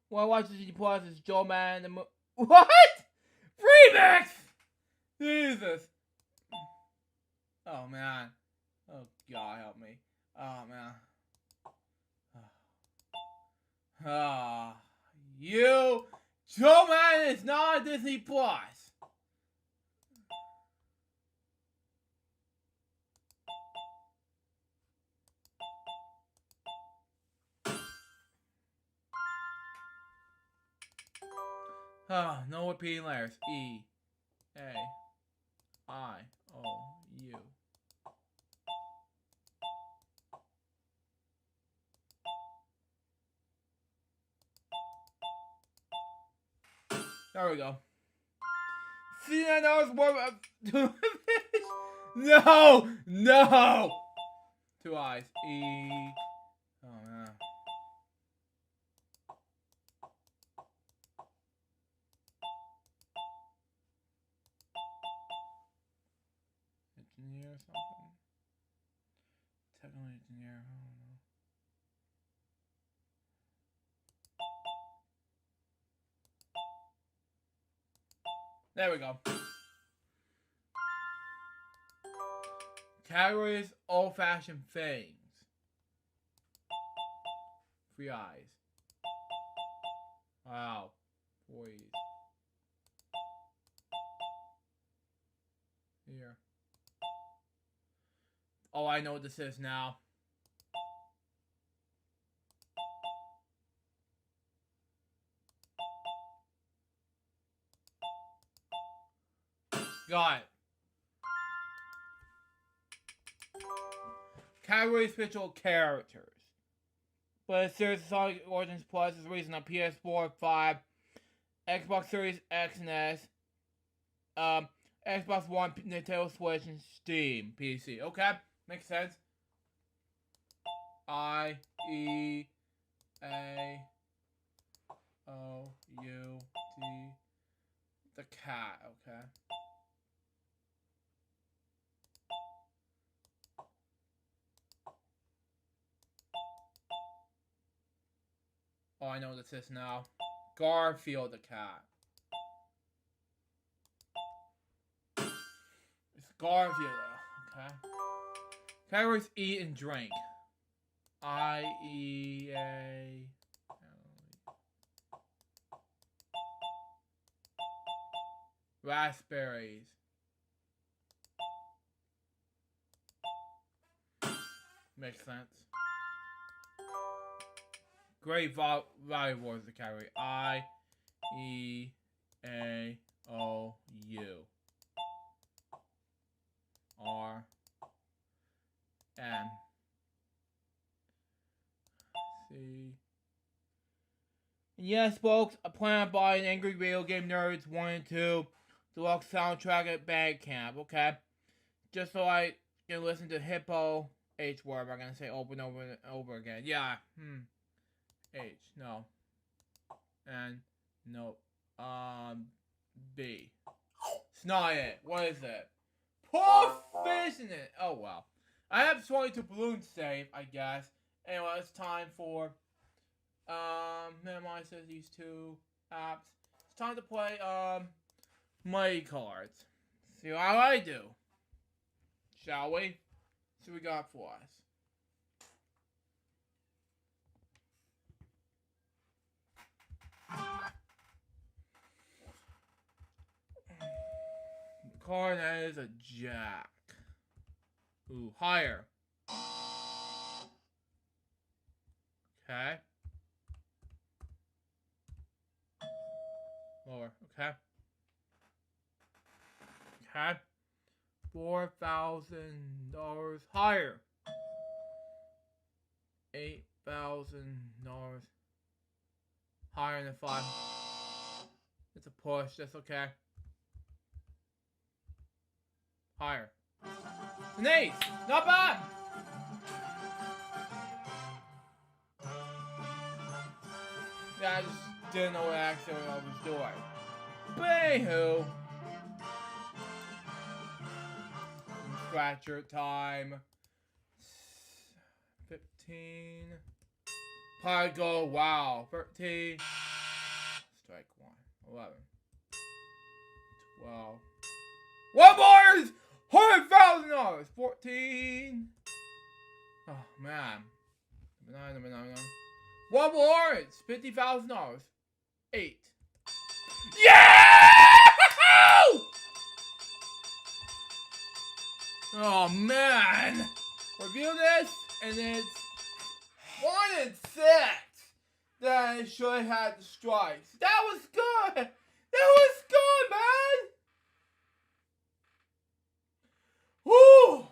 What I watch Disney Plus is Joe Man and the What? Remix! Jesus. Oh man. Oh God help me. Oh, man. You. Joe Man is not on Disney Plus. No repeating letters. E, A, I, O, U. There we go. See, I know it's more of No! No! 2 eyes. E. Oh, man. Engineer or something? Technical engineer. I don't know. There we go. Categories, old-fashioned things. 3 eyes. Wow. 4 E's. Here. Oh, I know what this is now. Got it. Category special characters. But it's Series Sonic Origins Plus is released on PS4, 5, Xbox Series X and S, Xbox One, Nintendo Switch, and Steam PC. Okay, makes sense. I E A O U T. The cat. Okay. Oh, I know what this is now. Garfield the cat. It's Garfield though, okay? Categories eat and drink. I-E-A... Raspberries. Makes sense. Great Value Wars the category. I-E-A-O-U-R-M-C. Yes, folks, I plan on buying Angry Video Game Nerds 1 and 2 deluxe soundtrack at Bandcamp, okay? Just so I can listen to Hippo H word. I'm gonna say over and over and over again. Yeah. H. No. N. No. B. It's not it. What is it? Poor fish in it. Oh well. I have 22 balloons saved, I guess. Anyway, it's time for minimize these 2 apps. It's time to play money cards. See how I do. Shall we? See what we got for us. The card that is a jack. Ooh, higher. Okay. Lower. Okay. Okay. $4,000 higher. $8,000 higher than 5. It's a push. That's okay. Higher. An ace. Not bad. Yeah, I just didn't know what actually I was doing. But anywho. Scratcher time. 15. Probably go, wow. 13. Strike 1. 11. 12. One more is $100,000. 14. Oh, man. Number nine. One more! It's $50,000. 8. Yeah! Oh, man. Review this, and it's 1 and 6. Then it should have had the strikes. That was good. That was good, man. Woo!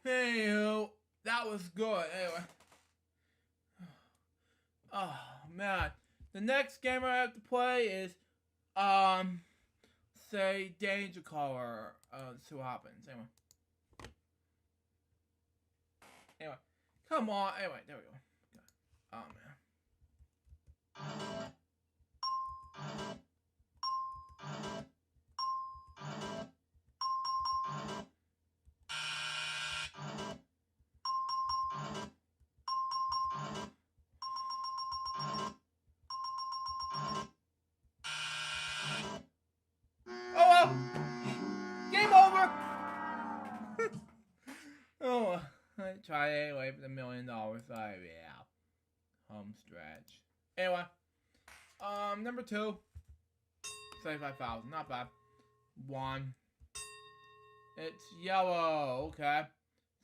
Anywho, that was good. Anyway. Oh, man. The next game I have to play is, say, Danger Caller. See what happens. Anyway. Come on. Anyway, there we go. Oh, man. Oh well! Game over! Oh, I tried anyway for the $1 million. Yeah. Home stretch. Anyway. Number 2. 75,000. Not bad. 1. It's yellow. Okay.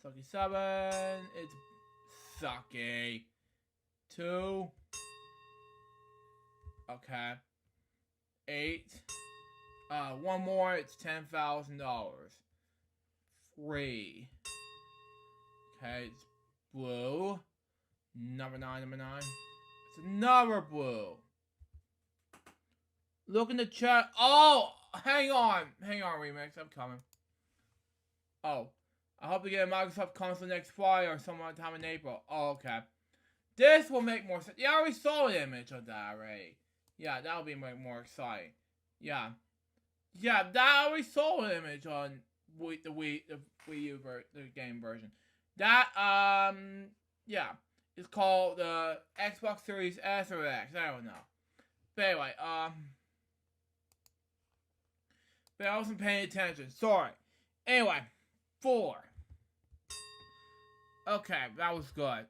Sucky 7. It's sucky. 2. Okay. 8. One more, it's $10,000. 3. Okay, it's blue. Number 9. It's another blue. Look in the chat. Oh, hang on, Remix, I'm coming. Oh, I hope to get a Microsoft console next Friday or sometime in April. Oh, okay. This will make more sense. Yeah, I already saw an image of that already. Yeah, that'll be more exciting. Yeah. Yeah, that already saw an image on the Wii U the game version. That yeah, it's called the Xbox Series S or X. I don't know. But anyway, but I wasn't paying attention. Sorry. Anyway, 4. Okay, that was good.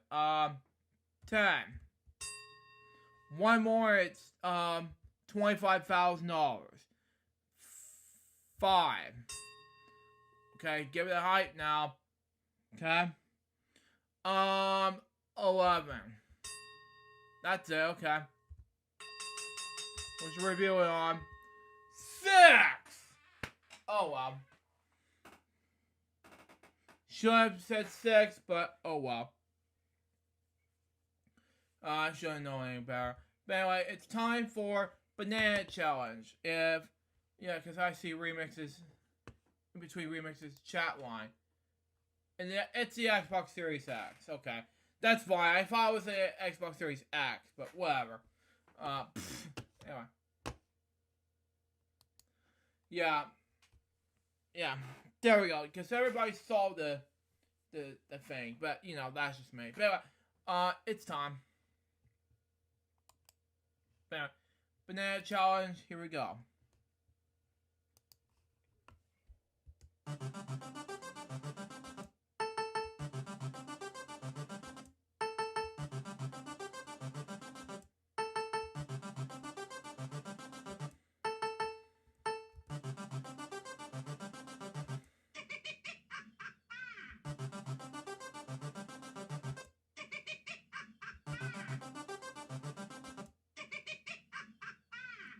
10. One more. It's $25,000. 5. Okay, give it a hype now. Okay. 11. That's it, okay. What's your review on? 6! Oh, well. Should have said 6, but oh well. I shouldn't know any better. But anyway, it's time for Banana Challenge. Yeah, because I see Remix's, in between Remix's chat line. And it's the Xbox Series X. Okay. That's fine. I thought it was the Xbox Series X, but whatever. Anyway. Yeah. There we go. Because everybody saw the thing. But, that's just me. But anyway, it's time. Banana Challenge. Here we go.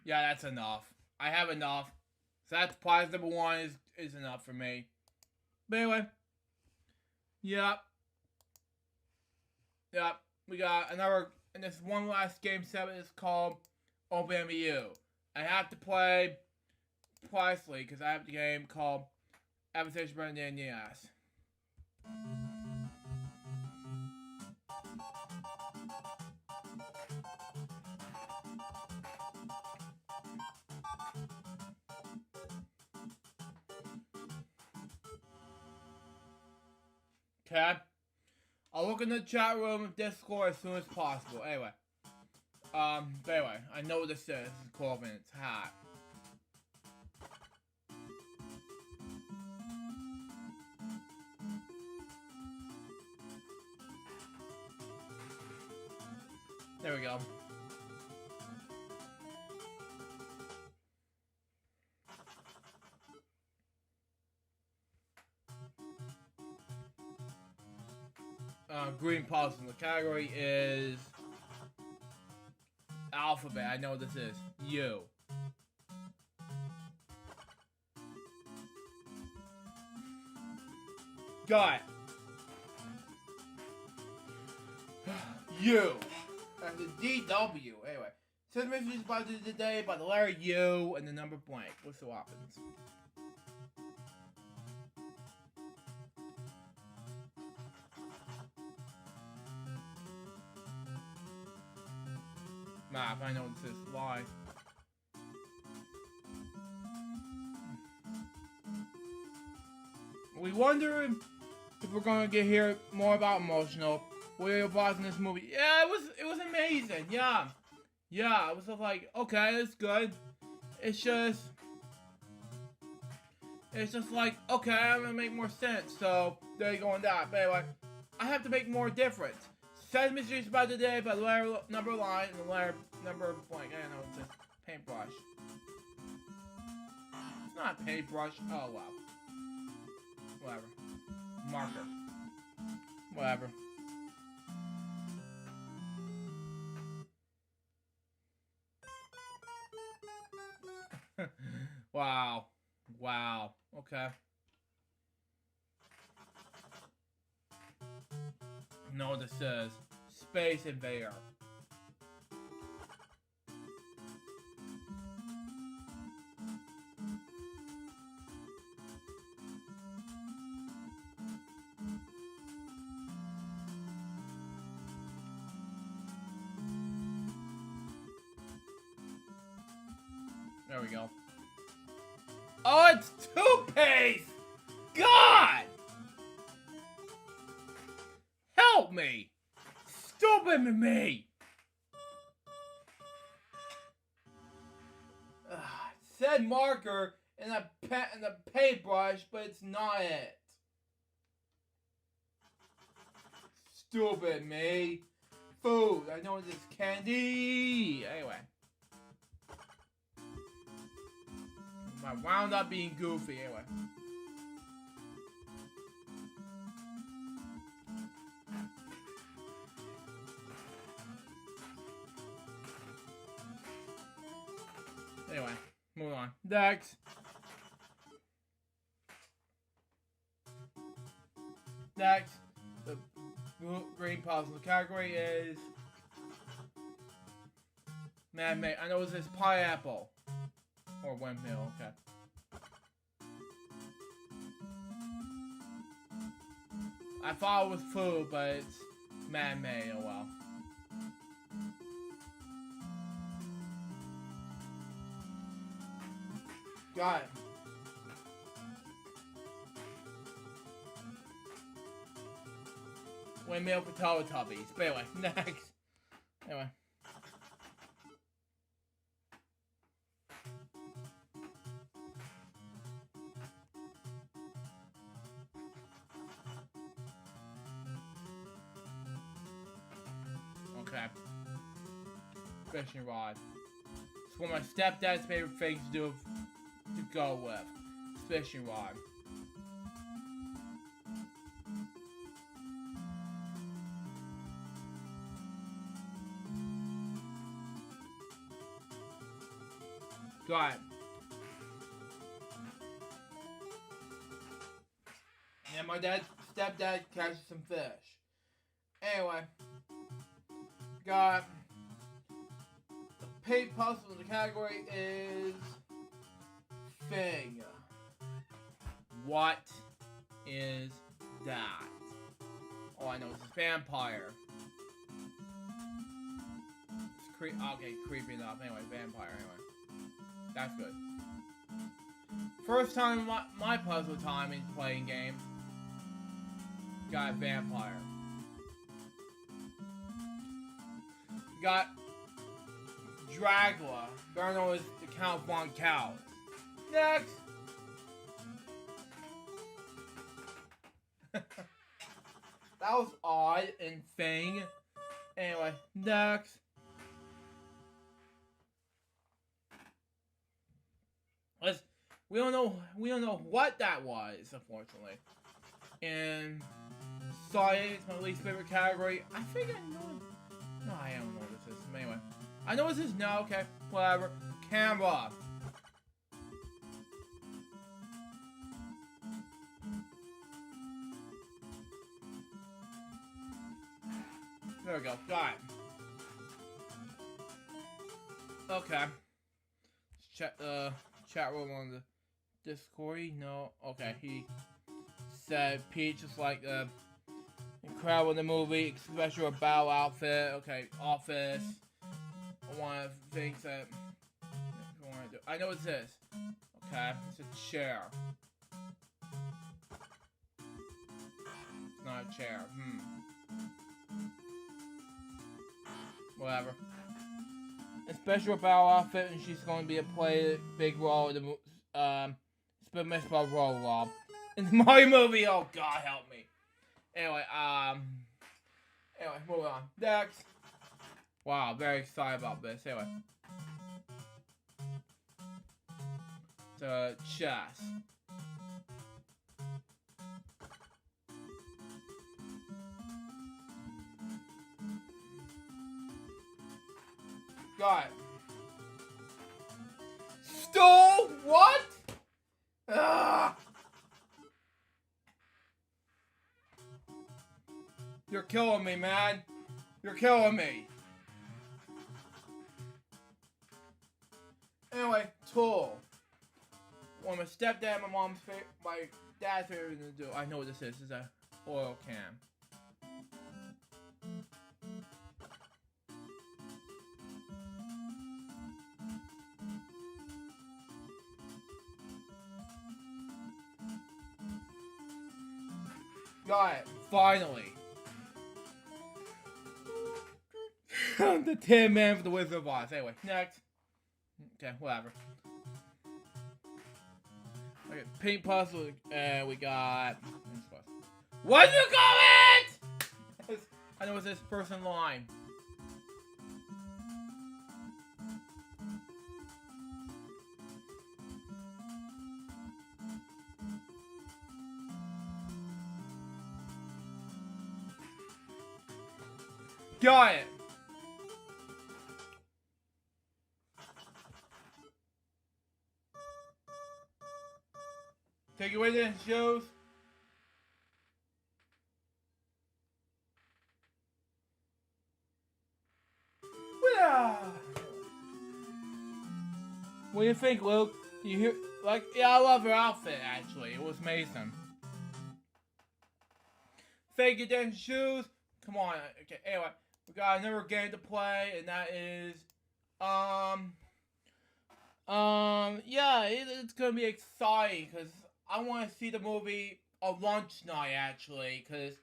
Yeah, that's enough. I have enough. So that's prize number 1 is enough for me. But anyway. Yep. We got another, and this one last game 7 is called OpenMU. I have to play Presley because I have the game called Avatar Brendan Yes. Okay. I'll look in the chat room of Discord as soon as possible. Anyway. But anyway, I know what this is. This is Corbin. It's hot. There we go. Green puzzle. The category is alphabet. I know what this is. U. Got it. U. That's a DW. Anyway. Says messages by the day by the letter U and the number blank. What's the options? Map, I know what this is. Lie. We wonder if we're gonna get hear more about emotional. What are your thoughts in this movie? Yeah, it was amazing. Yeah, it was like, okay, that's good. It's just like, okay, I'm gonna make more sense. So there you go on that. But anyway, I have to make more difference. Says mysteries about the day by the letter number line and the letter number blank. I don't know, it's a paintbrush. It's not a paintbrush. Oh wow. Whatever. Marker. Whatever. Wow. Wow. Okay. Know what this says. Space Invader. There we go. Oh, it's toothpaste! God! Help me! Stupid me! It said marker and a paintbrush, but it's not it. Stupid me. Food. I know this candy. Anyway. I wound up being goofy anyway. Anyway, move on. Next. The green puzzle category is man-made. I know it says pineapple. Or windmill, okay. I thought it was food, but it's man-made, oh well. Got it. Windmill for Teletubbies. But anyway, next. Anyway. Okay. Fishing rod. It's one of my stepdad's favorite things to go with. Fishing rod. Got it. And my stepdad catches some fish. Anyway. Got the paint puzzle in the category is thing. What is that? Oh, I know it's a vampire. It's okay, creepy enough. Anyway, vampire. Anyway, that's good. First time my puzzle time in playing games. Got vampire. Got Dracula, better known as the Count Von Cows. Next! That was odd and thing. Anyway, next. We don't know what that was, unfortunately. And science, my least favorite category. I think I know. No, I don't know what this is. Anyway, I know what this is now. Okay, whatever. Camera. There we go. Got it. Okay. Chat room on the Discord. No. Okay. He said Peach is like incredible in the movie, especially her battle outfit. Okay. Office. One of the things that I want to do. I know what this is. Okay. It's a chair. It's not a chair. Whatever. Especially her battle outfit, and she's going to be play a big role in the Spin role, Rob. In the Mario movie. Oh God, help me. Anyway, move on. Next. Wow, very excited about this. Anyway, the chess. Got it. Stole what? Ugh. You're killing me, man. You're killing me. Anyway, tool. Well, my stepdad, my dad's favorite thing to do. I know what this is. This is a oil can. Got it. Finally. The Tin Man for the Wizard of Oz. Anyway, next. Okay, whatever. Okay, pink puzzle. We got. What do you call it? I know it's this person line. Got it. Take it away then, shows. What do you think, Luke? Do you hear? Like, yeah, I love her outfit. Actually, it was amazing. Fake it then, shoes. Come on. Okay. Anyway, we got another game to play, and that is, yeah, it's gonna be exciting because I want to see the movie on lunch night, actually, because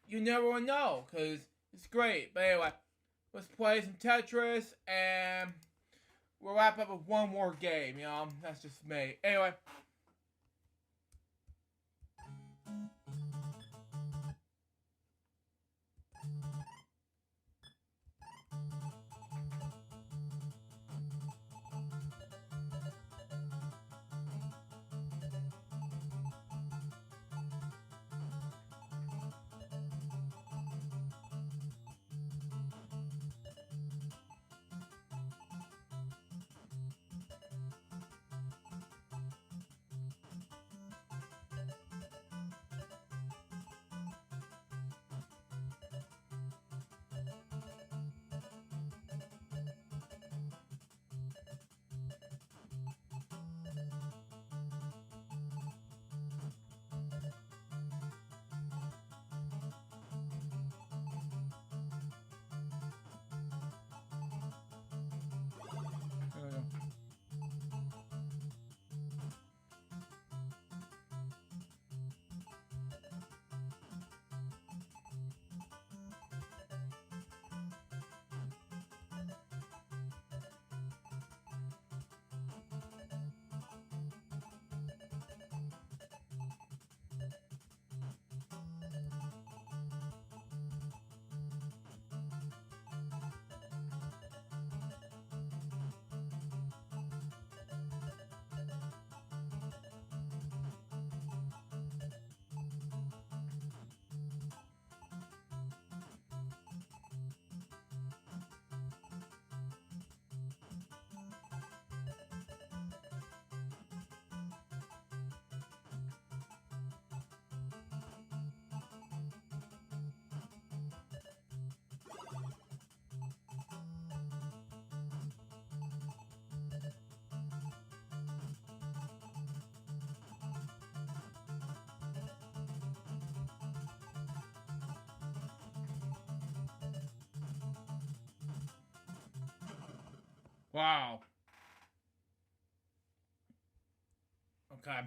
you never know, because it's great. But anyway, let's play some Tetris, and we'll wrap up with one more game, you know? That's just me. Anyway. Wow. Okay.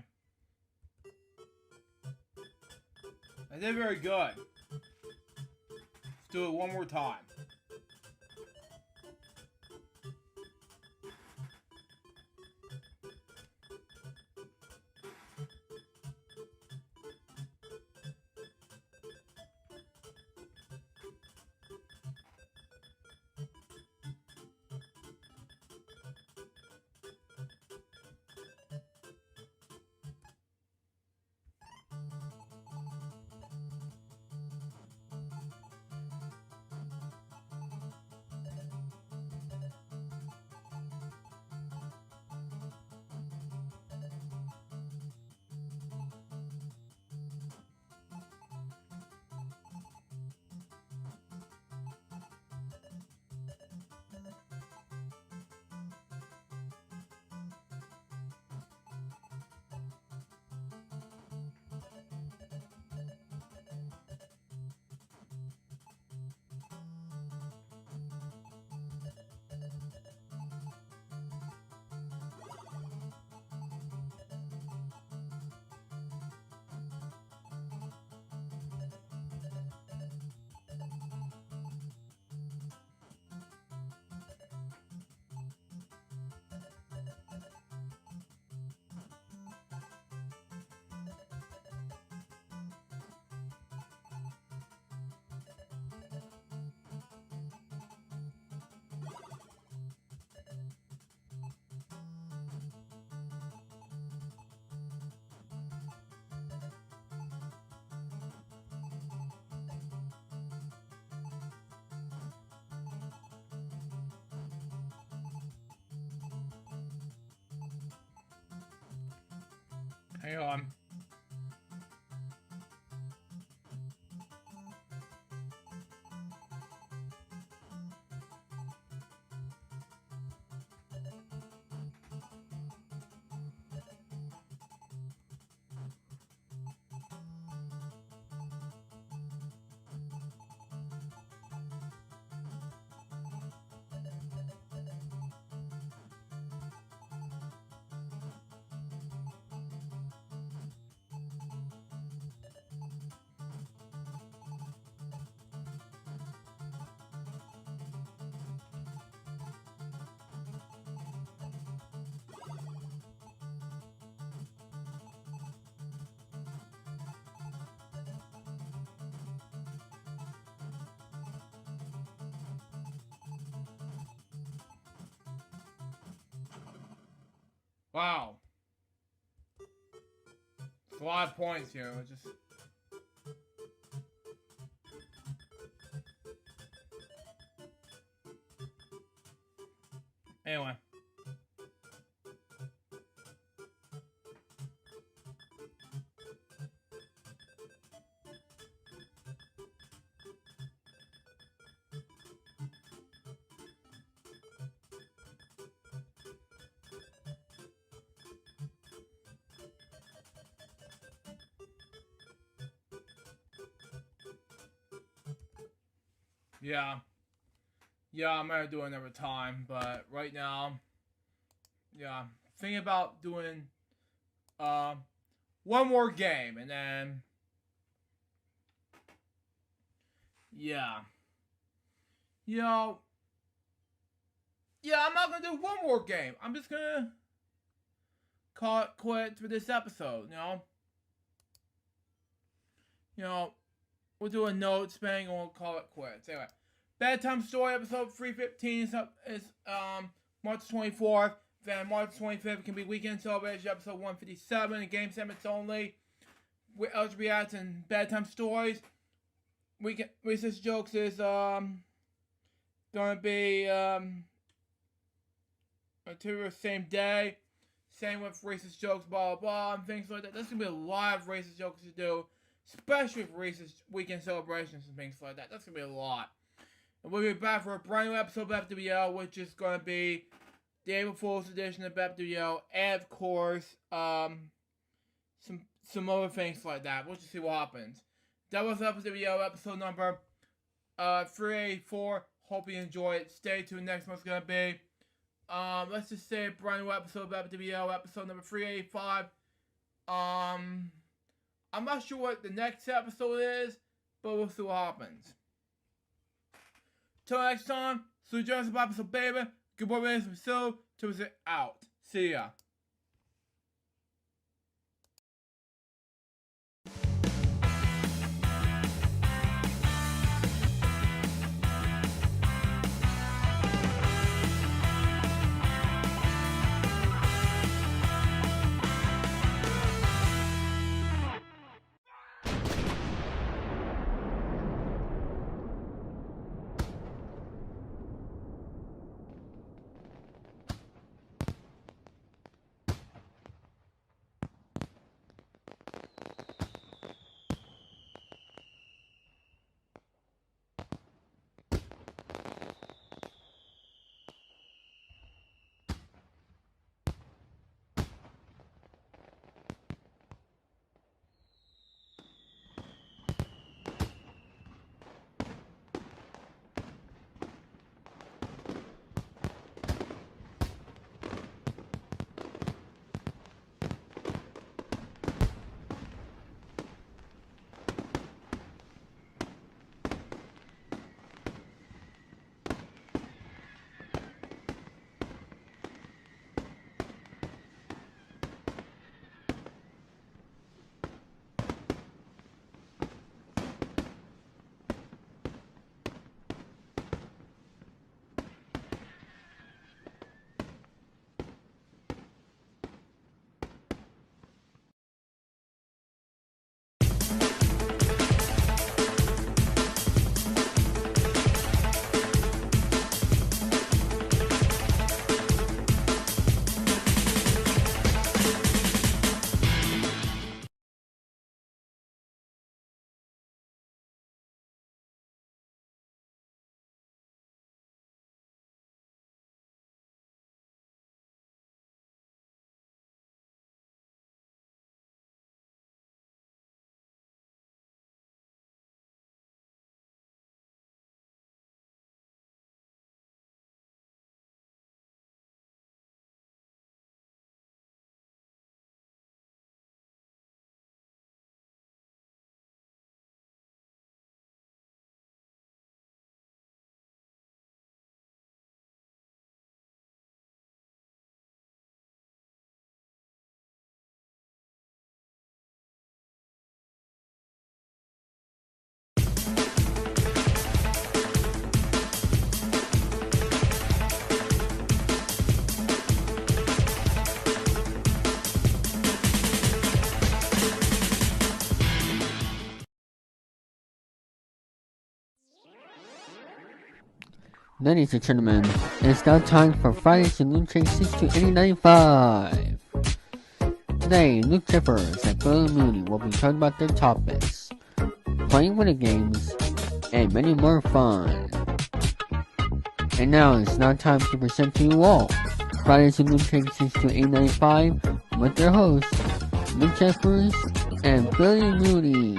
I did very good. Let's do it one more time. Hang on. Wow. It's a lot of points here. We'll just... Anyway. Yeah. Yeah, I'm gonna do it another time, but right now, yeah, thinking about doing one more game, and then yeah, yeah, I'm not gonna do one more game. I'm just gonna call it quits for this episode. We'll do a note spanning and we'll call it quits. Anyway, Bedtime Story episode 315 is March 24th. Then March 25th can be Weekend Celebration episode 157. And game segments only. With reacts and Bedtime Stories. Weekend Research Jokes is gonna be until the same day. Same with racist jokes, blah blah blah, and things like that. There's gonna be a lot of racist jokes to do. Especially with racist weekend celebrations and things like that. That's going to be a lot. And we'll be back for a brand new episode of FWL, which is going to be the April Fool's edition of FWL. And, of course, some other things like that. We'll just see what happens. That was FWL episode number 384. Hope you enjoy it. Stay tuned. Next one's going to be let's just say a brand new episode of WBL, episode number 385. I'm not sure what the next episode is, but we'll see what happens. Till next time, so join us about episode, baby. Good boy, man, so till it's out. See ya. Ladies and gentlemen, it's now time for Friday's LukeJ62895. Today, Luke Jeffers and Billy Mooney will be talking about their topics, playing video games, and many more fun. And now it's now time to present to you all Friday's LukeJ62895 with their hosts, Luke Jeffers and Billy Mooney.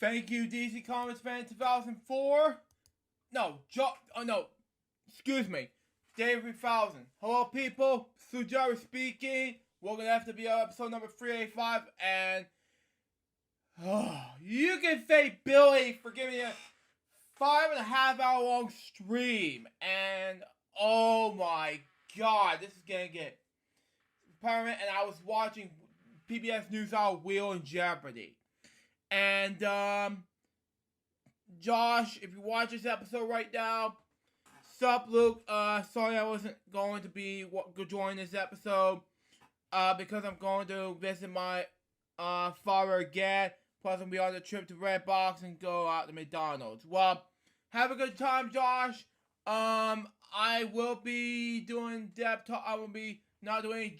Thank you, DC Comics Fan 2004. Excuse me. Dave 3000. Hello, people. Sujari speaking. Welcome to FWL episode number 385. And you can thank Billy for giving me a 5.5 hour long stream. And oh my god, this is gonna get permanent. And I was watching PBS NewsHour Wheel in Jeopardy. And, Josh, if you watch this episode right now, sup, Luke, sorry I wasn't going to be join this episode, because I'm going to visit my, father again, plus I'm going to be on the trip to Redbox and go out to McDonald's. Well, have a good time, Josh. I will be doing I will be not doing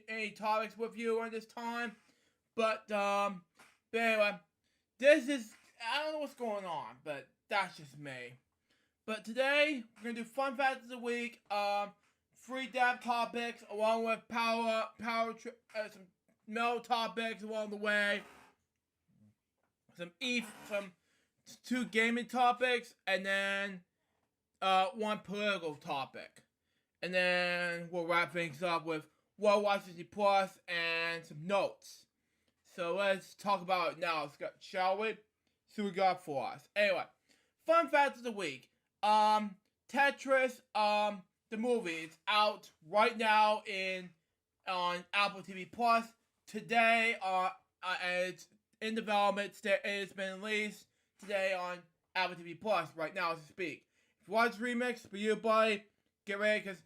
any topics with you at this time, but anyway, I don't know what's going on, but that's just me. But today, we're going to do Fun Facts of the Week. free dab topics along with some metal topics along the way. Some 2 gaming topics, and then 1 political topic. And then we'll wrap things up with WatchCity Plus and some notes. So let's talk about it now, shall we? See what we got for us. Anyway, fun facts of the week. Tetris, the movie, is out right now on Apple TV Plus. Today, it's in development. It's been released today on Apple TV Plus right now as we speak. If you watch Remix for you, buddy, get ready because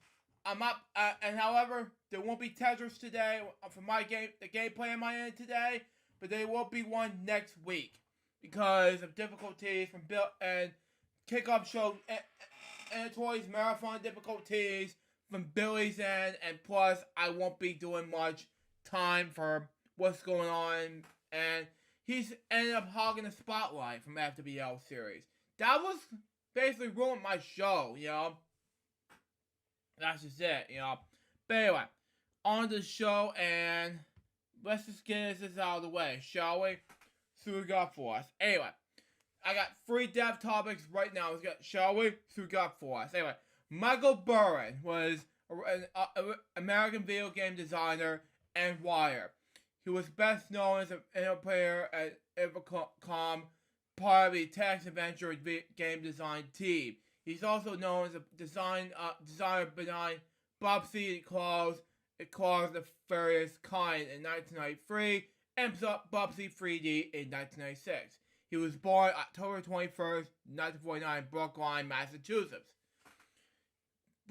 I'm up. And however, there won't be Tetris today for the gameplay in my end today, but there will be one next week because of difficulties from Bill and kickoff show and Toys marathon difficulties from Billy's end, and plus I won't be doing much time for what's going on, and he's ended up hogging the spotlight from FWL series. That was basically ruined my show, you know. That's just it, you know. But anyway, on to the show, and let's just get this out of the way, shall we? See what we got for us. Anyway, I got 3 dev topics right now. Shall we? See what we got for us. Anyway, Michael Burren was an American video game designer and writer. He was best known as a player at Evercom, part of the text-adventure game design team. He's also known as a designer behind Bubsy Claws of Various Kind in 1993 and Bubsy 3D in 1996. He was born October 21st, 1949 in Brookline, Massachusetts.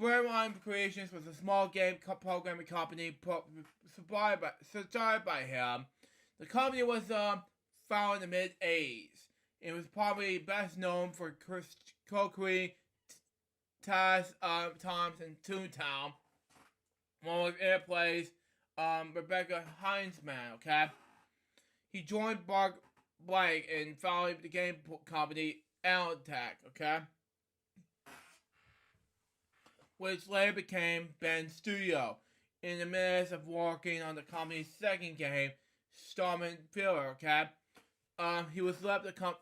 Brainline Creations was a small game programming company started by him. The company was founded in the mid-80s. It was probably best known for co-creating Taz Toms and Toontown, along with Airplay's Rebecca Heinzman, okay? He joined Bark Blank and founded the game company Alantech, okay? Which later became Ben Studio. In the midst of working on the company's second game, Starman Filler, okay? He was left the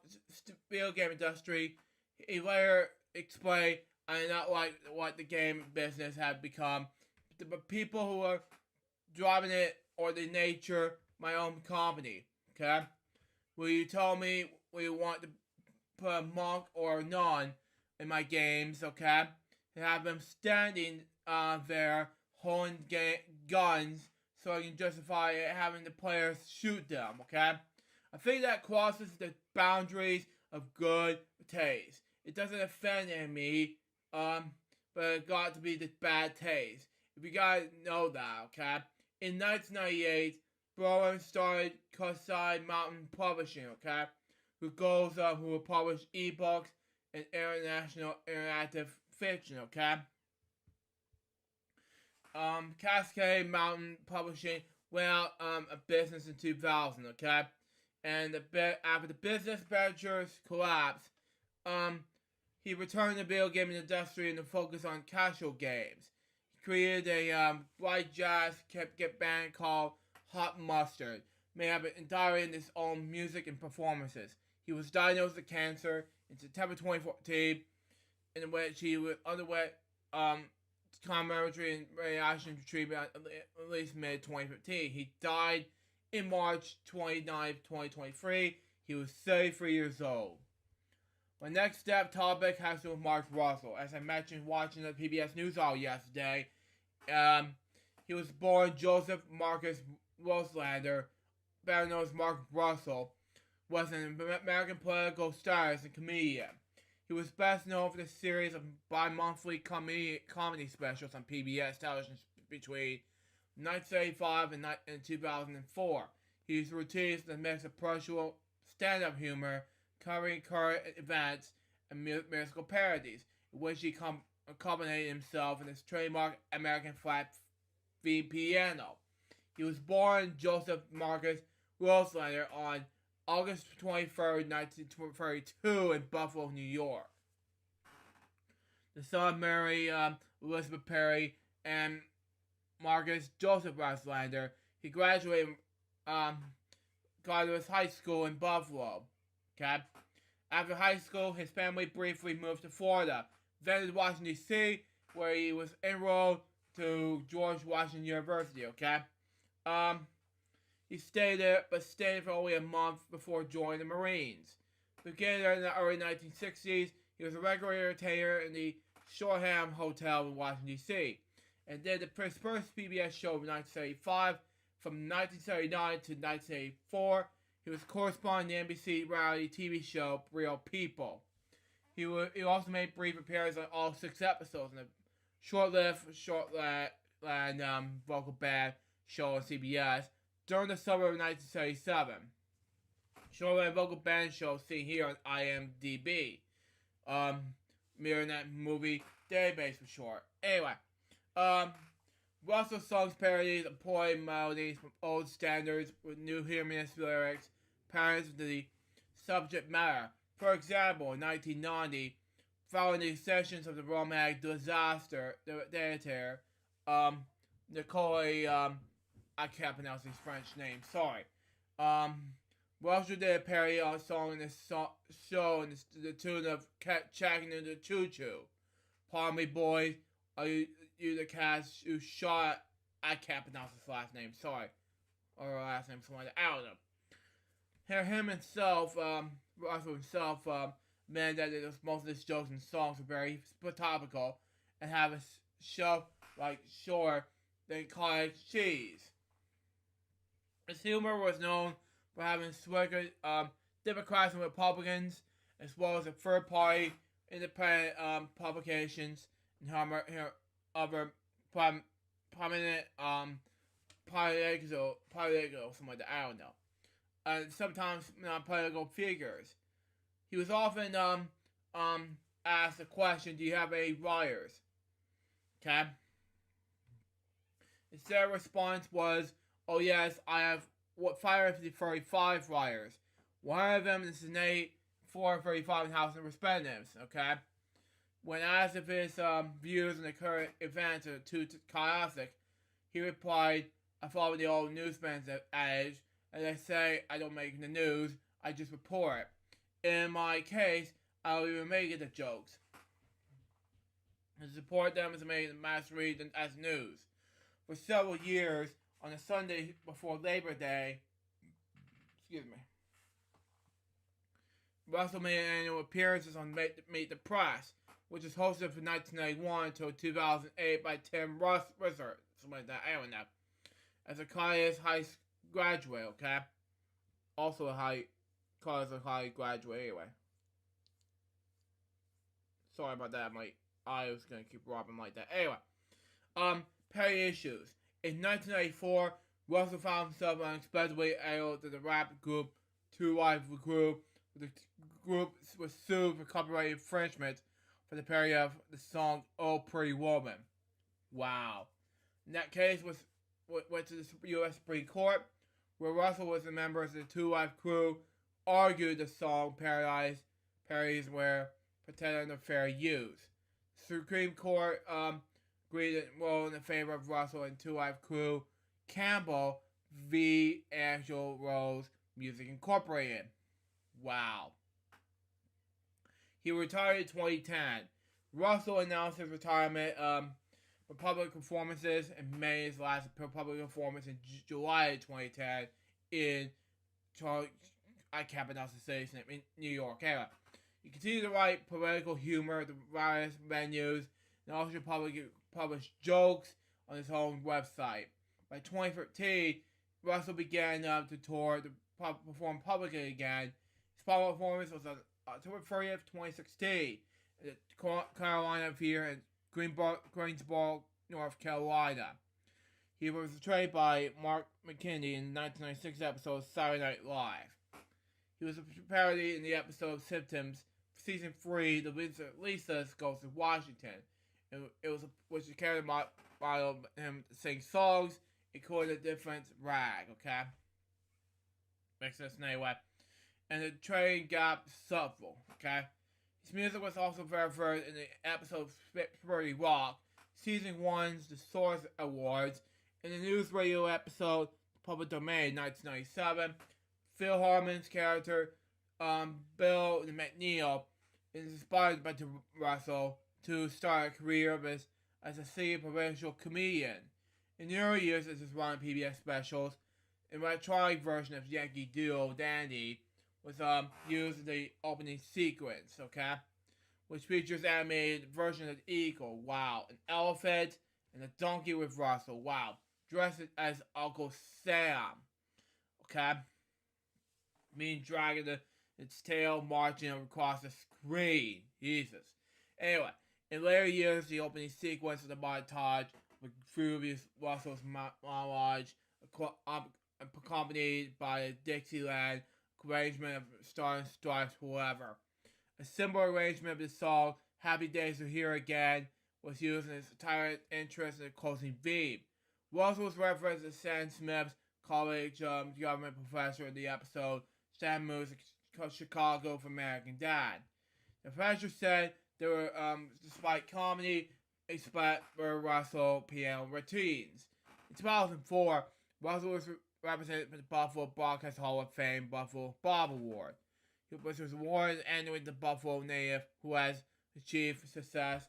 video game industry. He later explained, I did not like what the game business had become. The people who were driving it or the nature, my own company, okay? Will you tell me will you want to put a monk or a nun in my games, okay? And have them standing there holding guns so I can justify having the players shoot them, okay? I think that crosses the boundaries of good taste. It doesn't offend me, but it got to be the bad taste. If you guys know that, okay? In 1998, Bowen started Cutside Mountain Publishing, okay? Who will publish ebooks and international interactive fiction, okay? Cascade Mountain Publishing went out of business in 2000, okay? And after the business ventures collapsed, he returned to the video gaming industry and to focus on casual games. He created a light jazz band called Hot Mustard, made up entirely in his own music and performances. He was diagnosed with cancer in September 2014, in which he underwent chemotherapy and radiation treatment at least mid-2015. He died in March 29, 2023. He was 33 years old. My next step topic has to do with Mark Russell. As I mentioned watching the PBS NewsHour yesterday, he was born Joseph Marcus Roslander, better known as Mark Russell, was an American political stylist and comedian. He was best known for the series of bi-monthly comedy specials on PBS television between 1985 and 2004. He used routines with a mix of personal stand-up humor, covering current events, and musical parodies, in which he accommodated himself in his trademark American flat fee piano. He was born Joseph Marcus Roslander on August 23rd, 1932 in Buffalo, New York. The son of Mary Elizabeth Perry and Marcus Joseph Westlander. He graduated high school in Buffalo. Okay. After high school, his family briefly moved to Florida, then to Washington, D.C., where he was enrolled to George Washington University. Okay. He stayed there, but stayed for only a month before joining the Marines. Beginning in the early 1960s, he was a regular entertainer in the Shoreham Hotel in Washington, D.C., and did his first PBS show in 1975. From 1979 to 1984, he was corresponding on the NBC reality TV show Real People. He also made brief appearances on all 6 episodes in the short-lived vocal band show on CBS during the summer of 1977. Short-lived vocal band show seen here on IMDb. Mirroring that movie database for short. Anyway, Russell's songs parodies employ melodies from old standards with new humorous lyrics, parodies of the subject matter. For example, in 1990, following the sessions of the romantic disaster, the editor, Nicole, I can't pronounce his French name, sorry. Russell did a parody on a song in this show in the tune of Checking in the Choo Choo. Pardon me, boys. Are you the cast who shot? I can't pronounce his last name. Sorry, or last name, something like that. I don't know. Russell himself, meant that most of his jokes and songs were very topical and have a shelf like shore than cottage cheese. His humor was known for having swaggered Democrats and Republicans, as well as the third-party independent publications and other prominent political, something like that, I don't know. And sometimes political figures. He was often asked the question, do you have any writers? Okay? His response was, oh yes, I have 535 writers. One of them is Senate 435 in House of Representatives, okay? When asked if his views on the current events are too chaotic, he replied, I follow the old newsman's adage, and they say I don't make the news, I just report. In my case, I don't even make it the jokes. To support them is made mass read as news. For several years, on the Sunday before Labor Day, Russell made annual appearances on Meet the Press, which was hosted from 1991 until 2008 by Tim Russert, something like that, I don't know, as a college high graduate, okay? Also a college graduate, anyway. Sorry about that, my eye was gonna keep robbing like that. Anyway, parody issues. In 1994, Russell found himself unexpectedly added to the rap group Two Live Crew. The group was sued for copyright infringement for the parody of the song "Oh Pretty Woman." Wow. And that case went to the U.S. Supreme Court, where Russell was a member of the Two Live Crew, argued the song parodies were pretended under fair use. The Supreme Court agreed and ruled in favor of Russell and Two Live Crew, Campbell v. Angel Rose Music Incorporated. Wow. He retired in 2010. Russell announced his retirement for public performances and made his last public performance in July 2010 in I can't pronounce the city's name, in New York. Anyway, he continued to write political humor at the various venues and also published jokes on his own website. By 2013, Russell began to tour to perform publicly again. His final performance was on October 30th, 2016, at the Carolina Theater in Greensboro, North Carolina. He was portrayed by Mark McKinney in the 1996 episode of Saturday Night Live. He was a parody in the episode of Symptoms, Season 3, The Lisa Goes to Washington. Which is carried by him to sing songs, including a different rag, okay? Makes sense anyway. And the train got subtle, okay? His music was also very in the episode of 30 Rock, Season 1's The Source Awards. In the news radio episode, Public Domain, 1997, Phil Hartman's character, Bill McNeil, is inspired by Russell to start a career as a city provincial comedian. In the early years, this is one of PBS specials. An electronic version of Yankee Doodle Dandy was used in the opening sequence, okay? Which features animated version of the eagle, wow. An elephant and a donkey with Russell, wow. Dressed as Uncle Sam, okay? Mean dragging its tail marching across the screen. Jesus. Anyway, in later years, the opening sequence of the montage with previous Russell's monologue accompanied by a Dixieland arrangement of Star and Stripes Forever. A similar arrangement of the song Happy Days Are Here Again was used in its entire interest in the closing theme. Russell was referenced as Sam Smith's college government professor in the episode Sam moves to Chicago for American Dad. The professor said there were, despite comedy, expect for Russell piano routines. In 2004, Russell was represented by the Buffalo Broadcast Hall of Fame Buffalo Bob Award, which was awarded annually to the Buffalo native who has achieved success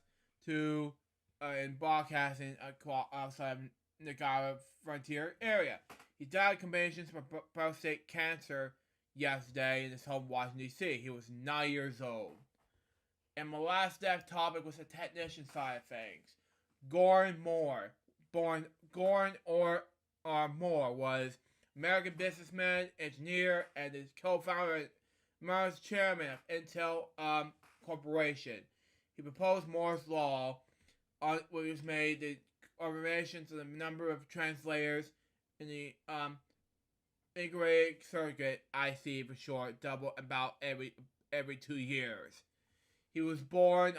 in broadcasting outside the Niagara frontier area. He died of complications from prostate cancer yesterday in his home, Washington, D.C. He was 9 years old. And my last death topic was the technician side of things. Gordon Moore, born Gordon Moore, was American businessman, engineer, and is co-founder and chairman of Intel Corporation. He proposed Moore's Law, which was made the observations of the number of translators in the integrated circuit, IC for short, double about every 2 years. He was born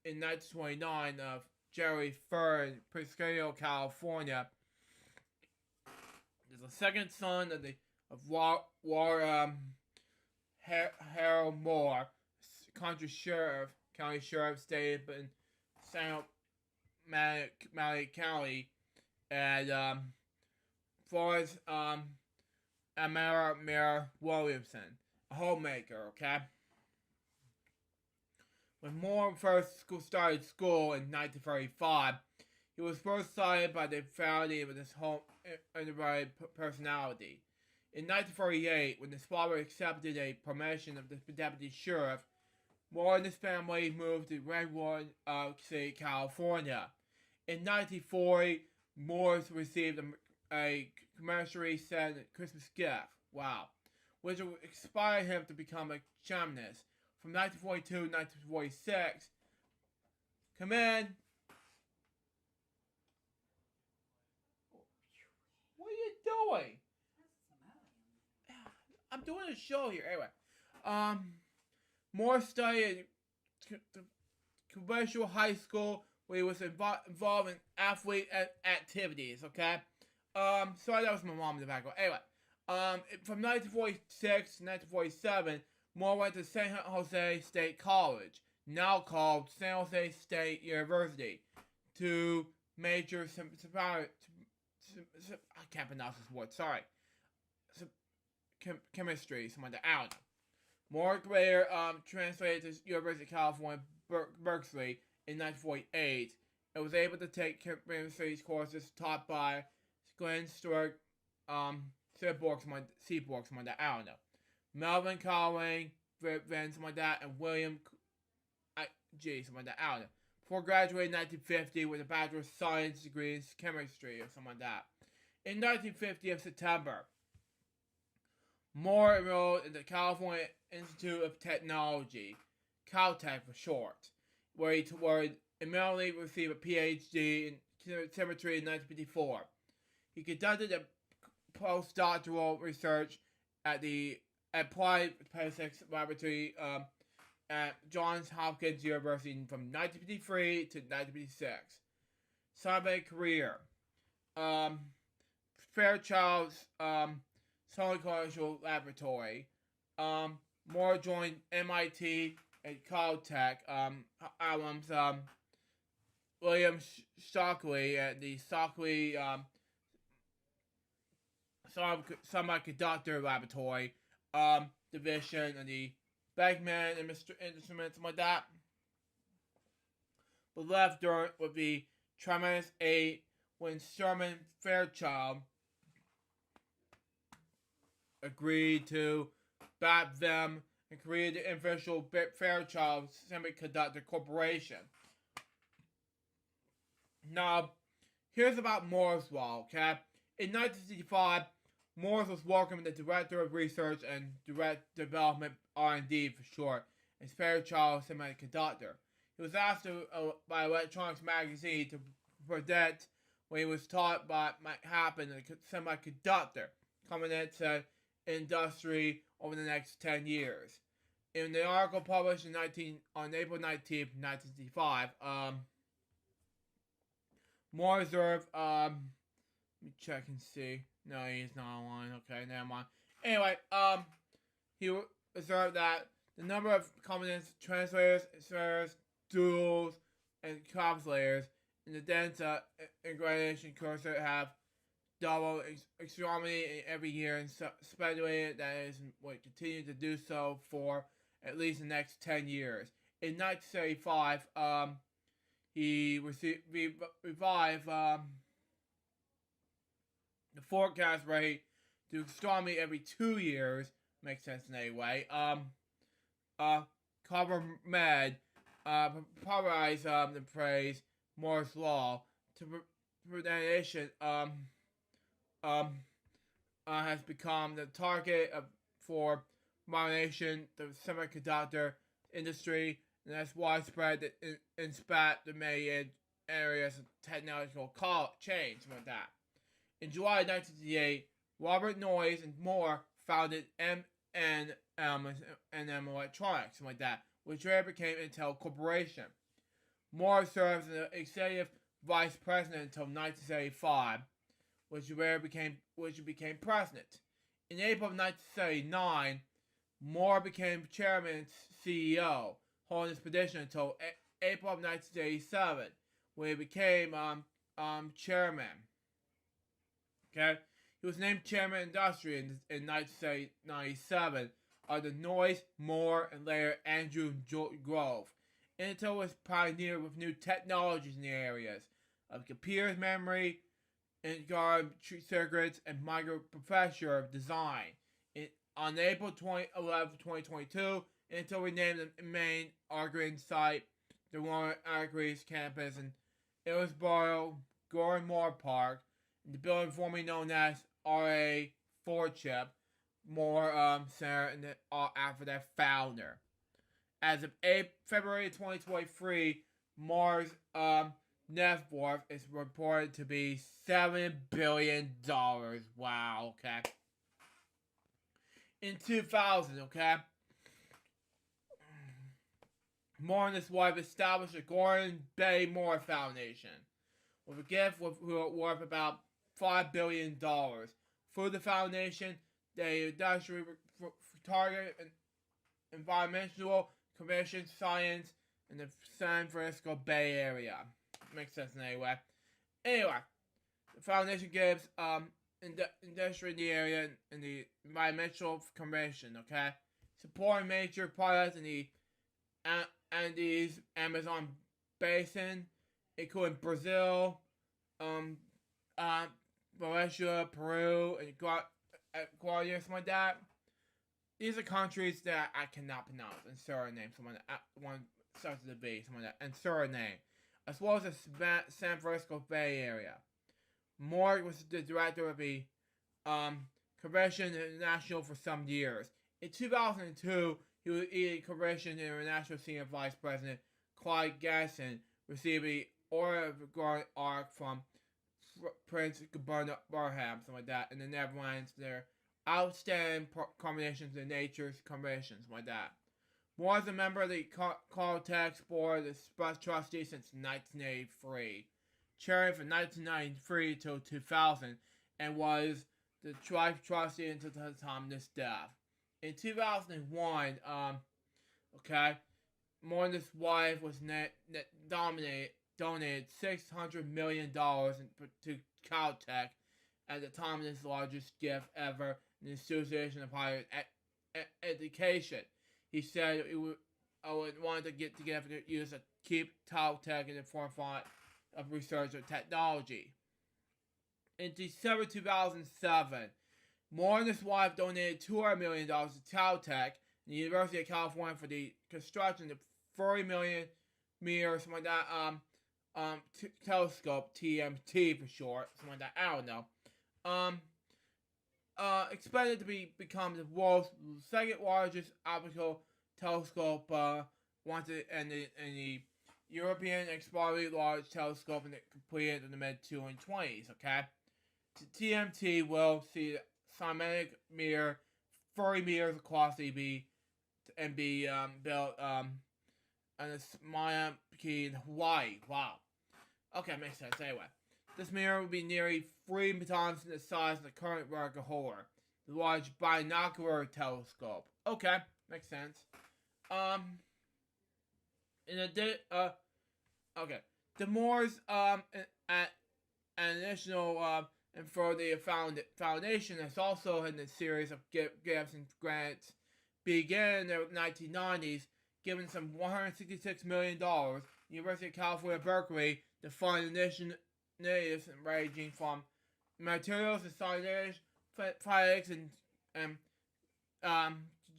in 1929 of Jerry Fern, Pasquale, California. He's the second son of Harold Moore, county sheriff, stayed in San Mateo County, and Florence Amara Williamson, a homemaker, okay? When Moore first started school in 1935, he was first cited by the faculty with his home introverted personality. In 1948, when his father accepted a promotion of the deputy sheriff, Moore and his family moved to Redwood City, California. In 1940, Moore received a commercially sent Christmas gift, wow, which inspired him to become a gymnast. From 1942 to 1946, come in. What are you doing? I'm doing a show here. Anyway, Moore studied at conventional high school where he was involved in athlete activities. Okay. Sorry, that was my mom in the background. Anyway, from 1946 to 1947, Moore went to San Jose State College, now called San Jose State University, to major I can't pronounce this word. Sorry. Chemistry, something like that. I don't know. Moore later translated to University of California, Berkeley in 1948, and was able to take chemistry courses taught by Glenn Stewart, Seaborg, something like that. I don't know. Melvin Conway, something like that, and William something like that. I don't know. Before graduating in 1950 with a Bachelor of Science degree in chemistry or something like that. In 1950 of September, Moore enrolled in the California Institute of Technology, Caltech for short, where he immediately received a PhD in chemistry in 1954. He conducted a postdoctoral research at the Applied Physics Laboratory at Johns Hopkins University from 1953 to 1956. Scientific career. Fairchild's Solar Commercial Laboratory. Moore joined MIT and Caltech alums William Shockley at the Shockley Semiconductor Laboratory division and the Beckman Instruments, something like that. But left during with the tremendous aid when Sherman Fairchild agreed to back them and created the official Fairchild Semiconductor Corporation. Now, here's about Moore's Law, okay? In 1965, Morse was working with the Director of Research and Direct Development, R&D for short, in Fairchild Semiconductor. He was asked by Electronics Magazine to predict when he was taught what might happen in the semiconductor coming into industry over the next 10 years. In the article published on April 19th, 1965, Moore observed, let me check and see. No, he's not online. Okay, never mind. Anyway, he observed that the number of components, translators, inserters, duals, and translators in the dense integration cursor have doubled extremely every year, and speculated that it would continue to do so for at least the next 10 years. In 1975, he revived the forecast rate to astronomy every 2 years. Makes sense in any way. CoverMed popularized the phrase Moore's Law to prediction has become the target for moderation the semiconductor industry, and that's widespread in spat the many areas of technological change like that. In July 1968, Robert Noyes and Moore founded M&M Electronics, like that, which later became Intel Corporation. Moore served as the executive vice president until 1975, which became president. In April of 1979, Moore became chairman and CEO, holding this position until April of 1987, when he became chairman. Okay, he was named chairman of industry in 1997 under Noyes, Moore, and later Andrew Grove. Intel was pioneered with new technologies in the areas of computers, memory, integrated circuits, and microprocessor design. On April 11, 2022, Intel renamed the main Oregon site the Warren Agries campus in Hillsboro, Gordon Moore Park, in the building formerly known as RA4 Chip Moore Center after their founder. As of February 2023, Moore's net worth is reported to be $7 billion. Wow, okay. In 2000, okay, Moore and his wife established the Gordon B. Moore Foundation with a gift worth about $5 billion. Through the foundation, they industrially target environmental, commission, science, in the San Francisco Bay Area. Makes sense in any way. Anyway, the foundation gives industry in the area and the environmental commission, okay? Supporting major products in the Andes, Amazon Basin, including Brazil, Malaysia, Peru, and Ecuador, something like that. These are countries that I cannot pronounce. And surname, one starts with a V, something like that. And surname, as well as the San Francisco Bay Area. Moore was the director of the Convention International for some years. In 2002, he was the Convention International Senior Vice President Clyde Gasson received the Order of the Golden Ark from Prince Bernhard, something like that, in the Netherlands. Their outstanding combinations in nature's conventions, like that. Moore is a member of the Caltech Board of Trustees since 1983, chairing from 1993 till 2000, and was the Chief Trustee until the time of his death. In 2001, Moore and his wife was nominated donated $600 million to Caltech at the time of his largest gift ever in the Association of Higher Education. He said I would want to get together to use to keep Caltech in the forefront of research and technology. In December 2007, Moore and his wife donated $200 million to Caltech and the University of California for the construction of 40 million meter, something like that, telescope, TMT for short, something like that, I don't know. Expected to become the world's second largest optical telescope, and the European exploratory large telescope and it completed in the mid-2020s, okay? The TMT will see the cymatic mirror 40 meters across be built on the Maya Key in Hawaii. Wow. Okay, makes sense. Anyway, this mirror will be nearly 3 times the size of the current record holder, the large binocular telescope. Okay, makes sense. Okay. The Moores, at an additional, and for the foundation has also had a series of gifts and grants began in the 1990s, giving some $166 million to the University of California, Berkeley to fund initiatives ranging from materials to science, physics, and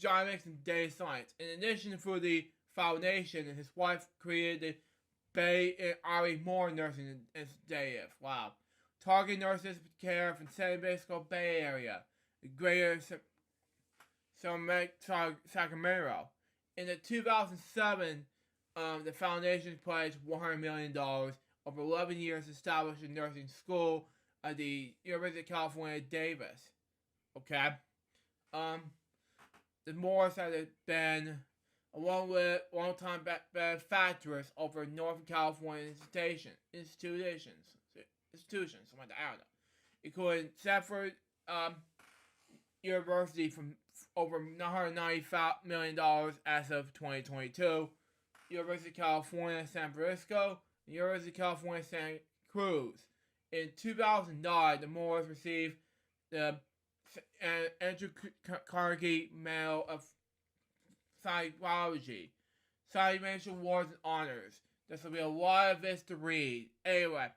genomics and data science. In addition, for the foundation, and his wife created the Bay and Ari Moore Nursing Initiative. Wow. Targeting nurses care from San Francisco Bay Area, the greater Sacramento. In the 2007, the foundation pledged $100 million over 11 years to establish a nursing school at the University of California, Davis. Okay? The Moores had been a long-time benefactors over Northern California institutions, something like that, I don't know. Including Stanford University from over $995 million as of 2022, University of California, San Francisco, and University of California, Santa Cruz. In 2009, the Moores received the Andrew Carnegie Medal of Psychology, Citation Awards and Honors. This will be a lot of this to read. Anyway,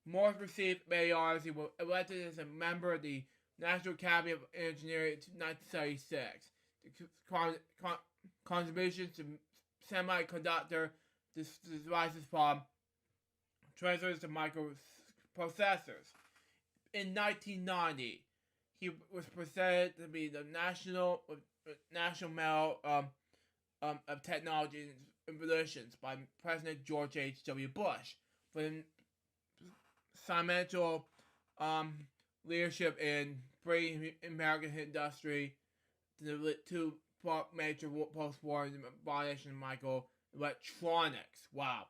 Morse received many honors. He was elected as a member of the National Academy of Engineering in 1976. The contributions to semiconductor devices from transistors to microprocessors. In 1990, he was presented to be the National Medal of Technology and Relations by President George H.W. Bush for the fundamental leadership in bringing American industry to the two major post-war innovation microelectronics. Wow.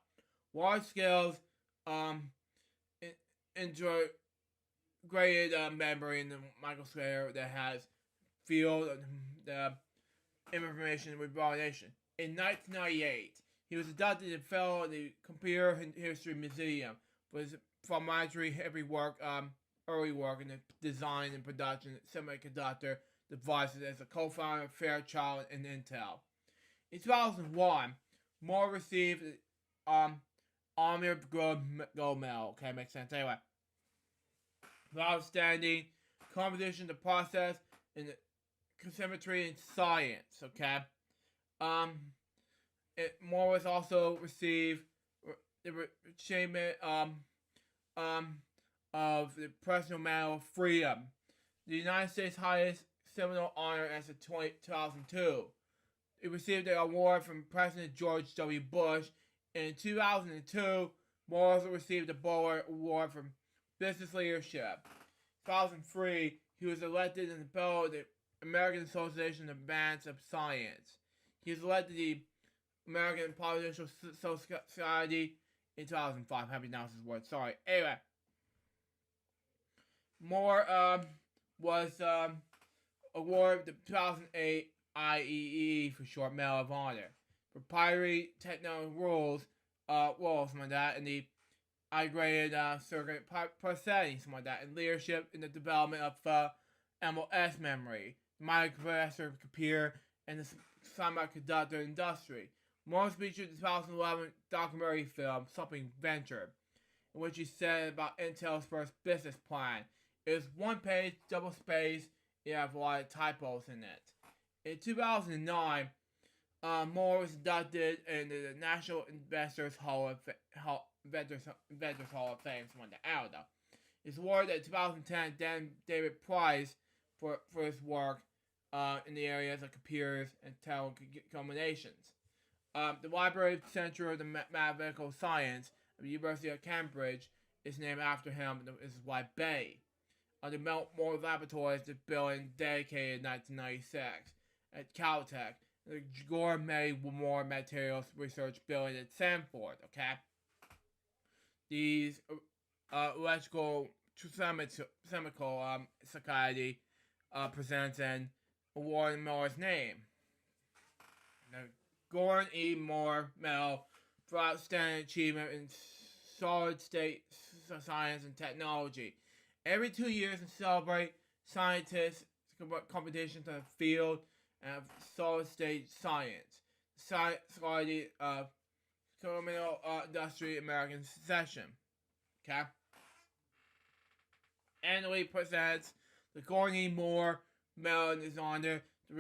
Large scales integrated memory in the microscope that has field the information revalidation. In 1998, he was inducted and fellow of the Computer History Museum for his foundry heavy work, early work in the design and production of semiconductor devices as a co-founder of Fairchild and Intel. In 2001, Moore received Honor Gold Medal. Okay, makes sense. Anyway, for outstanding competition to process in the chemistry and science. Okay, Moore was also received the achievement of the Presidential Medal of Freedom, the United States' highest civil honor as of 2002. It received the award from President George W. Bush. In 2002, Moore also received the Bower Award from Business Leadership. In 2003, he was elected in the fellow of the American Association of Advance of Science. He was elected to the American Political Society in 2005. Happy to announce his word. Sorry. Anyway, Moore was awarded the 2008 IEEE for short Medal of Honor. Proprietary technology rules, something like that, and the integrated circuit processing, something like that, and leadership in the development of MOS memory, the microprocessor computer, and the semiconductor industry. Morris featured the 2011 documentary film Something Venture, in which he said about Intel's first business plan. It was one page, double space, it had a lot of typos in it. In 2009, Moore was inducted into the National Inventors Hall of Fame, something like that. It's awarded in 2010 Dan David Prize for his work in the areas of computers and telecommunications. The Library Center of the Mathematical Science of the University of Cambridge is named after him, and this is why Bay. The Moore Laboratories is building dedicated in 1996 at Caltech, and the Gourmet Moore Materials Research Building at Sanford, okay? These electrical chemical society presents an award in Moore's name. The Gordon E. Moore Medal for outstanding achievement in solid-state science and technology. Every 2 years, to celebrate scientists' competitions in the field of solid-state science. The Society of Chemical Industry American Session. Okay? Annually presents the Gordon E. Moore Medal in his honor to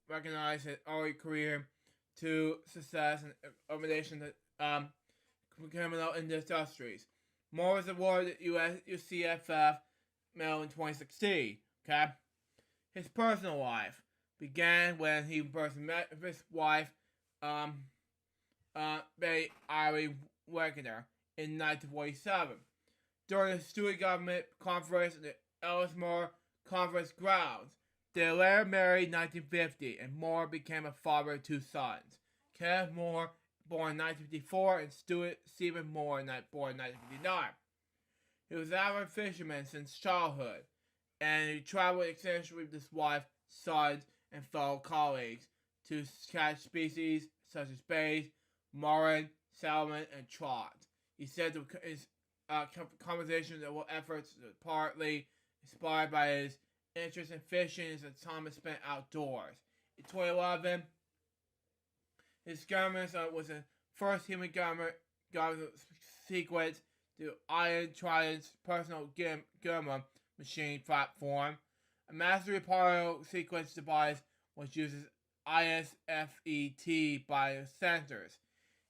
recognize his early career to success and organization of criminal industries. Moore was awarded the UCFF Medal in 2016. Okay? His personal life began when he first met his wife, Betty Irie Wegener, in 1947. During the student government conference in the Ellismore Conference grounds, they later married in 1950, and Moore became a father of 2 sons. Kenneth Moore, born in 1954, and Stuart Stephen Moore, born in 1959. He was an avid fisherman since childhood, and he traveled extensively with his wife, sons, and fellow colleagues to catch species such as bass, marlin, salmon, and trout. He said his conversations and efforts were partly inspired by his interest in fishing and time spent outdoors. In 2011, his experiments was the first human experiment sequence to Iron Trident's personal gamma machine platform. A mastery particle sequence device which uses ISFET biosensors.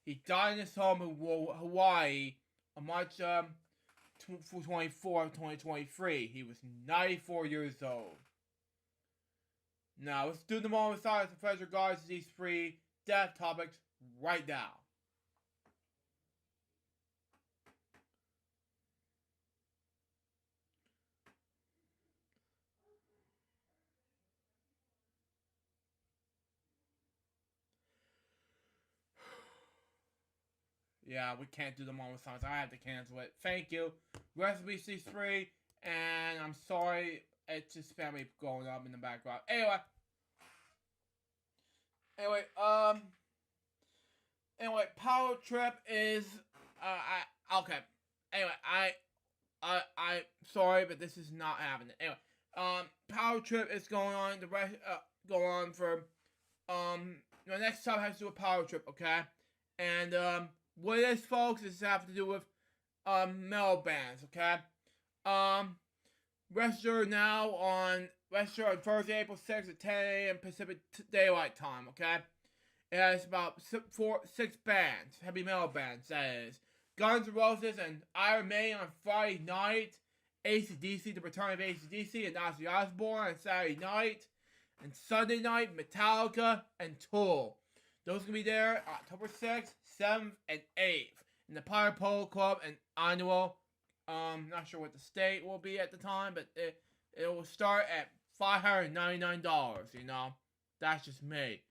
He died in his home in Hawaii on March 24, 2023. He was 94 years old. Now, let's do the moment of silence and pledge regards to these 3 death topics right now. Yeah, we can't do the moment of silence. I have to cancel it. Thank you. Rest in peace, C3. And I'm sorry, it's just family growing up in the background. Anyway, Power Trip is okay. Anyway, I sorry, but this is not happening. Anyway, Power Trip is going on. The rest go on for the next time has to do with Power Trip, okay? And what it is, folks, is have to do with metal bands, okay? Register on Thursday, April 6th at 10 a.m. Pacific Daylight Time, okay? It has about 6 bands, heavy metal bands, that is. Guns N' Roses and Iron Maiden on Friday night. AC/DC, the return of AC/DC and Ozzy Osbourne on Saturday night. And Sunday night, Metallica and Tool. Those will be there October 6th, 7th, and 8th in the Pirate Polo Club and annual. Not sure what the state will be at the time, but it will start at $599, you know. That's just me.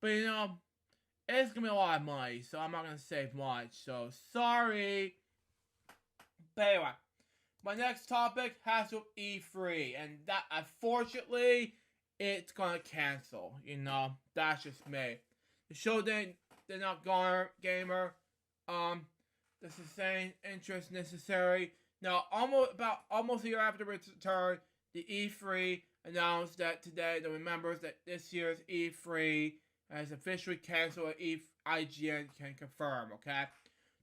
But, you know, it's going to be a lot of money, so I'm not going to save much. So, sorry. But anyway, my next topic has to be E3. And that, unfortunately, it's going to cancel, you know. That's just me. The show did not garner gamer the sustained interest necessary. Now, almost a year after its return, the E3 announced that today the members that this year's E3 has officially canceled. IGN can confirm. Okay,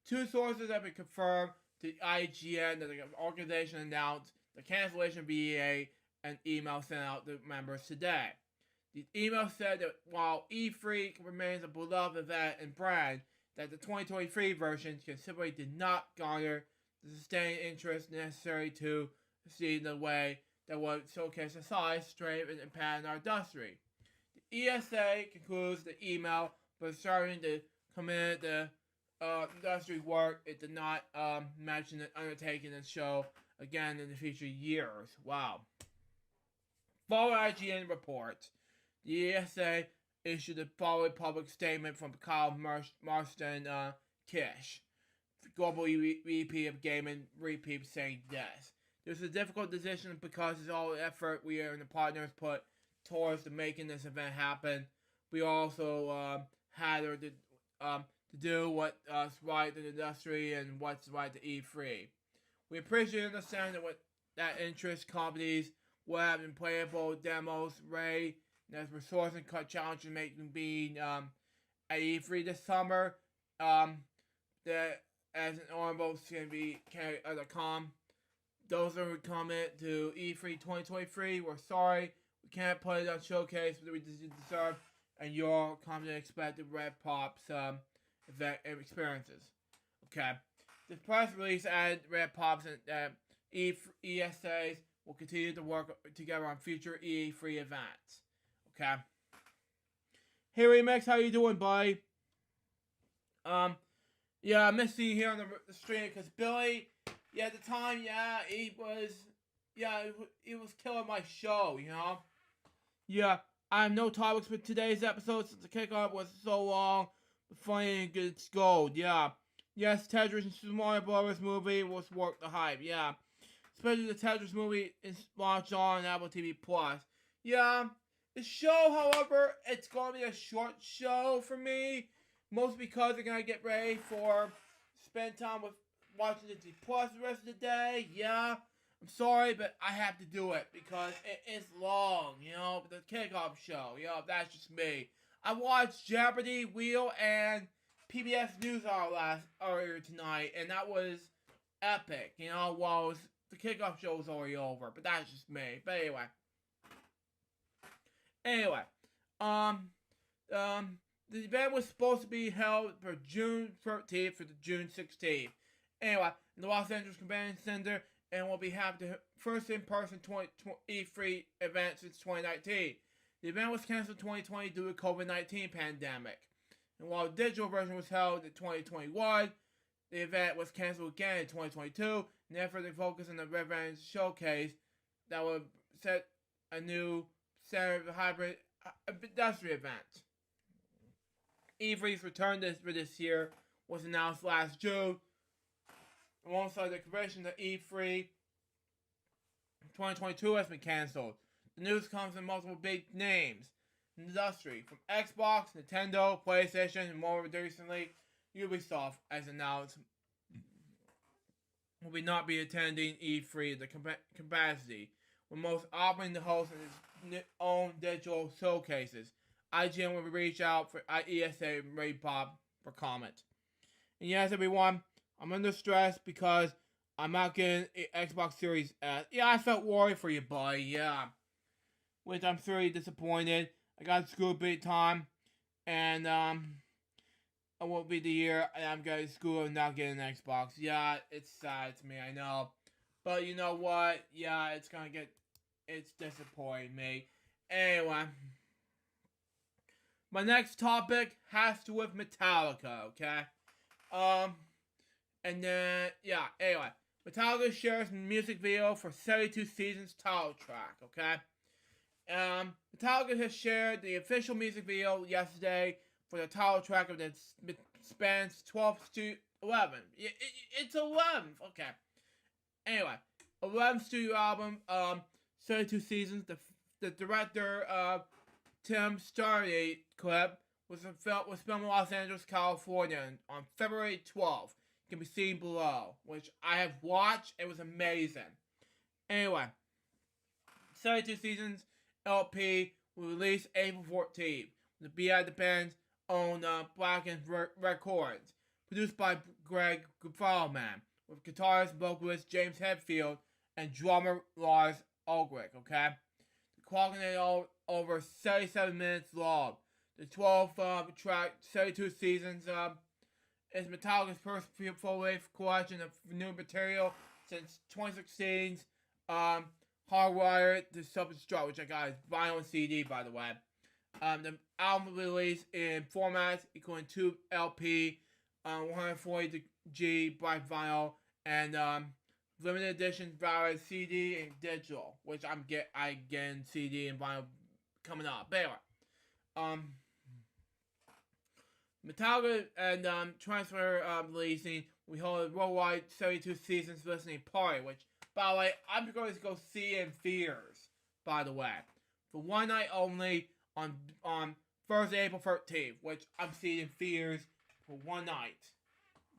two sources have been confirmed to IGN that the organization announced the cancellation via an email sent out to members today. The email said that while E3 remains a beloved event and brand, that the 2023 version simply did not garner the sustained interest necessary to see the way that would showcase the size, strength, and impact in our industry. The ESA concludes the email by starting to commit the industry work. It did not mention the undertaking and show again in the future years. Wow. Following IGN reports, the ESA issued the following public statement from Kyle Marston Kish, Global VP of Gaming Repeat, saying this. This is a difficult decision because it's all the effort we and the partners put towards making this event happen. We also had to do what's right in the industry and what's right to E3. We appreciate and understand that interest companies will have been playable demos, Ray, and as resource and cut challenges making being at E3 this summer. That as an honorable can be carried at those who comment to E3 2023, we're sorry. We can't put it on showcase, but we deserve and your comment expected Red Pop's event experiences. Okay. The press release added Red Pop's and ESAs will continue to work together on future E3 events. Okay. Hey Remix, how you doing, buddy? Yeah, I missed you here on the stream because Billy, yeah, at the time, yeah, he was killing my show, you know? Yeah, I have no topics for today's episode since the kickoff was so long, but funny and good gold, yeah. Yes, Tetris and Super Mario Bros. Movie was worth the hype, yeah. Especially the Tetris movie is launched on Apple TV Plus. Yeah, the show, however, it's going to be a short show for me. Mostly because I'm going to get ready for spend time with watching the TV Plus the rest of the day. Yeah, I'm sorry, but I have to do it because it is long, you know, the kickoff show. You know, that's just me. I watched Jeopardy, Wheel, and PBS NewsHour earlier tonight, and that was epic, you know, while the kickoff show was already over, but that's just me. But anyway, the event was supposed to be held for June 13th for the June 16th. Anyway, in the Los Angeles Convention Center, and will be having the first in-person E3 event since 2019. The event was canceled in 2020 due to the COVID-19 pandemic. And while the digital version was held in 2021, the event was canceled again in 2022, and therefore they focused on the Reverend Showcase that would set a new standard of hybrid industry event. E3's return for this year was announced last June. Alongside the convention, the E3 2022 has been canceled. The news comes from multiple big names in the industry, from Xbox, Nintendo, PlayStation, and more recently, Ubisoft, as announced, will not be attending E3 at the capacity, with most opting to host its own digital showcases. IGN will reach out for ESA and Ray Bob for comment. And yes, everyone, I'm under stress because I'm not getting Xbox Series S. Yeah, I felt worried for you, buddy, yeah. Which I'm really disappointed. I got screwed big time. And, it won't be the year and I'm getting screwed and not getting an Xbox. Yeah, it's sad to me, I know. But you know what? Yeah, it's disappointing me. Anyway. My next topic has to do with Metallica, okay? And then, yeah, anyway. Metallica shares a music video for 72 Seasons title track, okay? Metallica has shared the official music video yesterday for the title track of the spans 12 to 11. It's 11th, okay. Anyway, 11th studio album, 72 Seasons. The director, Tim Stargate clip was filmed in Los Angeles, California on February 12th. You can be seen below, which I have watched. It was amazing. Anyway, 72 Seasons LP will release April 14th. The B.I. the band's own Blackened Records, produced by Greg Fallman, with guitarist and vocalist James Hetfield and drummer Lars Ulrich. Okay, the clock is over 77 minutes long. The 12-track 72 Seasons is Metallica's first full-length collection of new material since 2016's Hardwired to Self-Destruct, which I got as vinyl and CD, by the way. The album released in formats including 2 LP, 140G black vinyl, and limited edition various CD and digital, which I get CD and vinyl coming up. But anyway, Metallica and Transfer releasing, we hold a worldwide 72 Seasons listening party, which, by the way, I'm going to go see in theaters, by the way, for one night only on Thursday, April 13th, which I'm seeing in theaters for one night,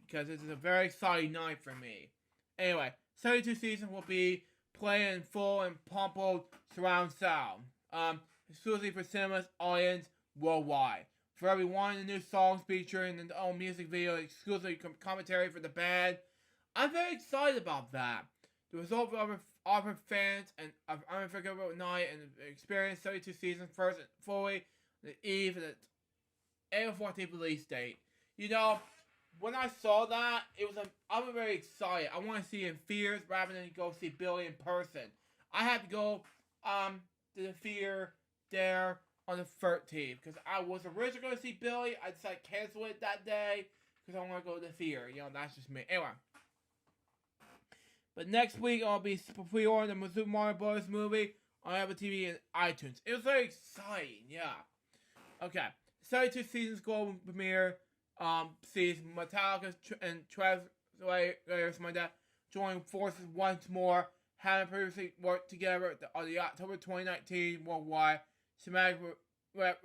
because this is a very exciting night for me. Anyway, 72 Seasons will be playing in full and pumpled surround sound, exclusively for cinemas audience worldwide. For every one of the new songs featuring in the own music video, exclusively commentary for the band. I'm very excited about that. The result of our fans and of Unforgettable Night and experience 72 Seasons first and fully on the eve of the April 14th release date. You know, when I saw that, I was very excited. I want to see it in theaters rather than go see Billy in person. I had to go to the theater there on the 13th, because I was originally going to see Billy. I decided to cancel it that day because I want to go to the theater. You know, that's just me. Anyway. But next week, I'll be pre-ordering the Super Mario Bros. Movie on Apple TV and iTunes. It was very exciting, yeah. Okay. 72 Seasons global premiere sees Metallica and Travis join forces once more, having previously worked together on the October 2019 worldwide cinematic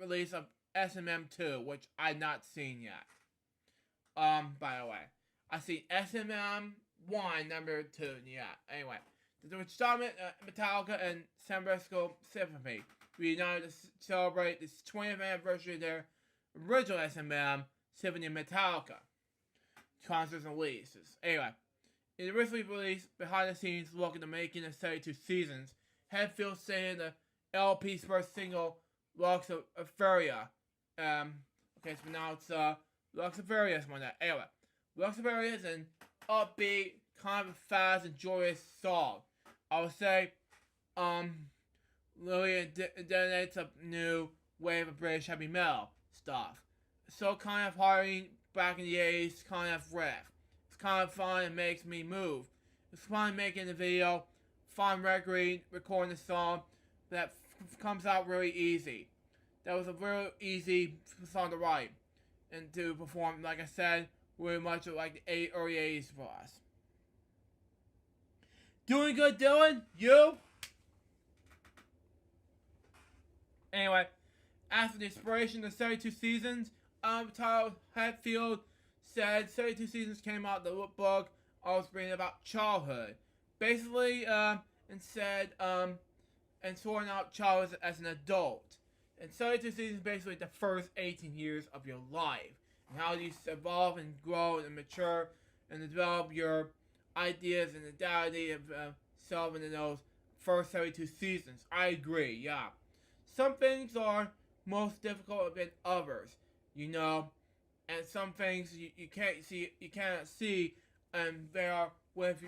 release of SMM2, which I've not seen yet. By the way, I've seen SMM1, number 2, yeah. Anyway, the Starman, Metallica, and San Francisco Symphony reunited to celebrate the 20th anniversary of their original SMM Symphony Metallica concerts and releases. Anyway, in the recently released behind-the-scenes look at the making of 72 Seasons, Hetfield saying the LP's first single, Lux of Furia. Okay, it's pronounced Lux of Furia, something like that. Anyway, Lux of Furia is an upbeat, kind of fast and joyous song. I would say, really detonates a new wave of British heavy metal stuff. So kind of hardy back in the 80s, kind of riff. It's kind of fun and makes me move. It's fun making the video, fun recording the song that comes out really easy. That was a real easy song to write and to perform, like I said, really much like the early 80s for us. Doing good, Dylan? You? Anyway, after the inspiration of 72 Seasons, Tyler Hetfield said 72 Seasons came out the book I was reading about childhood. Basically, and said, and sorting out childhood as an adult. And 72 Seasons is basically the first 18 years of your life. And how you evolve and grow and mature and develop your ideas and identity of self in those first 72 seasons. I agree, yeah. Some things are most difficult than others, you know. And some things you cannot see, and they are with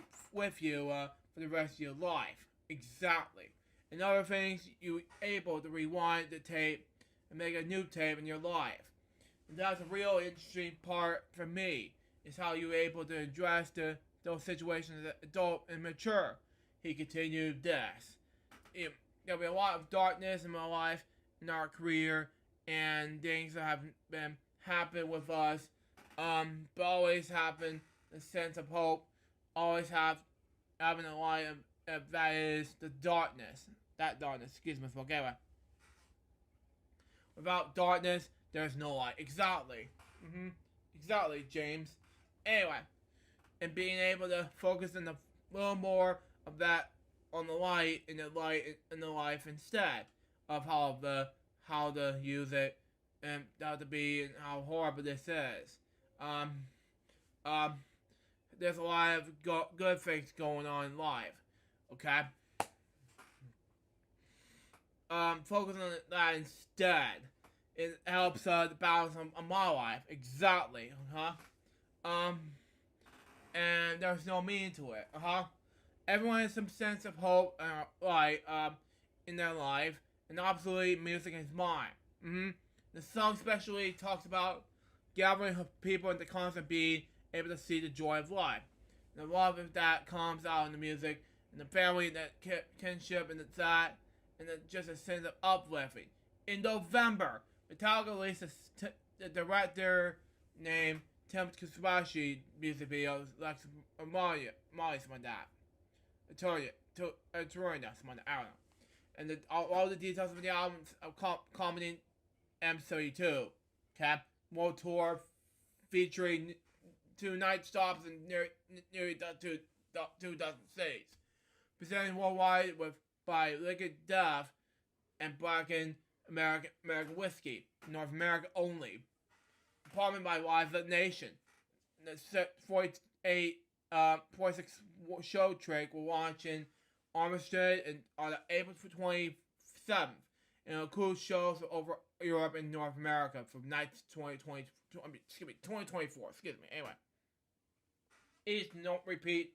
you for the rest of your life. Exactly. And other things, you're able to rewind the tape and make a new tape in your life. And that's a real interesting part for me, is how you're able to address those situations as adult and mature. He continued this. There'll be a lot of darkness in my life, in our career, and things that have been happened with us, but always happen a sense of hope, always having a light of that is the darkness. That darkness, excuse me, folks. Anyway, without darkness, there's no light. Exactly. Exactly, James. Anyway, and being able to focus on a little more of that on the light in the life instead of how to use it and how to be and how horrible this is. There's a lot of good things going on in life. Okay. Focus on that instead. It helps the balance of my life. Exactly. And there's no meaning to it. Everyone has some sense of hope and light in their life, and obviously music is mine. The song especially talks about gathering people into constant being able to see the joy of life. And the love of that comes out in the music, and the family, that kinship, and that, and just a sense of uplifting. In November, Metallica released the director named Tim Tsubashi music video, like Molly, something like that. Torina, something like that, I don't know. And all the details of the album are commenting M32. Okay? World tour featuring 2 night stops and nearly 2 dozen cities. Presented worldwide by Liquid Death and Blackened American Whiskey, North America only. Apartment by Live Nation. The 46 show trick will launch in Armistead on April 27th. And it'll include shows over Europe and North America from nights 2024. Anyway. Each no repeat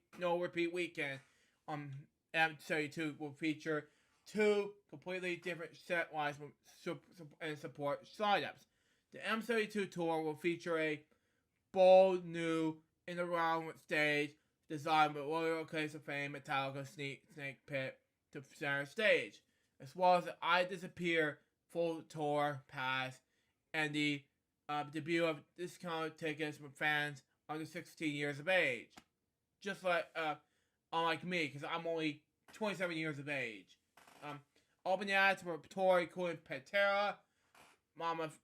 weekend on M32 will feature 2 completely different set lines and support lineups. The M32 tour will feature a bold new in-around stage designed with Royal Case of Fame Metallica Snake Pit to center stage, as well as the I Disappear full tour pass and the debut of discounted tickets for fans under 16 years of age. Just like, unlike me, because I'm only 27 years of age. Opening acts were tour including Pantera, Mammoth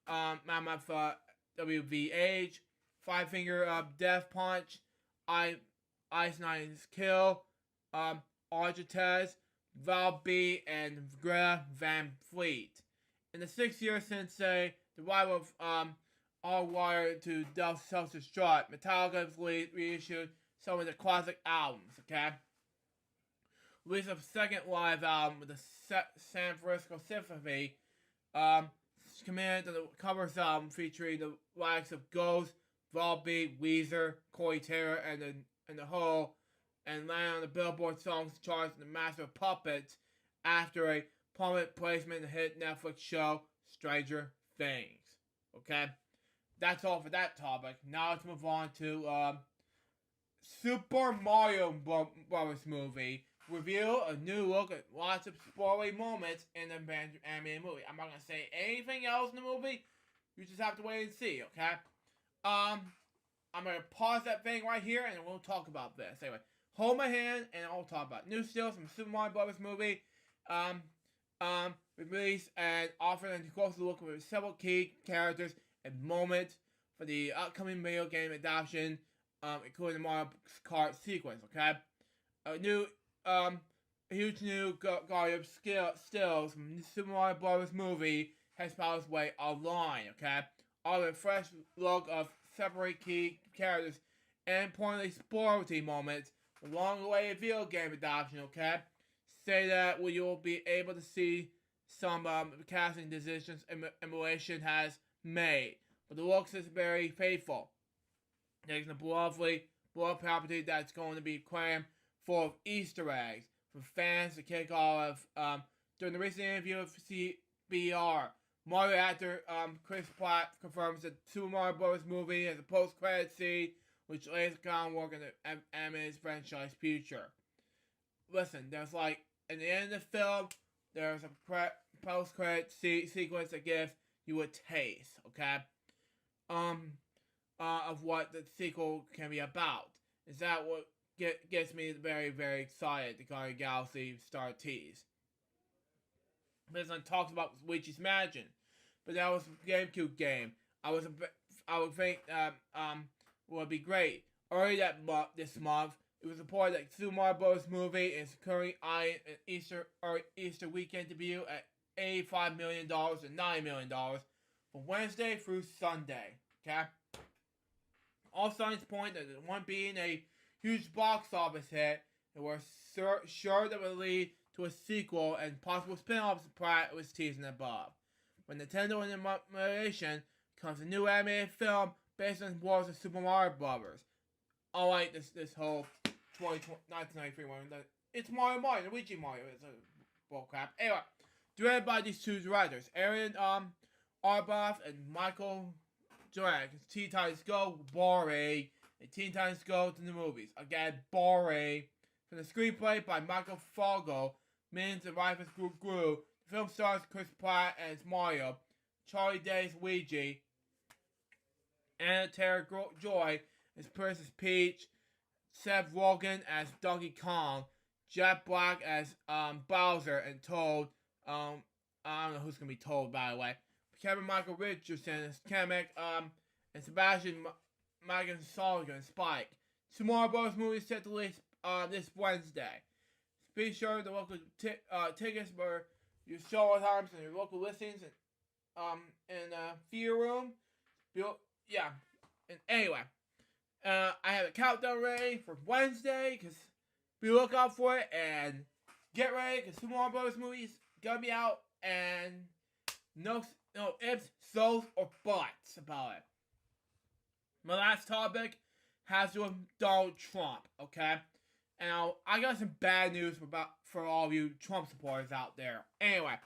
WVH, Five Finger Death Punch, Ice Nine's Kill, Argentez, Val B, and Greta Van Fleet. In the 6 years since the arrival of All Wired to Self-Destruct, Metallica has reissued some of the classic albums, okay? Release of second live album with the San Francisco Symphony, commanded the covers album featuring the likes of Ghost, Volbeat, Weezer, Corey Taylor, and the Whole, and landed on the Billboard Songs charts and the Master of Puppets after a prominent placement in the hit Netflix show Stranger Things. Okay? That's all for that topic. Now let's move on to Super Mario Bros. Movie. Reveal a new look at lots of spoilery moments in the animated movie. I'm not going to say anything else in the movie. You just have to wait and see, okay? I'm going to pause that thing right here and we'll talk about this. Anyway, hold my hand and I'll talk about new stills from Super Mario Bros. Movie. Released and offered a closer look at several key characters and moments for the upcoming video game adaptation, including the Mario Kart sequence, okay? A huge new gallery of stills from the Super Mario Bros. Movie has found its way online, okay? All the fresh look of separate key characters and importantly spoilery moments along the way of video game adoption, okay? Say that you'll be able to see some casting decisions emulation has made, but the looks is very faithful. There's a beloved property that's going to be crammed full of Easter eggs for fans to kick off. During the recent interview with CBR, Mario actor Chris Pratt confirms that Super Mario Bros. Movie has a post-credit scene which lays the groundwork in the animated franchise future. Listen, there's like, at the end of the film, there's a post-credit sequence that gives you a taste, okay? Of what the sequel can be about. Is that what gets me very, very excited to Guardian Galaxy Star Tease. This one talks about Luigi's Mansion, but that was a GameCube game. I would think would be great. earlier this month, it was reported that Super Mario Bros. Movie is currently eyeing an Easter weekend debut at $85 million and $90 million from Wednesday through Sunday. Okay? All signs point that it won't being a huge box office hit, and we're sure that will lead to a sequel and possible spin-offs Pratt was teasing above. When Nintendo Animation comes a new animated film based on the worlds of Super Mario Brothers. Unlike this whole 1993 one, it's Mario, Luigi Mario. It's a bullcrap. Anyway, directed by these two directors, Aaron Arbuff and Michael Durek. Teen Titans Go, boring. And Teen Titans Go to the movies. Again, boring. From the screenplay by Michael Fogo, Mins and Rifus Grew. The film stars Chris Pratt as Mario, Charlie Day as Luigi, Anna Taylor-Joy as Princess Peach, Seth Rogen as Donkey Kong, Jack Black as Bowser, and Toad. I don't know who's gonna be Toad, by the way. Kevin Michael Richardson as Kamek, and Sebastian Magan Soligan as Spike. Tomorrow Bros. Movie is set to release this Wednesday. Be sure to local tickets for your show times and your local listings in theater room. Yeah. And anyway, I have a countdown ready for Wednesday, because be lookout for it, and get ready, because Tomorrow Bros. Movie is gonna be out, and no ifs, so's, or buts about it. My last topic has to do with Donald Trump, okay? And I got some bad news for all of you Trump supporters out there. Anyway,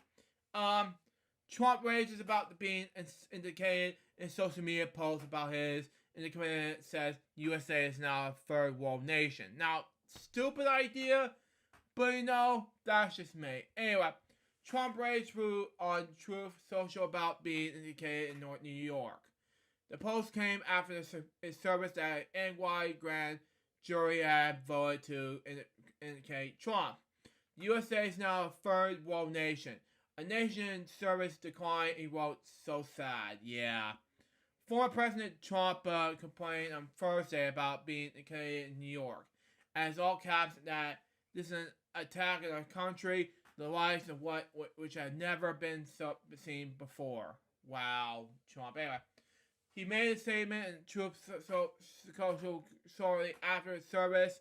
Trump rages about being indicated in social media posts about his, and the commitment says USA is now a third world nation. Now, stupid idea, but that's just me. Anyway, Trump raged on Truth Social about being indicated in North New York. The post came after his service that an NY grand jury had voted to indicate Trump. The USA is now a third world nation. A nation in service decline, he wrote, so sad, yeah. Former President Trump complained on Thursday about being indicated in New York, as all caps that this is an attack on our country, the likes of which had never been seen before. Wow, Trump. Anyway, he made a statement in Truth Social shortly after his service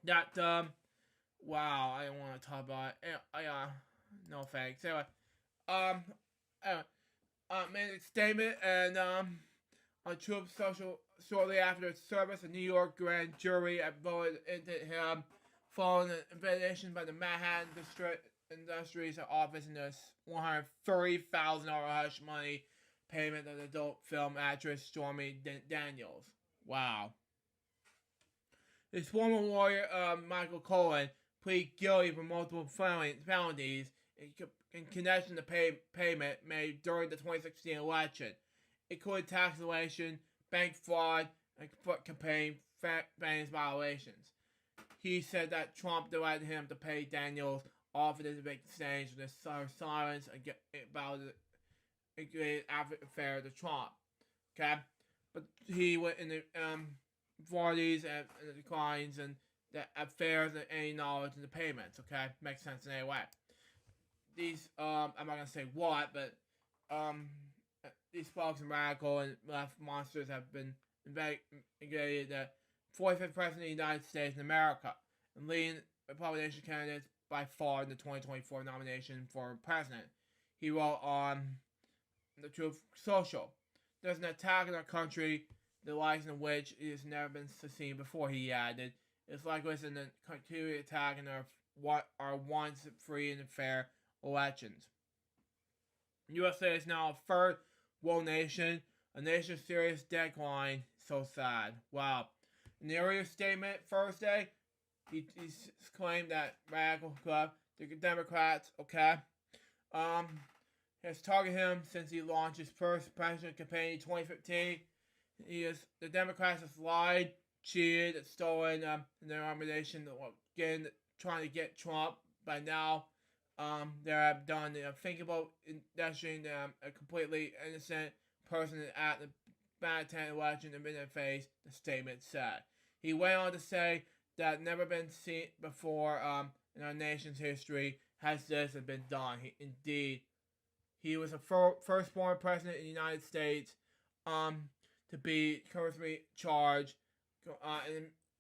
that, wow, I don't want to talk about it. No thanks. Anyway, made a statement and, on Truth Social shortly after his service, a New York grand jury had voted into him following an investigation by the Manhattan Industries Office in this $130,000 hush money payment of adult film actress Stormy Daniels. Wow. His former lawyer, Michael Cohen, pleaded guilty for multiple felonies in connection to payment made during the 2016 election, including tax evasion, bank fraud, and campaign finance violations. He said that Trump directed him to pay Daniels off in this exchange with her silence about the affair to Trump. Okay? But he went in the 40s and the declines and the affairs and any knowledge of the payments. Okay? Makes sense in any way. These, I'm not going to say what, but these folks and radical and left monsters have been investigated the 45th President of the United States in America and leading Republican candidates by far in the 2024 nomination for president. He wrote on the Truth Social, "There's an attack in our country, the likes of which has never been seen before," he added. "It's likely it's a continued attack in our once free and fair elections. USA is now a third world nation, a nation of serious decline. So sad." Wow. In the earlier statement Thursday, he claimed that Radical Club, the Democrats, has targeted him since he launched his first presidential campaign in 2015. The Democrats have lied, cheated, and stolen in their nomination, trying to get Trump. By now, they have done the unthinkable, inducting a completely innocent person at the bad 10 election and been in face, the statement said. He went on to say that never been seen before in our nation's history has this been done. He was the firstborn president in the United States to be currently charged.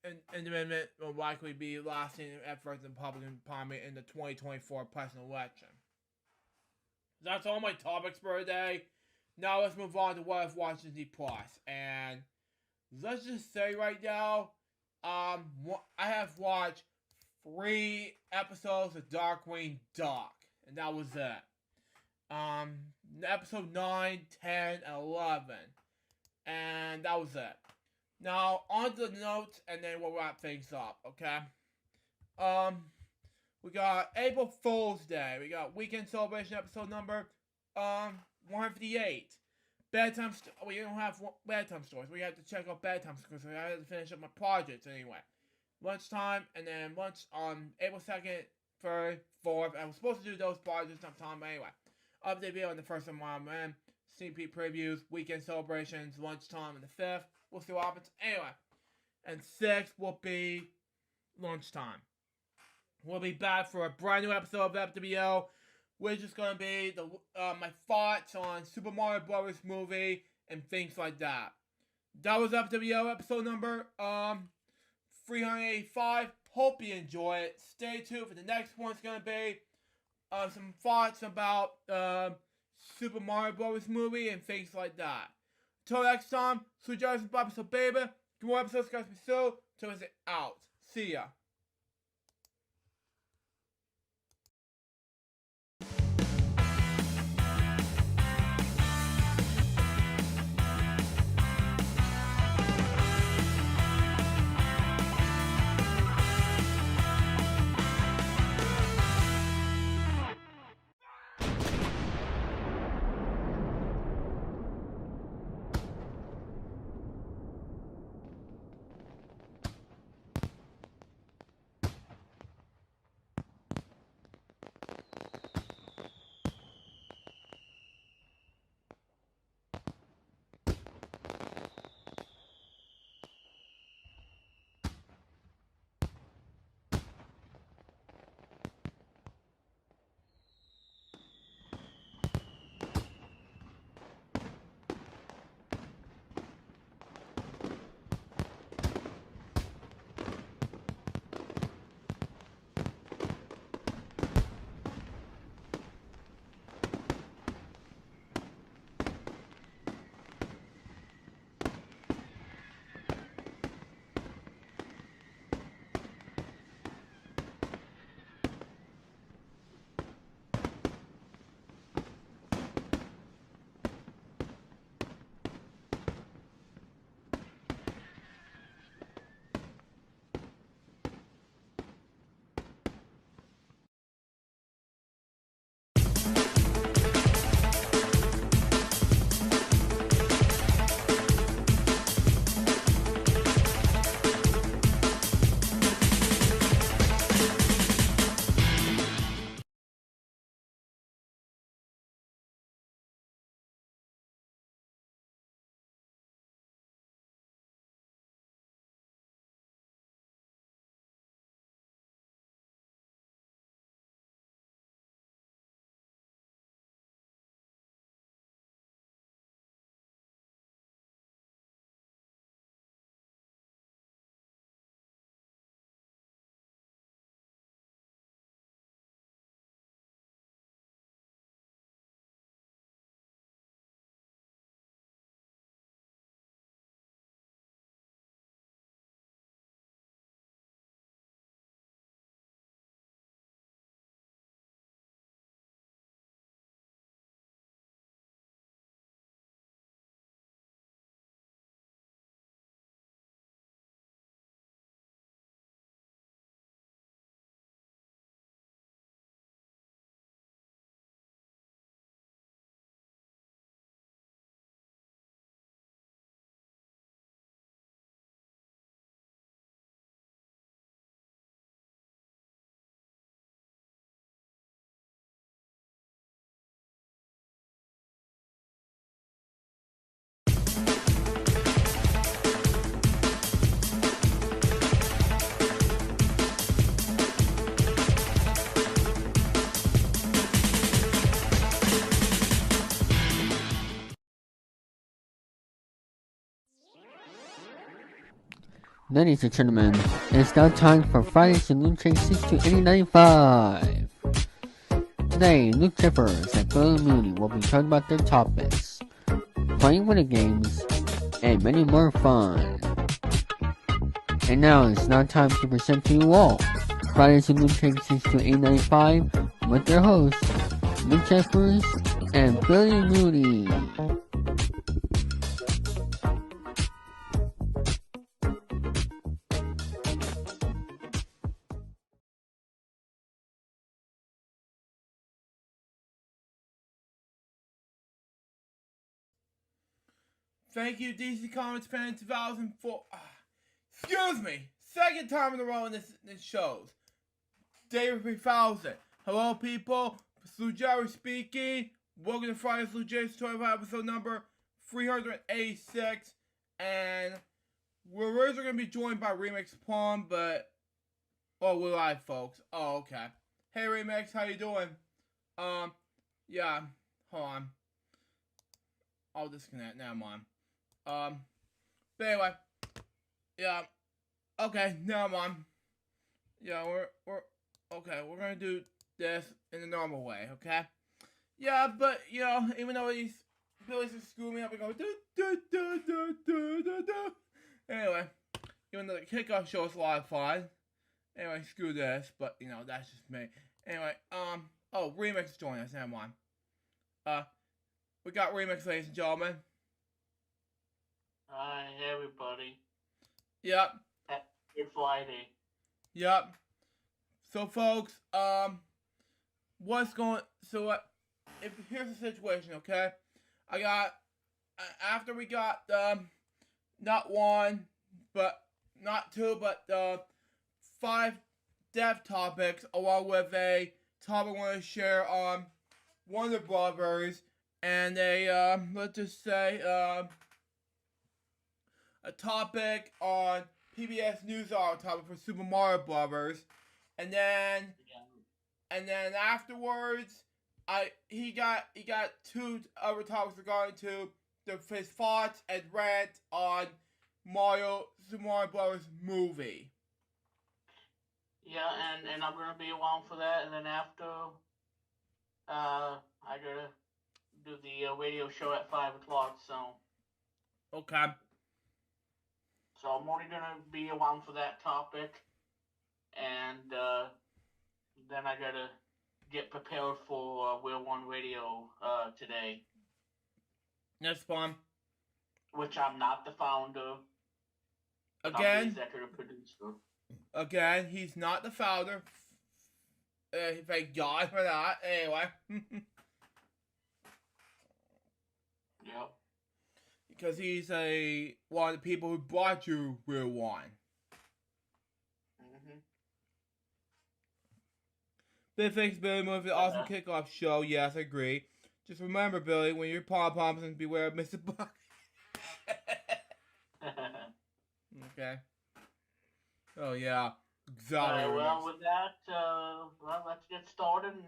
And the amendment will likely be lasting effort in the Republican primary in the 2024 presidential election. That's all my topics for today. Now let's move on to what I've watched Disney Plus. And let's just say right now, I have watched 3 episodes of Darkwing Duck, and that was it. Episode 9, 10, and 11, and that was it. Now on to the notes, and then we'll wrap things up. Okay. We got April Fool's Day. We got Weekend Celebration episode number 158. Bedtime. We don't have bedtime stories. We have to check out bedtime stories. I have to finish up my projects anyway. Lunchtime, and then lunch on April 2nd, 3rd, 4th. I was supposed to do those projects sometime, but anyway. Update video on the 1st of my man. Sneak peek previews, weekend celebrations, lunchtime on the 5th. We'll see what happens. Anyway. And 6th will be lunchtime. We'll be back for a brand new episode of FWO, which is going to be my thoughts on Super Mario Bros. Movie and things like that. That was FWO episode number 385. Hope you enjoy it. Stay tuned for the next one. It's going to be some thoughts about Super Mario Bros. Movie and things like that. Until next time, Sweet Jarvis and Bobby So Baby. Get more episodes, guys. Be so. Till it's out. See ya. Ladies and gentlemen, it's now time for Friday's LukeJ62895. Today, Luke Chippers and Billy Mooney will be talking about their topics, playing video games, and many more fun. And now it's now time to present to you all Friday's LukeJ62895 with their hosts, Luke Chippers and Billy Mooney. Thank you, DC Comics fan 2004. Excuse me, second time in a row in this shows. David 3000. Hello, people. It's Lou Jerry speaking. Welcome to Friday's LukeJ62895 episode number 386. And we're originally going to be joined by Remix Plum, but we're live, folks. Oh, okay. Hey, Remix, how you doing? Yeah. Hold on. I'll disconnect. Never mind. But anyway, yeah, okay, never mind. Yeah, we're okay, we're gonna do this in the normal way, okay? Yeah, but, you know, even though Billy's just screwing me up, we go do. Anyway, even though the kickoff show is a lot of fun. Anyway, screw this, but, you know, that's just me. Anyway, oh, Remix joining us, never mind. We got Remix, ladies and gentlemen. Hi, everybody. Yep. Happy Friday. Yep. So, folks, here's the situation, okay? I got, after we got, not one, but, not two, but, 5 dev topics, along with a topic I want to share on Warner Brothers, and let's just say, a topic on PBS NewsHour topic for Super Mario Brothers, and then afterwards, he got 2 other topics regarding to his thoughts and rant on Super Mario Brothers movie. Yeah, and I'm gonna be along for that, and then after, I gotta do the radio show at 5 o'clock. So. Okay. So I'm only gonna be along for that topic, and then I gotta get prepared for Wheel One Radio today. That's fun. Which I'm not the founder. Again, I'm the executive producer. Again, he's not the founder. Thank God for that. Anyway. Yep. Because he's one of the people who brought you Real One. Mm-hmm. Big thanks, Billy, for the awesome kickoff show. Yes, I agree. Just remember, Billy, when you're pom-poms, and beware of Mr. Buck. Okay. Oh, yeah. Exactly. Well, with that, let's get started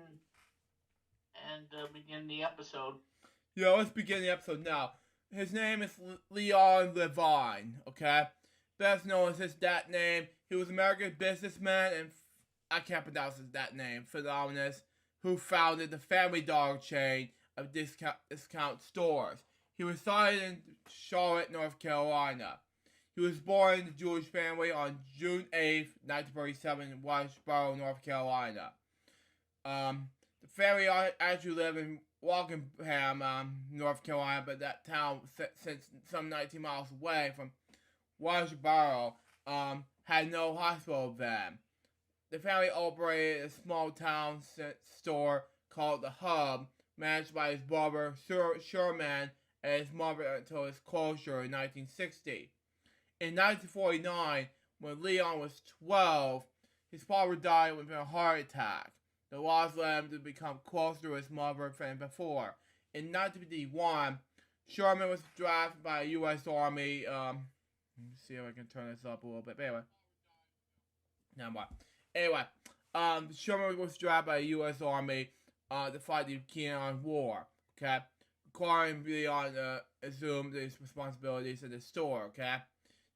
and begin the episode. Yeah, let's begin the episode now. His name is Leon Levine, okay? Best known as his that name. He was an American businessman and, I can't pronounce that name, phenomenist, who founded the Family Dollar chain of discount stores. He resided in Charlotte, North Carolina. He was born in a Jewish family on June 8th, 1937 in Washboro, North Carolina. The family actually lived in Rockingham, North Carolina, but that town, since some 19 miles away from Washboro, had no hospital then. The family operated a small town store called The Hub, managed by his brother Sherman and his mother until its closure in 1960. In 1949, when Leon was 12, his father died with a heart attack. The loss led him to become closer to his mother than before. In 1951, Sherman was drafted by the U.S. Army. Let me see if I can turn this up a little bit. But anyway, Sherman was drafted by the U.S. Army to fight the Vietnam War. Okay, requiring Leon to assume his responsibilities in the store. Okay,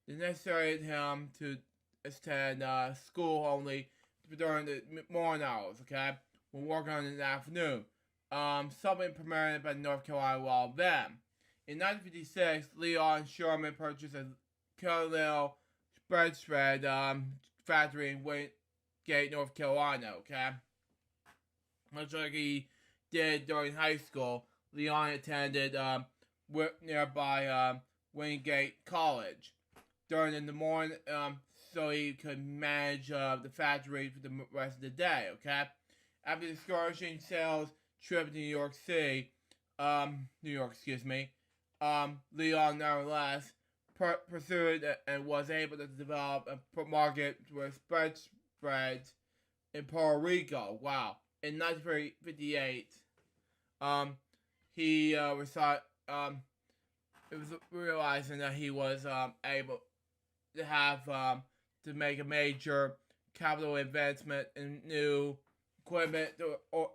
They necessitated him to attend school only during the morning hours, okay? When working on in the afternoon. Something permitted by North Carolina law then. In 1956, Leon Sherman purchased a Colonel spread factory in Wingate, North Carolina, okay? Much like he did during high school, Leon attended nearby Wingate College during the morning so he could manage the factory for the rest of the day, okay? After discouraging sales trip to New York, Leon nevertheless pursued and was able to develop a market with spreads in Puerto Rico. Wow. In 1958, he it was realizing that he was able to have to make a major capital investment in new equipment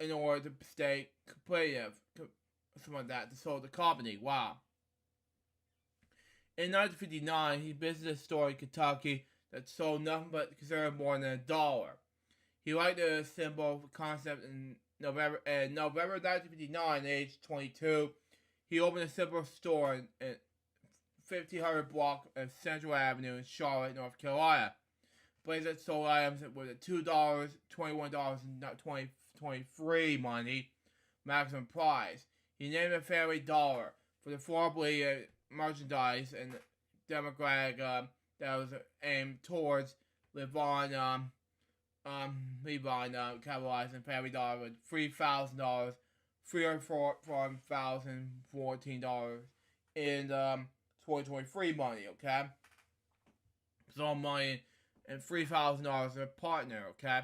in order to stay competitive, something like that, to sell the company. Wow. In 1959, he visited a store in Kentucky that sold nothing but considered more than $1. He liked the symbol concept in November 1959, age 22. He opened a simple store in 1500 block of Central Avenue in Charlotte, North Carolina. Place that sold items with a $2, $21, and $23 money maximum price. He named it Family Dollar for the affordably merchandise and demographic that was aimed towards Levon capitalizing Family Dollar with $3,000, $304,014 in 2023 money, okay? So money and $3,000 a partner, okay?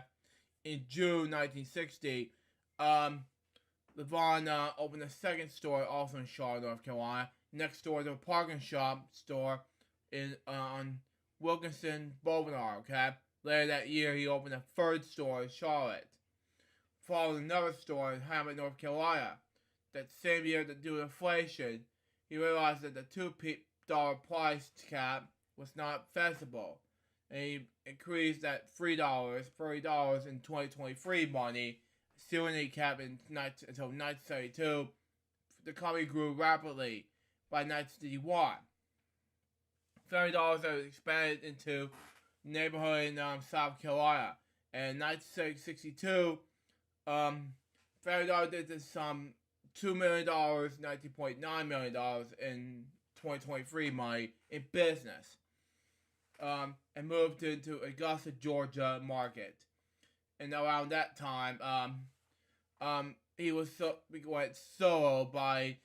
In June 1960, Levon opened a second store also in Charlotte, North Carolina, next door to a parking shop store on Wilkinson Boulevard, okay? Later that year, he opened a third store in Charlotte, followed another store in Hamlet, North Carolina. That same year, due to inflation, he realized that the $2 price cap was not feasible, and he increased that $30 in 2023 money, sealing the cap until 1972. The company grew rapidly by 1961. $30 has expanded into neighborhood in South Carolina. And in 1962, $30 did some $2 million, $19.9 million in 2023 money in business. And moved into Augusta, Georgia market. And around that time, he went solo by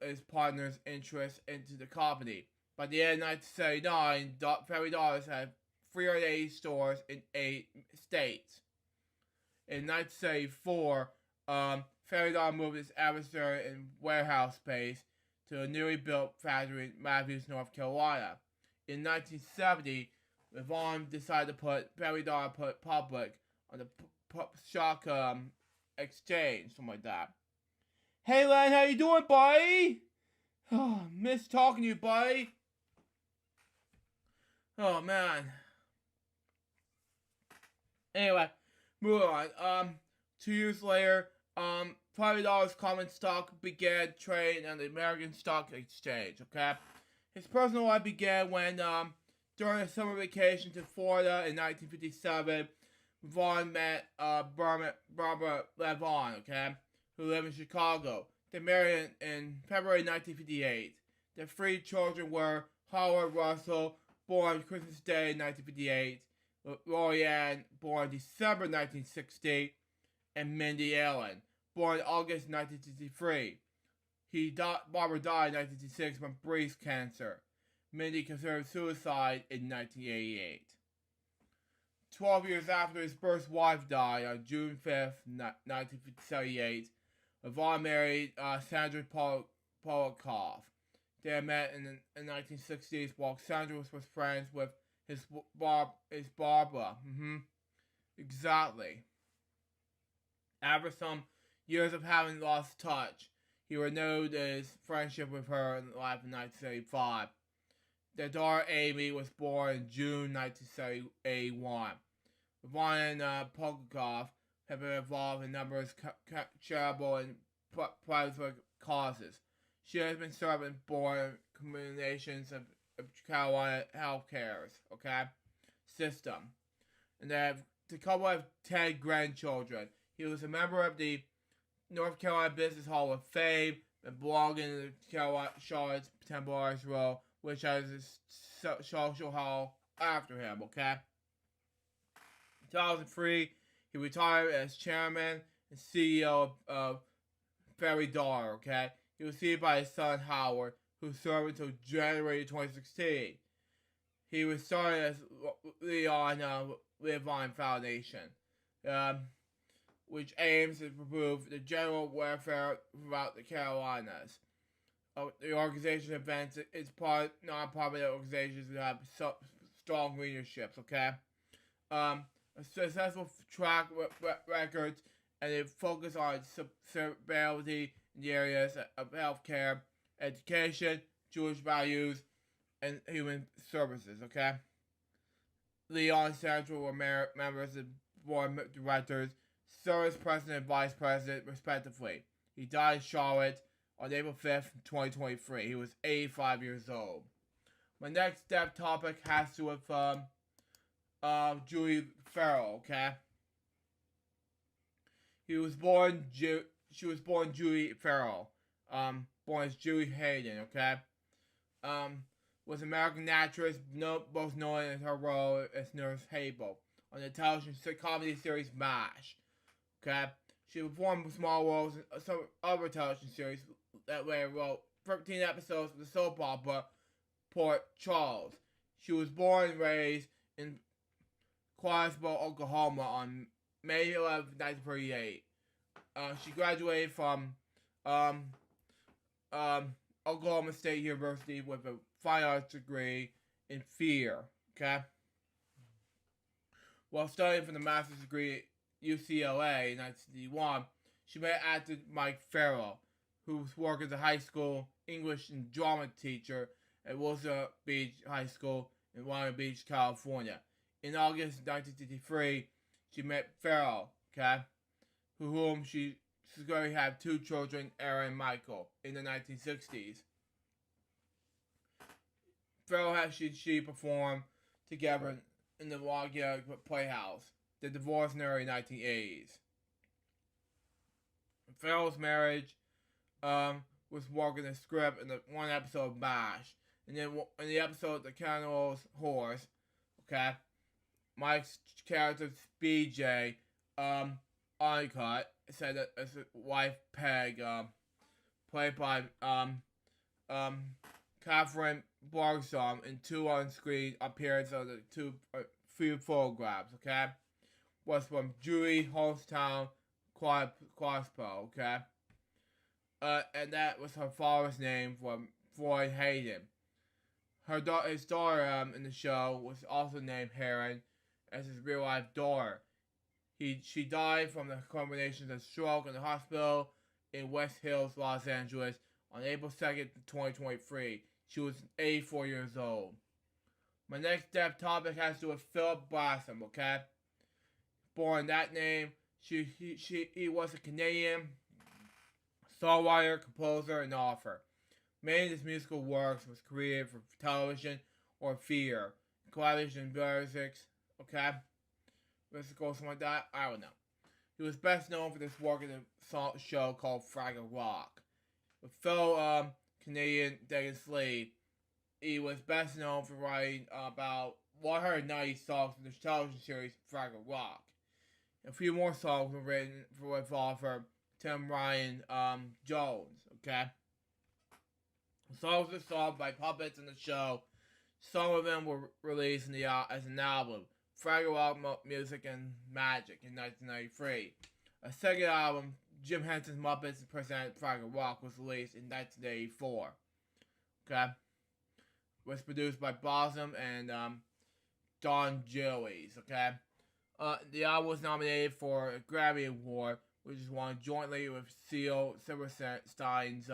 his partner's interest into the company. By the end of 1979, Family Dollars had 380 stores in 8 states. In 1974, Family Dollar moved its adversary and warehouse space to a newly built factory in Matthews, North Carolina. In 1970, Levon decided to put Family Dollar public on the stock exchange, something like that. Hey, Len, how you doing, buddy? Oh, miss talking to you, buddy. Oh, man. Anyway, moving on. 2 years later, Family Dollar's common stock began trading on the American Stock Exchange, okay? His personal life began when, during a summer vacation to Florida in 1957, Vaughn met Barbara Levon, okay, who lived in Chicago. They married in February 1958. Their 3 children were Howard Russell, born Christmas Day 1958, Lorianne, born December 1960, and Mindy Allen, born August 1963. Barbara died in 1966 from breast cancer. Mindy considered suicide in 1988. 12 years after his first wife died on June 5th, 1978, Levon married Sandra Polikoff. They met in the 1960s while Sandra was friends with his Barbara. Exactly. After some years of having lost touch, he renewed his friendship with her in life in 1975. Their daughter Amy was born in June 1981. Ryan Polkakov have been involved in numerous charitable and private causes. She has been serving board combinations of Carolina healthcare system. And the couple have 10 grandchildren. He was a member of the North Carolina Business Hall of Fame and belonged in the Charlotte's Templars Row, which has a social hall after him, In 2003, he retired as chairman and CEO of Ferry Dollar, He was succeeded by his son Howard, who served until January 2016. He was started as Leon Livine Foundation, which aims to improve the general welfare throughout the Carolinas. The organization events its non-profit organizations that have strong leaderships, a successful track records, and they focus on stability in the areas of healthcare, education, Jewish values, and human services, Leon Central were members of board of directors, service president and vice president, respectively. He died in Charlotte on April 5th, 2023. He was 85 years old. My next step topic has to do with Julie Farrell, She was born Julie Farrell, born as Julie Hayden, was an American actress, most known in her role as Nurse Hable on the television comedy series MASH, She performed small roles in some other television series that way wrote 13 episodes of the soap opera Port Charles. She was born and raised in Clarksville, Oklahoma on May 11, 1938. She graduated from Oklahoma State University with a fine arts degree in theater, While studying for the master's degree at UCLA in 1961, she met actor Mike Farrell, who was working as a high school English and drama teacher at Wilson Beach High School in Long Beach, California. In August 1963, she met Farrell, whom she going to have 2 children, Aaron and Michael, in the 1960s. Farrell and she performed together in the Wagner Playhouse. They divorced in the early 1980s. Farrell's marriage was working the script in the one episode of MASH. And then in the episode The Cannibal's Horse, Mike's character BJ, Uncut, said that his wife Peg, played by Catherine Bargsom, in 2 on-screen appearances of the 3 photographs, was from Julie Holstown Quaspo, and that was her father's name from Floyd Hayden. His daughter in the show was also named Heron as his real-life daughter. She died from the combination of stroke in the hospital in West Hills, Los Angeles on April 2nd, 2023. She was 84 years old. My next step topic has to do with Philip Blossom, Born that name, he was a Canadian songwriter, composer, and author. Many of his musical works was created for television or theater. Collaboration music, Musical, something like that, I don't know. He was best known for this work in a show called Fraggle Rock. With fellow Canadian David Slade, he was best known for writing about 190 songs for the television series Fraggle Rock. A few more songs were written with author Tim Ryan Jones, The songs were sung by puppets in the show. Some of them were released as an album, Fraggle Rock Music and Magic, in 1993. A second album, Jim Henson's Muppets Present Fraggle Rock, was released in 1984. Was produced by Blossom and Don Gillies, The album was nominated for a Grammy Award, which is won jointly with Seal Silverstein's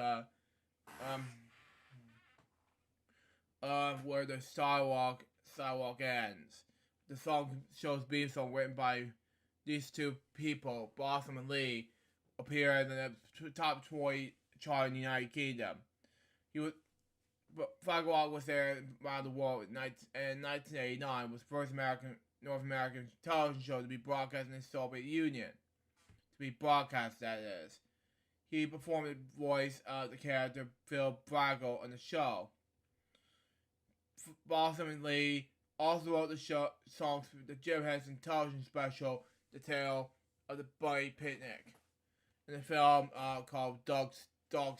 where the sidewalk ends. The song shows being song written by these two people, Blossom and Lee, appeared in the top 20 chart in the United Kingdom. Sidewalk was there around the world in 1989. Was the first North American television show to be broadcast in the Soviet Union. To be broadcast, that is. He performed the voice of the character Phil Braggle on the show. Blossom and Lee also wrote the songs for the Jim Henson television special, The Tale of the Bunny Picnic, in the film called Dog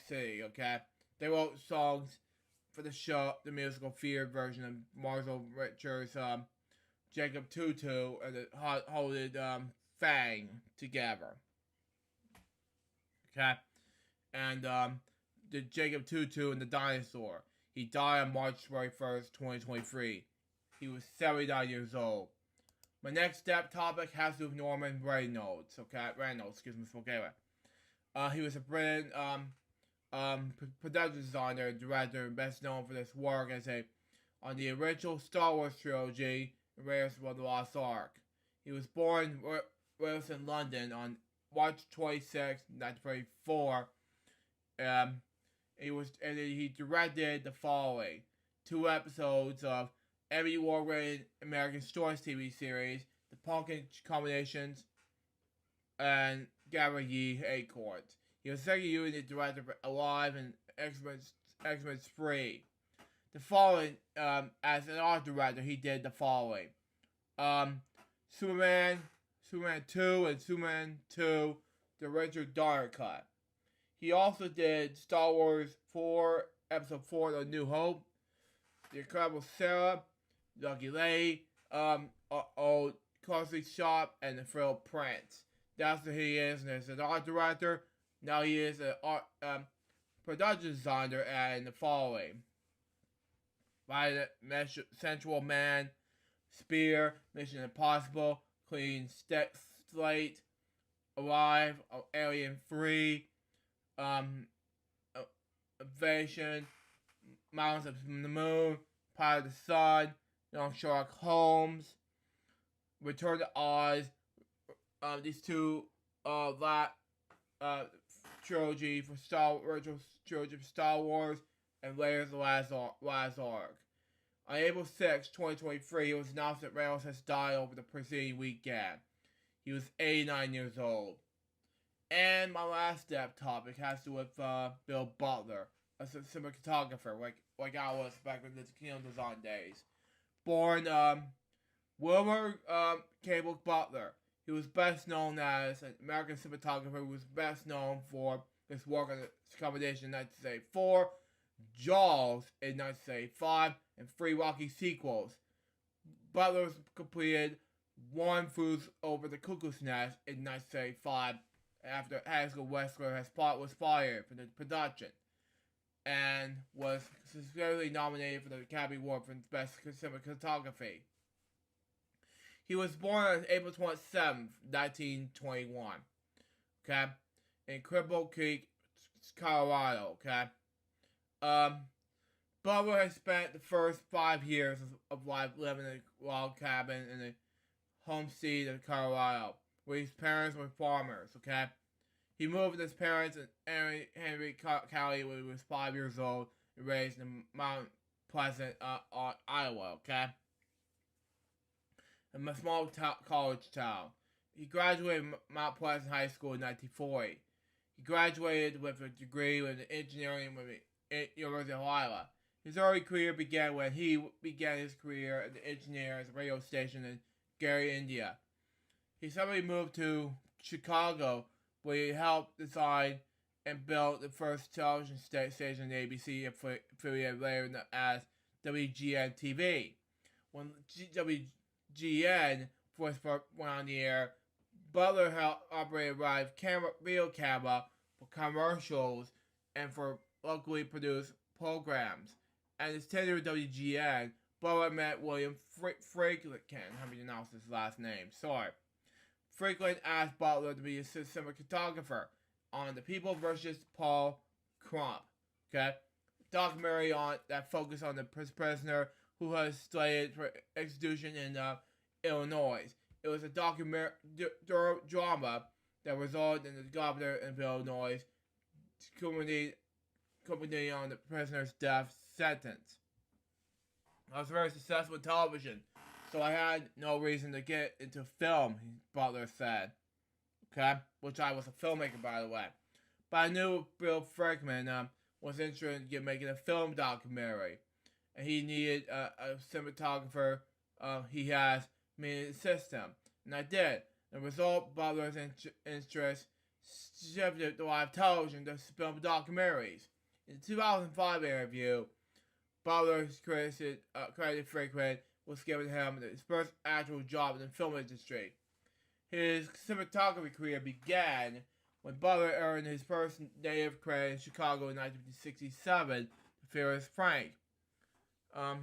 City. Okay, they wrote songs for the show, the musical theater version of Marshall Richards' Jacob Tutu and the Holded Fang together. Okay, and the Jacob Tutu and the Dinosaur. He died on March 21st, 2023. He was 79 years old. My next topic has to do with Norman Reynolds. Okay, excuse me, he was a British production designer and director, best known for this work on the original Star Wars trilogy, Raiders of the Lost Ark. He was born in London on March 26, 1934. He directed the following 2 episodes of Emmy Award-winning American Stories TV series, The Pumpkin Combinations, and Gathering Ye Acorns. He was second unit director for Alive and X-Men 3. The following, as an art director, he did the following: Superman 2, and Superman 2, the Richard Donner cut. He also did Star Wars 4, Episode 4, The New Hope, The Incredible Sarah, Lucky Lady, Old Costly Shop, and The Frill Prince. That's what he is, and as an art director. Now he is an production designer and the following: Violet, Sensual Man, Spear, Mission Impossible, Clean Slate, Alive, Alien 3, Invasion, Mountains of the Moon, Pilot of the Sun, Young Sherlock Holmes, Return to Oz. These two trilogy for Star Wars, and Raiders of the Last Ark. On April 6, 2023, it was announced that Reynolds has died over the preceding weekend. He was 89 years old. And my last topic has to do with Bill Butler, a cinematographer, like I was back in the Kino Design days. Born Wilbur Cable Butler. He was best known as an American cinematographer who was best known for his work on the combination in 1974, Jaws in 1975, and 3 Rocky sequels. Butler completed One Flew Over the Cuckoo's Nest in 1975 after Haskell Wexler was fired for the production, and was successfully nominated for the Academy Award for Best Cinematography. He was born on April 27th, 1921, okay, in Cripple Creek, Colorado, okay. Butler has spent the first 5 years of life living in a log cabin in the homestead of Colorado, where his parents were farmers, okay. He moved with his parents in Henry County when he was 5 years old and raised in Mount Pleasant, Iowa, okay. In a small college town. He graduated from Mount Pleasant High School in 1940. He graduated with a degree in engineering from the University of Iowa. His early career began when he began his career as an engineer at a radio station in Gary, India. He suddenly moved to Chicago, where he helped design and build the first television station in ABC affiliate later known as WGN TV. When WGN first went on the air, Butler helped operate live video camera for commercials and for locally produced programs. And his tenure with WGN, Butler met William Franklin. How do you pronounce his last name? Sorry. Franklin asked Butler to be a cinematographer on The People vs. Paul Crump. Okay? documentary that focused on the prisoner who was slated for execution in Illinois. It was a drama that resulted in the governor of Illinois culminating on the prisoner's death sentence. I was very successful in television, so I had no reason to get into film, Butler said. Okay? Which I was a filmmaker, by the way. But I knew Bill Frickman was interested in making a film documentary. And he needed a cinematographer. He has me in the system. And I did. The result, Butler's interest shifted to live television to film documentaries. In the 2005 interview, Butler's credited Frickman was given him his first actual job in the film industry. His cinematography career began when Butler earned his first native credit in Chicago in 1967 to Fearless Frank. A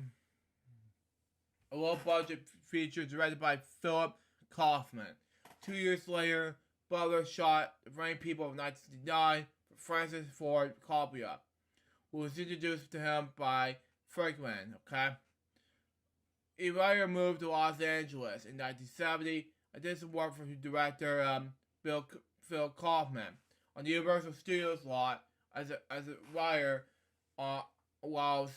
low-budget feature directed by Philip Kaufman. 2 years later, Butler shot The Rain People of 1969 for Francis Ford Coppola, who was introduced to him by Frickman. Okay. He later moved to Los Angeles in 1970. I did some work for director Phil Kaufman on the Universal Studios lot as a writer while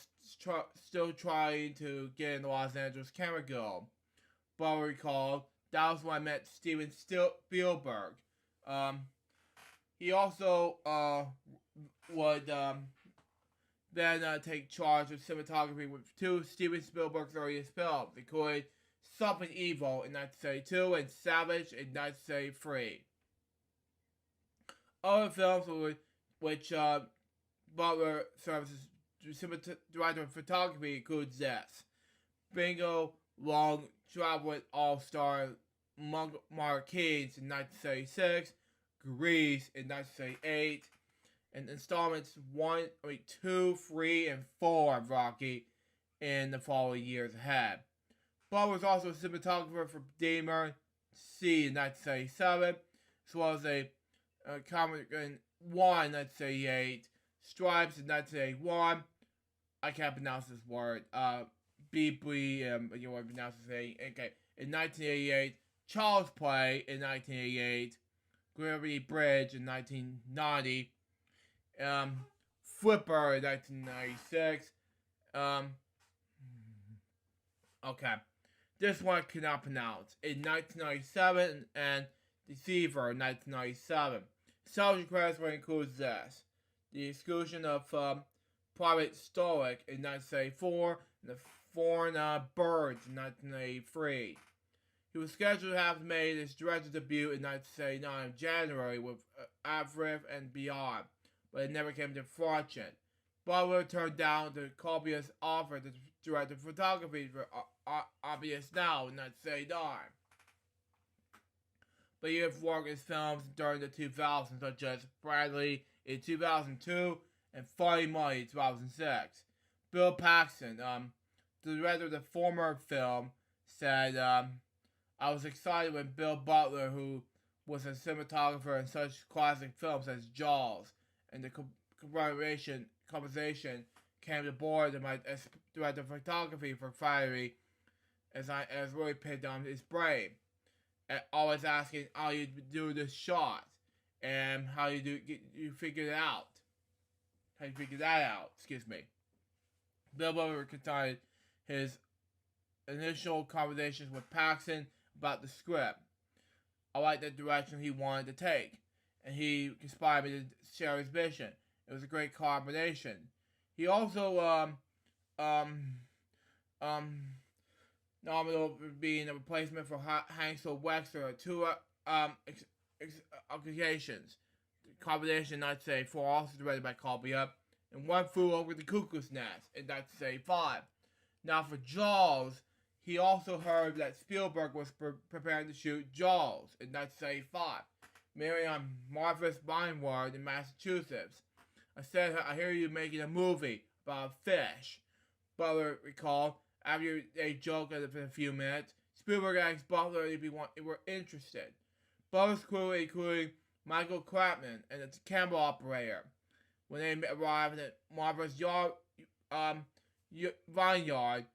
still trying to get in the Los Angeles Camera Guild. Butler recalled, that was when I met Steven Spielberg. He also would then take charge of cinematography with two Steven Spielberg's earliest films, including Something Evil in 1972 and Savage in 1973. Other films which Butler serves as director of photography includes this: Bingo Long Travel with All-Star Marquise in 1976, Grease in 1978, and installments 2, 3, and 4 of Rocky in the following years ahead. Butler was also a cinematographer for Deemer C in 1977, as well as a Comic in 1 in 1978, Stripes in 1981. I can't pronounce this word. BB, you want to pronounce this thing. Okay. In 1988, Child's Play in 1988, Gravity Bridge in 1990, Flipper in 1996. Okay. This one I cannot pronounce. In 1997 and Deceiver in 1997. Television credits will include this: The Exclusion of Private Stoic in 1984 and The Foreign Birds in 1983. He was scheduled to have made his director's debut in 1979 in January with Avril and Beyond, but it never came to fruition. Butler turned down the Coppola's offer to direct the photography for Obvious Now in 1979. But he have worked in films during the 2000s, such as Bradley in 2002 and Funny Money in 2006. Bill Paxton, the director of the former film, said, I was excited when Bill Butler, who was a cinematographer in such classic films as Jaws and the conversation came aboard and my director of photography for Fiery, as really picked on his brain. And always asking how you do this shot and how you figure it out. How you figure that out, excuse me. Bill Butler continued his initial conversations with Paxton about the script. I liked the direction he wanted to take, and he inspired me to share his vision. It was a great collaboration. He also nominated for being a replacement for Hansel Wexler at two occasions. The combination, I'd say, 4 also directed by Coppola, and One Flew Over the Cuckoo's Nest in 1975. Now for Jaws, he also heard that Spielberg was preparing to shoot Jaws in 1975, married on Martha's Vineyard in Massachusetts. I said, I hear you making a movie about a fish. Butler recalled, after they joked for a few minutes, Spielberg asked Butler if he were interested. Butler's crew, including Michael Crapman and the camera operator, when they arrived at Martha's vineyard.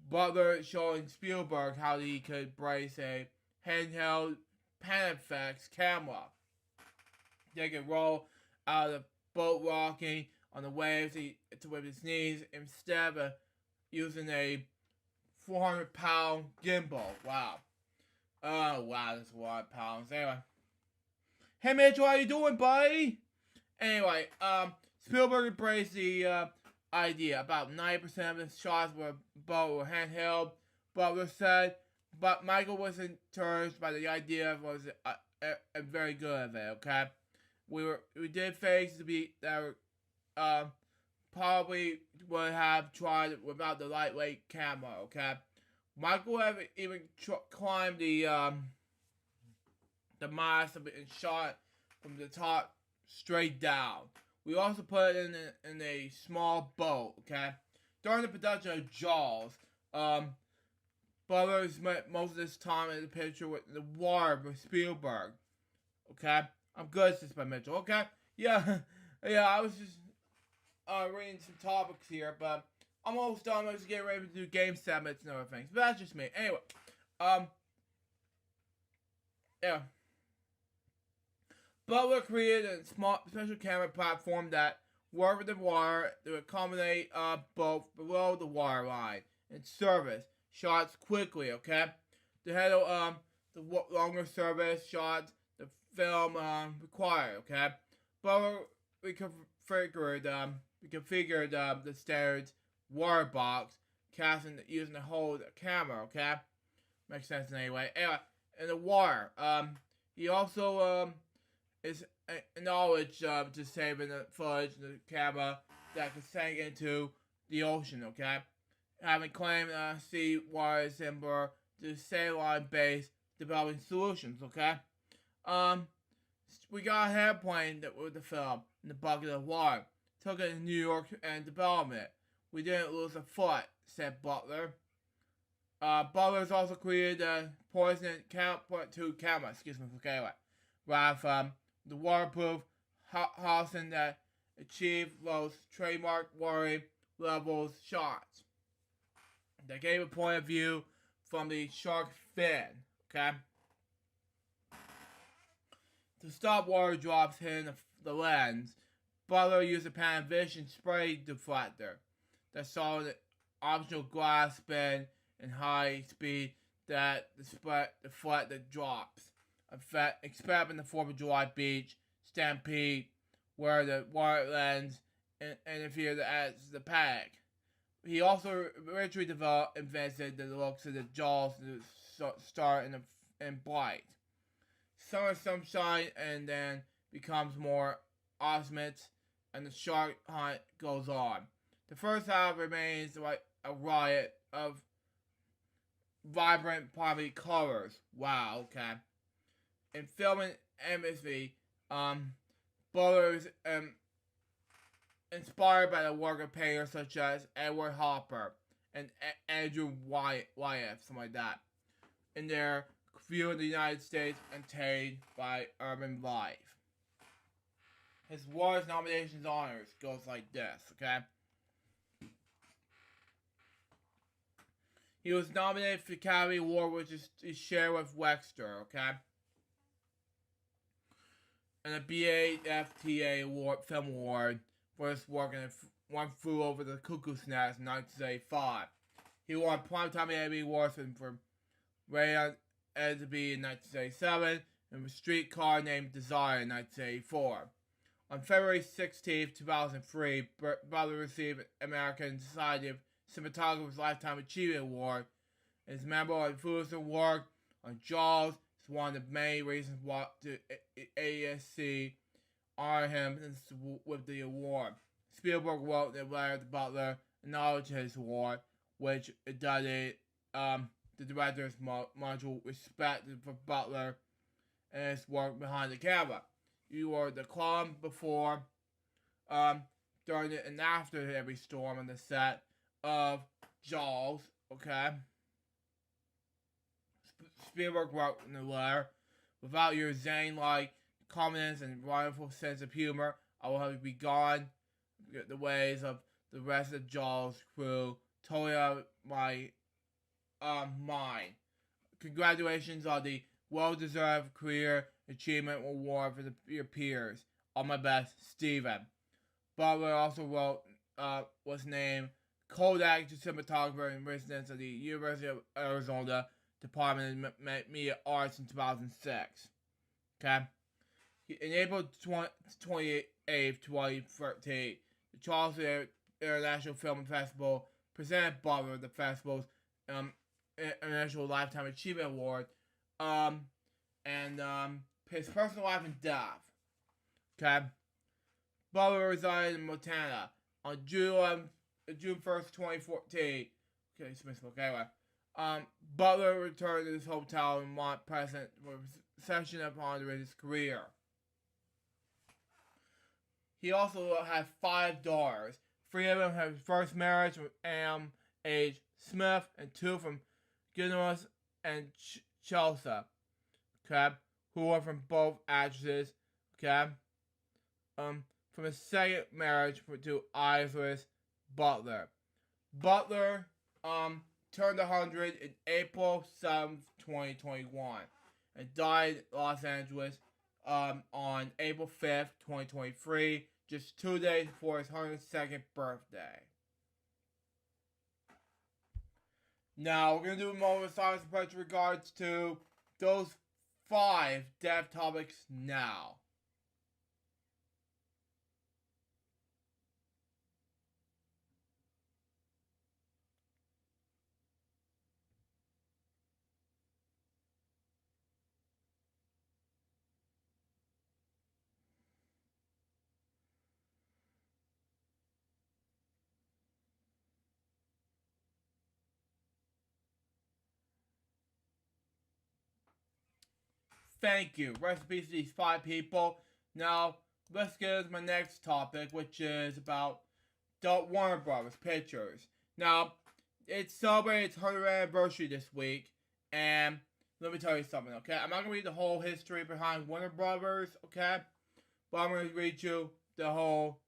Butler showing Spielberg how he could brace a handheld Panaflex camera. They could roll out of the boat rocking on the waves with his knees instead of using a 400-pound gimbal. Wow. Oh, wow, that's a lot of pounds. Anyway. Hey, Mitchell, how you doing, buddy? Anyway, Spielberg embraced the idea. About 90% of the shots were handheld. Butler said, but Michael was encouraged by the idea. Was very good of it. Okay, we did things that probably would have tried it without the lightweight camera. Okay, Michael even climbed the mast and shot from the top straight down. We also put it in a small boat, okay? During the production of Jaws, Butler spent most of this time in the picture with the water with Spielberg, okay? I'm good at this by Mitchell, okay? Yeah, I was just reading some topics here, but I'm almost done. I'm just getting ready to do game segments and other things. But that's just me. Anyway, yeah. Butler created a special camera platform that worked with the water to accommodate both below the water line and service shots quickly. Okay, to handle the longer service shots the film required. Okay, Butler reconfigured the standard water box casting using the whole camera. Okay, makes sense anyway. Anyway, in the water, he also is knowledge to saving the footage of the camera that could sink into the ocean, okay? Having claimed sea water timber to saline base developing solutions, okay? We got a airplane with the film in the bucket of water. Took it to New York and developed it. We didn't lose a foot, said Butler. Butler's also created a poison .2 camera, okay, with the waterproof housing that achieved those trademark worry levels shots. They gave a point of view from the shark fin, okay? To stop water drops hitting the lens, Butler used a Panavision spray deflector that saw the optional glass spin and high speed that deflect the drops. Except in the 4th of July beach stampede, where the water lens interfered as the panic. He also originally invented the looks of the jaws to start in bright. Summer sunshine and then becomes more osmate, and the shark hunt goes on. The first half remains like a riot of vibrant primary colors. Wow, okay. In film and imagery, Butler is inspired by the work of painters such as Edward Hopper and Andrew Wyeth, something like that, in their view of the United States obtained by Urban Life. His awards, nominations, honors goes like this, okay? He was nominated for the Academy Award, which is shared with Wexter, okay? And a BAFTA Award, Film Award for his work in One Flew Over the Cuckoo's Nest in 1985. He won Primetime Emmy Awards for Ray Edby in 1987 and a Streetcar Named Desire in 1984. On February 16, 2003, Butler received American Society of Cinematographers Lifetime Achievement Award and is a member of the influential work on Jaws. It's one of the main reasons why the ASC honored him with the award. Spielberg wrote in a letter to Butler acknowledging his award, which indicted the director's much respect for Butler and his work behind the camera. You were the calm before, during and after every storm on the set of Jaws, okay? Spielberg wrote in the letter, without your zane-like confidence and wonderful sense of humor, I will have you be gone. The ways of the rest of Jaws crew totally out of my mind. Congratulations on the well-deserved Career Achievement Award for your peers. All my best, Steven. Butler also was named Kodak cinematographer in residence of the University of Arizona Department of Media Arts in 2006. Okay? In April 28th, 2013, the Charleston International Film Festival presented Butler the festival's International Lifetime Achievement Award, and his personal life and death. Okay? Butler resided in Montana on June 1st, 2014. Okay, Smith. Okay, anyway. Butler returned to his hotel in Mont Pleasant for a session upon his career. He also had 5 daughters. 3 of them had his first marriage with M. H. Smith, and 2 from Guinness and Chelsea. Okay, who were from both actresses. Okay, from his second marriage to Iris Butler. Butler turned 100 in April 7th, 2021, and died in Los Angeles on April 5th, 2023, just 2 days before his 102nd birthday. Now, we're going to do a moment of silence in regards to those 5 dev topics now. Thank you. Rest in peace to these 5 people. Now, let's get into my next topic, which is about the Warner Brothers Pictures. Now, it's celebrating its 100th anniversary this week, and let me tell you something, okay? I'm not going to read the whole history behind Warner Brothers, okay? But I'm going to read you the whole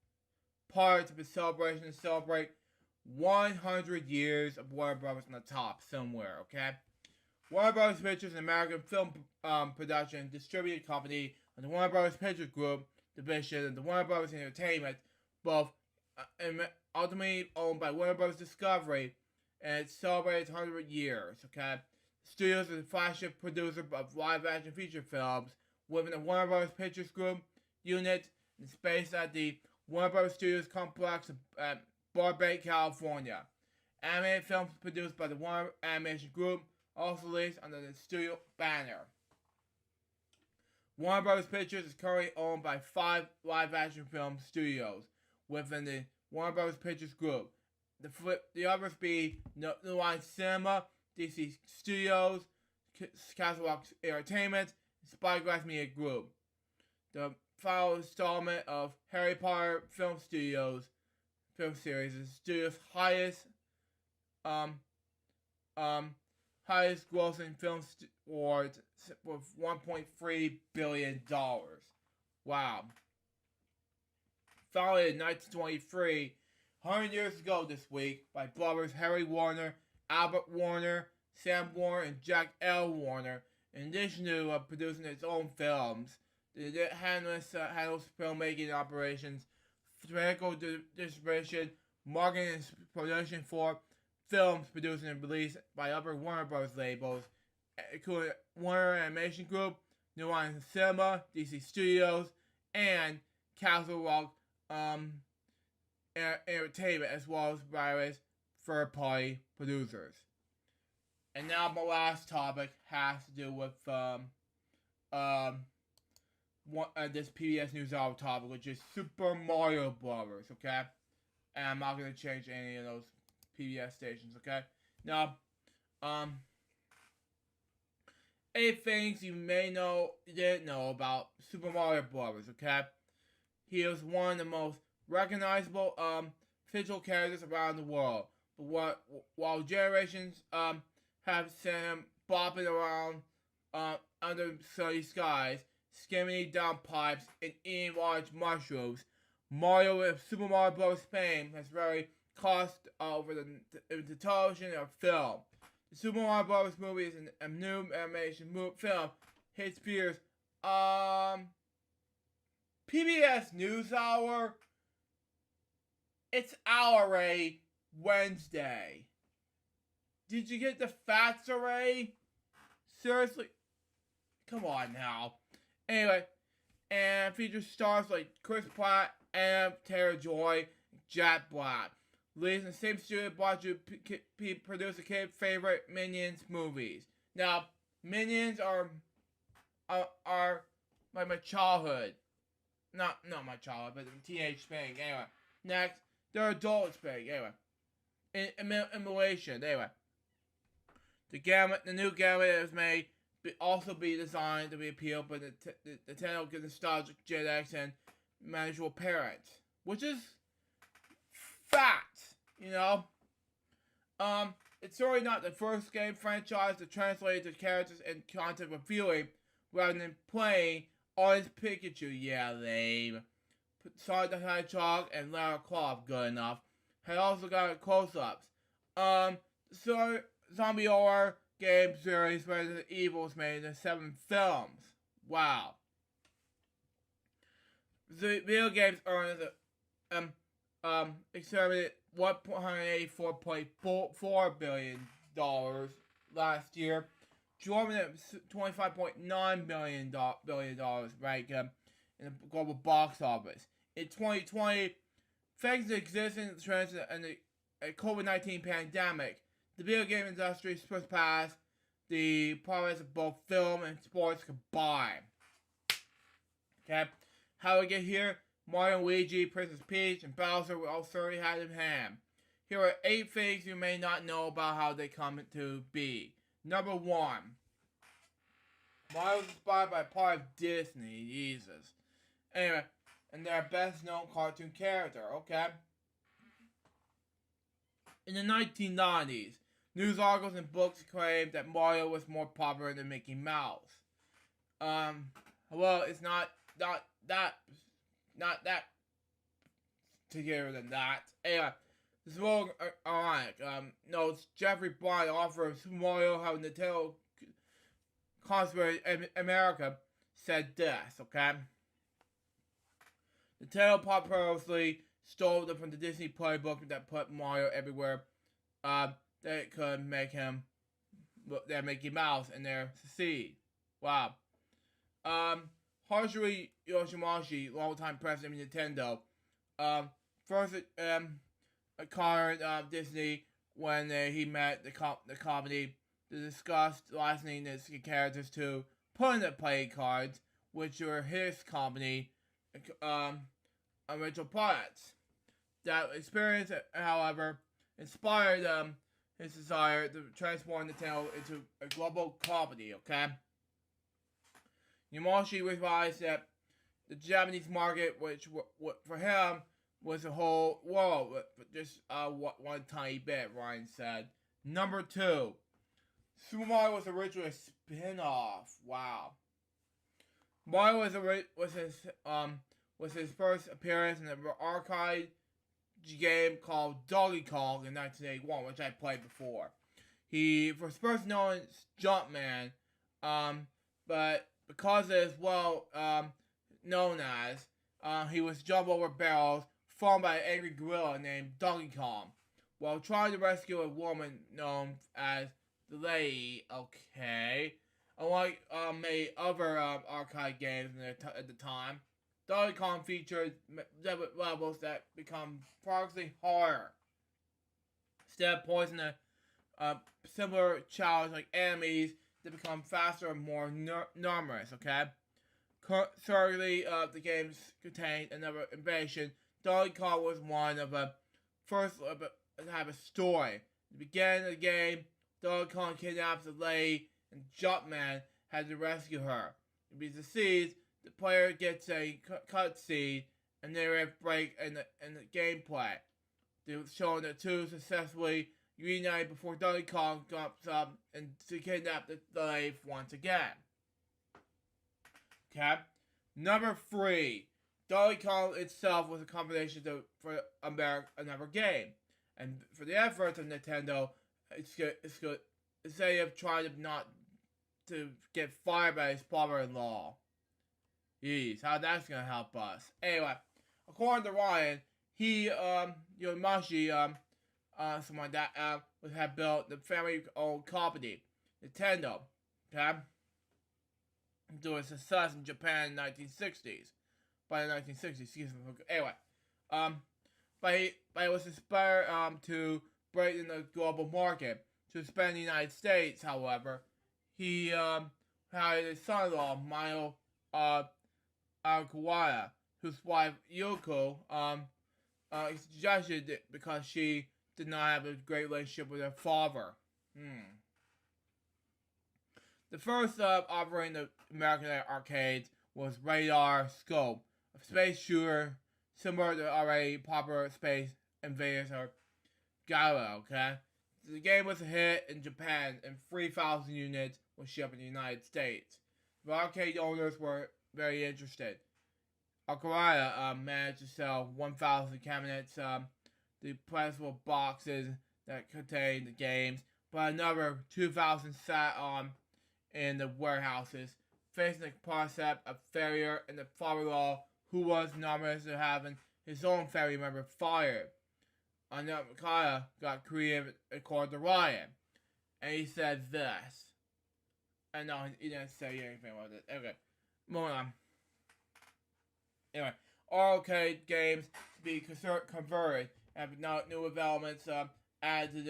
part of the celebration to celebrate 100 years of Warner Brothers on the top somewhere, okay? Warner Bros. Pictures is an American film production and distributed company of the Warner Bros. Pictures Group division of the Warner Bros. Entertainment, both ultimately owned by Warner Bros. Discovery, and it celebrates 100 years, okay? The studio is the flagship producer of live-action feature films within the Warner Bros. Pictures Group unit, and it's based at the Warner Bros. Studios complex at Burbank, California. Animated films produced by the Warner Animation Group, also released under the studio banner. Warner Bros. Pictures is currently owned by 5 live-action film studios within the Warner Bros. Pictures Group. The others be New Line Cinema, DC Studios, Castle Rock Entertainment, and Spyglass Media Group. The final installment of Harry Potter film series is the studio's highest grossing film award with $1.3 billion. Wow. Founded in 1923, 100 years ago this week, by brothers Harry Warner, Albert Warner, Sam Warner, and Jack L. Warner, in addition to producing its own films. It handles filmmaking operations, technical distribution, marketing and promotion for films produced and released by other Warner Bros. Labels, including Warner Animation Group, New Line Cinema, DC Studios, and Castle Rock Entertainment, as well as various third-party producers. And now my last topic has to do with this PBS NewsHour topic, which is Super Mario Brothers, okay? And I'm not going to change any of those PBS stations, okay? Now, 8 things you didn't know about Super Mario Brothers, okay? He is one of the most recognizable fictional characters around the world. But while generations have seen him bopping around under sunny skies, skimming down pipes, and eating large mushrooms, Super Mario Bros. Fame has very crossed over the television or film. The Super Mario Bros. Movie is a new animation film. Hits viewers. PBS NewsHour. It's already Wednesday. Did you get the facts already? Seriously? Come on now. Anyway, and features stars like Chris Pratt, Anna Taylor-Joy, Jack Black. Released in the same studio to produce a kid's favorite Minions movies. Now, Minions are like my childhood. Not my childhood, but the teenage thing. Anyway, next, they're adult thing. Anyway, emulation. Anyway, the new gamut is made also be designed to be appealed by the Nintendo nostalgic Gen X and manageable parents, which is fact, you know. It's certainly not the first game franchise to translate the characters and content with viewing rather than playing on Pikachu. Yeah, lame. Sonic the Hedgehog and Lara Croft, good enough. Had also got close-ups. So zombie horror game series Resident Evil was made into 7 films. Wow. The video games earned exorbitant $184.4 billion last year, drawing at $25.9 billion right in the global box office. In 2020, thanks to the existence trends and the COVID-19 pandemic, the video game industry surpassed the promise of both film and sports combined. Okay, how we get here? Mario, Luigi, Princess Peach, and Bowser were all certainly had in hand. Here are 8 things you may not know about how they come to be. Number 1. Mario was inspired by a part of Disney. Jesus. Anyway, and their best known cartoon character, okay? In the 1990s, news articles and books claimed that Mario was more popular than Mickey Mouse. Well, it's not that together than that. Anyway, this is a little ironic. Notes Jeffrey Bond, author of Super Mario, How Nintendo Conspiracy America, said this, okay? Nintendo purposely stole them from the Disney playbook that put Mario everywhere that could make him that Mickey Mouse and there succeed. Wow. Haruhi Yoshimashi, longtime president of Nintendo, first called Disney when he met the company to discuss licensing its characters to permanent playing cards, which were his company original products. That experience, however, inspired his desire to transform Nintendo into a global company, okay? Yamashi realized that the Japanese market, which for him was the whole world, but just one tiny bit, Ryan said. Number 2, Super Mario was originally a spin-off. Wow. Mario was his first appearance in an arcade game called Donkey Kong in 1981, which I played before. He was first known as Jumpman, but because it is known as, he was jumped over barrels formed by an angry gorilla named Donkey Kong while trying to rescue a woman known as the Lady. Okay. Unlike many other arcade games at the time, Donkey Kong featured levels that become progressively harder. Instead of posing a similar challenge like enemies that become faster and more numerous, okay? Certainly, the games contained another invasion. Donkey Kong was one of the first to have a story. At the beginning of the game, Donkey Kong kidnaps a lady, and Jumpman has to rescue her. If he succeeds, the player gets a cutscene, and there is a break in the gameplay. They showing the two successfully reunited before Donkey Kong jumps up and to kidnap the slave once again. Okay? Number 3. Donkey Kong itself was a combination for another game, and for the efforts of Nintendo, it's good. Instead of trying to not to get fired by his father-in-law. Jeez, how that's gonna help us? Anyway, according to Ryan, he Yomashi someone that had built the family-owned company, Nintendo, okay, to a success in Japan in the 1960s. By the 1960s, excuse me. Anyway, but it was inspired to break in the global market. To expand in the United States, however, he hired his son-in-law, Mayo Kawaya, whose wife Yoko suggested it because she did not have a great relationship with her father. The first operating the American arcades was Radar Scope, a space shooter similar to already popular Space Invaders or Gala, okay? The game was a hit in Japan and 3,000 units were shipped in the United States. The arcade owners were very interested. Akuraya managed to sell 1,000 cabinets, the plastic boxes that contained the games, but another 2,000 sat on in the warehouses, facing the concept of failure and the father-in-law who was nominated to having his own family member fired. Akuraya got creative according to Ryan, and he said this. And no, he didn't say anything about it. Okay, moving on. Anyway, arcade games to be converted and now new developments added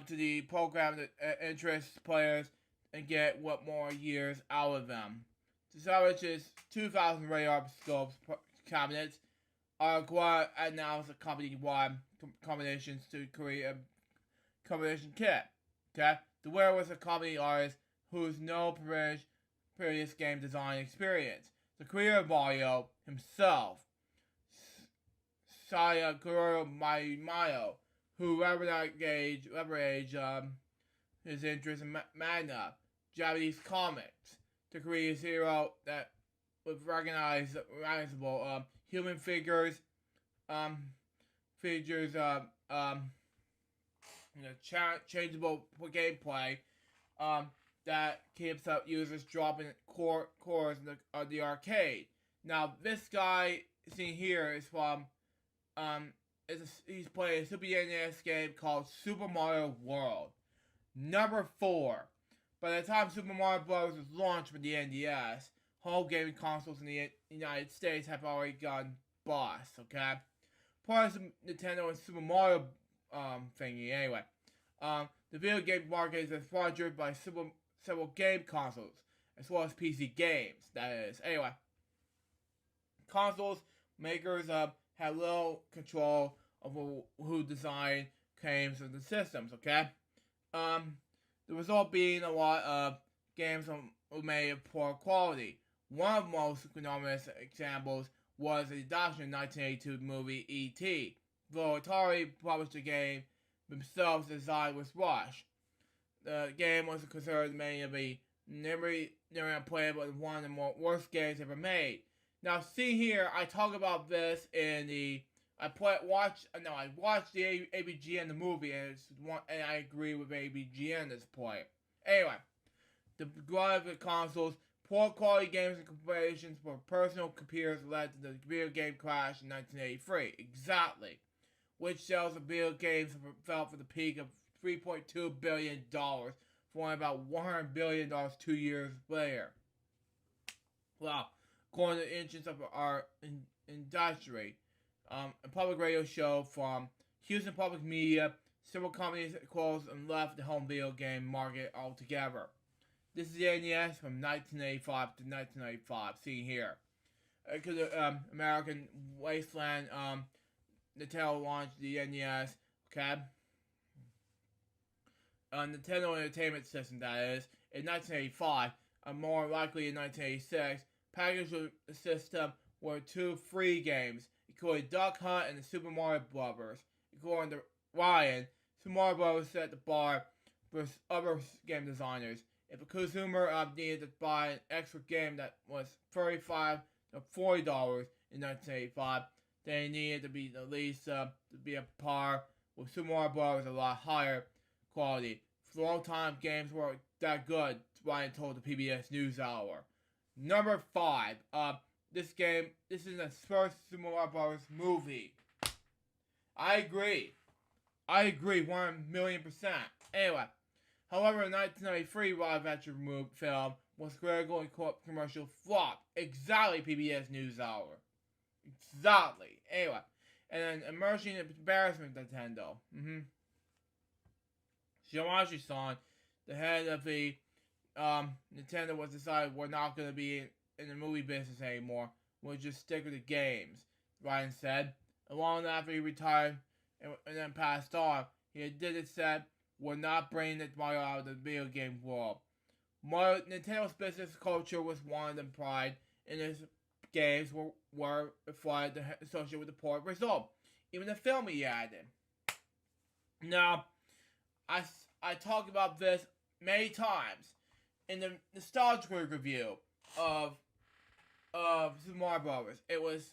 to the program that interests players and get what more years out of them. To salvage his 2,000 radar scopes cabinets, Aguirre announced a company-wide combinations to create a combination kit. Okay, the winner was a company artist who has no previous game design experience. The creator of Mario himself, Sayaguro Mayo, who leveraged his interest in manga, Japanese comics, to create a hero that was recognizable human figures, changeable gameplay, that keeps up users dropping cores in the arcade. Now, this guy seen here is from he's playing a Super NES game called Super Mario World. Number 4. By the time Super Mario Bros. Was launched with the NES, home gaming consoles in the United States have already gone bust, okay? Part of Nintendo and Super Mario thingy, anyway. The video game market is sponsored by several game consoles, as well as PC games, that is. Anyway, consoles makers have little control of who design games of the systems, okay? The result being a lot of games were made of poor quality. One of the most enormous examples was the adoption of the 1982 movie E.T. Though Atari published the game themselves, the design was rushed. The game was considered many of the never unplayable and one of the worst games ever made. Now, see here, I talk about this in the I watched the ABGN the movie, and I agree with ABGN at this point. Anyway, the growth of the consoles, poor quality games and comparisons for personal computers led to the video game crash in 1983. Exactly. Which sales of video games fell for the peak of $3.2 billion, for about $100 billion 2 years later. Wow. According to the engines of our industry, a public radio show from Houston Public Media, several companies closed and left the home video game market altogether. This is the NES from 1985 to 1995, seen here. Because American Wasteland, Nintendo launched the NES, okay? Nintendo Entertainment System, that is, in 1985, and more likely in 1986, packaged with the system were 2 free games, including Duck Hunt and the Super Mario Bros. According to Ryan, Super Mario Bros. Set the bar for other game designers. If a consumer needed to buy an extra game that was $35 to $40, in 1985. They needed to be at least to be a par with Super Mario Bros. A lot higher quality. For a long time, games weren't that good, Ryan told the PBS NewsHour. Number 5. This is the first Super Mario Bros. Movie. I agree 1,000,000%. Anyway, however, the 1993 live-action film was critically commercial flop. Exactly, PBS NewsHour. Exactly. Anyway, and then emerging embarrassment, Nintendo. Shimashi-san, the head of the Nintendo, was decided we're not going to be in the movie business anymore. We'll just stick with the games, Ryan said. And long after he retired and then passed on, he did it said, we're not bringing the Mario out of the video game world. Nintendo's business culture was one of pride in its games were reflected associated with the poor result. Even the film he added. Now, I talked about this many times in the nostalgia review of Super Mario Bros. It was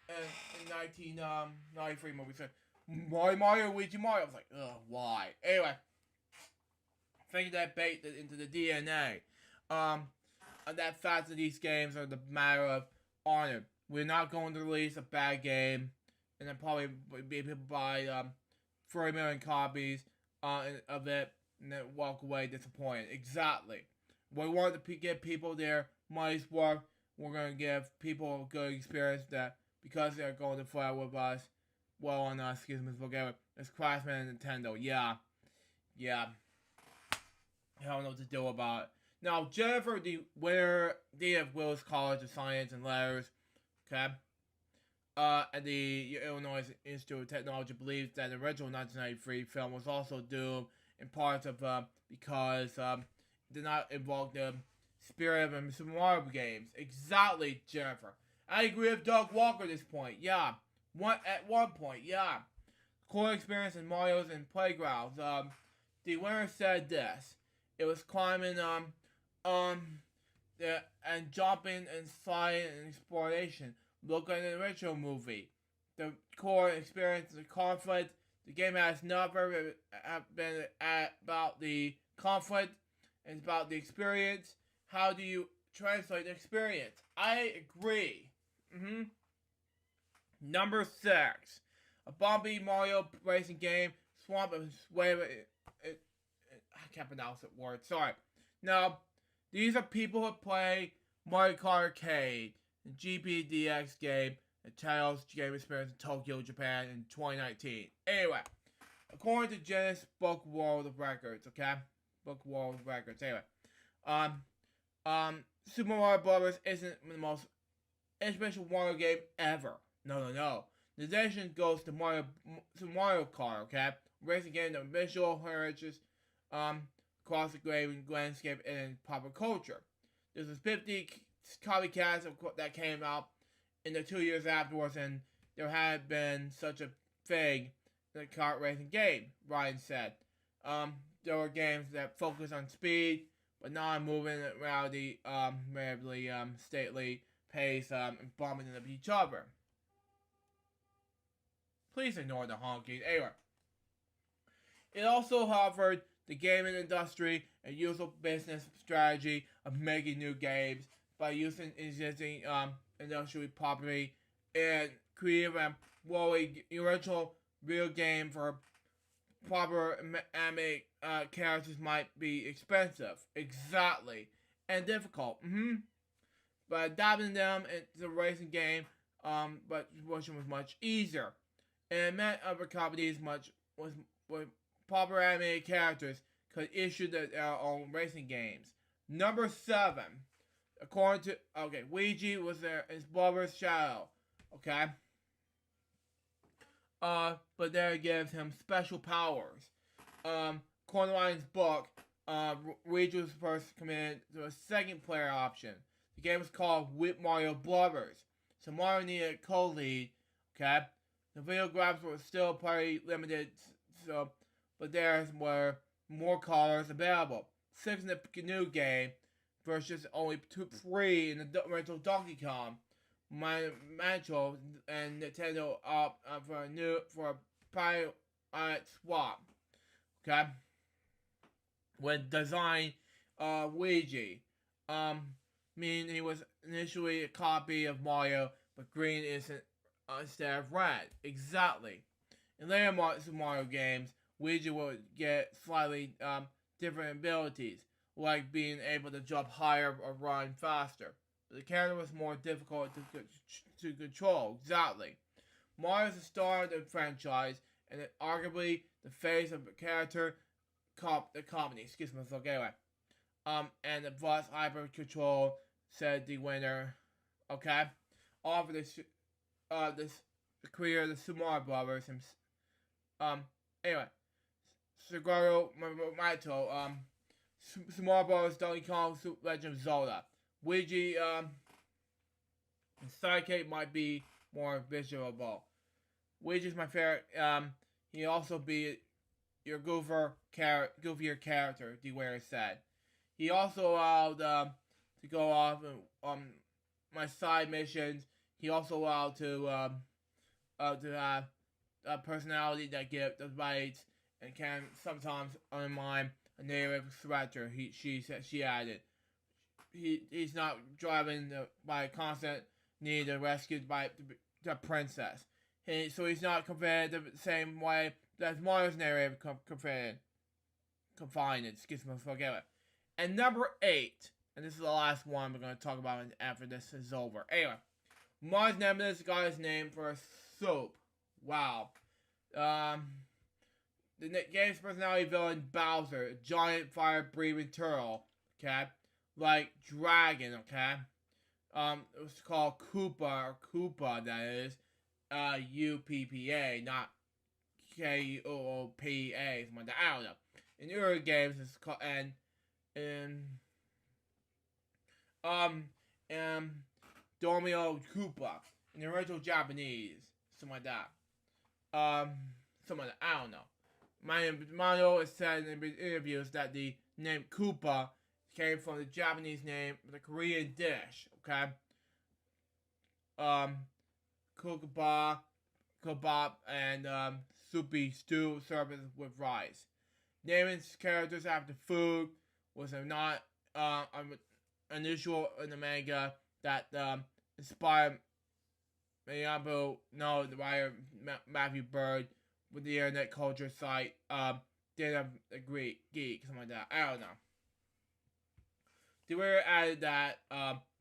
in 1993 movie. So Mario, Luigi, Mario. I was like, ugh, why? Anyway, I think that baked into the DNA. That fact that these games are the matter of honor. We're not going to release a bad game, and then probably be people buy 30 million copies of it, and then walk away disappointed. Exactly. We want to get people their money's worth. We're going to give people a good experience that because they're going to fly with us, well on us, excuse me, forget it's Craftsman and Nintendo. Yeah. I don't know what to do about it. Now, Jennifer, the winner of Willis College of Science and Letters, okay, at the Illinois Institute of Technology, believes that the original 1993 film was also doomed in parts of because it did not invoke the spirit of the Super Mario games. Exactly, Jennifer. I agree with Doug Walker at this point. Yeah, at one point. Yeah, core experience in Mario's and playgrounds. The winner said this. It was climbing and jumping and sliding and exploration. Look at the original movie. The core experience, the conflict. The game has never been about the conflict. It's about the experience. How do you translate the experience? I agree. Number 6. A bumpy Mario racing game. Swamp and wave. I can't pronounce that word. Sorry. Now, these are people who play Mario Kart Arcade, the GPDX game, the Child's Game Experience in Tokyo, Japan in 2019. Anyway, according to Guinness Book World of Records, okay? Book World of Records. Anyway, Super Mario Bros. Isn't the most influential Mario game ever. No. The edition goes to Super Mario Kart, okay? Racing game, the visual heritage, across the great landscape and popular culture. There's a 50 copycats that came out in the 2 years afterwards, and there had been such a thing in the kart racing game, Ryan said. There were games that focus on speed, but not on moving around the relatively stately pace and bumping into each other. Please ignore the honking. Anyway, it also offered the gaming industry a useful business strategy of making new games by using existing industrial property and creative and original real game for proper anime characters might be expensive. Exactly. And difficult. But adapting them into a racing game, but which was much easier. And it meant other companies with proper animated characters could issue their own racing games. Number 7. According to Luigi was his brother's shadow. Okay. But there it gives him special powers. According to Ryan's book, Luigi was first committed to a second player option. The game was called With Mario Brothers. So Mario needed a co-lead. Okay. The video graphics were still pretty limited, but there were more colors available. 6 in the new game versus only 3 in the original Donkey Kong. monumental and Nintendo up for a pilot swap. Okay, with design Luigi. Meaning he was initially a copy of Mario, but green isn't instead of red. Exactly. In later Super Mario games, Luigi would get slightly different abilities, like being able to jump higher or run faster. But the character was more difficult to control. Exactly. Mario is the star of the franchise, and arguably the face of the character the company. Excuse me, so anyway. And the boss hyper control, said the winner. Okay, offer this the creator of the Super Mario Brothers. Anyway, Shigeru Miyamoto. Super Mario Brothers, Donkey Kong, Super Legend of Zelda. Luigi, his sidekick might be more visual. Luigi's my favorite. He also be your goofier character, the winner said. He also allowed to go off my side missions. He also allowed to have a personality that gives advice and can sometimes undermine a native character. She added. He's not driven by a constant need to rescue by the princess. So he's not competitive the same way that Mario's narrative confined. Excuse me, forget it. And number 8, and this is the last one we're going to talk about after this is over. Anyway, Mario's Nemesis got his name for a soap. Wow. The game's personality villain Bowser, a giant fire-breathing turtle, okay? Like dragon, okay? It was called Koopa, that is. UPPA, not KOOPA, something like that. I don't know. In earlier games, it's called, Domio Koopa in the original Japanese, something like that. Something like that. I don't know. Mario has said in interviews that the name Koopa came from the Japanese name of the Korean dish. Okay. Koopa, kebab, and soupy stew served with rice. Naming characters after food was not unusual in the manga that inspired Miyamoto, the writer Matthew Bird, with the internet culture site Data Geek, something like that. I don't know. The writer added that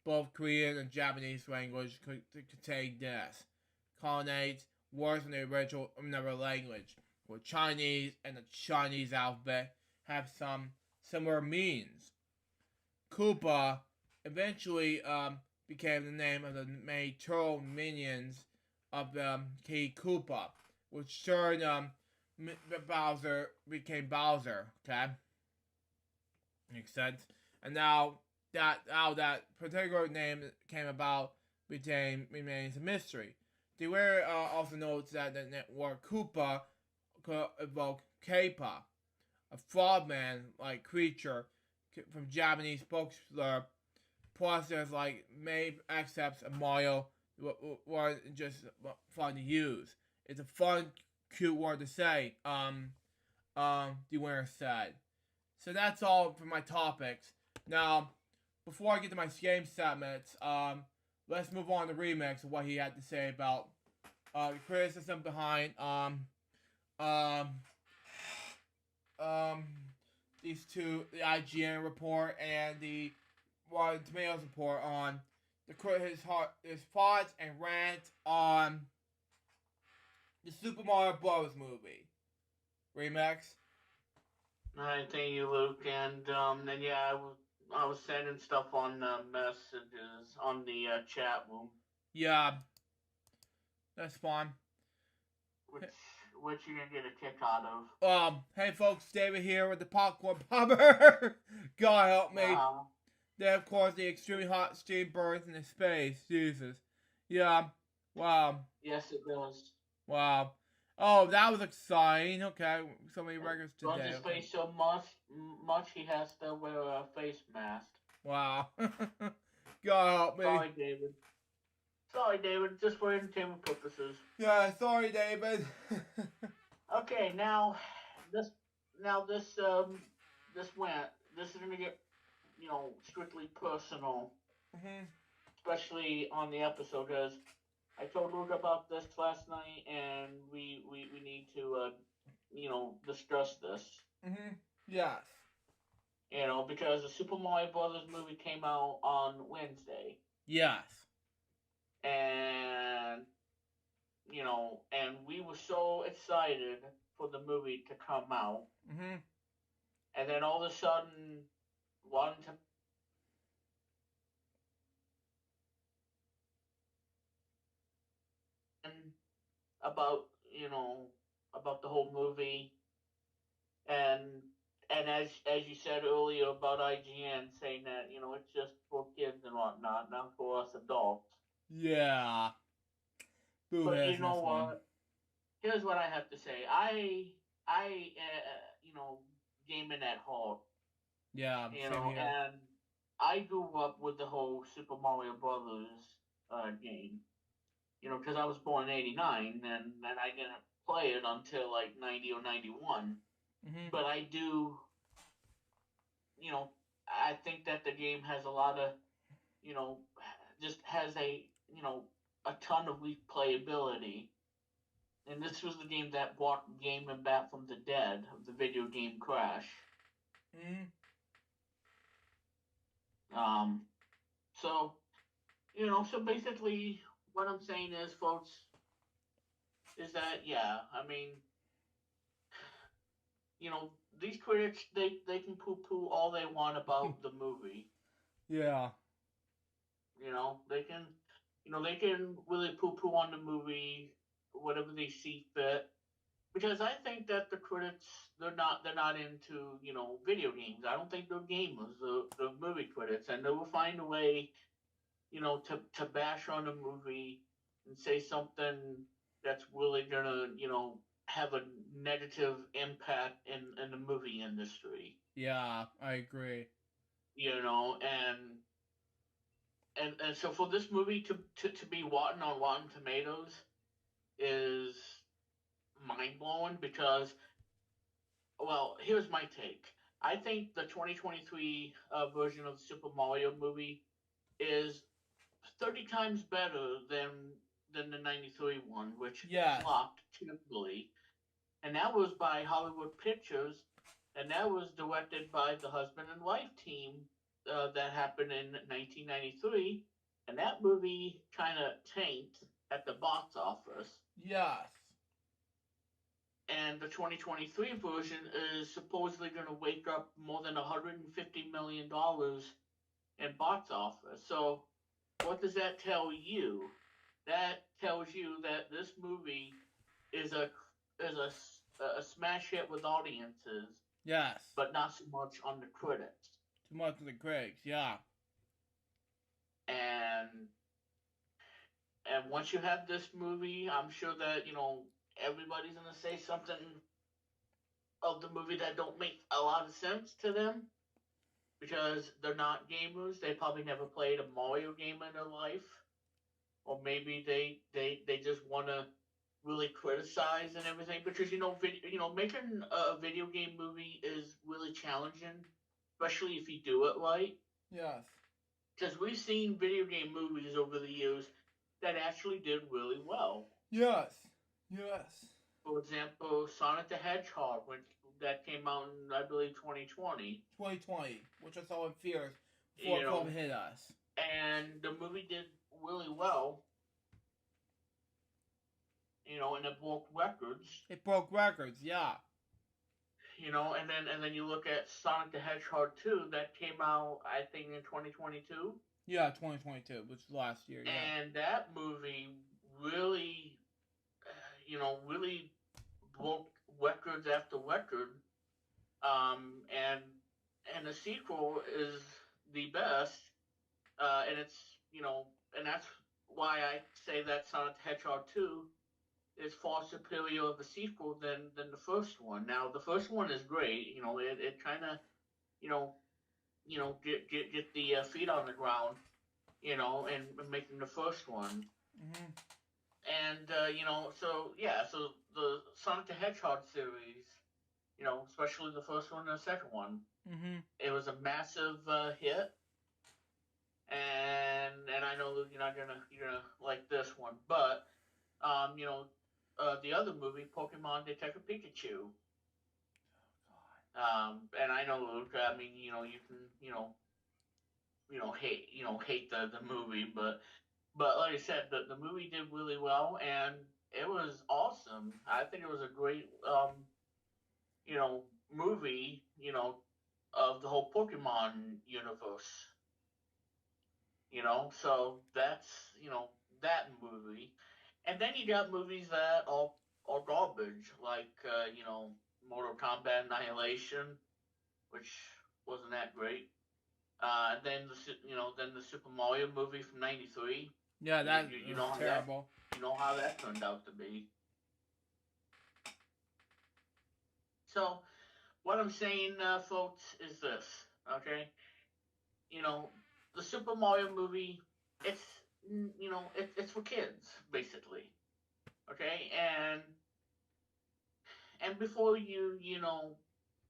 both Korean and Japanese language could contain this. Colonnades words in the original another language, where Chinese and the Chinese alphabet have some similar meanings. Koopa eventually became the name of the main turtle minions of King Koopa, which turned Bowser became Bowser. Okay, makes sense. And now that particular name came about remains a mystery. The writer also notes that the word Koopa could evoke K-pop, a frogman-like creature from Japanese folklore. Plus, there's like many accepts of Mario weren't just fun to use. It's a fun, cute word to say. The winner said. So that's all for my topics. Now, before I get to my game segments, let's move on to Remix and what he had to say about the criticism behind these two, the IGN report and the Rotten Tomatoes report on his thoughts and rant on the Super Mario Bros. Movie. Remix. Alright, thank you, Luke. And yeah, I was sending stuff on messages on the chat room. Yeah, that's fine. Which you're gonna get a kick out of. Hey folks, David here with the popcorn popper. God help me. Then of course the extremely hot steam burns into space. Jesus. Yeah. Wow. Yes, it does. Wow. Oh, that was exciting. Okay, so many records today. Runs his face so much he has to wear a face mask. Wow. God help me. Sorry, David. Sorry, David, just for entertainment purposes. Yeah, sorry, David. Okay, now this this is gonna get strictly personal, Mhm. especially on the episode, because I told Luke about this last night, and we need to discuss this. Mhm. Yes. Because the Super Mario Brothers movie came out on Wednesday, Yes. and and we were so excited for the movie to come out, Mhm. and then all of a sudden, one about about the whole movie, and as you said earlier about IGN saying that it's just for kids and whatnot, not for us adults. Yeah. Boo But has you know this one. what? Here's what I have to say. I gaming at heart, Yeah. Same here. and I grew up with the whole Super Mario Brothers game. Because I was born in '89, and I didn't play it until like '90 or '91. Mhm. But I do, you know, I think that the game has a lot of, just has a ton of replayability. And this was the game that brought gaming back from the dead of the video game crash. Mhm. Um, so so basically, what I'm saying is, folks, is that yeah, I mean, these critics they can poo poo all they want about the movie. Yeah. They can they can really poo poo on the movie whatever they see fit. Because I think that the critics they're not into video games. I don't think they're gamers. The movie critics, and they will find a way to bash on a movie and say something that's really gonna have a negative impact in the movie industry. Yeah. I agree. And so for this movie to be Rotten on Rotten Tomatoes is mind blowing because, well, here's my take. I think the 2023 version of the Super Mario movie is 30 times better than the '93 one, which Yes. flopped terribly. And that was by Hollywood Pictures, and that was directed by the husband and wife team that happened in 1993. And that movie kind of tanked at the box office. Yes. And the 2023 version is supposedly going to wake up more than $150 million in box office. So, what does that tell you? That tells you that this movie is a smash hit with audiences, Yes. but not so much on the critics. Too much of the critics. Yeah. And once you have this movie, I'm sure that everybody's gonna say something of the movie that don't make a lot of sense to them because they're not gamers. They probably never played a Mario game in their life, or maybe they just want to really criticize and everything because making a video game movie is really challenging, especially if you do it right. Yes. Because we've seen video game movies over the years that actually did really well. Yes. Yes. For example, Sonic the Hedgehog, that came out in I believe 2020. 2020, which I saw in theaters before COVID hit us. And the movie did really well. And it broke records. It broke records, yeah. And then you look at Sonic the Hedgehog 2 that came out I think in 2022. Yeah, 2022, which was last year. Yeah. And that movie really, really broke records after record. And the sequel is the best. And it's and that's why I say that Sonic the Hedgehog 2 is far superior of a sequel than the first one. Now the first one is great. It kind of get the feet on the ground. And making the first one. Mm-hmm. And so the Sonic the Hedgehog series, especially the first one and the second one, Mm-hmm. it was a massive hit. And I know Luke, you're gonna like this one, but the other movie, Pokemon Detective Pikachu. And I know Luke. I mean, you can, hate the movie, but like I said, the movie did really well, and it was awesome. I think it was a great, movie, of the whole Pokemon universe. So that's that movie, and then you got movies that are garbage, like Mortal Kombat Annihilation, which wasn't that great. Then the Super Mario movie from '93. Yeah, You, that you, you was know how that terrible. you know how that turned out to be. So what I'm saying, folks, is this. Okay, you know the Super Mario movie. It's for kids basically. Okay, and before you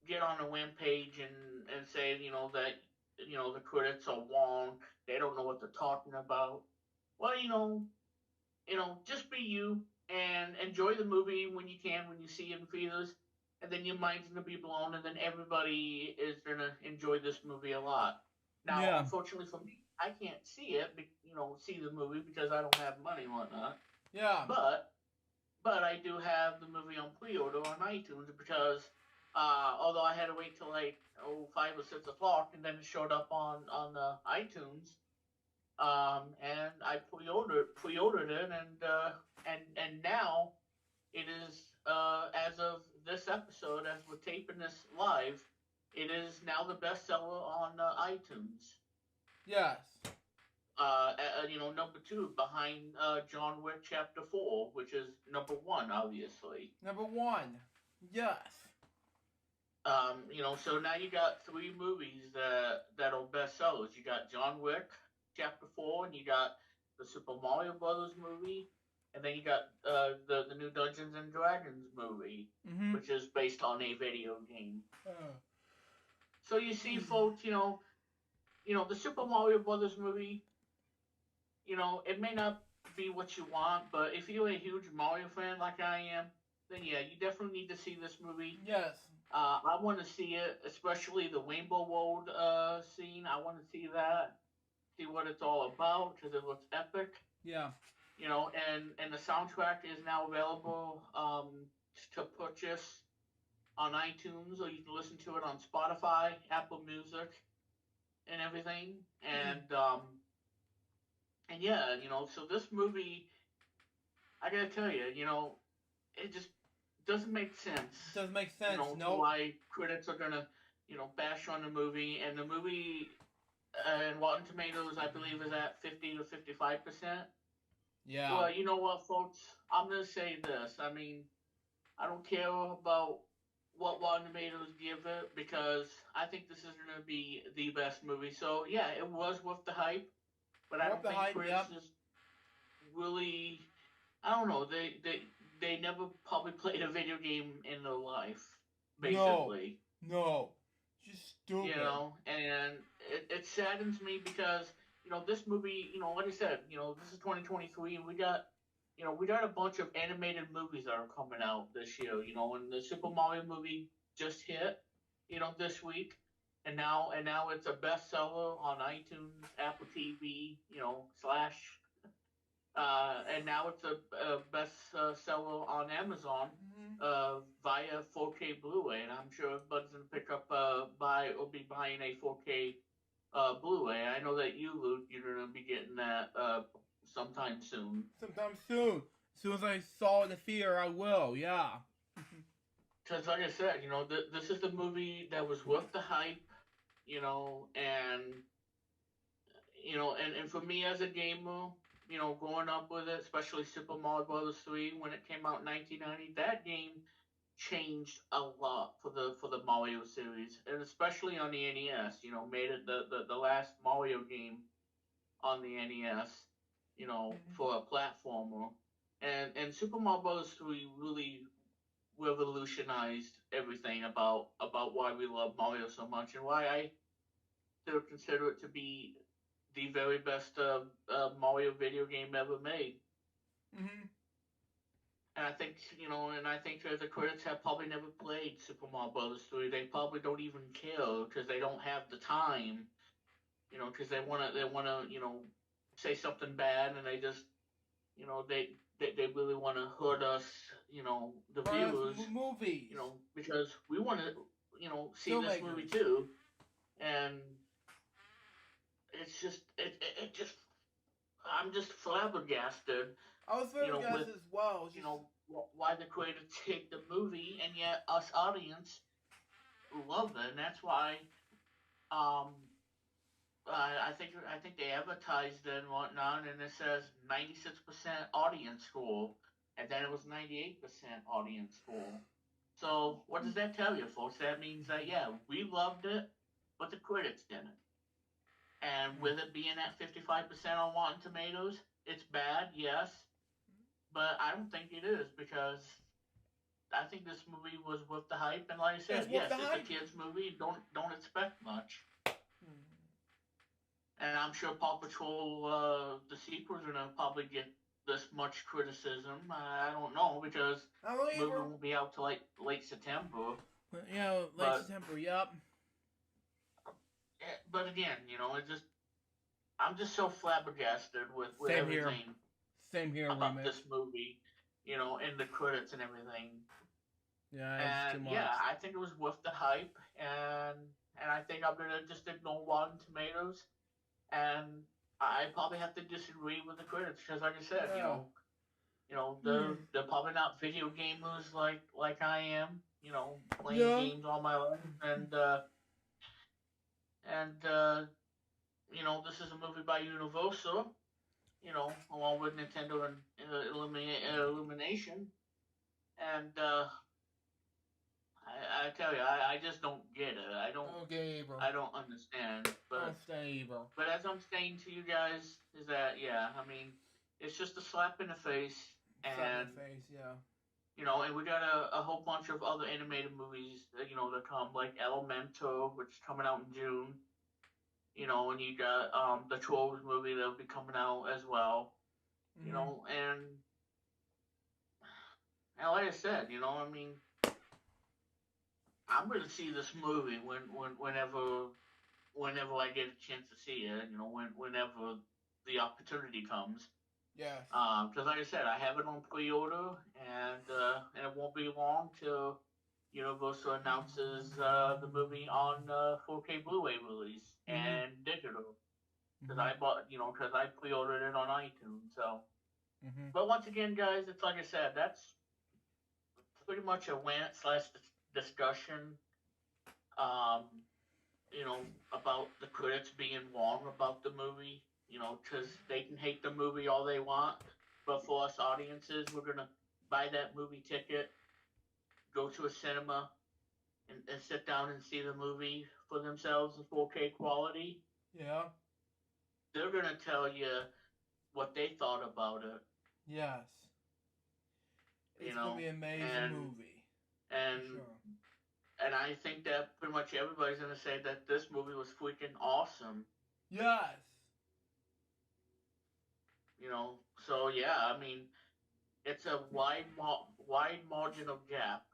get on a webpage and say that the critics are wrong, they don't know what they're talking about. Well, just be you and enjoy the movie when you can, when you see it in theaters, and then your mind's gonna be blown, and then everybody is gonna enjoy this movie a lot. Now, Yeah. unfortunately for me, I can't see it, see the movie because I don't have money and whatnot. Yeah. But I do have the movie on pre-order on iTunes because although I had to wait till like 5 or 6 o'clock, and then it showed up on the iTunes, and I pre-ordered it, and now it is as of this episode, as we're taping this live, it is now the bestseller on iTunes. Yes. Number 2 behind John Wick Chapter 4, which is number 1, obviously. Number 1. Yes. So now you got 3 movies that are bestsellers. You got John Wick Chapter 4, and you got the Super Mario Brothers movie, and then you got the new Dungeons and Dragons movie, Mm-hmm. which is based on a video game. Oh. So you see, folks, the Super Mario Brothers movie, it may not be what you want, but if you're a huge Mario fan like I am, then yeah, you definitely need to see this movie. Yes. I want to see it, especially the Rainbow Road scene. I want to see that, see what it's all about, because it looks epic. Yeah. And the soundtrack is now available to purchase on iTunes, or you can listen to it on Spotify, Apple Music, and everything. And yeah, so this movie, I gotta tell you, it just doesn't make sense. Doesn't make sense. No. Why critics are gonna, bash on the movie, and the movie and Rotten Tomatoes, I believe, is at 50 to 55%. Yeah. Well, you know what, folks? I'm gonna say this. I mean, I don't care about what Rotten Tomatoes give it because I think this is gonna be the best movie. So yeah, it was worth the hype, but I don't think critics is really. I don't know. They never probably played a video game in their life, basically. No. Just stupid. And it saddens me because this movie, like I said, this is 2023, and we got a bunch of animated movies that are coming out this year. And the Super Mario movie just hit, this week, and now it's a bestseller on iTunes, Apple TV, slash and now it's a best seller on Amazon via 4K Blu-ray, and I'm sure everybody's gonna pick up be buying a 4K Blu-ray. I know that you, Luke, you're gonna be getting that sometime soon. Sometime soon. As soon as I saw the theater, I will. Yeah. Because, like I said, this is the movie that was worth the hype, and and for me as a gamer, growing up with it, especially Super Mario Bros. 3 when it came out in 1990, that game changed a lot for the Mario series, and especially on the NES. Made it the last Mario game on the NES, for a platformer. And Super Mario Bros. 3 really revolutionized everything about why we love Mario so much and why I still consider it to be the very best Mario video game ever made. Mm-hmm. And I think that the critics have probably never played Super Mario Bros. 3. They probably don't even care because they don't have the time, because they wanna, say something bad and they just, they really want to hurt us, the viewers, Movies. because we want to, see this movie Filmmakers. too, and it's just, it just, I'm just flabbergasted, I was very guessed with, as well. why the creators take the movie and yet us audience love it, and that's why, um, I think they advertised it and whatnot, and it says 96% audience score, and then it was 98% audience score. So what does that tell you, folks? That means that yeah, we loved it, but the critics didn't. And with it being at 55% on Rotten Tomatoes, it's bad, yes, but I don't think it is because I think this movie was worth the hype. And like I said, yes, it's a kids movie. Don't expect much. And I'm sure Paw Patrol, the sequels, are gonna probably get this much criticism. I don't know because the movie won't be out till like late September. Yeah, late September. Yep. But again, I'm just so flabbergasted with Same here. everything. Same here. About this movie, and the credits and everything. Yeah, it's too much. Yeah, I think it was worth the hype, and I think I'm gonna just ignore Rotten Tomatoes, and I probably have to disagree with the critics because, like I said, they're probably not video gamers like I am, playing games all my life, and this is a movie by Universal, along with Nintendo and Illumination, and I tell you, I just don't get it. I don't understand. But as I'm saying to you guys, is that I mean, it's just a slap in the face, and and we got a whole bunch of other animated movies that come, like Elemental, which is coming out in June. And you got the Trolls movie that'll be coming out as well. And like I said, I mean, I'm gonna see this movie whenever I get a chance to see it. Whenever the opportunity comes. Yes. Because like I said, I have it on pre-order, and it won't be long till Universal announces the movie on 4K Blu-ray release and digital. Because I pre-ordered it on iTunes. So, but once again, guys, it's like I said, that's pretty much a rant / discussion. About the critics being wrong about the movie. Because they can hate the movie all they want, but for us audiences, we're gonna buy that movie ticket, go to a cinema, and sit down and see the movie for themselves in 4K quality. Yeah. They're gonna tell you what they thought about it. Yes. It's gonna be an amazing movie. And and I think that pretty much everybody's gonna say that this movie was freaking awesome. Yes. So yeah, I mean, it's a wide margin of gap.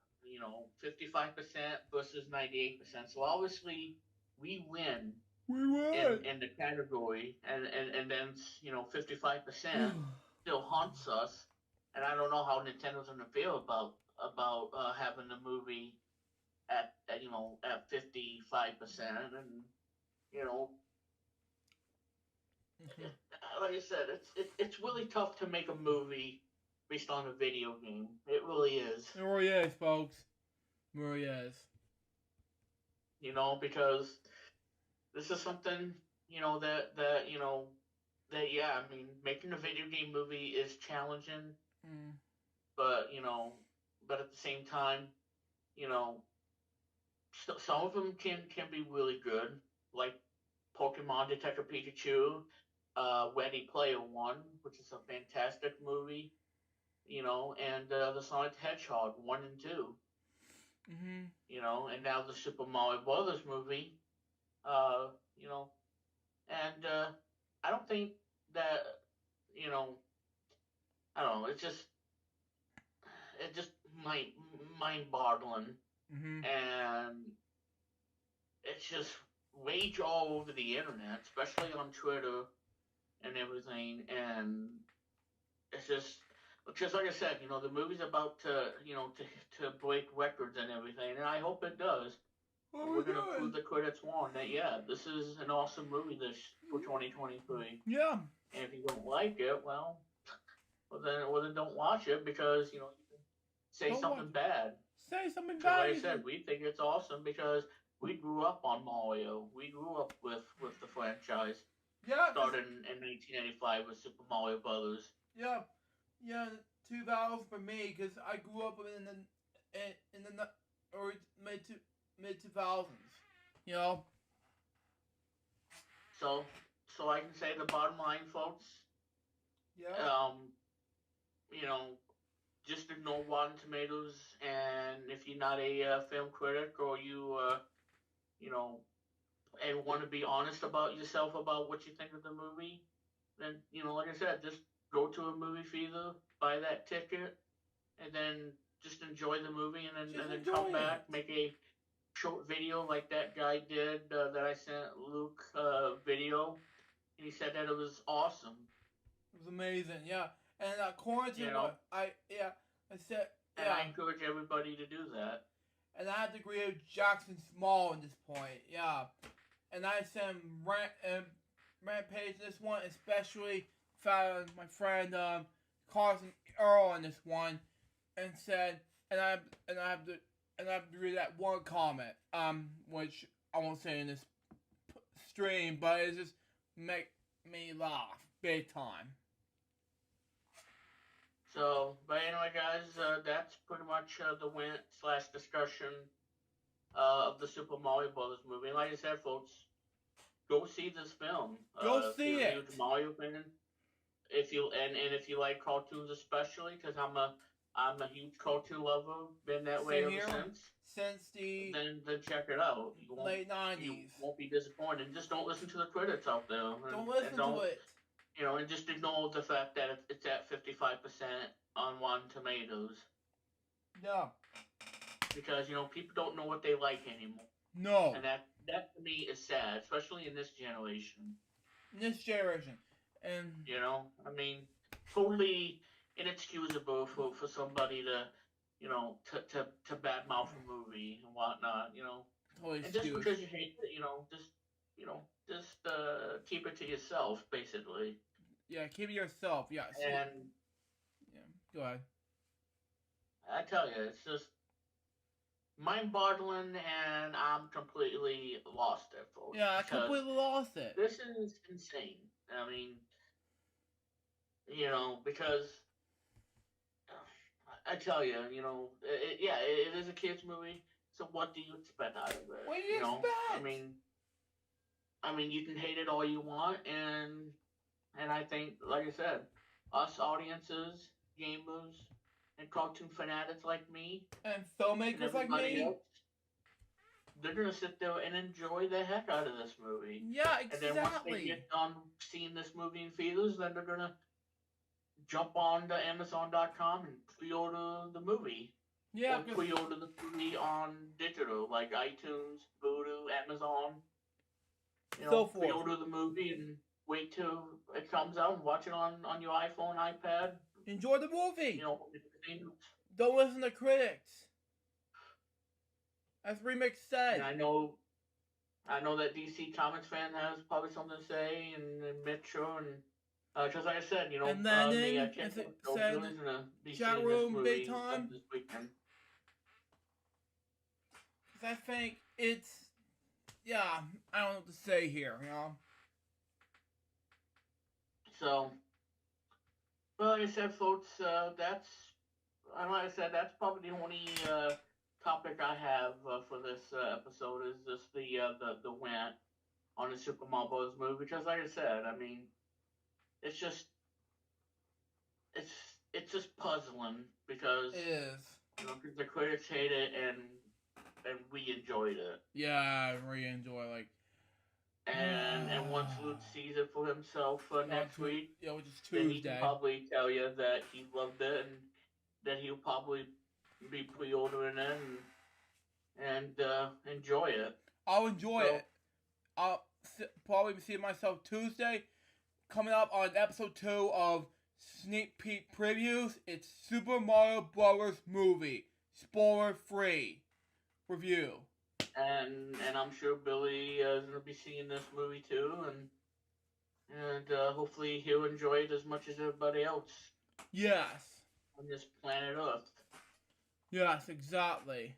55% versus 98%. So obviously, we win. In the category, and then 55% still haunts us, and I don't know how Nintendo's gonna feel about having the movie at 55%, and like I said, it's really tough to make a movie based on a video game. It really is. It really is, folks. It really is. Because this is something that I mean, making a video game movie is challenging, but but at the same time, some of them can be really good, like Pokemon Detective Pikachu. Ready Player One, which is a fantastic movie, and the Sonic the Hedgehog 1 and 2, Mm-hmm. and now the Super Mario Brothers movie, uh, you know, and I don't think that, you know, I don't know, it's just mind-boggling, Mm-hmm. and it's just rage all over the internet, especially on Twitter and everything, and it's just like I said, the movie's about to break records and everything, and I hope it does. Oh We're my gonna prove god. the critics wrong that this is an awesome movie this for 2023. Yeah. And if you don't like it, well then don't watch it because you can say Don't watch something it. bad. Say something Because like I bad. said, we think it's awesome because we grew up on Mario. We grew up with the franchise. Yeah. Started in 1985 with Super Mario Brothers. Yeah. Yeah. 2000 for me because I grew up in the or mid 2000s. You know. So I can say the bottom line, folks. Yeah. You know, just ignore Rotten Tomatoes, and if you're not a film critic or you know, and want to be honest about yourself about what you think of the movie, then like I said, just go to a movie theater, buy that ticket, and then just enjoy the movie, and then come back, make a short video like that guy did that I sent Luke video, and he said that it was awesome. It was amazing. Yeah. And according to what I said. And I encourage everybody to do that. And I have to agree with Jackson Small at this point. Yeah. And I sent Rampage this one, especially found my friend Carson Earl on this one, and said, and I have to read that one comment, which I won't say in this stream, but it just make me laugh big time. So, but anyway, guys, that's pretty much the win/discussion of the Super Mario Brothers movie. And like I said, folks, go see this film. Go see if you're it. a huge Mario fan, if you like cartoons especially, because I'm a huge cartoon lover. Been that way ever since the then check it out. late 90s. You won't be disappointed. Just don't listen to the critics out there. Don't listen to it. And just ignore the fact that it's at 55% on Rotten Tomatoes. Yeah. Because, people don't know what they like anymore. No. And that to me is sad, especially in this generation. And totally inexcusable for somebody to badmouth a movie and whatnot, Totally and just because you hate it, just keep it to yourself, basically. Yeah, keep it yourself. Yeah. And yeah, go ahead. I tell you, it's just mind-boggling, and I'm completely lost it, folks. Yeah, I completely lost it. This is insane. I mean, because I tell you, it is a kids' movie. So what do you expect out of it? What do you expect? I mean, you can hate it all you want, and I think, like I said, us audiences, gamers, and cartoon fanatics like me, and filmmakers like me, else, they're gonna sit there and enjoy the heck out of this movie. Yeah, exactly. And then once they get done seeing this movie in theaters, then they're gonna jump on to Amazon.com and pre-order the movie. Yeah, or pre-order the movie on digital, like iTunes, Vudu, Amazon. So forth. Pre-order the movie and wait till it comes out and watch it on your iPhone, iPad. Enjoy the movie. Don't listen to critics. As Remix said. And I know that DC Comics fan has probably something to say, and Mitchell, and because like I said, and then said chat room big time. This weekend. I think it's, I don't know what to say here, So, well, like I said, folks, that's probably the only topic I have for this episode is just the win on the Super Mario Bros. Movie. Because, like I said, I mean, it's just it's just puzzling because It is. because the critics hate it and we enjoyed it. Yeah, I really enjoy And once Luke sees it for himself next week, which is then he can Tuesday. probably tell you that he loved it and that he'll probably be pre-ordering it and enjoy it. I'll enjoy it. I'll probably see myself Tuesday. Coming up on episode 2 of Sneak Peek Previews, it's Super Mario Bros. Movie. Spoiler free review. And I'm sure Billy is going to be seeing this movie too, and hopefully he'll enjoy it as much as everybody else. Yes. On this planet Earth. Yes, exactly.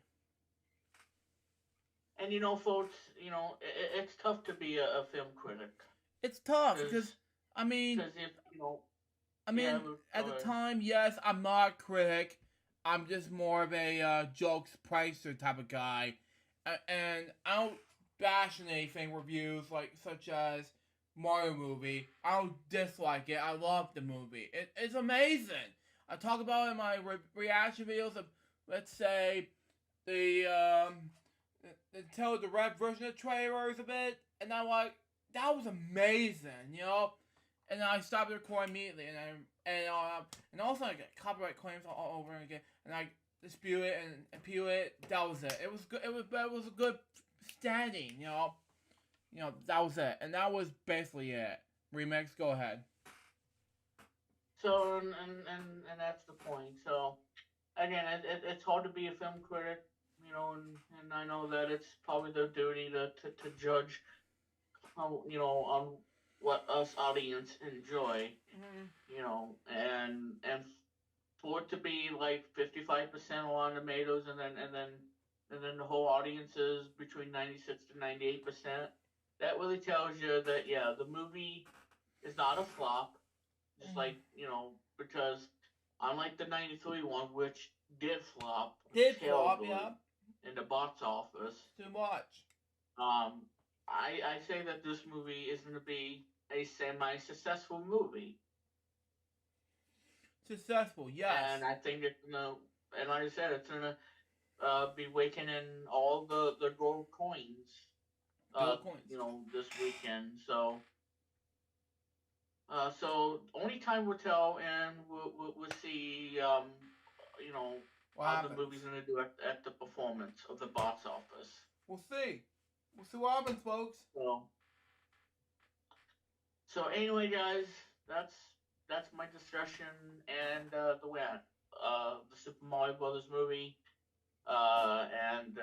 And folks, it's tough to be a film critic. It's tough because if at the time, yes, I'm not a critic. I'm just more of a jokes pricer type of guy, and I don't bash anything reviews such as Mario movie. I don't dislike it. I love the movie. It's amazing. I talk about it in my reaction videos of, let's say, the tell the red version of trailers a bit, and I'm like, that was amazing, And I stopped recording immediately, and also I get copyright claims all over again, and I dispute it and appeal it. That was it. It was good. It was a good standing, That was it, and that was basically it. Remix, go ahead. So and that's the point. So again, it's hard to be a film critic, and I know that it's probably their duty to judge, on what us audience enjoy, and for it to be like 55% on Tomatoes, and then the whole audience is between 96 to 98%. That really tells you that the movie is not a flop, just because unlike the '93 one, which did flop, Yeah. in the box office, Too much. I say that this movie is going to be a semi-successful movie. Successful, yes. And I think it's gonna, and like I said, it's gonna be raking in all the gold coins. This weekend. So only time will tell, and we'll see. How the movie's gonna do at the performance of the box office. We'll see. We'll see what happens, folks. So anyway, guys, that's my discussion and the way the Super Mario Brothers movie, and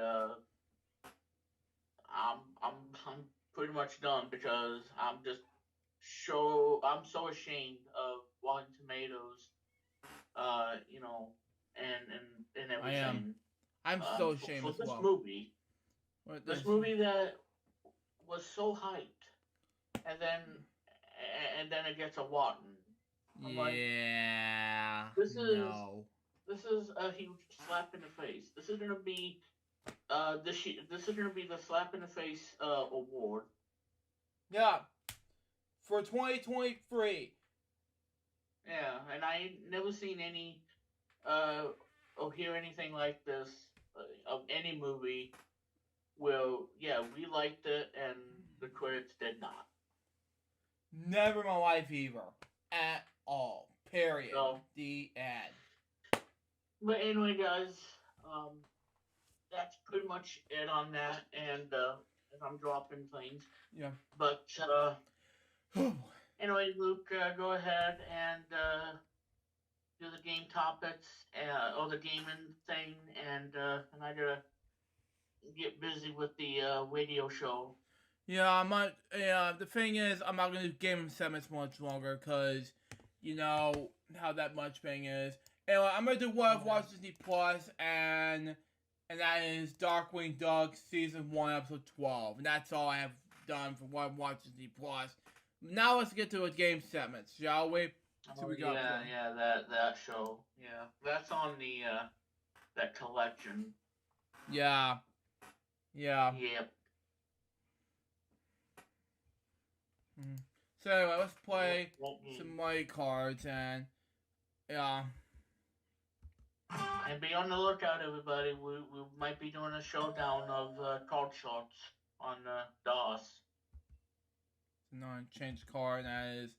I'm pretty much done because I'm so ashamed of Rotten Tomatoes, and everything. I am. I'm so ashamed for as this well. movie. This movie that was so hyped, and then it gets a rotten. This is a huge slap in the face. This is gonna be this is gonna be the slap in the face award. Yeah. For 2023. Yeah, and I ain't never seen any or hear anything like this of any movie where we liked it and the critics did not. Never in my life either. At all. Period. So, the end. But anyway, guys, that's pretty much it on that. And as I'm dropping things. Yeah. But anyway, Luke, go ahead and do the game topics or the gaming thing, and I gotta get busy with the radio show. Yeah, I'm not. Yeah, the thing is, I'm not gonna do gaming segments much longer because you know how that much thing is. Anyway, I'm gonna do what I've watched Disney Plus, and that is Darkwing Duck Season 1, Episode 12. And that's all I have done for what I've watched Disney Plus. Now let's get to the game segments, shall we? That show. Yeah, that's on the that collection. Yeah. Yep. So anyway, let's play some light cards and yeah. And be on the lookout, everybody. We might be doing a showdown of card shots on DOS. So now change card, and that is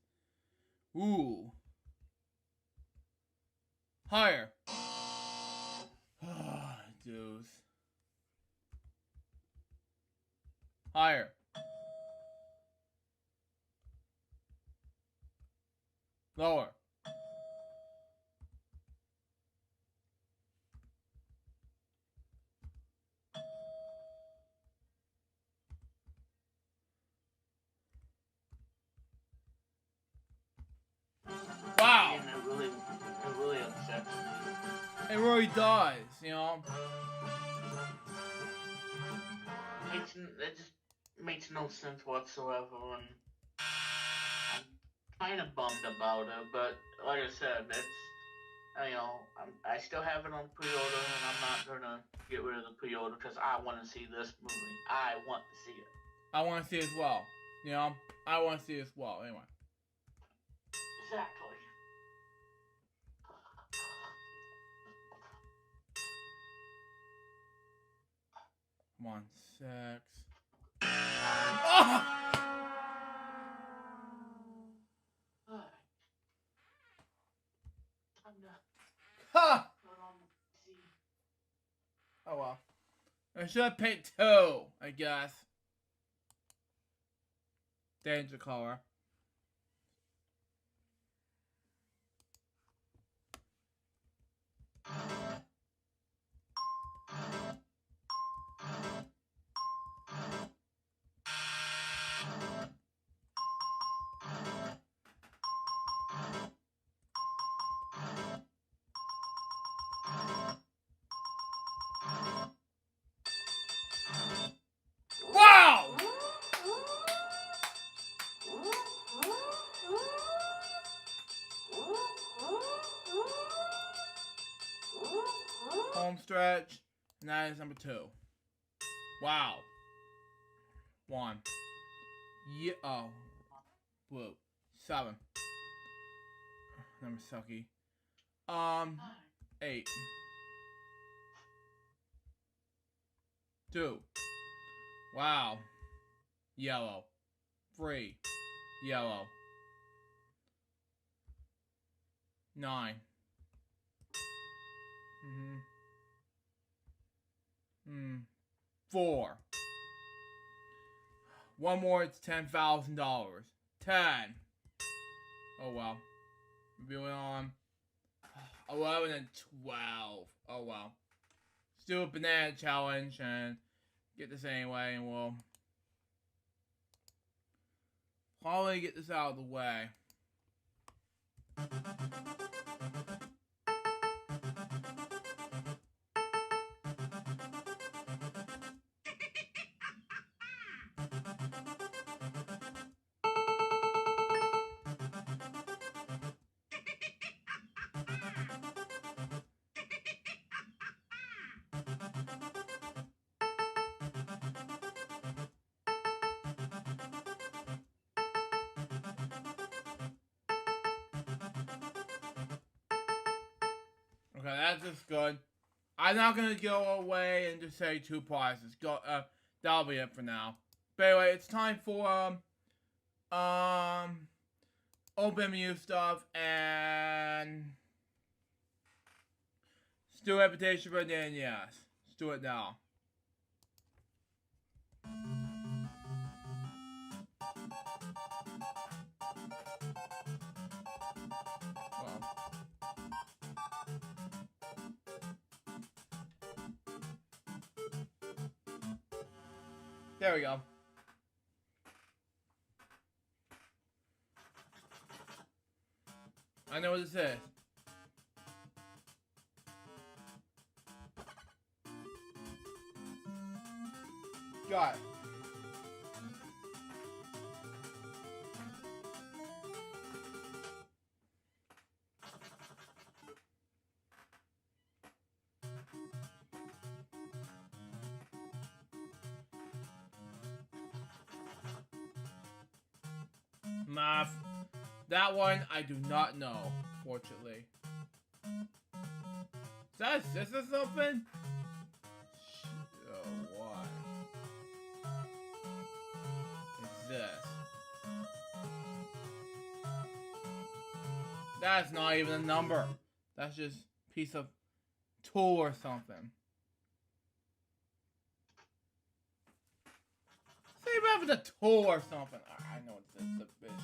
ooh. Higher. Dudes. Higher. Lower. Wow. And it really upsets me. It really does, you know. It just makes no sense whatsoever, and I'm kind of bummed about it. But like I said, I still have it on pre-order, and I'm not gonna get rid of the pre-order because I want to see this movie. I want to see it. I want to see it as well. You know, I want to see it as well. Anyway. Exactly. Come on, 6. Ha! Oh well. I should have picked 2, I guess. Danger color. Wow! Home stretch, and that is number 2. Wow. 1. Yeah. Oh. Blue. 7. Number sucky. 8. 2. Wow. Yellow. 3. Yellow. 9. 4. One more, it's $10,000. 10. Oh well. Moving on. 11 and 12. Oh well. Let's do a banana challenge and get this anyway, and we'll probably get this out of the way. Okay, that's just good. I'm not gonna go away and just say 2 prizes. That'll be it for now. But anyway, it's time for OpenMU stuff and let's do reputation for the NES. Let's do it now. Well. There we go. I know what this is. Got it. math. That one I do not know, fortunately. Is that a sis or something? Oh, what? It's this. That's not even a number. That's just a piece of tool or something. Say about the tool or something. I know it's this division.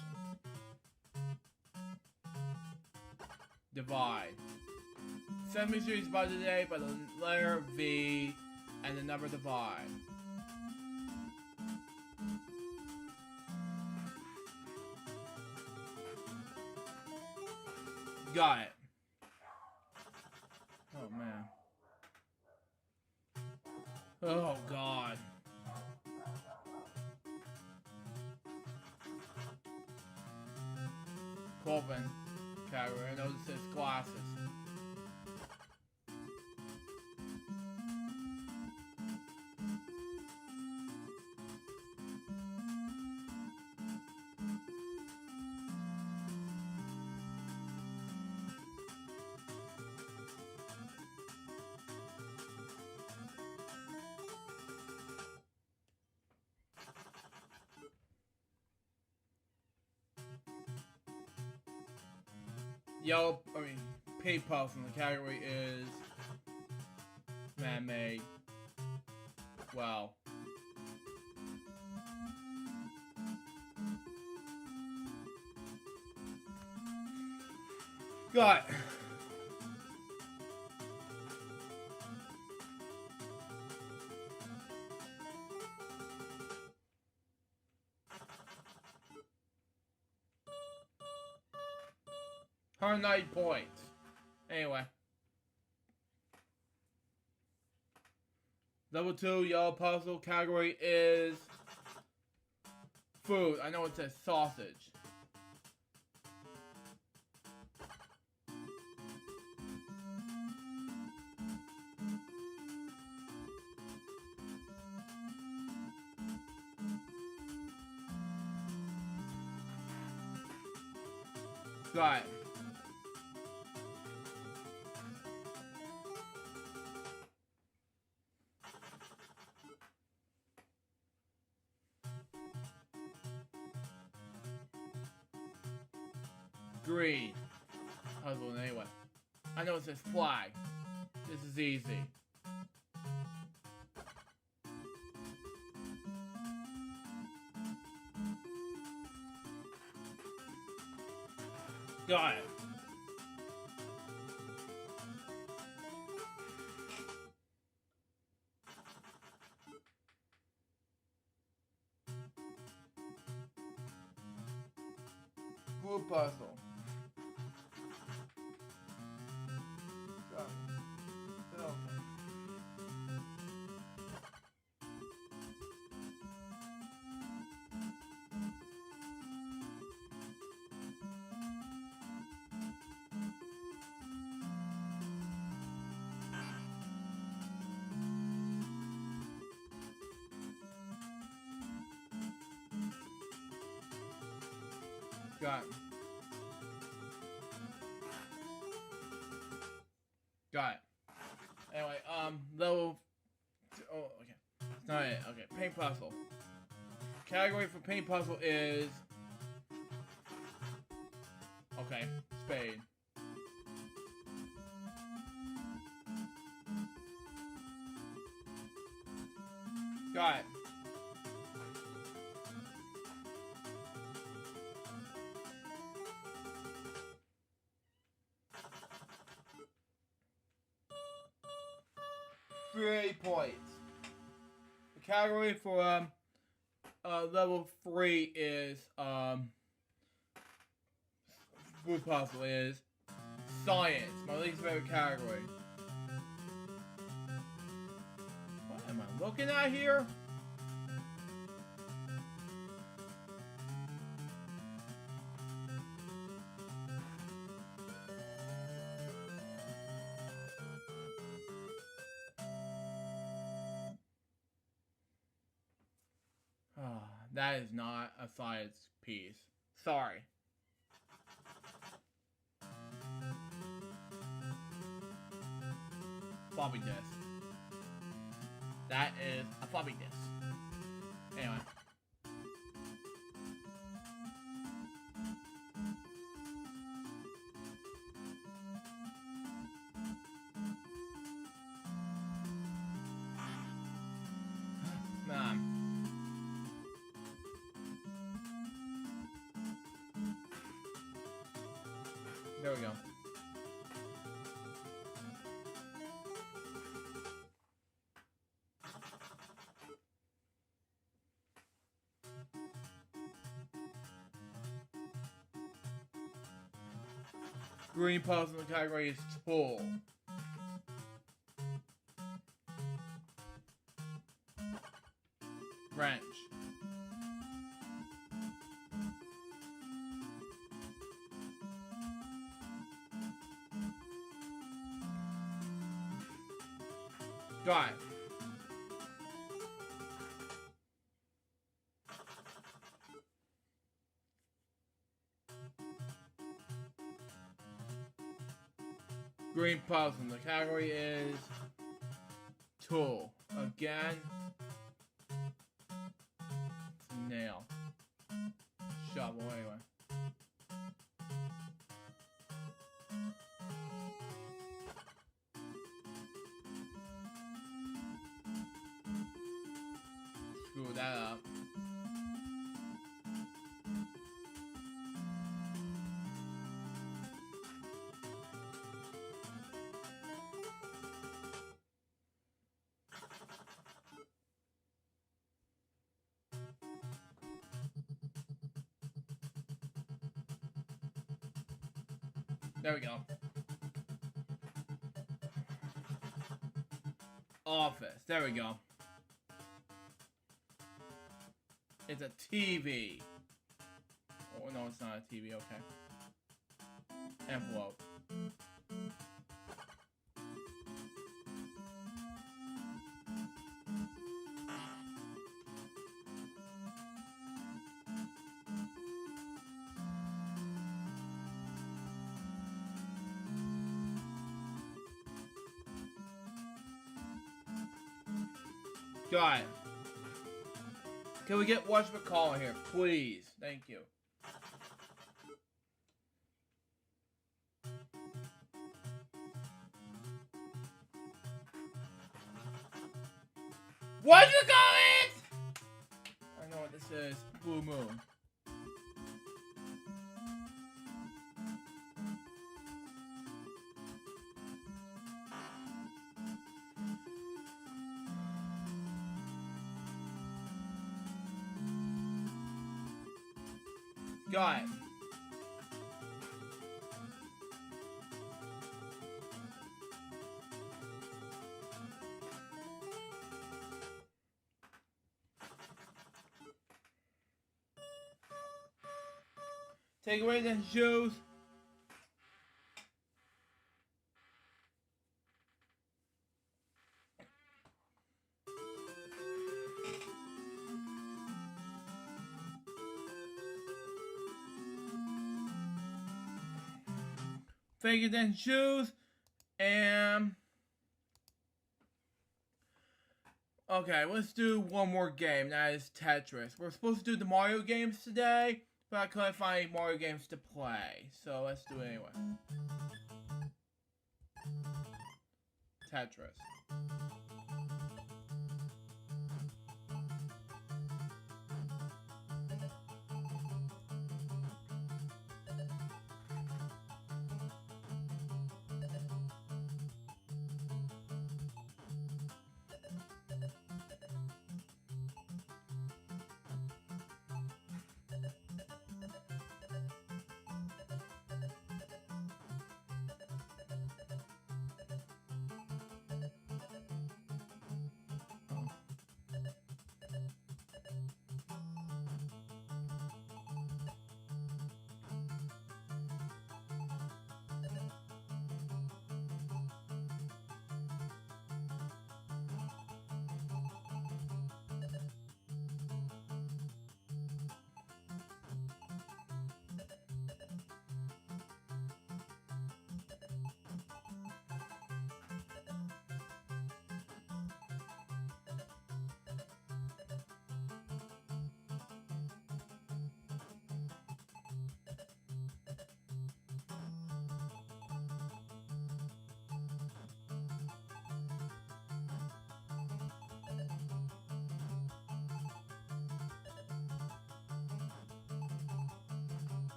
Divide. 7 series by today by the letter V and the number divide. Got it. Oh man. Oh god. Clothing category. I noticed this glasses. Yellow, pink puffs, and the category is man-made. Wow. Got it. Her 9 points. Anyway. Level 2 yellow puzzle category is food. I know it says sausage. Got it. Green. Puzzle anyway. I know it says flag. This is easy. Got it. Blue puzzle. Got it. Still. Got it. Got it. Anyway, level. Oh, okay. It's not it. Okay, paint puzzle. Category for paint puzzle is. Okay, spade. Got it. Three points. The category for level 3 is blue puzzle is science, my least favorite category. What am I looking at here? That is not a science piece. Sorry. Floppy disk. That is a floppy disk. Anyway. There we go. Green puzzle in the category is tool. Wrench. Drive. Green puzzle. The category is tool. Again. Nail. Shovel anyway. Screw that up. There we go. Office. There we go. It's a TV. Oh, no, it's not a TV. Okay. Envelope. Got it. Can we get whatchamacallit here, please? Thank you. Whatchamacallit! I know what this is. Blue Moon. Got it. Take away the shoes. Fake then shoes and okay, let's do one more game. That is Tetris. We're supposed to do the Mario games today, but I couldn't find any Mario games to play, so let's do it anyway. Tetris.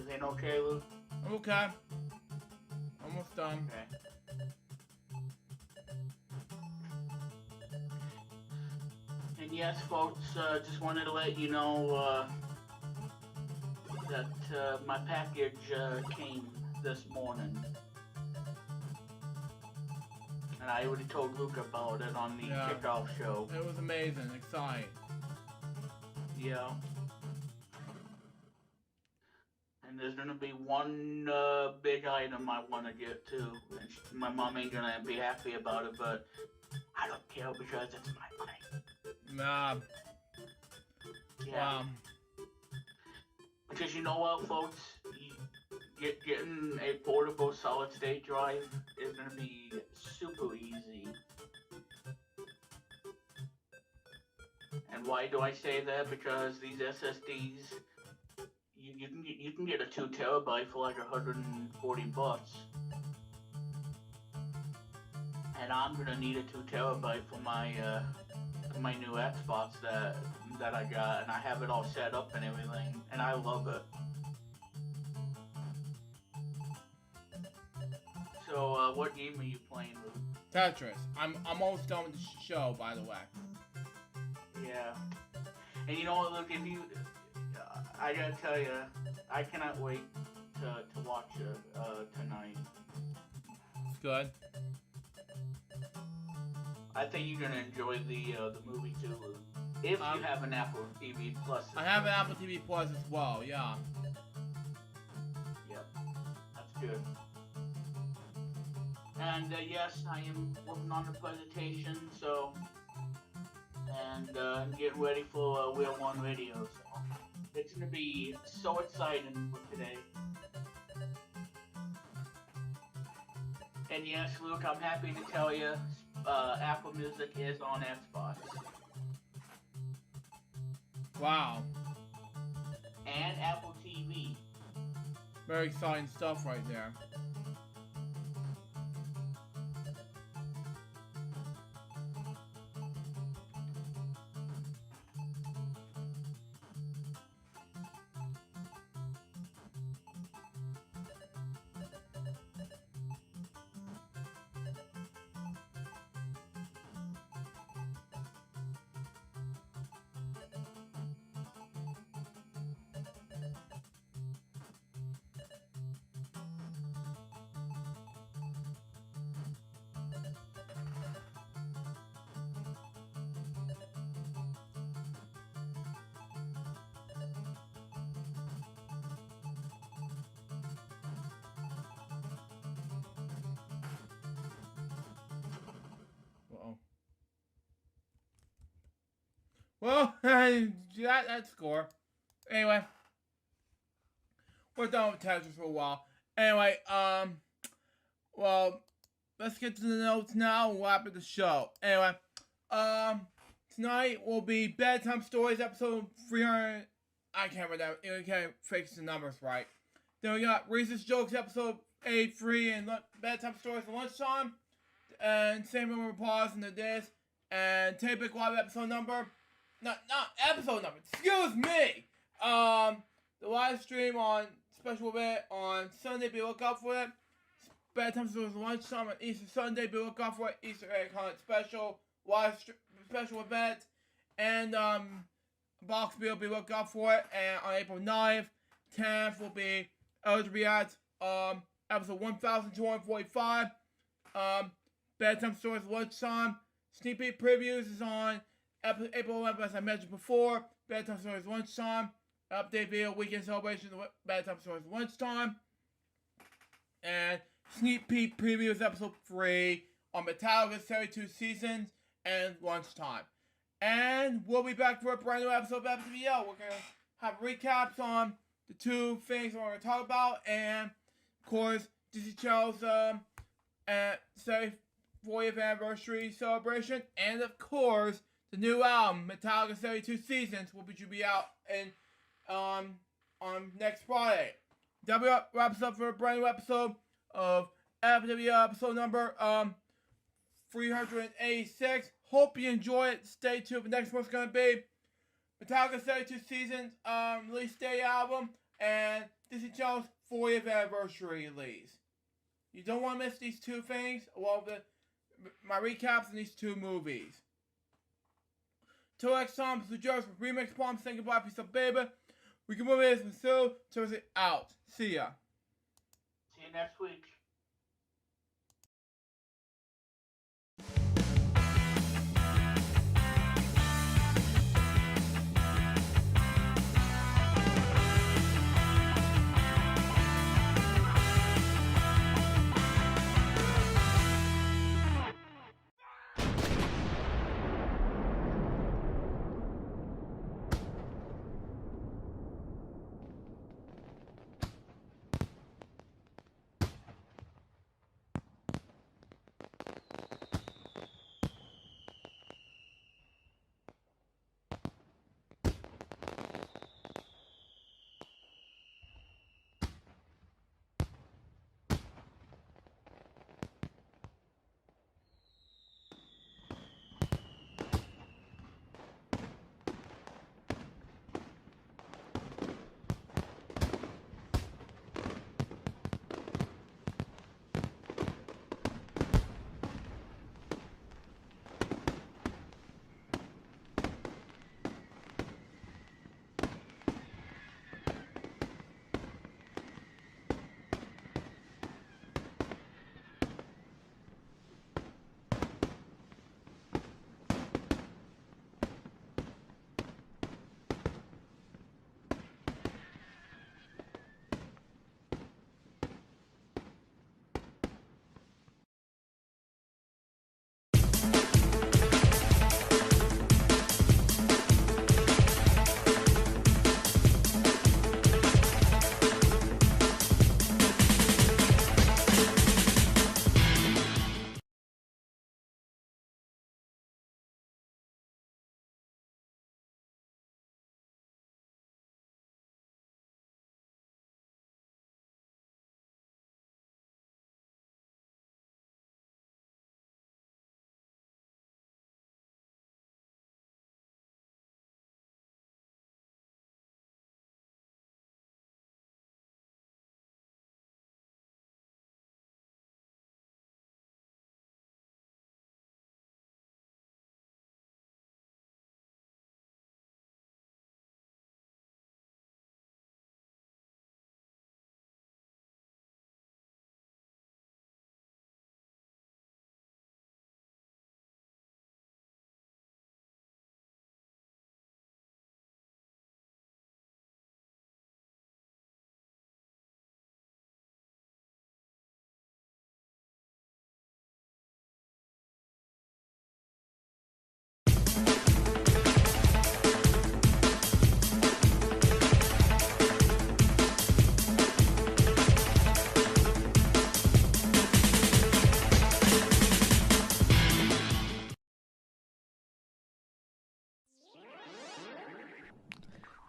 Everything okay, Luke? Okay. Almost done. Okay. And yes, folks, just wanted to let you know that my package came this morning. And I already told Luke about it on the kickoff show. It was amazing, exciting. Yeah. And there's gonna be one big item I want to get to. And my mom ain't gonna be happy about it, but I don't care because it's my money. Nah. Yeah. Wow. Because you know what, folks? Getting a portable solid-state drive is gonna be super easy. And why do I say that? Because these SSDs, you can get a 2 terabyte for like $140. And I'm gonna need a 2 terabyte for my new Xbox that I got, and I have it all set up and everything, and I love it. So, what game are you playing, Luke? Tetris. I'm almost done with the show, by the way. Yeah. And you know what, Luke? If you, I gotta tell you, I cannot wait to watch it tonight. It's good. I think you're gonna enjoy the movie too, Luke. If you have an Apple TV Plus. I have an Apple TV Plus as well, yeah. Yep. That's good. And yes, I am working on the presentation, so, and getting ready for Wheel 1 Radio, so it's gonna be so exciting for today. And yes, Luke, I'm happy to tell you, Apple Music is on Xbox. Wow. And Apple TV. Very exciting stuff right there. Well, that score. Anyway, we're done with Tetris for a while. Anyway, well, let's get to the notes now and wrap up the show. Anyway, tonight will be Bedtime Stories episode 300. I can't remember that. I can't fix the numbers right. Then we got Reese's Jokes episode 83 and Bedtime Stories at lunchtime. And same number of pause in the disc. And Tapeik Live episode number. Not episode number. Excuse me. The live stream on special event on Sunday. Be lookout for it. Bedtime Stories lunchtime on Easter Sunday. Be lookout for it. Easter egg hunt special special event. And Box Bill. Be lookout for it. And on April 9th, 10th will be LGBT episode 1245. Bedtime Stories lunchtime. Sneak peek previews is on April 11th, as I mentioned before. Bedtime Stories lunchtime. Update video, weekend celebration of Bedtime Stories lunchtime. And sneak peek previews episode 3 on Metallica's 32 Seasons and lunchtime. And we'll be back for a brand new episode of FTVL. We're going to have recaps on the two things we're going to talk about. And, of course, Disney Channel's 40th anniversary celebration. And, of course, the new album, Metallica 32 Seasons, will be out on next Friday. That wraps up for a brand new episode of FWL episode number 386. Hope you enjoy it. Stay tuned. The next one's going to be Metallica 32 Seasons release day album. and Disney Channel's 40th anniversary release. You don't want to miss these two things, along with my recaps on these two movies. Till next time, this is Joe from Remix Bomb saying goodbye, peace out, baby. We can move this with Sue, Thursday out. See ya. See you next week.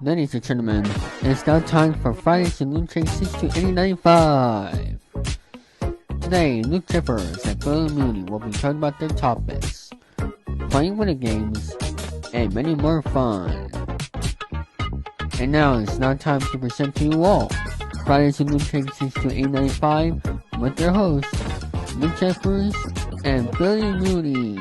Ladies and gentlemen, it's now time for Friday's LukeJ62895. Today, Luke Jippers and Billy Mooney will be talking about their topics, playing video games, and many more fun. And now it's now time to present to you all Friday's LukeJ62895 with their hosts, Luke Jippers and Billy Mooney.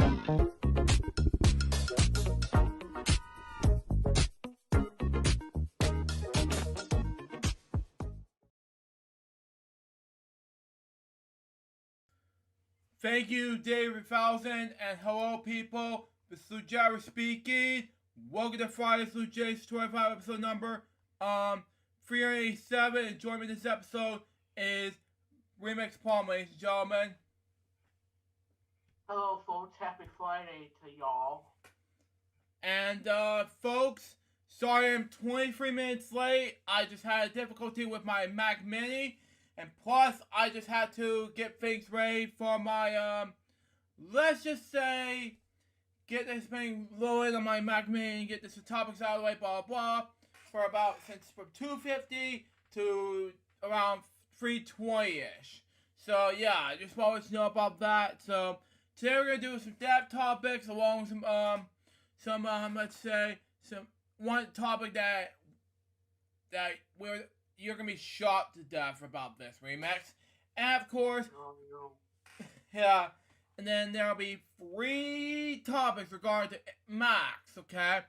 Thank you, David Thousand, and hello, people. This is LukeJ speaking. Welcome to Friday's LukeJ625 episode number 387. And joining me in this episode is Remix Palm, ladies and gentlemen. Hello, folks. Happy Friday to y'all. And folks, sorry I'm 23 minutes late. I just had a difficulty with my Mac Mini. And plus, I just had to get things ready for my, let's just say, get this thing loaded on my Mac Mini, get this topics out of the way, blah, blah, from 2:50 to around 3:20-ish. So, yeah, I just wanted to know about that. So, today we're going to do some depth topics along with let's say, one topic that we're you're gonna be shocked to death about this remix. And of course, Oh, no. yeah, and then there'll be 3 topics regarding to Max, okay?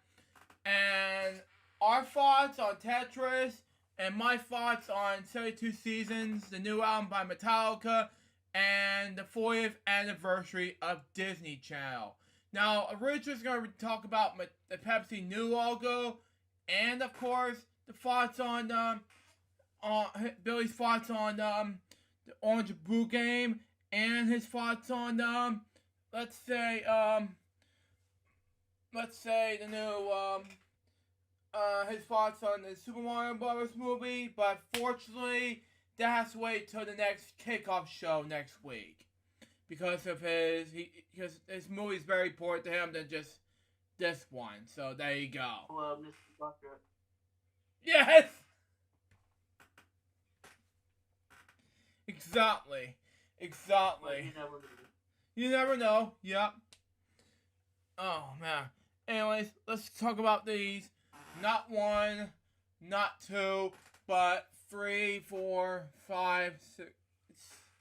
And our thoughts on Tetris, and my thoughts on 72 Seasons, the new album by Metallica, and the 40th anniversary of Disney Channel. Now, Richard's going to talk about the Pepsi new logo, and of course, the thoughts on Billy's thoughts on the Orange Blue game, and his thoughts on let's say the new his thoughts on the Super Mario Bros. Movie, but fortunately, that has to wait till the next kickoff show next week. Because his movie is very important to him than just this one. So there you go. Mr. Bucket. Yes! Exactly. But you never know. You never know. Yep. Oh, man. Anyways, let's talk about these. Not 1, not 2, but 3, 4, 5, 6,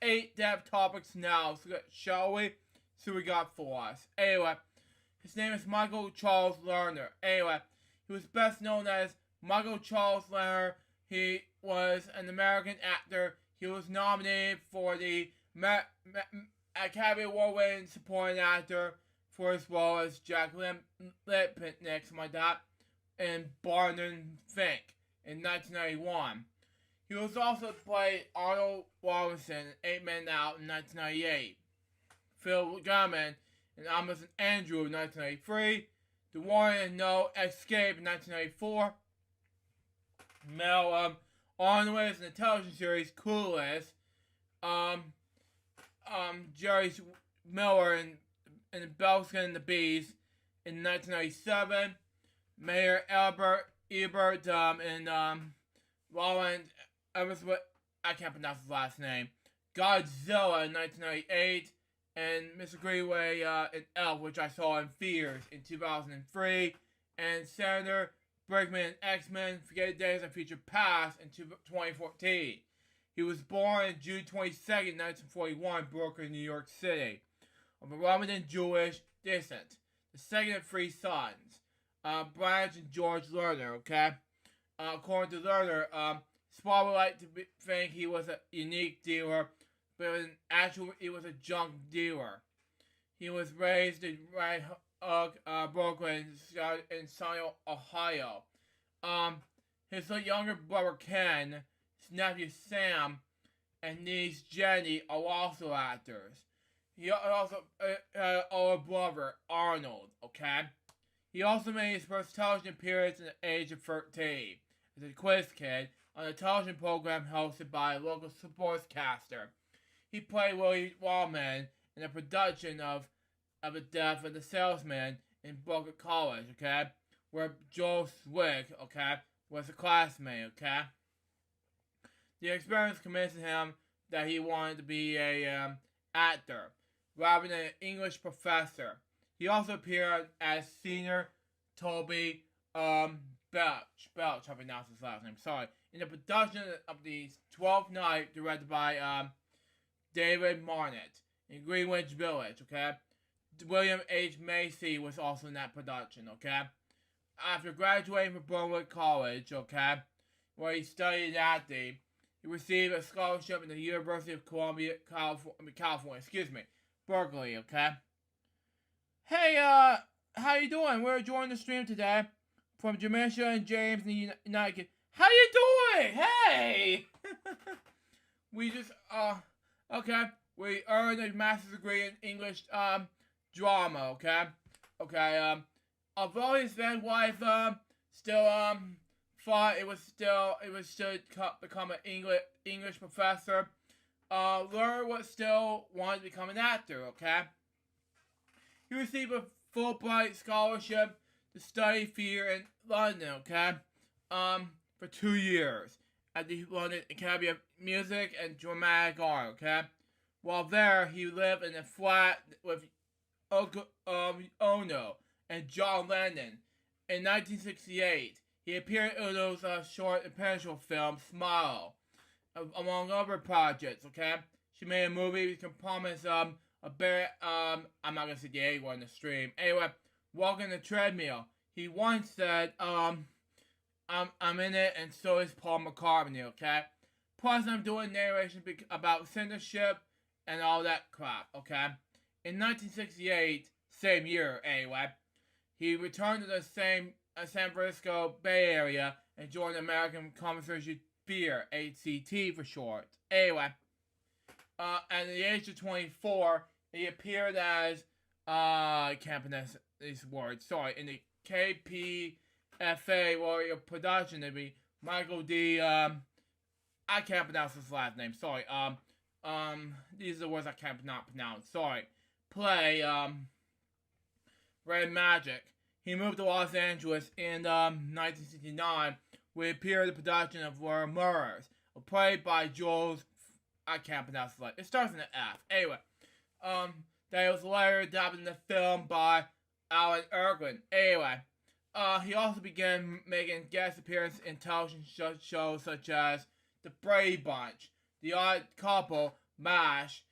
8 dev topics now. So, shall we? See what we got for us. Anyway, his name is Michael Charles Lerner. Anyway, he was best known as Michael Charles Lerner. He was an American actor. He was nominated for the Academy Award-winning supporting actor for his role as Jack Lipnick, something like that, in Barton Fink in 1991. He was also played Arnold Robinson in 8 Men Out in 1998, Phil Gunman in Almost an Andrew in 1993, The Warning and No Escape in 1994, Mel Arnold in the television series Clueless, Jerry Miller in Belskin and the Bees in 1997, Mayor Ebert in Roland Eversworth, I can't pronounce his last name, Godzilla in 1998, and Mr. Greenway in Elf, which I saw in theaters in 2003, and Senator Brickman in X-Men Forget Days of Future Past in 2014. He was born on June 22nd, 1941 in Brooklyn, New York City, of a Roman Jewish descent, the second of 3 sons, Blanche and George Lerner, okay? According to Lerner, Spar would like to think he was a unique dealer, but in actual, he was a junk dealer. He was raised in Red Hook, Brooklyn, in Sonny, Ohio. His younger brother Ken, his nephew Sam, and niece Jenny are also actors. He also had an older brother, Arnold, okay? He also made his first television appearance at the age of 13 as a quiz kid on a television program hosted by a local sportscaster. He played Willie Wallman in a production of The Death of the Salesman in Brooklyn College, okay? Where Joe Swick, okay, was a classmate, okay? The experience convinced him that he wanted to be a actor rather than an English professor. He also appeared as Senior Toby Belch, I pronounced his last name, sorry, in the production of the 12th Night, directed by David Marnett in Greenwich Village, okay? William H. Macy was also in that production, okay? After graduating from Brentwood College, okay, where he studied acting, he received a scholarship in the University of Columbia, California, Berkeley, okay? Hey, how you doing? We're joining the stream today from Jamisha and James in the United Kingdom. How you doing? Hey! We just, okay, we earned a master's degree in English, drama, okay? Okay, although his then wife, still, thought it was still become an English professor, Lerner was still wanted to become an actor, okay? He received a Fulbright scholarship to study theater in London, okay? For 2 years at the London Academy of Music and Dramatic Art, okay? While there, he lived in a flat with Ono and John Lennon. In 1968, He appeared in those short and penetrable film Smile, among other projects. Okay, she made a movie we can promise a better I'm not gonna say the A word in the stream. Anyway, Walking the Treadmill. He once said I'm in it, and so is Paul McCartney. Okay, plus I'm doing narration about censorship and all that crap. Okay, in 1968, same year anyway, he returned to the same San Francisco Bay Area and joined the American Commercial Theater, ACT for short. Anyway, at the age of 24, he appeared as I can't pronounce these words. Sorry, in the KPFA Warrior production, it'd be Michael D. I can't pronounce his last name. Sorry. These are the words I can't not pronounce. Sorry. Play Red Magic. He moved to Los Angeles in 1969, where he appeared in the production of Were Murders, a play by Jules. I can't pronounce it. It starts in an F. Anyway, that was later adapted in the film by Alan Ergren. Anyway, he also began making guest appearances in television shows such as The Brady Bunch, The Odd Couple, MASH,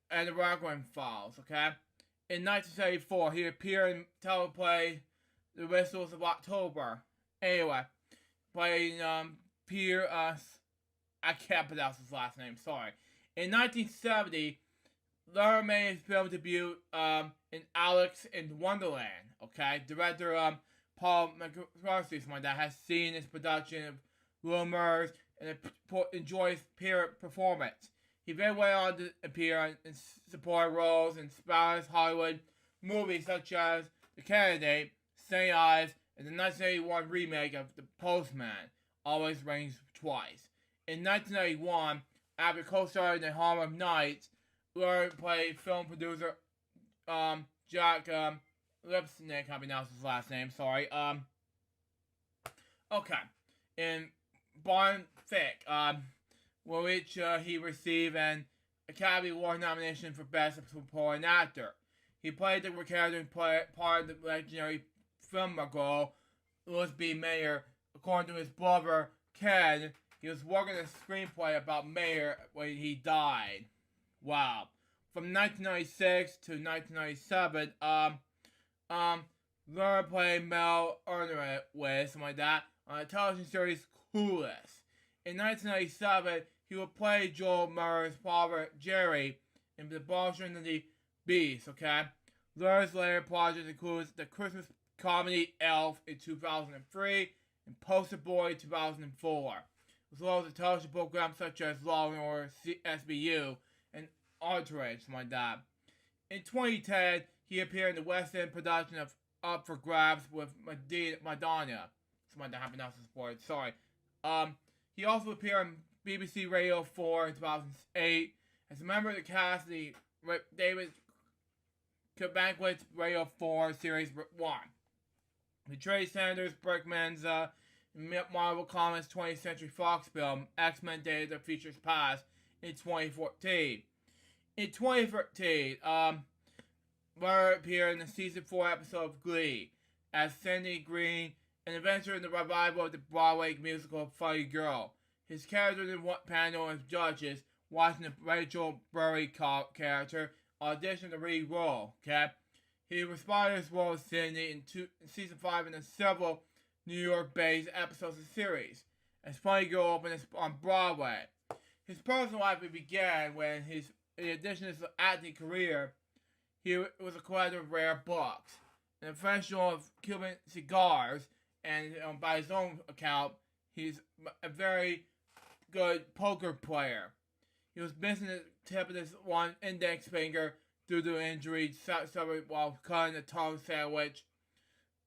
and The Raglan Files. Okay, in 1974, he appeared in teleplay The Whistles of October. Anyway, playing Peter. I can't pronounce his last name. Sorry. In 1970, Lara made his film debut in Alice in Wonderland. Okay, director Paul McCarthy, someone that has seen his production of Rumors and enjoys his performance. He then went on to appear in supporting roles in Spanish Hollywood movies such as The Candidate, St. Ives, and the 1981 remake of The Postman, Always Rains Twice. In 1991, after co-starring in Harlem Nights, Lauren played film producer Jack Lipsnick, I can't pronounce his last name, sorry. Okay. In Barn Fick, for which he received an Academy Award nomination for Best Supporting Actor. He played the character and part of the legendary film role, Louis B. Mayer. According to his brother, Ken, he was working on a screenplay about Mayer when he died. Wow. From 1996 to 1997, Laura played Mel Ernest, something like that, on the television series Clueless. In 1997, he would play Joel Murray's father, Jerry, in The Boss and the Beast, okay? Laura's later project includes the Christmas comedy Elf in 2003 and Poster Boy in 2004, as well as a television programs such as Law and Order SBU and Entourage, something like that. In 2010, he appeared in the West End production of Up for Grabs with Madonna. Something that happened after sport. Sorry. He also appeared on BBC Radio 4 in 2008 as a member of the cast of the David Banquet's Radio 4 Series 1. The Trey Sanders Brickman's Marvel Comics 20th Century Fox film X-Men Days of Futures Past in 2014. In 2013, Murray appeared in the season 4 episode of Glee as Cindy Green, an adventure in the revival of the Broadway musical Funny Girl. His character in one panel as judges watching the Rachel Burry character audition to read role. Okay, he responded to his role as Cindy in season 5 in the several New York-based episodes of the series, as Funny Girl opened on Broadway. His personal life began when in addition to his acting career, he was a collector of rare books, an professional of Cuban cigars, and by his own account, he's a very good poker player. He was missing the tip of his one index finger due to injury suffered while cutting a tongue sandwich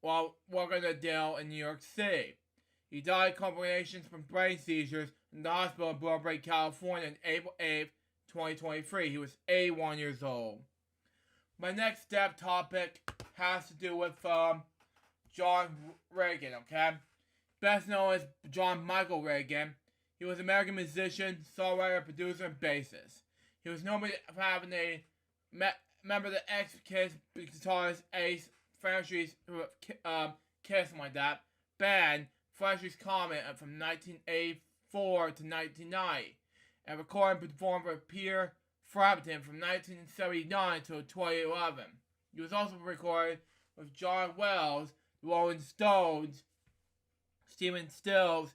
while working a deal in New York City. He died of complications from brain seizures in the hospital in Burbank, California on April 8th, 2023. He was 81 years old. My next step topic has to do with John Reagan, okay? Best known as John Michael Reagan. He was an American musician, songwriter, producer, and bassist. He was known for having a member of the ex-Kiss guitarist Ace Frehley's Kiss, like that, band Fletcher's Comet from 1984 to 1990, and recorded and performed with Peter Frampton from 1979 to 2011. He was also recorded with John Wells, the Rolling Stones, Stephen Stills,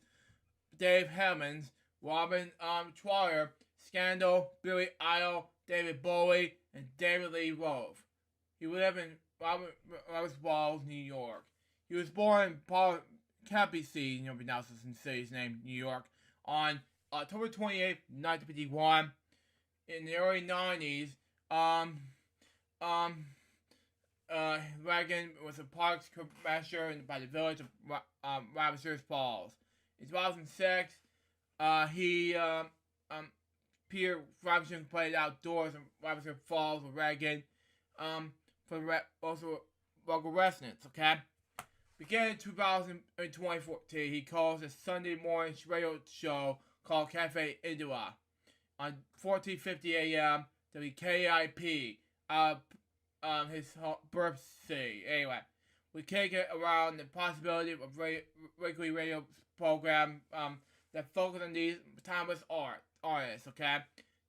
Dave Hemmings, Robin Troyer, Scandal, Billy Idol, David Bowie, and David Lee Roth. He lived in Roberts Falls, New York. He was born in Poughkeepsie, you know, pronounce this in city's name, New York, on October 28, 1951. In the early 90s, Reagan was a parks commissioner by the village of Roberts Falls. In 2006, Peter Robinson played outdoors in Roberts Falls with Reagan for also local residents, okay? Beginning in 2014, he calls a Sunday morning radio show called Cafe Indua on 1450 a.m. WKIP, his birth city. Anyway, we kick it around the possibility of a weekly radio program that focuses on these timeless artists, okay?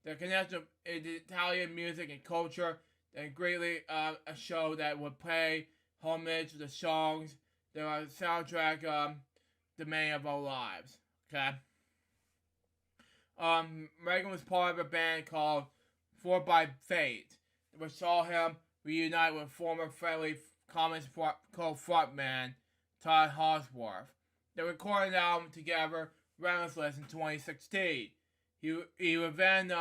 The connection of Italian music and culture, and greatly a show that would play homage to the songs that are soundtrack the main of our lives, okay? Reagan was part of a band called Four by Fate, which saw him reunite with former Friendly Comics co-frontman Todd Hawksworth. They recorded an album together, Relentless, in 2016. He would then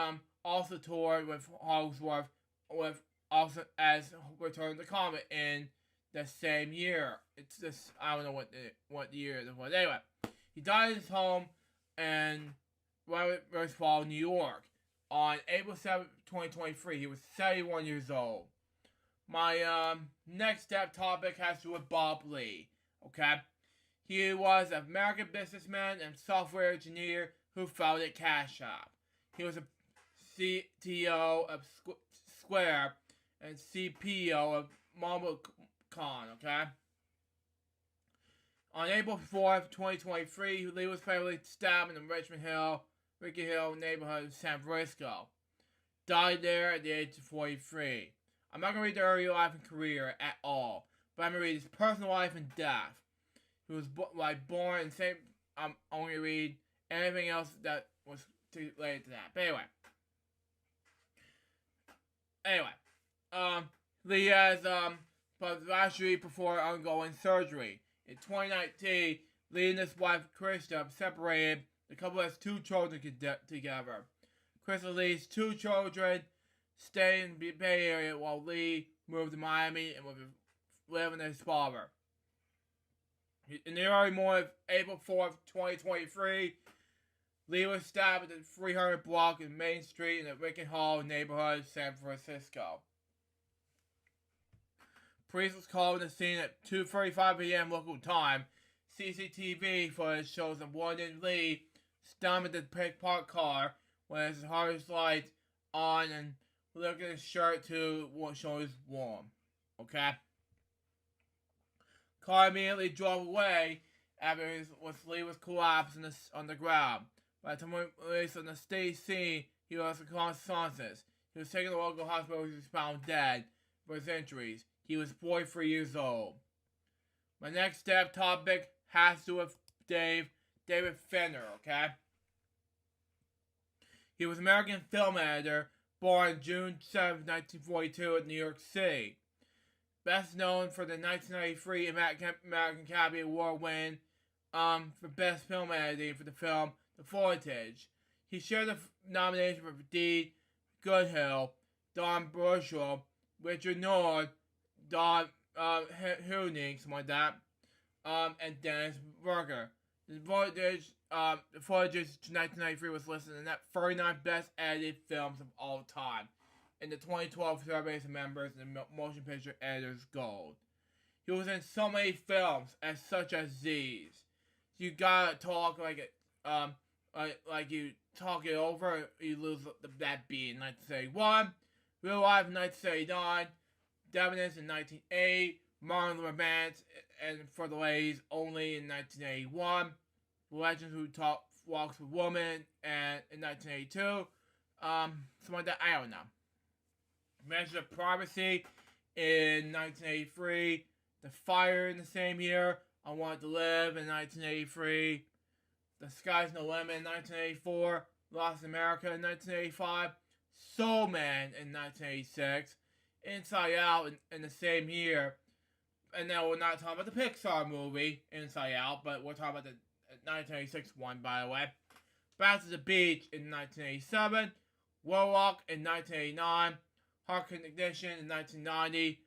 also toured with Hawksworth with also as Return to Comet in the same year. It's just, I don't know what year it was. Anyway, he died at his home in Roberts Falls, New York on April 7, 2023. He was 71 years old. My next step topic has to do with Bob Lee, okay? He was an American businessman and software engineer who founded Cash App. He was a CTO of Square and CPO of MobileCon, okay? On April 4th, 2023, Lee was fatally stabbed in the Ricky Hill neighborhood of San Francisco. Died there at the age of 43. I'm not going to read the early life and career at all, but I'm going to read his personal life and death. He was born in St. I'm only going to read anything else that was related to that. But anyway, Lee has last week before undergoing surgery. In 2019, Lee and his wife Krista separated. The couple has 2 children together. Krista Lee's 2 children stay in the Bay Area while Lee moved to Miami and would live with his father. In the early morning of April 4th, 2023, Lee was stabbed at the 300 block of Main Street in the Rickett Hall neighborhood of San Francisco. Police was called to the scene at 2:35 p.m. local time. CCTV footage shows a wounded Lee stomping the parked car with his hardest lights on and looking at his shirt to show he's warm. Okay? Car immediately drove away after Lee was collapsed on the ground. By the time released on the state scene, he was unconscious. He was taken to the local hospital where he was found dead for his injuries. He was 43 years old. My next step topic has to do with David Fincher, okay? He was an American film editor, born June 7, 1942 in New York City. Best known for the 1993 American Academy Award win for Best Film Editing for the film The Footage. He shared the nomination with Dean Goodhill, Don Burchell, Richard Nord, Don Hooning, something like that, and Dennis Berger. The Footage 1993 was listed in that 39 best edited films of all time in the 2012 surveys of members in the Motion Picture Editors Gold. He was in so many films such as these. You gotta talk like it, like you talk it over, you lose that beat in 1971, Real Life in 1979, Devenants in 1980, Modern Romance and for the Ladies Only in 1981. Legends Who Walks with Women and in 1982. Something like that, I don't know. Measures of Privacy in 1983. The Fire in the same year. I Want to Live in 1983. The Sky's No Limit in 1984. Lost America in 1985. Soul Man in 1986. Inside Out in the same year. And now we're not talking about the Pixar movie, Inside Out, but we're talking about the 1986 one, by the way. Back to the Beach in 1987. Warlock in 1989. Heart Ignition in 1990.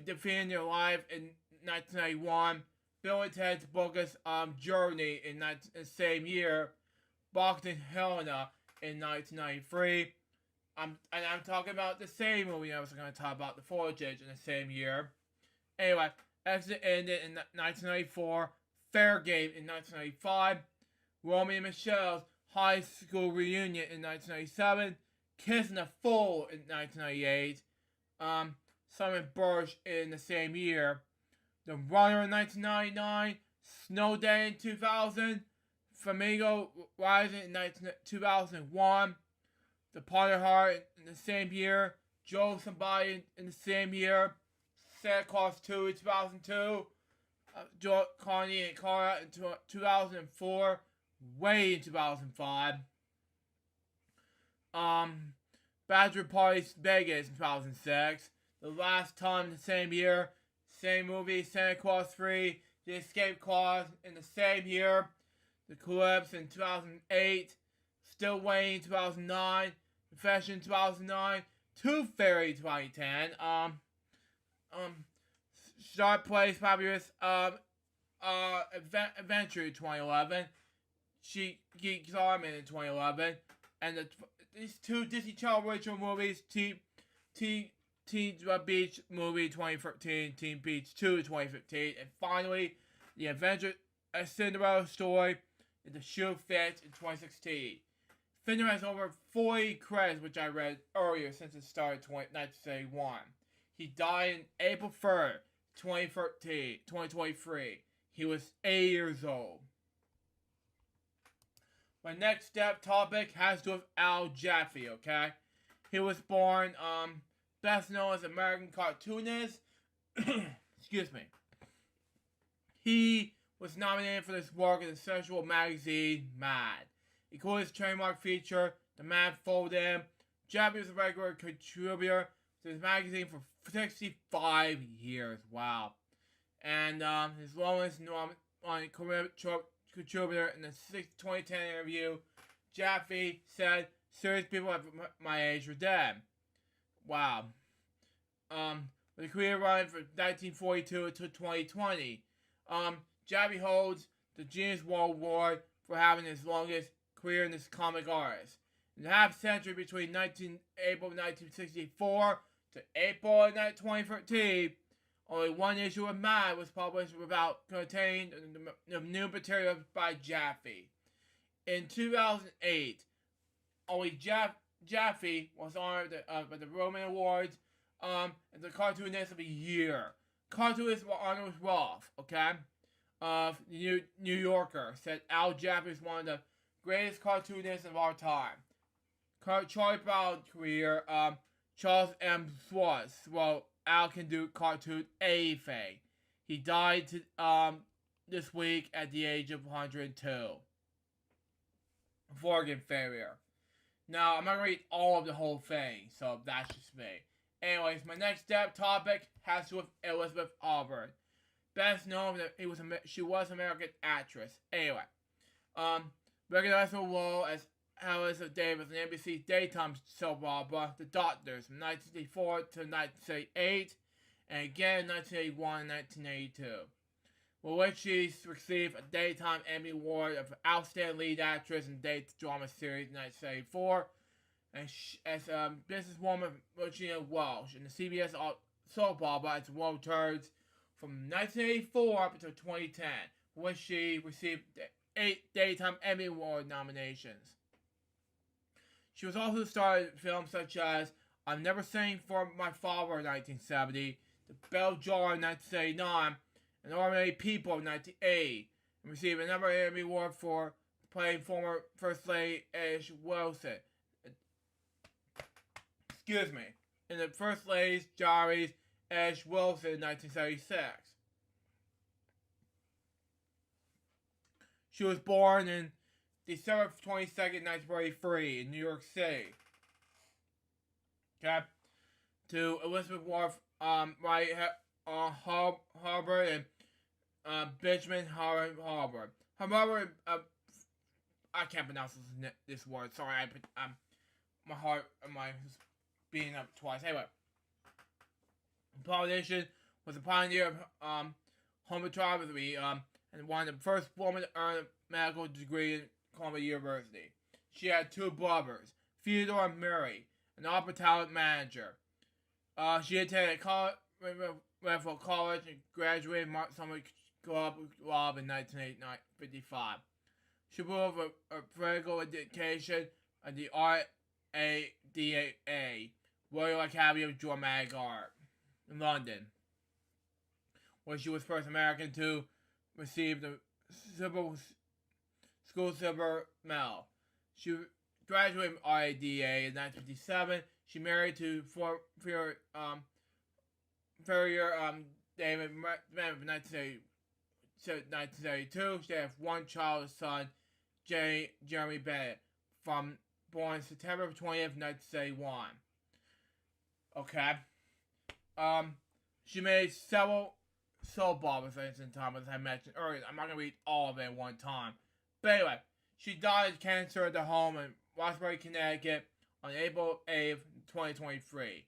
Defending Your Life in 1991. Bill and Ted's Bogus Journey in the same year. Boxing Helena in 1993. I'm talking about the same movie I was going to talk about, The Forges, in the same year. Anyway, Exit ended in 1994. Fair Game in 1995. Romeo and Michelle's High School Reunion in 1997. Kissing a Fool in 1998. Simon Birch in the same year. The Runner in 1999. Snow Day in 2000. Flamingo Rising in 2001. The Potter Heart in the same year. Joe Somebody in the same year. Santa Claus 2 in 2002. Connie and Cara in 2004. Way in 2005. Bachelor Party Vegas in 2006. The Last Time in the same year. Same movie, Santa Claus 3. The Escape Clause in the same year. The Eclipse in 2008. Still Waiting in 2009. Confession in 2009. Tooth Fairy 2010. Sharp Place Fabulous Adventure 2011. Geek Zarman in 2011. And these two Disney Channel original movies, Teen Beach movie 2013, Teen Beach 2 2015, and finally, The Adventure A Cinderella Story in The Shoe Fits in 2016. Finder has over 40 credits, which I read earlier since it started 1971. He died on April 3rd, 2023. He was 8 years old. My next topic has to do with Al Jaffe, okay? He was born, best known as American cartoonist. Excuse me. He was nominated for this work in the sexual magazine Mad. He called his trademark feature, The Mad Fold-In. Jaffe was a regular contributor to this magazine for 65 years. Wow. And his longest contributor in the 2010 interview, Jaffe said, "Serious people at my age were dead." Wow. With a career run from 1942 to 2020, Jaffe holds the Guinness World Award for having his longest career in this comic artist. In the half century between April 1964 to April 2013, only one issue of Mad was published without containing the new material by Jaffe. In 2008, only Jaffe was honored by the Roman Awards as the Cartoonist of the Year. Cartoonist Arnold Roth, okay, of the New Yorker, said Al Jaffe is one of the greatest cartoonists of our time. Charlie Brown's career, Charles M. Schwartz, well, Al can do cartoon anything. He died this week at the age of 102. Organ failure. Now, I'm not going to read all of the whole thing, so that's just me. Anyways, my next topic has to do with Elizabeth Auburn. Best known that she was an American actress. Anyway, recognized her role as Elizabeth Davis in NBC's daytime soap opera, The Doctors, from 1964 to 1978, and again in 1981 and 1982. For which she received a Daytime Emmy Award of Outstanding Lead Actress in Daytime Drama Series in 1974, and as a businesswoman Regina Welsh in the CBS soap opera as World Turds from 1984 up until 2010, for which she received 8 Daytime Emmy Award nominations. She was also starred in films such as I'm Never Saying for My Father in 1970, The Bell Jar in 1979, and Ordinary People in 1980, and received another Emmy Award for playing former First Lady Ash Wilson. In the First Lady's Diaries, Ash Wilson in 1976. She was born in December 22nd, 1943 in New York City. Okay? To Elizabeth Wharf, Harvard and Benjamin Harvard. Her mother, I can't pronounce this word. Sorry, my heart, my beating up twice. Anyway, politician was a pioneer of homeopathy, and one of the first women to earn a medical degree in Columbia University. She had two brothers, Theodore and Mary, an opera talent manager. She attended college and graduated from Summer Club in 1955. She moved a political education at the RADA, Royal Academy of Dramatic Art, in London, where she was first American to receive the School Silver Medal. She graduated from RADA in 1957. She married to Furrier David in 1972. She had one child, son, Jeremy Bennett, born September 20th, 1971. Okay. She made several soap operas in time, as I mentioned earlier. I'm not going to read all of it at one time. But anyway, she died of cancer at her home in Roxbury, Connecticut on April 8th, 2023.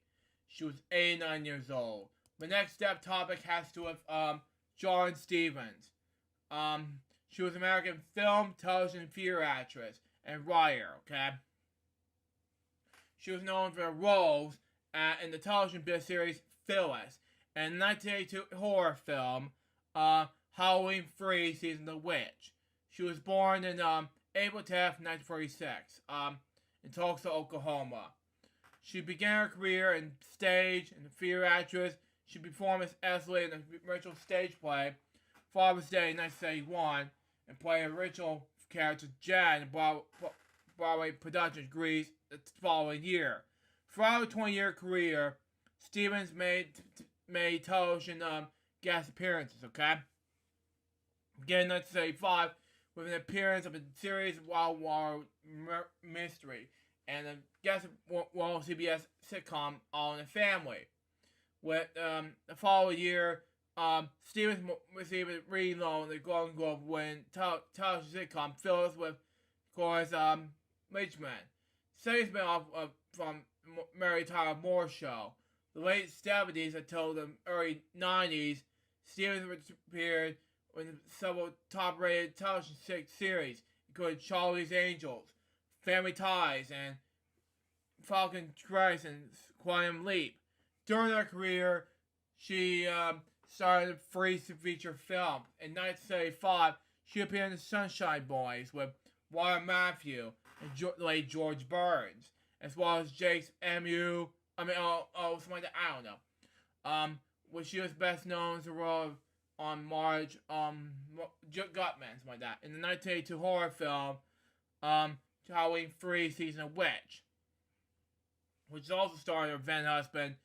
She was 89 years old. The next step topic has to do with John Stevens. She was an American film, television, and theater actress and writer, okay? She was known for her roles in the television series Phyllis and the 1982 horror film Halloween 3 Season of the Witch. She was born in April 10th, 1946 in Tulsa, Oklahoma. She began her career in stage and theater actress. She performed as Esley in the original stage play Father's Day in 1971 and played a original character Jan in Broadway production Grease the following year. Throughout her 20-year career, Stevens made television guest appearances, okay? Beginning in 1975 with an appearance of a series of Wild Wild Mystery and a guest role CBS sitcom All in the Family. With the following year, Stevens received a reload in the Golden Globe winning television sitcom Phyllis with Cloris Leachman. Series been off from Mary Tyler Moore Show. The late 70s until the early 90s, Stevens appeared in several top-rated television series, including Charlie's Angels, Family Ties, and Falcon Crest and Quantum Leap. During her career, she started a free feature film. In 1975, she appeared in The Sunshine Boys with Warren Matthew and late George Burns, as well as Jake's MU. Something like that, I don't know. Where she was best known as a role on Marge, Gutman, something like that, in the 1982 horror film, Halloween 3 Season of Witch, which also starred her then husband,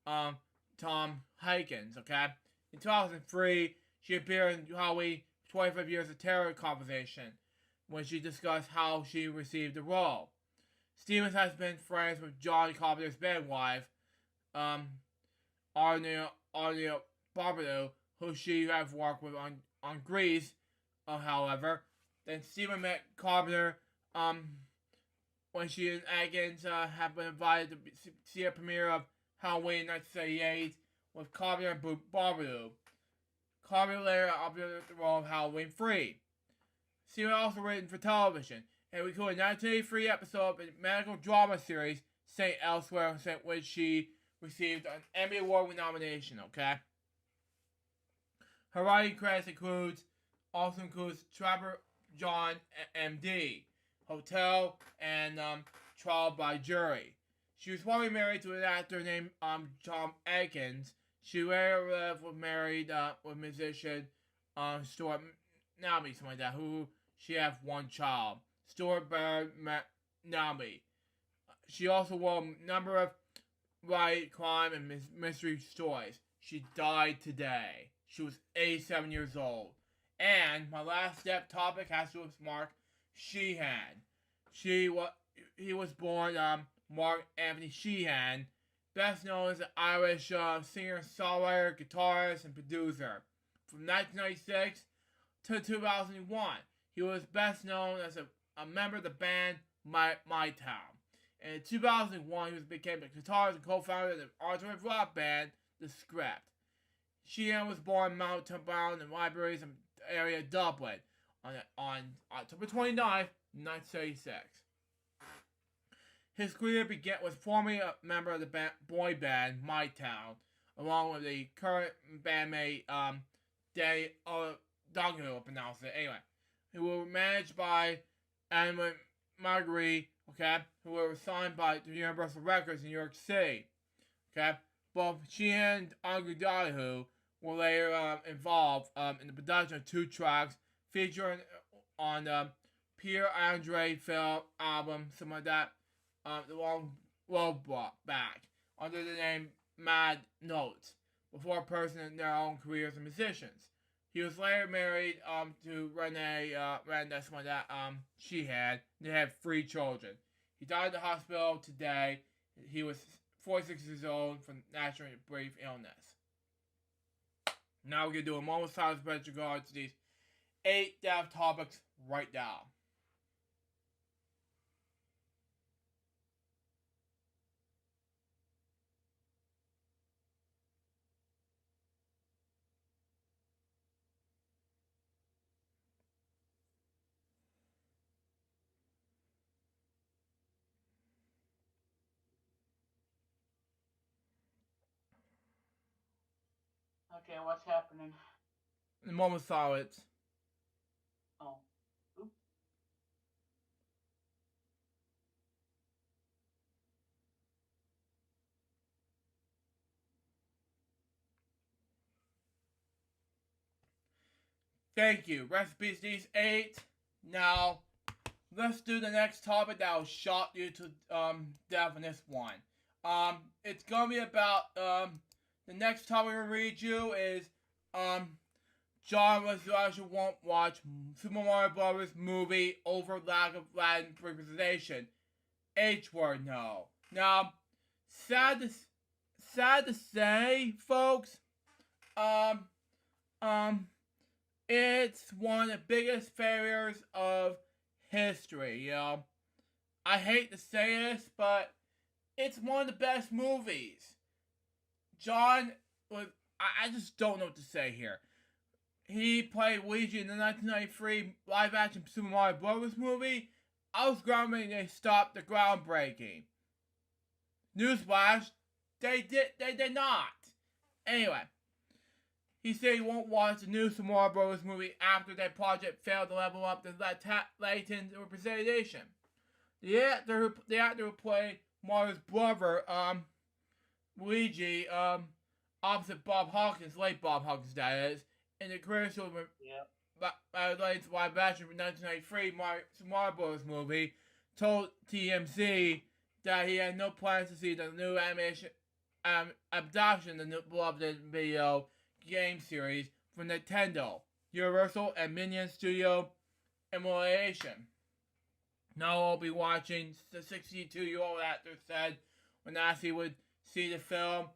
Tom Hankins, okay? In 2003, she appeared in Halloween 25 Years of Terror Conversation, when she discussed how she received the role. Stevens has been friends with John Carpenter's then wife, Arnia Barbadoux, who she has worked with on Grease, however. Then Stevens met Carpenter when she and Atkins have been invited to see a premiere of Halloween 1978 with Carpenter and Barbadoux. Carpenter later opted the role of Halloween 3. Stevens also written for television and recorded a 1983 episode of the medical drama series St. Elsewhere, which she received an Emmy Award nomination, okay? Her writing credits also includes Trapper John M.D., Hotel, and Trial by Jury. She was formerly married to an actor named Tom Atkins. She later lived with married with musician Stuart Nami, something like that, who she had one child, Stuart Bird Nami. She also wrote a number of light crime and mystery stories. She died today. She was 87 years old. And my last step topic has to do with Mark Sheehan. He was born Mark Anthony Sheehan, best known as an Irish singer, songwriter, guitarist, and producer. From 1996 to 2001, he was best known as a member of the band My Town. And in 2001, he became the guitarist and co-founder of the alternative rock band The Script. Sheehan was born in Mount Temple in libraries in the area of Dublin on October 29, 1936. His career began with formerly a member of the boy band My Town, along with the current bandmate Danny O'Donoghue, will pronounce it anyway, who were managed by Edmund Marguerite, okay, who were signed by the Universal Records in New York City. Okay, both Sheehan and O'Donoghue were later involved in the production of 2 tracks featuring on the Pierre Andre film album, something like that, The Long Road Back, under the name Mad Notes, before pursuing their own careers as musicians. He was later married to Renee, something like that, Sheehan. They had 3 children. He died in the hospital today. He was 46 years old from natural brief illness. Now we're going to do a moment's silence with regard to these 8 death topics right now. Okay, what's happening? A moment's silence. Oh. Oop. Thank you. Recipes these 8. Now, let's do the next topic that will shock you to death in this one. It's gonna be about the next topic I'm gonna read you is John Washington won't watch Super Mario Brothers movie over lack of Latin representation. H word no. Now, sad to say, folks, it's one of the biggest failures of history, you know. I hate to say this, but it's one of the best movies. John was, I just don't know what to say here. He played Luigi in the 1993 live-action Super Mario Bros. Movie. I was groundbreaking, they stopped the groundbreaking. Newsflash, they did not. Anyway, he said he won't watch the new Super Mario Bros. Movie after that project failed to level up the Latin representation. The actor who played Mario's brother, Luigi, opposite Bob Hawkins, late Bob Hawkins, that is, in the career show related to live action from 1993 Mario Bros. Movie, told TMZ that he had no plans to see the new animation adaptation of the beloved video game series from Nintendo, Universal, and Minion Studio emulation. Now I'll be watching, the 62-year-old actor said when asked he would see the film,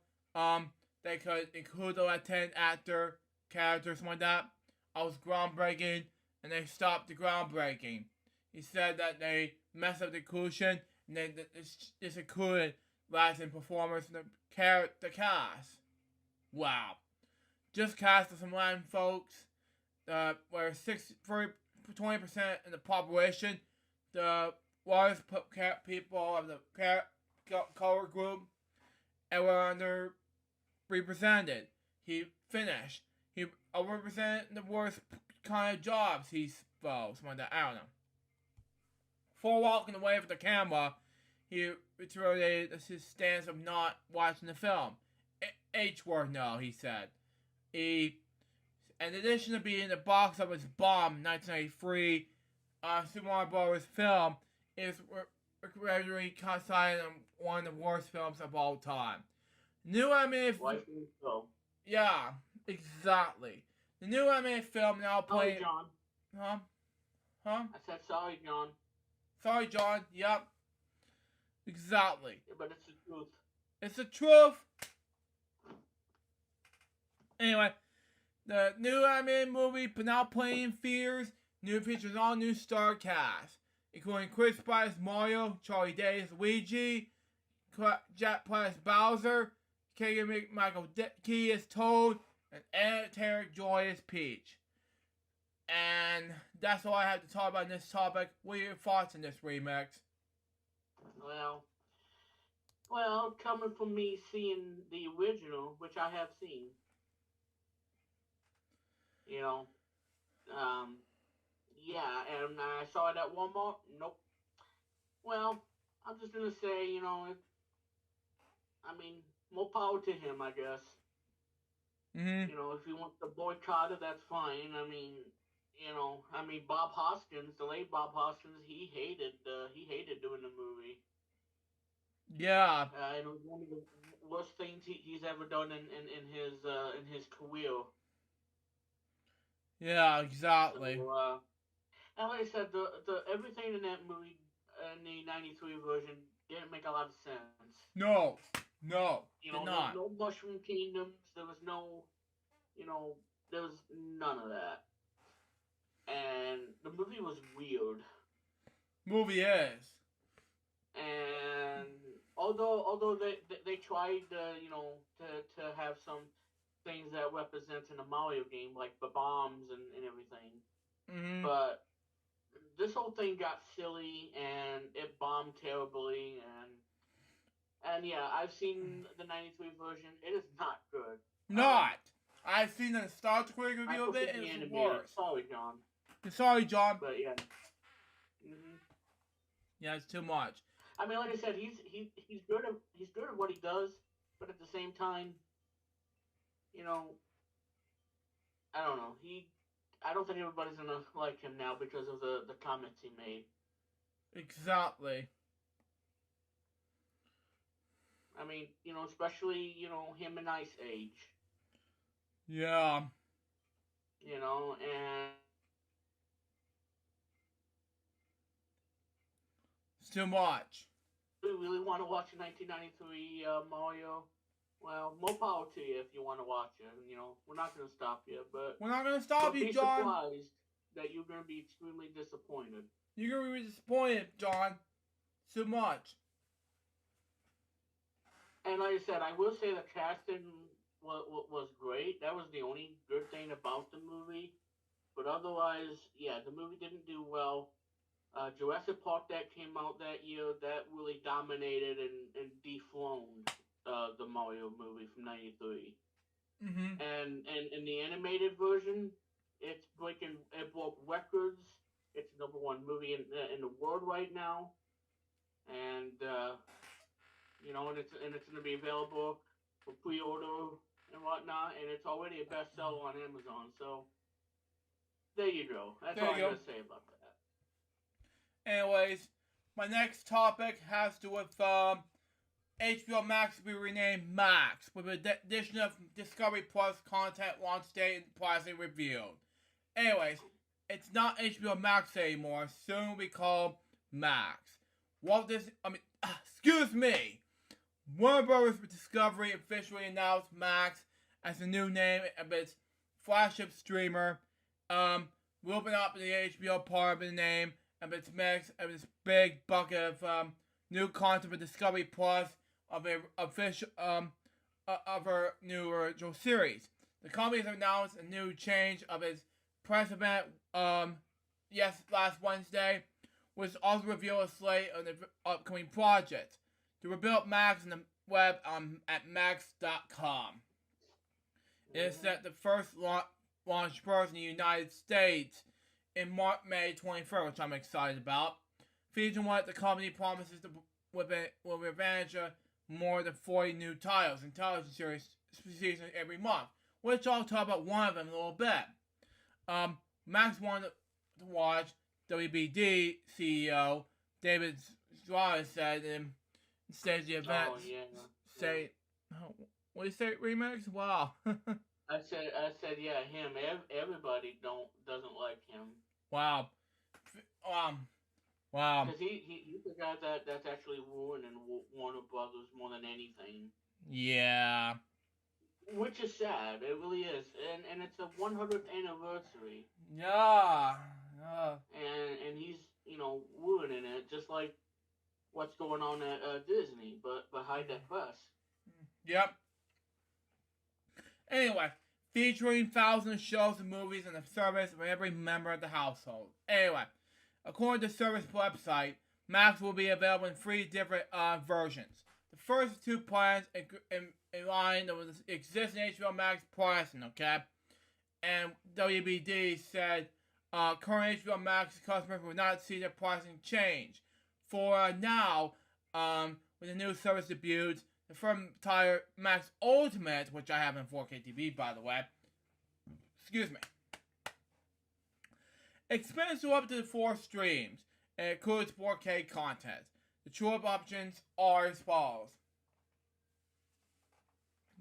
they could include the Latin actor, character, something like that. I was groundbreaking, and they stopped the groundbreaking. He said that they messed up the inclusion, and this included Latin performers from the cast. Wow. Just cast of some Latin folks, where 20% in the population, the largest people of the color group, and were underrepresented. He finished. He represented the worst kind of jobs, he spoke, something like that, I don't know. Before walking away from the camera, he reiterated his stance of not watching the film. H word no, he said. In addition to being the box office bomb 1993, Super Mario Bros. Film is regularly considered one of the worst films of all time. New animated Rightfully so. Yeah, exactly. The new animated film now Sorry, playing. John. Huh? I said sorry, John. Sorry, John. Yep. Exactly. Yeah, but it's the truth. It's the truth. Anyway, the new animated movie now playing in theaters. New features all new star cast, including Chris Pratt as Mario, Charlie Day as Luigi, Jack Black as Bowser, Keegan Michael Key as Toad, and Anna Taylor-Joy as Peach. And that's all I have to talk about in this topic. What are your thoughts on this remix? Well, coming from me seeing the original, which I have seen, you know, yeah, and I saw it at Walmart. Nope. Well, I'm just gonna say, more power to him, I guess. Mm-hmm. If he wants to boycott it, that's fine. Bob Hoskins, the late Bob Hoskins, he hated doing the movie. Yeah. It was one of the worst things he's ever done in his career. Yeah, exactly. So, and like I said, the everything in that movie in the '93 version didn't make a lot of sense. No, did There not. was no Mushroom Kingdoms. There was no, there was none of that. And the movie was weird. Movie is. And although they tried, to have some things that represent in a Mario game, like the bombs and everything. Mm-hmm. But this whole thing got silly and it bombed terribly, and yeah, I've seen the '93 version. It is not good. Not. I've seen the nostalgic review of it, and it's animated. worse. Sorry, John. Sorry, John. But yeah. Mm-hmm. Yeah, it's too much. I mean, like I said, he's good at what he does, but at the same time, I don't know. I don't think everybody's gonna like him now because of the comments he made. Exactly. I mean, especially him and Ice Age. Yeah. And It's too much. do you really want to watch a 1993 Mario? Well, more power to you if you want to watch it. We're not going to stop you, but We're not going to stop you, be John. surprised that you're going to be extremely disappointed. You're going to be disappointed, John. Too much. And like I said, I will say the casting was great. That was the only good thing about the movie. But otherwise, yeah, the movie didn't do well. Jurassic Park that came out that year, that really dominated and dethroned the Mario movie from '93. Mm-hmm. And in the animated version, it broke records. It's the #1 movie in the world right now, and and it's going to be available for pre-order and whatnot, and it's already a bestseller on Amazon. So there you go. That's all I got to say about that. Anyways, my next topic has to do with HBO Max to be renamed Max, with an addition of Discovery Plus content launch date and pricing revealed. Anyways, it's not HBO Max anymore, soon will be called Max. Excuse me! Warner Bros. Discovery officially announced Max as the new name of its flagship streamer. Will be up in the HBO part of the name of its mix of its big bucket of new content for Discovery Plus of a official of her new original series. The company has announced a new change of its press event last Wednesday, which also revealed a slate of the upcoming projects. To rebuild Max on the web at max.com. It is set to first launch first in the United States in May 23rd, which I'm excited about. Featuring what the company promises to with advantage of more than 40 new titles and television seasons every month, which I'll talk about one of them in a little bit. Max wanted to watch WBD CEO David Strauss said in stage the event. Oh yeah. Say, what do you say? Remix? Wow. I said, yeah, him. Everybody doesn't like him. Wow. Wow. Because he forgot that that's actually ruining Warner Brothers more than anything. Yeah. Which is sad. It really is. And it's a 100th anniversary. Yeah. And he's, ruining it, just like what's going on at Disney, but behind that press. Yep. Anyway, featuring thousands of shows and movies in the service of every member of the household. Anyway, according to the service website, Max will be available in 3 different versions. The first 2 plans in line with the existing HBO Max pricing, okay? And WBD said current HBO Max customers will not see their pricing change. For now, when the new service debuts, the first entire Max Ultimate, which I have in 4K TV, by the way, excuse me, expands to up to 4 streams and includes 4K content. The true-up options are as follows.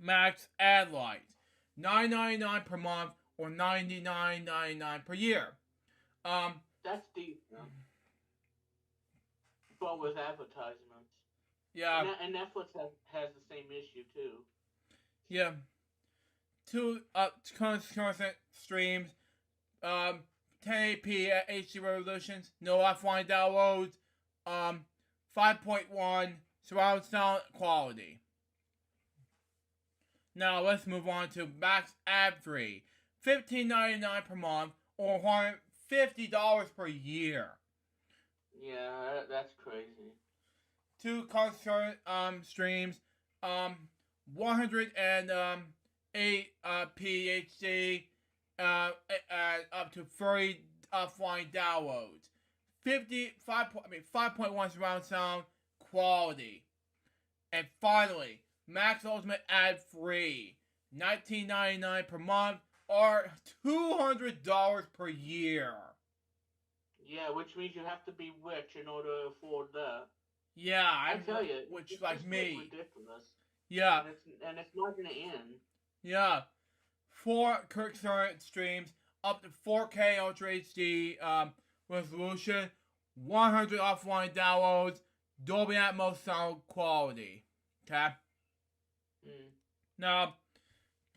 Max Ad Light, $9.99 per month or $99.99 per year. That's deep. But with advertisements. Yeah. And Netflix has the same issue too. Yeah. 2 constant streams, 1080p at HD resolutions, no offline downloads, 5.1 surround sound quality. Now let's move on to Max Ad Free, $15.99 per month or $150 per year. Yeah, that's crazy. 2 concert streams, 108 PHD, up to 30 offline downloads, 5.1 surround sound quality, and finally, Max Ultimate Ad Free, $19.99 per month or $200 per year. Yeah, which means you have to be rich in order to afford that. Yeah, I tell you, which like me. Ridiculous. Yeah, and it's not gonna end. yeah. 4 concurrent streams, up to 4K Ultra HD resolution, 100 offline downloads, Dolby Atmos sound quality. Okay. Now,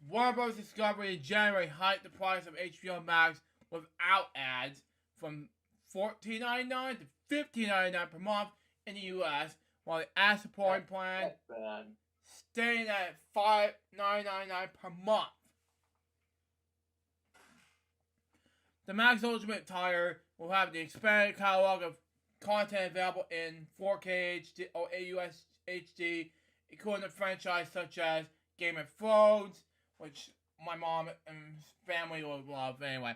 Warner Bros. Discovery in January hiked the price of HBO Max without ads from $14.99 to $15.99 per month in the U.S., while the ad-supporting plan staying at $9.99 per month. The Max Ultimate tier will have the expanded catalog of content available in 4K HD or AUS HD, including a franchise such as Game of Thrones, which my mom and family will love anyway.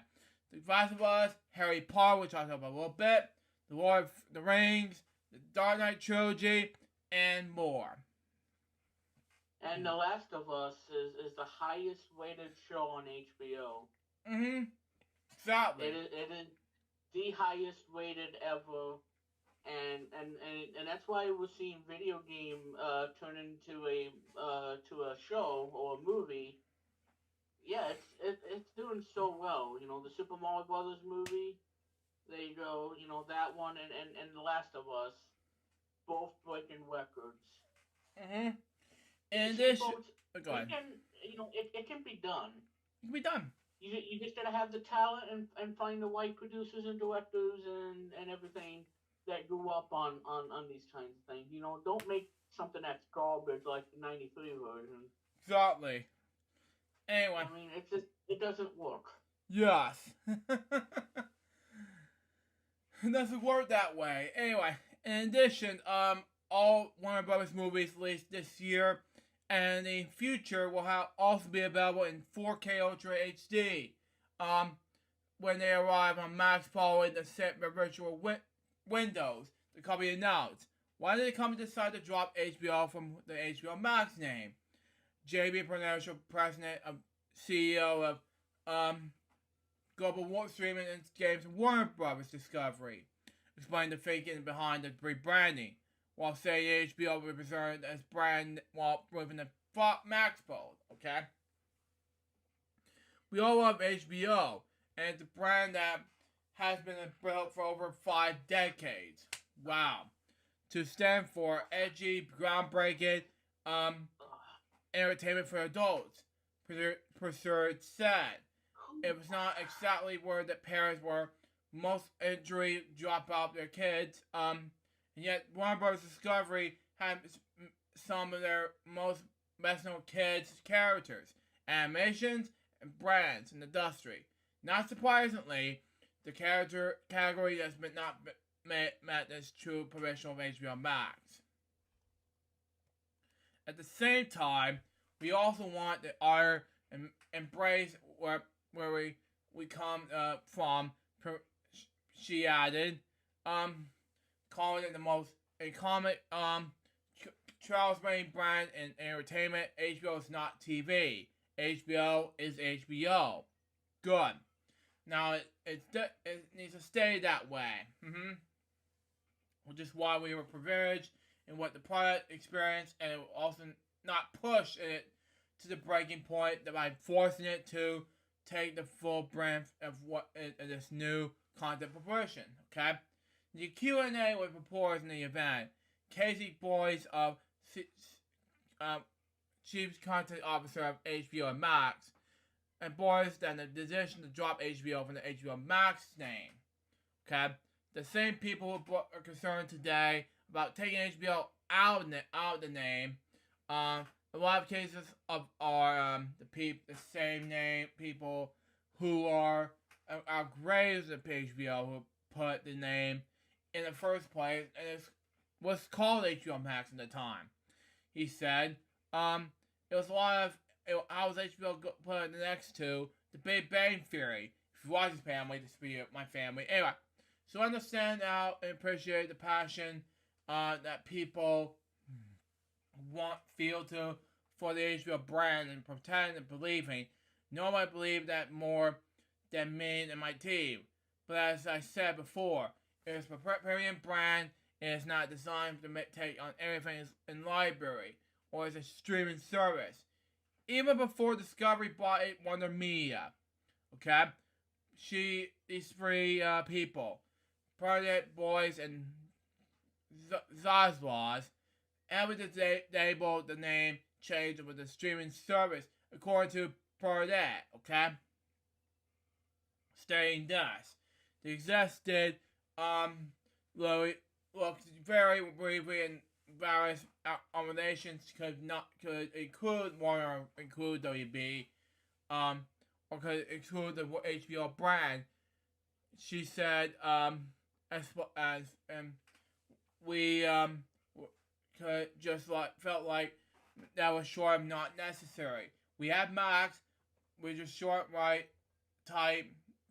The Last of Us, Harry Potter, which I'll talk about a little bit, The Lord of the Rings, the Dark Knight trilogy, and more. And The Last of Us is the highest rated show on HBO. Mm-hmm. Exactly. It is the highest rated ever, and that's why we're seeing video game turn into a show or a movie. Yeah, it's doing so well. The Super Mario Brothers movie. There you go. That one and The Last of Us, both breaking records. Mm-hmm. And this, go ahead. It can be done. It can be done. You just gotta have the talent and find the right producers and directors and everything that grew up on these kinds of things. Don't make something that's garbage like the '93 version. Exactly. Anyway. I mean, it doesn't work. Yes. It doesn't work that way. Anyway, in addition, all Warner Brothers movies released this year and in future will also be available in 4K Ultra HD when they arrive on Max following the set virtual windows, the company announced. Why did the company decide to drop HBO from the HBO Max name? JB Financial President of CEO of Global Streaming and Games Warner Brothers Discovery, explained the thinking behind the rebranding, while saying HBO will be preserved as brand while moving the Max fold. Okay, we all love HBO, and it's a brand that has been built for over 5 decades. Wow. To stand for edgy, groundbreaking, entertainment for adults. Pursuit said. It was not exactly where the parents were most injury drop out their kids. And yet Warner Bros. Discovery had some of their most best-known kids characters, animations, and brands in the industry. Not surprisingly, the category has been not met as true provisional of HBO Max. At the same time, we also want the art and embrace where we come from. She added, calling it the most comic Charles Main brand in entertainment. HBO is not TV. HBO is HBO. Good. Now it needs to stay that way. Which is why we were privileged in what the product experience, and it will also not push it to the breaking point by forcing it to take the full breadth of what this new content proportion. Okay, the Q&A with reporters in the event. Casey Boyce of Chief Content Officer of HBO Max, and Boyce then the decision to drop HBO from the HBO Max name. Okay, the same people who are concerned today about taking HBO out of the name. A lot of cases are the same name people who are outraged at HBO who put the name in the first place, and it was called HBO Max at the time. He said, it was a lot of how was HBO put next to The Big Bang Theory. If you watch his family, this be my family. Anyway, so I understand now and appreciate the passion that people feel for the HBO brand and pretend and believing. No one believe that more than me and my team. But as I said before, it is a premium brand. It is not designed to take on everything in library or as a streaming service. Even before Discovery bought it, Warner Media. Okay? These three people, Project Boys and Zazlaws, enabled the name change with the streaming service, according to Project, okay? Stating thus, the execs did, looked very briefly in various accommodations could include Warner, include WB, or could include the HBO brand. She said, we could just felt like that was short of not necessary. We have Max, we just short right type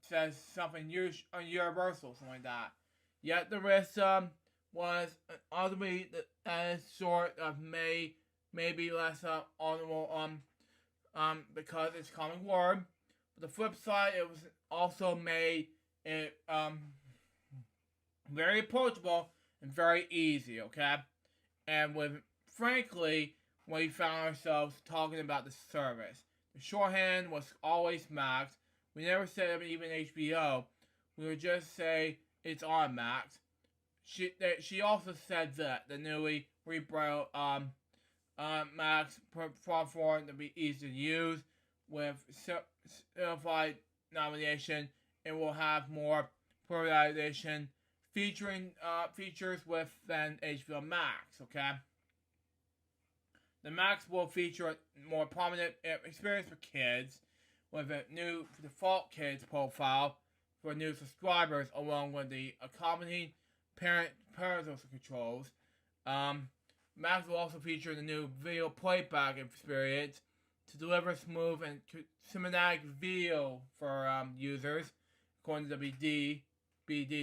says something universal, something like that. Yet the rest was ultimately as short of maybe less honorable because it's a common word. But the flip side, it was also made it very approachable and very easy, okay? And frankly, we found ourselves talking about the service. The shorthand was always Max. We never said even HBO. We would just say it's on Max. She also said that the newly rebranded Max platform to be easy to use with simplified navigation, and will have more polarization featuring features than HBO Max. Okay. The Max will feature a more prominent experience for kids with a new default kids profile for new subscribers, along with the accompanying parental controls. Max will also feature the new video playback experience to deliver smooth and cinematic video for users, according to BD,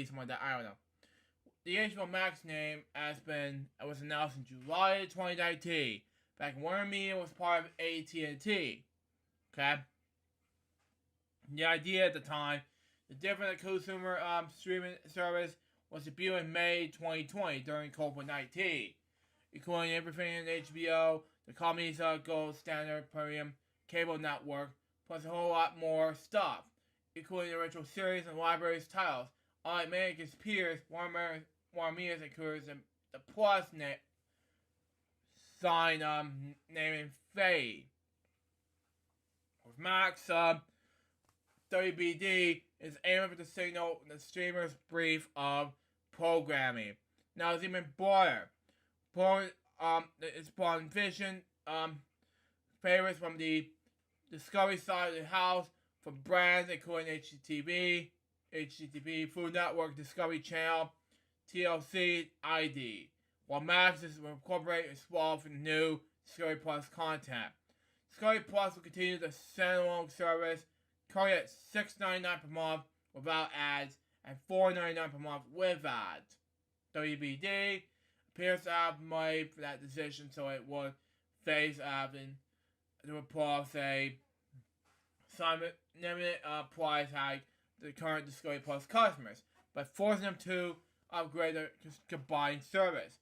something like that. I don't know. The HBO Max name was announced in July 2019. back when Warner Media was part of AT&T. Okay? The idea at the time, the different consumer streaming service was debuted in May 2020 during COVID-19, including everything in HBO, the company's gold standard premium cable network, plus a whole lot more stuff, including the original series and libraries titles. Unlike many of its peers, Warner Media includes the Plus sign naming fade. With Max, WBD is aiming to signal the streamer's brief of programming. Now it's even broader. It's born vision favorites from the Discovery side of the house for brands including HGTV, Food Network, Discovery Channel, TLC, ID. While Max is incorporated and swallowed for new Discovery Plus content. Discovery Plus will continue the standalone service, currently at $6.99 per month without ads and $4.99 per month with ads. WBD appears to have made for that decision, so it would face having to report a limited price hike to the current Discovery Plus customers, but forcing them to upgrade their combined service.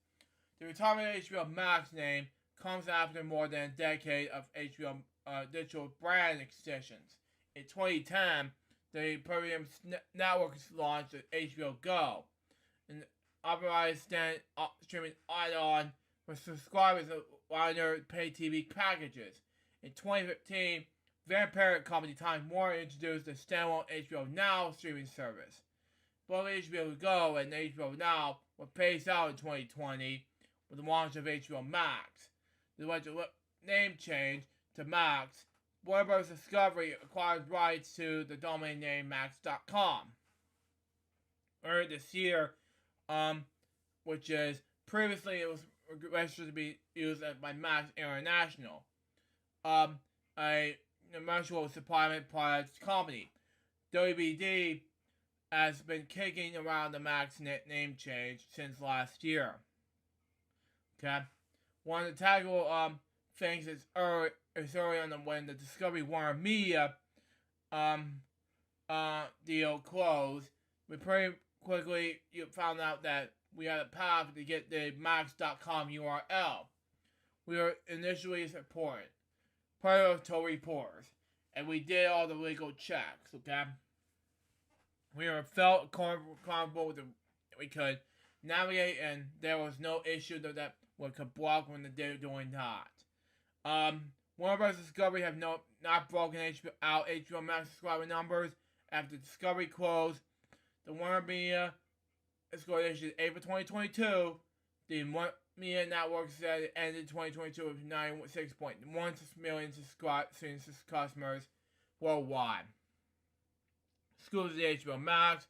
The retirement of HBO Max name comes after more than a decade of HBO digital brand extensions. In 2010, the premium network was launched at HBO Go, an authorized streaming add-on for subscribers of linear pay TV packages. In 2015, their parent company Time Warner introduced the standalone HBO Now streaming service. Both HBO Go and HBO Now were phased out in 2020 with the launch of HBO Max. The name change to Max. Warner Bros. Discovery acquired rights to the domain name Max.com earlier this year, which is previously it was registered to be used by Max International, a commercial supplement products company. WBD has been kicking around the Max name change since last year. Okay, one of the tackle things is early on when the Discovery Warner Media deal closed. We pretty quickly found out that we had a path to get the Max.com URL. We were initially supported, to reporters, and we did all the legal checks. Okay, we were felt comfortable with we could navigate, and there was no issue that we could block when they were doing that. Warner Bros. Discovery have not broken HBO Max subscriber numbers after Discovery closed. The Warner Media score issued April 2022. The Warner Media Network said it ended 2022 with 96.1 million customers worldwide. Exclusive to HBO Max,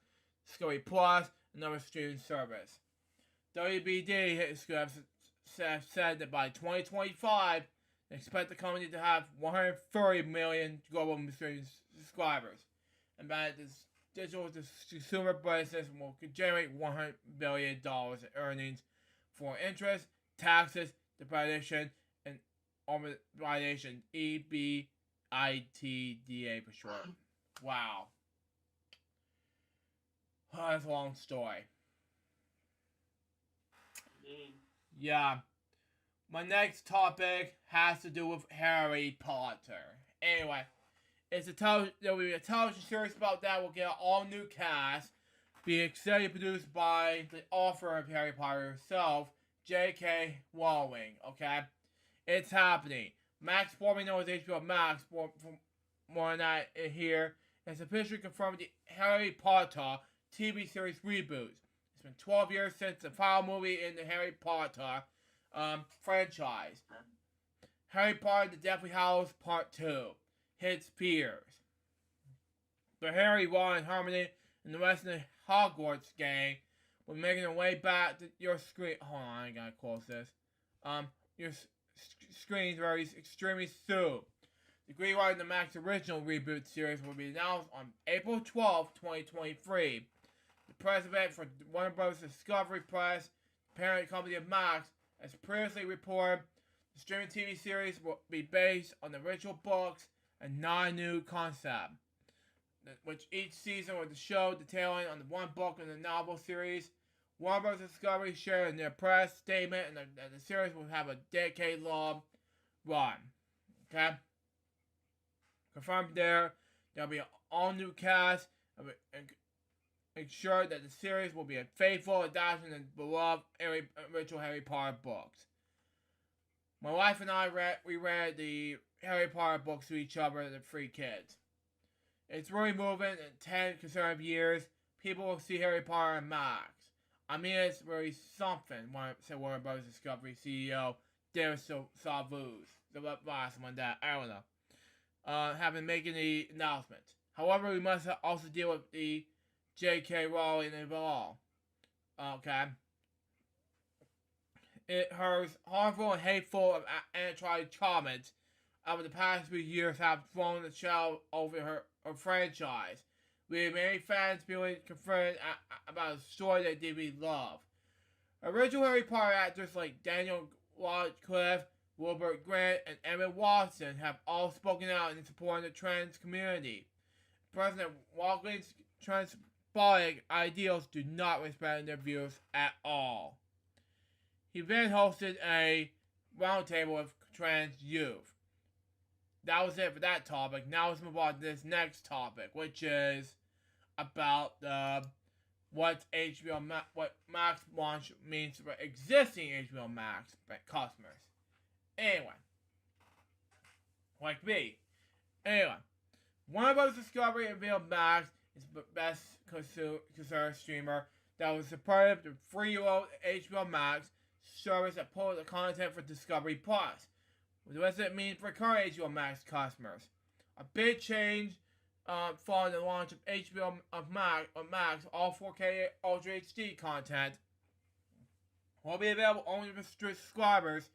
Discovery Plus, another streaming service. WBD said that by 2025, they expect the company to have 130 million global streaming subscribers, and that this digital consumer business will generate $100 billion in earnings for interest, taxes, depreciation, and amortization. EBITDA for short. Wow. Oh, that's a long story. Yeah. My next topic has to do with Harry Potter. Anyway, there'll be a television series about that. We'll get an all-new cast. Be executive produced by the author of Harry Potter herself, J.K. Rowling. Okay? It's happening. Max, formerly known as HBO Max, for more than that here, has officially confirmed the Harry Potter TV series reboot. It's been 12 years since the final movie in the Harry Potter franchise. Harry Potter, the Deathly Hallows Part 2 hits peers. But Harry, Ron, Hermione, and the rest of the Hogwarts gang will be making their way back to your screen. Hold on, I gotta close this. Your screens very extremely soon. The greenlight of the Max original reboot series will be announced on April 12, 2023. The press event for Warner Bros. Discovery Press, the parent company of Max, has previously reported The streaming TV series will be based on the original books and not a new concept, which each season will show detailing on the one book in the novel series. Warner Bros. Discovery shared in their press statement that the series will have a decade-long run. Okay? Confirmed there'll be an all-new cast and ensure that the series will be a faithful adaptation of the beloved original Harry Potter books. My wife and I reread the Harry Potter books to each other and the 3 kids. It's really moving. In 10 consecutive years, people will see Harry Potter and Max. I mean, it's really something, said Warner Bros. Discovery CEO David Salvuz. The last one that, I don't know. Having making the announcement. However, we must also deal with the J.K. Rowling of it all. Okay? It hers harmful and hateful of anti comments over the past few years have thrown the shadow over her franchise, with many fans feeling confronted about a story they deeply love. Original Harry Potter actors like Daniel Radcliffe, Wilbur Grant, and Emma Watson have all spoken out in support of the trans community. President Walgreens' transphobic ideals do not respect their views at all. He then hosted a roundtable with trans youth. That was it for that topic. Now let's move on to this next topic, which is about what Max launch means for existing HBO Max customers. Anyway, like me. Anyway, Warner Bros. Discovery revealed Max is the best consumer streamer that was supportive to free-year-old HBO Max service that pulls the content for Discovery Plus. What does it mean for current HBO Max customers? A big change following the launch of HBO Max, all 4K Ultra HD content will be available only for subscribers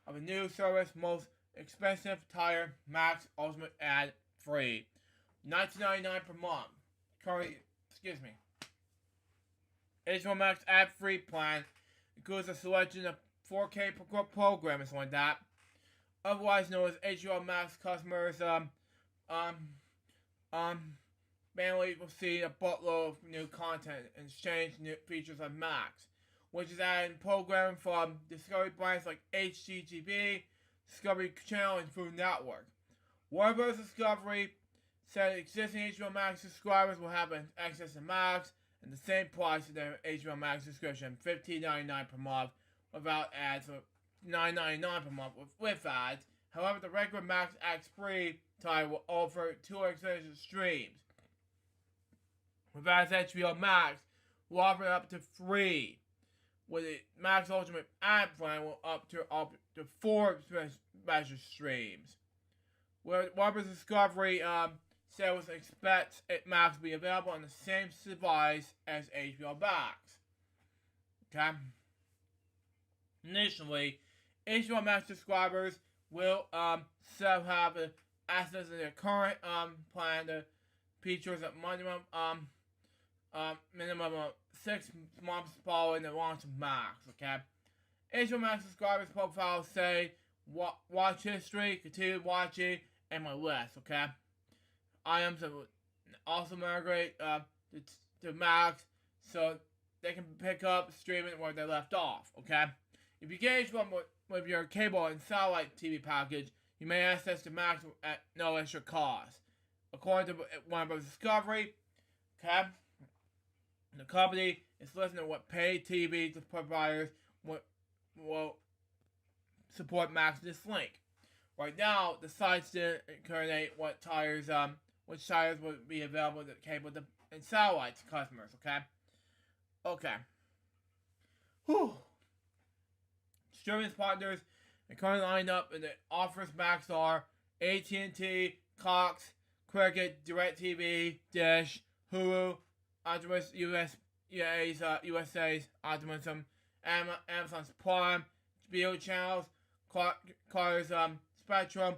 of the new service most expensive tier Max Ultimate ad free, $19.99 per month. HBO Max ad free plan includes a selection of 4K programs like that. Otherwise known as HBO Max customers, mainly will see a buttload of new content and exchange new features of Max, which is adding programming from Discovery brands like HGTV, Discovery Channel, and Food Network. Warner Bros. Discovery said existing HBO Max subscribers will have access to Max and the same price as their HBO Max subscription, $15.99 per month without ads, or $9.99 per month with ads. However, the regular Max ad-free title will offer 2 exclusive streams. Whereas HBO Max will offer up to 3. With the Max Ultimate ad plan will up to 4 special streams. Where Warner Discovery said was expects Max to be available on the same device as HBO Max. Okay. Initially, HBO Max subscribers will still have access to their current plan. The features a minimum of 6 months following the launch of Max. Okay, HBO Max subscribers profiles say watch history, continued watching, and my list. Okay, items that also migrate to Max, so they can pick up streaming where they left off. Okay. If you engage with your cable and satellite TV package, you may access to Max at no extra cost. According to Warner Bros. Discovery, okay, the company is listening to what paid TV providers will support Max this link. Right now, the sites didn't coordinate which tires would be available to cable and satellite customers. Okay. Whew. Streaming partners and currently lined up in the offers Max are AT&T, Cox, Cricket, DirecTV, Dish, Hulu, Optimus USA's Optimism, Amazon's Prime, HBO channels, Carter's Spectrum,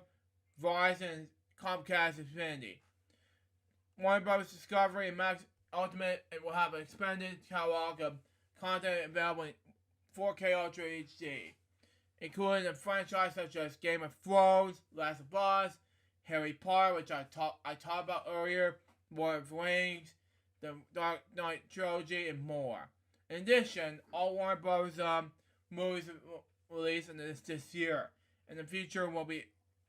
Verizon, and Comcast Xfinity. Warner Bros. Discovery and Max Ultimate will have an expanded catalog of content available in 4K Ultra HD. including a franchise such as Game of Thrones, Last of Us, Harry Potter, which I talked about earlier, Lord of the Rings, the Dark Knight trilogy, and more. In addition, all Warner Bros. Movies released in this year. In the future, will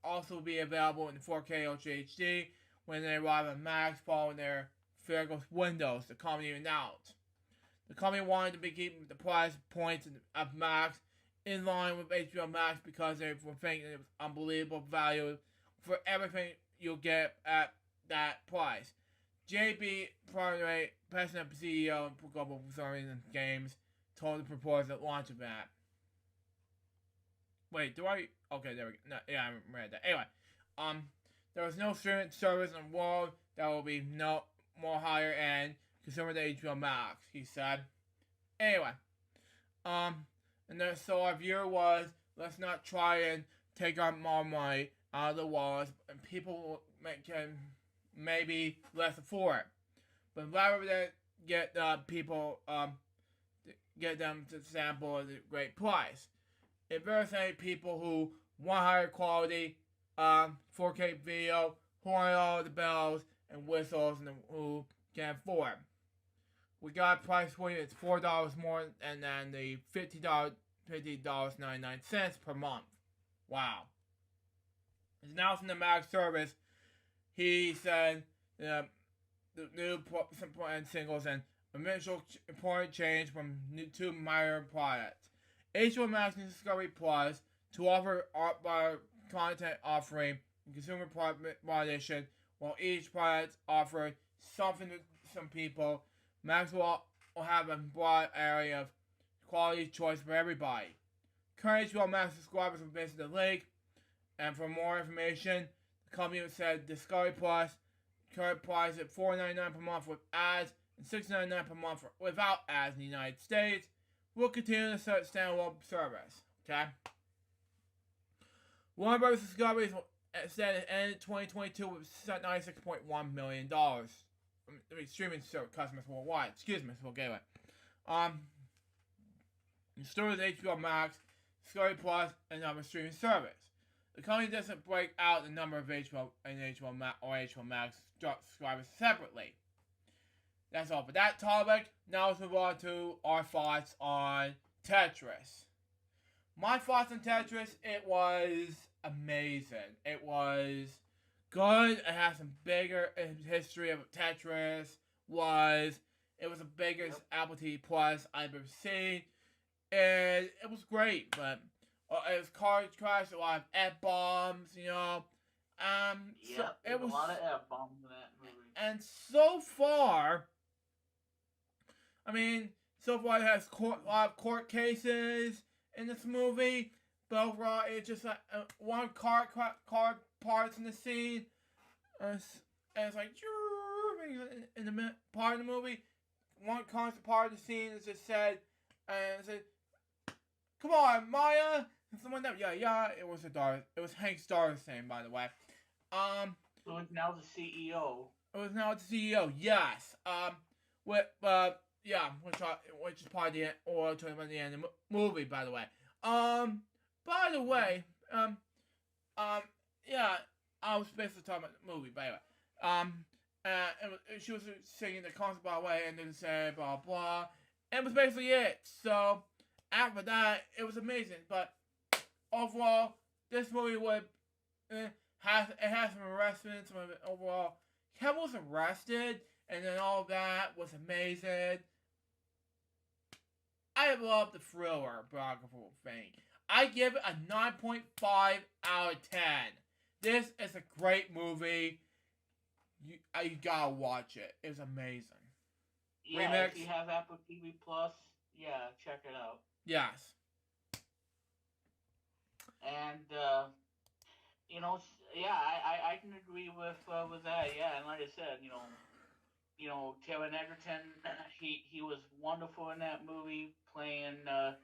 also be available in 4K Ultra HD when they arrive on Max following their physical windows. The company announced. The company wanted to be keeping the price points of Max in line with HBO Max because they were thinking it was unbelievable value for everything you'll get at that price. JB Parnay, President and CEO of Global Stories and Games, told the reporters at launch event. Wait, do I? Okay, there we go. No, yeah, I read that. Anyway, there was no streaming service in the world that will be no more higher end consumer than HBO Max, he said. Anyway, and then so our view was, let's not try and take our more money out of the wallets, and people can maybe less afford it. But rather than get people, get them to sample at a great price. It versus people who want higher quality 4K video, who want all the bells and whistles, and who can afford. We got a price for you. It's $4 more and then the $50.99 per month. Wow. He's announcing the Max service. He said the new important singles and initial important change from two minor products. HBO Max and Discovery Plus to offer art by content offering and consumer product edition, while each product offers something to some people. Max will have a broad area of quality choice for everybody. Current HBO Max subscribers will visit the link, and for more information, the company said Discovery Plus current price at $4.99 per month with ads and $6.99 per month without ads in the United States. We'll continue to start standalone service. Okay. Warner Bros. Discovery said it ended 2022 with $96.1 million. Streaming customers worldwide. Excuse me, so okay. The store is HBO Max, Discovery Plus, and another streaming service. The company doesn't break out the number of HBO Max subscribers separately. That's all for that topic. Now let's move on to our thoughts on Tetris. My thoughts on Tetris, it was amazing. It was good. It has some bigger history of Tetris. It was the biggest Apple TV Plus I've ever seen. And it was great, but it was car crash, a lot of F-bombs, you know. Yeah, a lot of F-bombs in that movie. And so far, it has a lot of court cases in this movie, but overall, it's just like one car parts in the scene, and it's like, in the part of the movie, one constant part of the scene is just said, and it said, "Come on, Maya," and someone that, yeah, it was Hank Starr's name, by the way. So it's now the CEO. It was now the CEO, yes. Which is part of the oral tournament at the end of the movie, by the way. By the way, yeah, I was basically talking about the movie, by the way. She was singing the concert, by the way, and then said blah blah, and it was basically it. So after that, it was amazing. But overall, this movie has some arrestments. Some of it overall, Kevin was arrested, and then all that was amazing. I love the thriller biographical thing. I give it a 9.5 out of 10. This is a great movie. You gotta watch it. It's amazing. Yeah, Remix. If you have Apple TV Plus, yeah, check it out. Yes. And I can agree with that. Yeah, and like I said, Taron Egerton, he was wonderful in that movie, playing the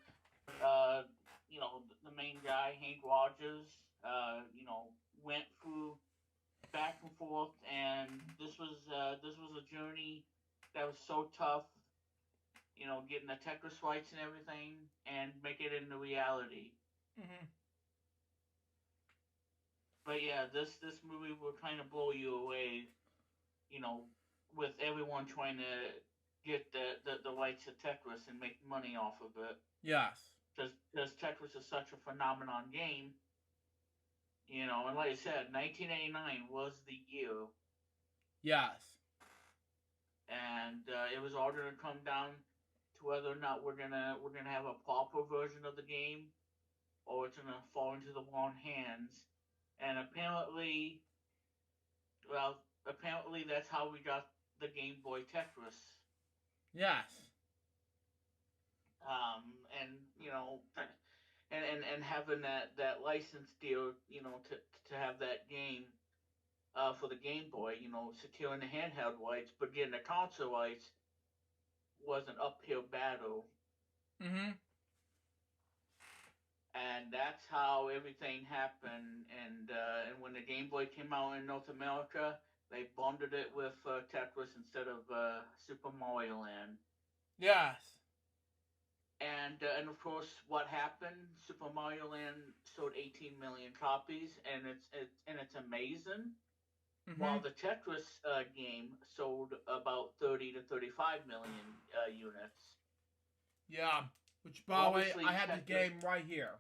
main guy, Hank Rogers. Went through back and forth, and this was a journey that was so tough. Getting the Tetris fights and everything, and make it into reality. Mm-hmm. But yeah, this movie will kind of blow you away, you know, with everyone trying to get the rights to Tetris and make money off of it. Yes. Because Tetris is such a phenomenon game, you know, and like I said, 1989 was the year, Yes. and it was all going to come down to whether or not we're gonna have a proper version of the game, or it's gonna fall into the wrong hands. And apparently that's how we got the Game Boy Tetris. Yes. And you know, and having that license deal, you know, to have that game for the Game Boy, you know, securing the handheld rights, but getting the console rights was an uphill battle. Mm-hmm. And that's how everything happened. And when the Game Boy came out in North America, they bundled it with Tetris instead of Super Mario Land. Yes. And of course, what happened? Super Mario Land sold 18 million copies, and it's amazing. Mm-hmm. While the Tetris game sold about 30 to 35 million units. Yeah. Which, by the way, Obviously, I have the Tetris- game right here.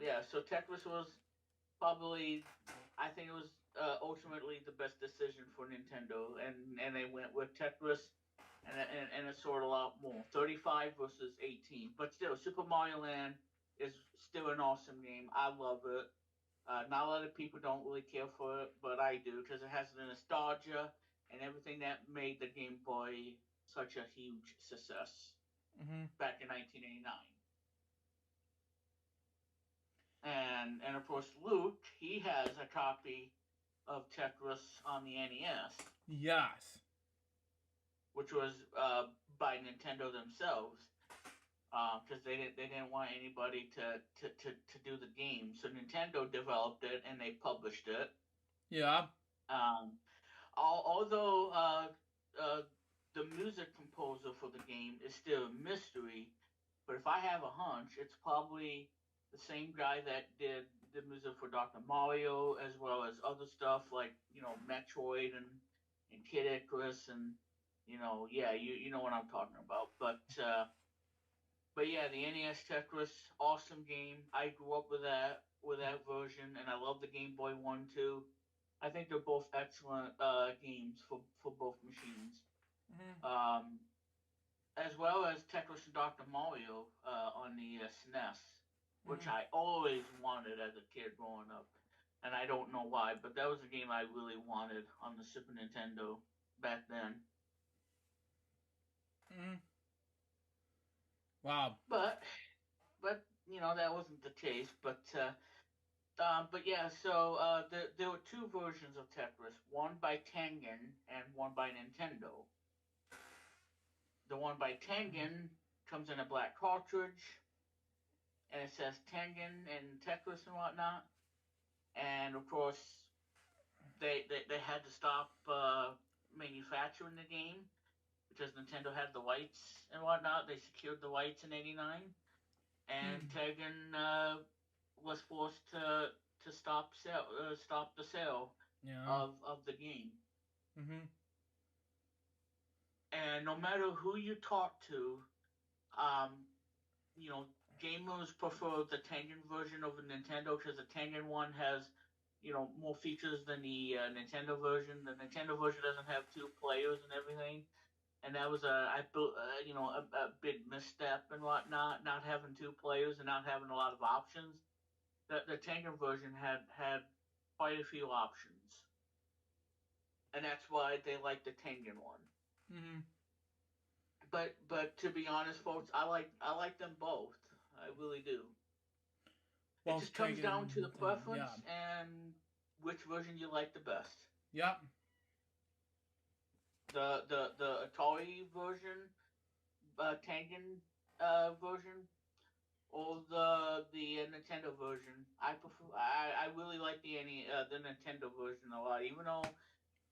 Yeah, so Tetris was probably, I think it was ultimately the best decision for Nintendo, and they went with Tetris, and it sold a lot more, 35 versus 18. But still, Super Mario Land is still an awesome game. I love it. Not a lot of people don't really care for it, but I do, because it has the nostalgia and everything that made the Game Boy such a huge success Mm-hmm. back in 1989. And of course, Luke, he has a copy of Tetris on the NES, Yes. which was by Nintendo themselves, because they didn't want anybody to do the game. So Nintendo developed it and they published it. Yeah. Although the music composer for the game is still a mystery, but if I have a hunch, it's probably the same guy that did the music for Dr. Mario, as well as other stuff like, you know, Metroid and Kid Icarus, and yeah, you know what I'm talking about. But yeah, the NES Tetris, awesome game. I grew up with that version, and I love the Game Boy one too. I think they're both excellent games for both machines. Mm-hmm. As well as Tetris and Dr. Mario on the SNES, which Mm-hmm. I always wanted as a kid growing up, and I don't know why, but that was a game I really wanted on the Super Nintendo back then. Mm-hmm. Wow. But you know, that wasn't the case. But yeah, so there were two versions of Tetris, one by Tengen and one by Nintendo. The one by Tengen comes in a black cartridge, and it says Tengen and Tetris and whatnot. And of course, they had to stop manufacturing the game because Nintendo had the rights and whatnot. They secured the rights in '89, and Tengen was forced to stop the sale Yeah. of the game. Mm-hmm. And no matter who you talk to, um, you know, gamers prefer the Tengen version over Nintendo because the Tengen one has, you know, more features than the Nintendo version. The Nintendo version doesn't have two players and everything, and that was a big misstep and whatnot, not having two players and not having a lot of options. The Tengen version had quite a few options, and that's why they like the Tengen one. Mm-hmm. But to be honest, folks, I like them both. I really do. It Well, just comes down to the preference yeah. and which version you like the best. Yep. The Atari version, Tengen version, or the Nintendo version. I prefer. I really like the Nintendo version a lot, even though,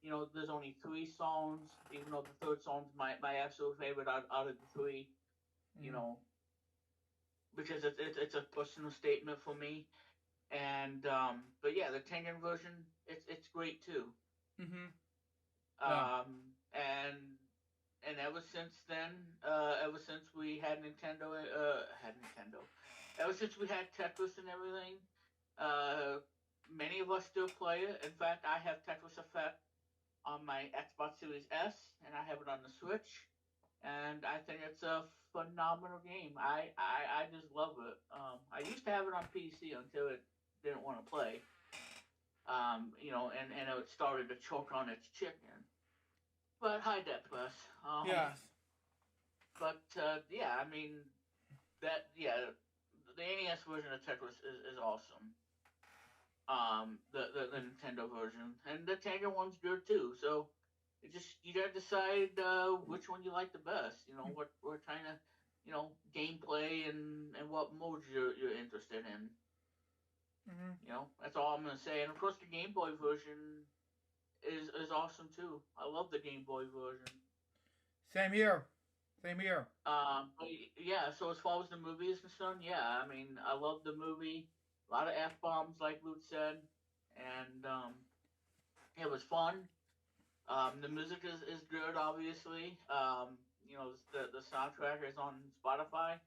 you know, there's only 3 songs. Even though the third song's my absolute favorite out of the 3. You know, because it's a personal statement for me. And but yeah, the Tengen version, it's great too. Mm-hmm. Yeah. And ever since then, ever since we had Nintendo, ever since we had Tetris and everything, uh, many of us still play it. In fact, I have Tetris Effect on my Xbox Series S, and I have it on the Switch, and I think it's a phenomenal game. I just love it. I used to have it on PC until it didn't want to play. And it started to choke on its chicken. But hi, Deathpress. Yes. But yeah, I mean the NES version of Tetris is awesome. The Nintendo version and the Tengen one's good too. So you gotta decide which one you like the best. What we're trying to, gameplay and what modes you're interested in. Mm-hmm. That's all I'm gonna say. And of course, the Game Boy version is awesome too. I love the Game Boy version. Same here. Same here. But yeah. So as far as the movie is concerned, yeah, I mean, I love the movie. A lot of f bombs, like Luke said, and it was fun. The music is good, obviously. The soundtrack is on Spotify,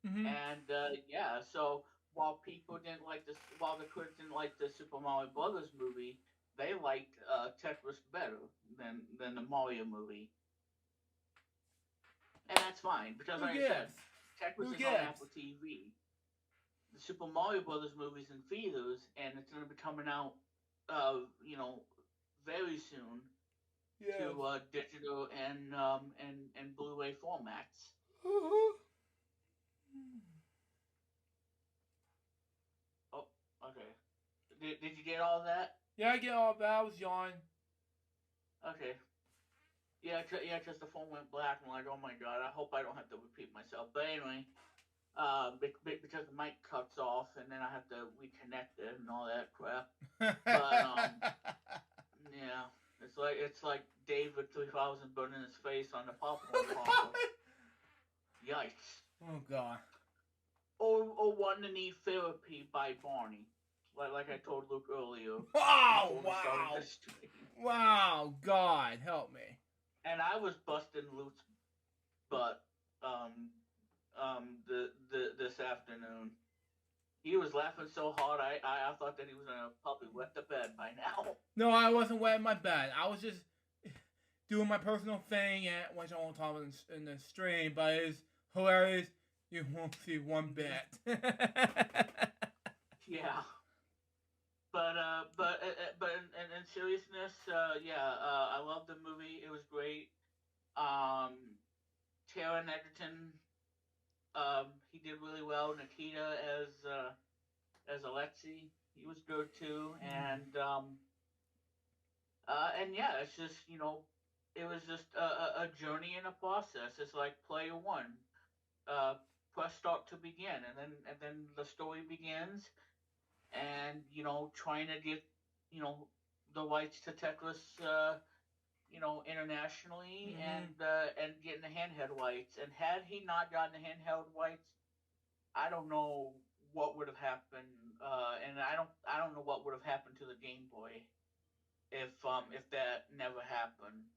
Mm-hmm. and yeah. So while the critics didn't like the Super Mario Brothers movie, they liked Tetris better than the Mario movie, and that's fine because, Who like I said, gives? Tetris Who is on gives? Apple TV. The Super Mario Brothers movies in theaters, and it's going to be coming out, very soon Yes. to digital and Blu-ray formats. Oh, okay. Did you get all that? Yeah, I get all that. I was yawning. Okay. Yeah, because the phone went black. I'm like, oh my god, I hope I don't have to repeat myself. But anyway, because the mic cuts off and then I have to reconnect it and all that crap. But yeah, it's like David 3000 burning his face on the popcorn popper. Yikes. Oh god. Or wanting to need therapy by Barney. Like I told Luke earlier. Wow! Before we started Wow! this stream. Wow! God, help me. And I was busting Luke's butt this afternoon. He was laughing so hard I thought that he was gonna probably wet the bed by now. No, I wasn't wetting my bed. I was just doing my personal thing, which I won't talk about in the stream, but it's hilarious. You won't see one bit. Yeah. But in seriousness, I love the movie. It was great. Taron Egerton, he did really well. Nikita as Alexei, he was good too. And yeah, it's just it was just a journey and a process. It's like player one, press start to begin, and then the story begins, and trying to get the rights to Tetris internationally, and getting the handheld rights. And had he not gotten the handheld rights, I don't know what would have happened, and I don't know what would have happened to the Game Boy if that never happened.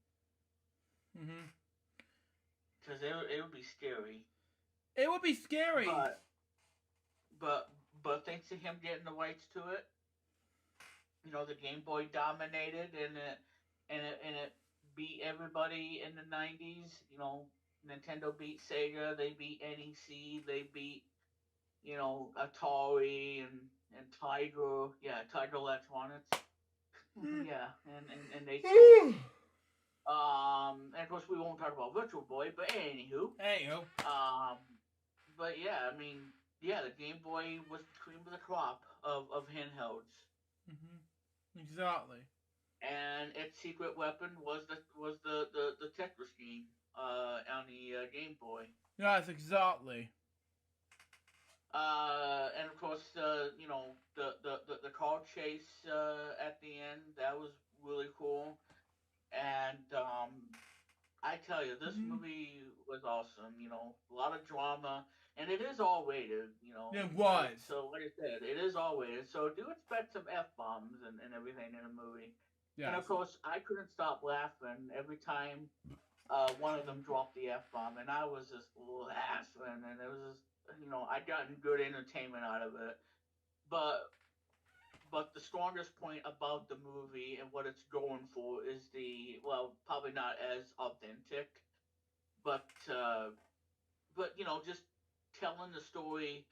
Mm-hmm. Because it would be scary. It would be scary. But thanks to him getting the rights to it, the Game Boy dominated, and it beat everybody in the 90s. Nintendo beat Sega, they beat NEC, they beat Atari and Tiger, Tiger Electronics. Yeah, and they and of course we won't talk about Virtual Boy, but anywho. But yeah, I mean, the Game Boy was the cream of the crop of handhelds. Mm-hmm. Exactly. And its secret weapon was the Tetris game on the Game Boy. Yes, exactly. And of course, the car chase at the end, that was really cool. And I tell you, this Mhm. movie was awesome. You know, a lot of drama, and it is all rated. You know, It was. so like I said, it is all rated. So do expect some f bombs and everything in the movie. And of Yes. course, I couldn't stop laughing every time one of them dropped the f bomb, and I was just laughing, and it was just I gotten good entertainment out of it. But the strongest point about the movie and what it's going for is probably not as authentic, but just telling the story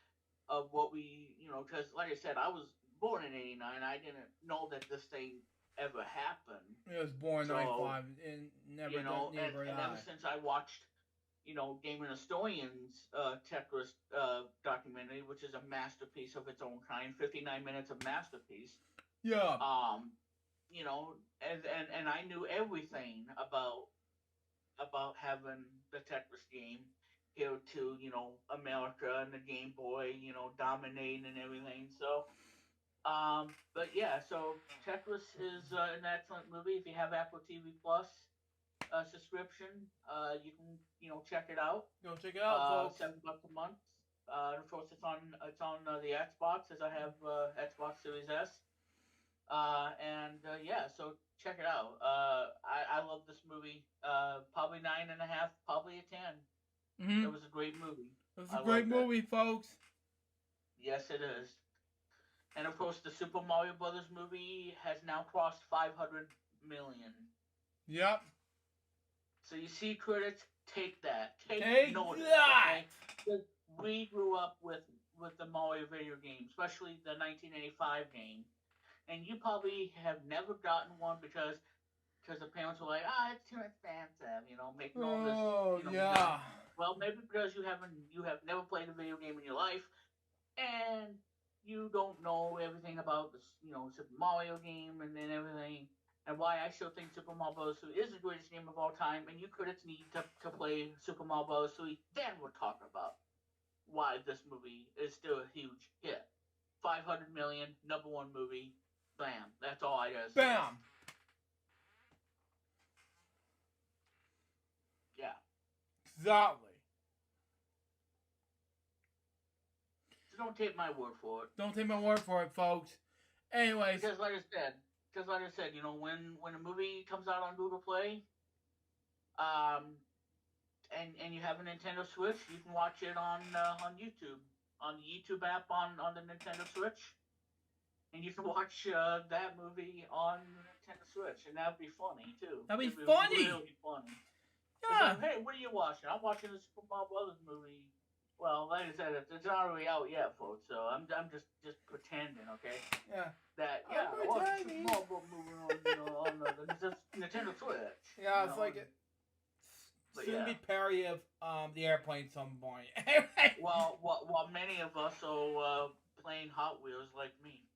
of what because like I said, I was born in '89. I didn't know that this thing ever happened. It was born in So '95 and never done, never and ever died. since I watched Game and Historian's Tetris documentary, which is a masterpiece of its own kind, 59 minutes of masterpiece. Yeah. And I knew everything about having the Tetris game here to America and the Game Boy, dominating and everything. So, but yeah, so Tetris is an excellent movie. If you have Apple TV Plus subscription, you can check it out. Go check it out, folks. $7 a month. Of course, it's on the Xbox, as I have Xbox Series S. Yeah, so check it out. I love this movie. Probably 9.5, probably a 10. Mm-hmm. It was a great movie. It's a great movie, folks. Yes, it is. And of course, the Super Mario Brothers movie has now crossed 500 million. Yep. So you see, critics, take that. Take notice, that. Okay? We grew up with the Mario video game, especially the 1985 game. And you probably have never gotten one because the parents were like, it's too expensive, making all this. Oh, yeah. Well, maybe because you have never played a video game in your life, and you don't know everything about this, Super Mario game and then everything, and why I still think Super Mario Bros. 3 is the greatest game of all time, and you critics need to play Super Mario Bros. 3. Then we'll talk about why this movie is still a huge hit. 500 million, number one movie. Bam. That's all I gotta say. Bam. Yeah. Exactly. So don't take my word for it. Don't take my word for it, folks. Anyways. Because like I said, when a movie comes out on Google Play, and you have a Nintendo Switch, you can watch it on YouTube, on the YouTube app on the Nintendo Switch. And you can watch that movie on Nintendo Switch, and that'd be funny too. That'd be funny. Really funny. Yeah. Like, hey, what are you watching? I'm watching the Super Mario Brothers movie. Well, like I said, it's not really out yet, folks. So I'm just pretending, okay? Yeah. That I watched the Super Mario Brothers movie on the Nintendo Switch. Yeah, it's like it. Soon be parody of the airplane at some point. While many of us are playing Hot Wheels like me.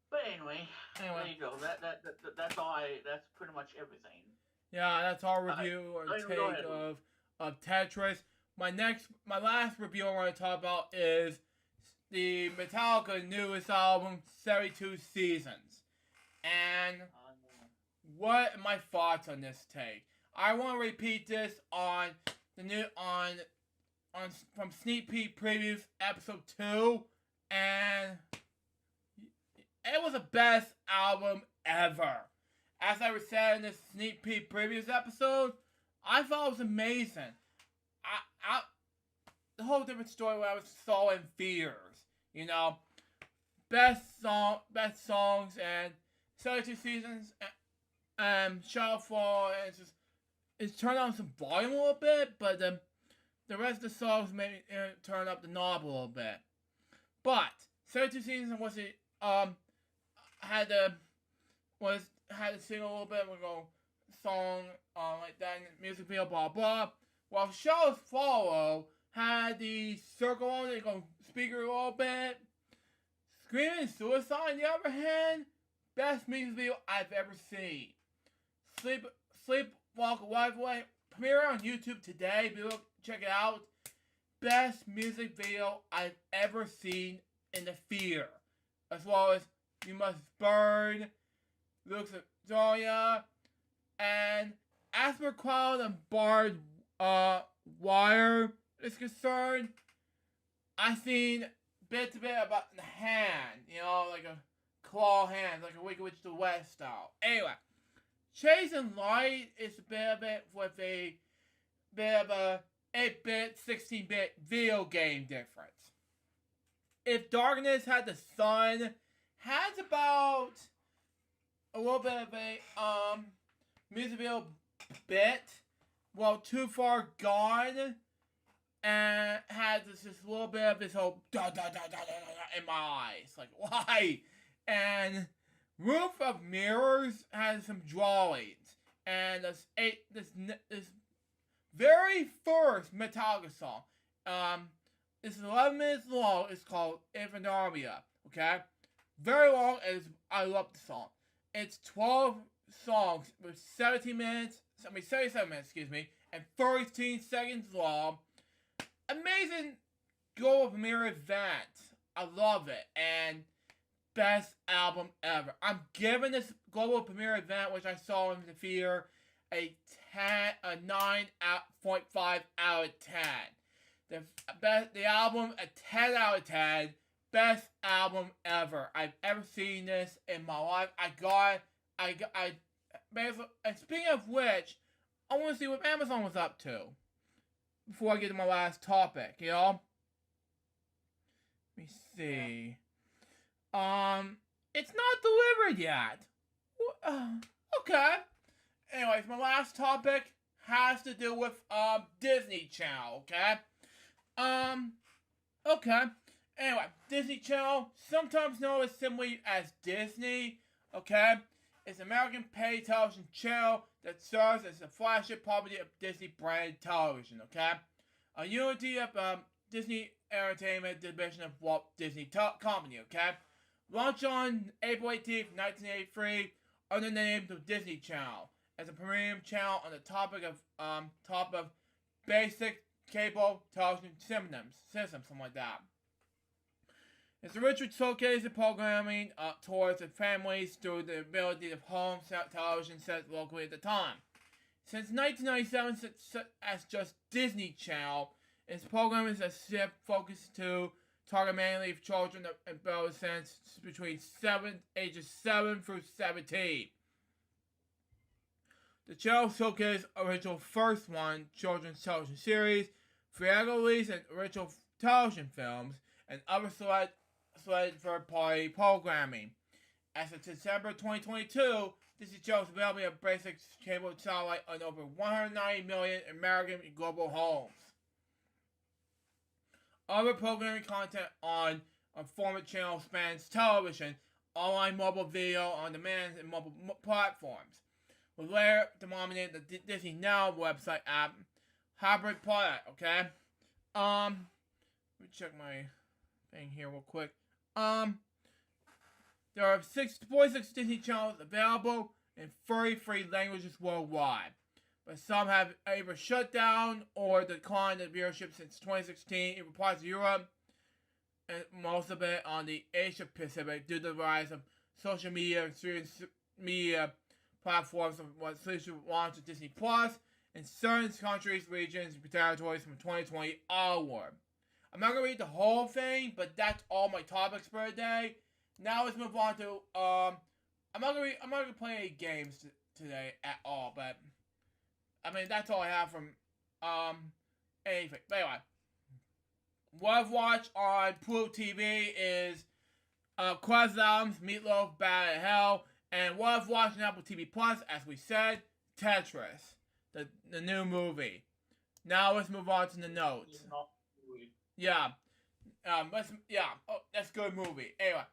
But anyway, there you go. That's all. That's pretty much everything. Yeah, that's our review or take of Tetris. My last review I want to talk about is the Metallica newest album, 72 Seasons, and what are my thoughts on this take. I want to repeat this on the new from Sneak Peek Previews episode 2, and it was the best album ever. As I was said in this Sneak Peek Previews episode, I thought it was amazing. The whole different story when I was so in theaters, best songs and 72 Seasons and Shadowfall, and it's turned on some volume a little bit, but the rest of the songs made me turn up the knob a little bit. But 72 Seasons had to sing a little bit, song like that, and music video, blah blah. While Shows Follow had the circle on it, speaker a little bit. Screaming Suicide, on the other hand, best music video I've ever seen. Sleepwalk Away, premiere on YouTube today. Check it out. Best music video I've ever seen in the theater, as well as You Must Burn, Luke's Zoya, and as per crowd and barbed wire is concerned, I seen bits of it about the hand, like a claw hand, like a Wicked Witch of the West style. Anyway, Chase and Light is a bit of it with a bit of a 8-bit, 16-bit video game difference. If Darkness Had the Sun has about a little bit of a music video bit, well, Too Far Gone, and has this little bit of this whole da da da da da da in my eyes. Like, why? And Roof of Mirrors has some drawings. And this very first Metallica song, it's 11 minutes long. It's called Infernalia. Okay? Very long, and I love the song. It's 12 songs with 77 minutes, and 13 seconds long. Amazing Global Premiere event. I love it. And best album ever. I'm giving this Global Premiere event, which I saw in the theater, a 9.5 out of 10. The album, a 10 out of 10. Best album ever. I've ever seen this in my life. And speaking of which, I want to see what Amazon was up to before I get to my last topic, Let me see. It's not delivered yet. Okay. Anyways, my last topic has to do with, Disney Channel, okay? Okay. Anyway, Disney Channel, sometimes known as simply as Disney, okay? It's an American paid television channel that serves as the flagship property of Disney branded television, okay? A unity of Disney Entertainment division of Walt Disney Company, okay? Launched on April 18th, 1983, under the name of Disney Channel, as a premium channel on the topic of basic cable television systems, something like that. It's a ritual showcase of programming towards the families through the ability of home television sets locally at the time. Since 1997, as just Disney Channel, its programming has shift focus to target mainly children and adolescents between ages 7 through 17. The channel showcased original first one children's television series, theatrical release and original television films, and other select third-party programming. As of December 2022, Disney Channel is available in basic cable satellite on over 190 million American and global homes. Other programming content on former channel spans television, online mobile video on demand, and mobile platforms. With later denominated the Disney Now website app hybrid product, okay? Let me check my thing here real quick. There are 46 Disney channels available in 33 languages worldwide, but some have either shut down or declined in viewership since 2016 in parts of Europe, and most of it on the Asia Pacific due to the rise of social media and streaming media platforms of what social launched with Disney Plus in certain countries, regions, and territories from 2020 onward. I'm not gonna read the whole thing, but that's all my topics for today. Now let's move on to I'm not gonna play any games today at all, but I mean that's all I have from anything. But anyway, what I've watched on Pluto TV is Quest Albums, Meatloaf, Bad at Hell, and what I've watched on Apple TV Plus, as we said, Tetris, the new movie. Now let's move on to the notes. Yeah. That's a good movie. Anyway.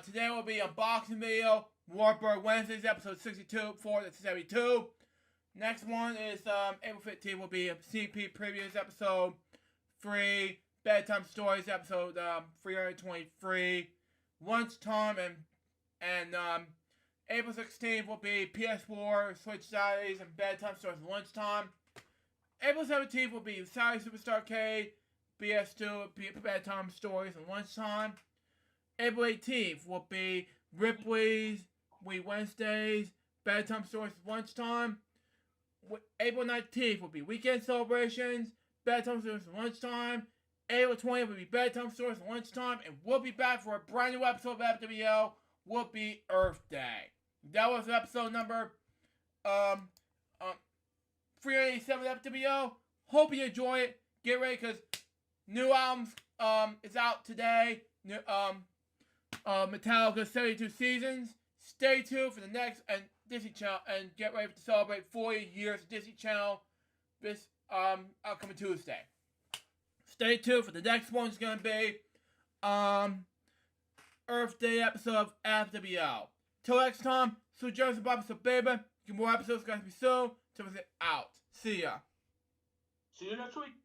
Today will be unboxing video. Warbird Wednesdays, episode 62, 4 to 72. Next one is, April 15th will be a CP Previews episode 3. Bedtime Stories episode, 323. Lunchtime and April 16th will be PS4, Switch Saturdays, and Bedtime Stories Lunchtime. April 17th will be Saturday Superstar Arcade, BS2, Bedtime Stories, and Lunchtime. April 18th will be Ripley's, Wednesdays, bedtime stories lunchtime. April 19th will be weekend celebrations, bedtime stories lunchtime. April 20th will be bedtime stories lunchtime, and we'll be back for a brand new episode of FWL. Will be Earth Day. That was episode number 387 of FWL. Hope you enjoy it. Get ready, because new albums is out today. New Metallica 72 Seasons. Stay tuned for the next and Disney Channel, and get ready to celebrate 40 years of Disney Channel this upcoming Tuesday. Stay tuned for the next one. Is going to be Earth Day episode of FWL. Till next time, so Jones and Bob, so baby. Get more episodes going to be soon. So it's out. See ya. See you next week.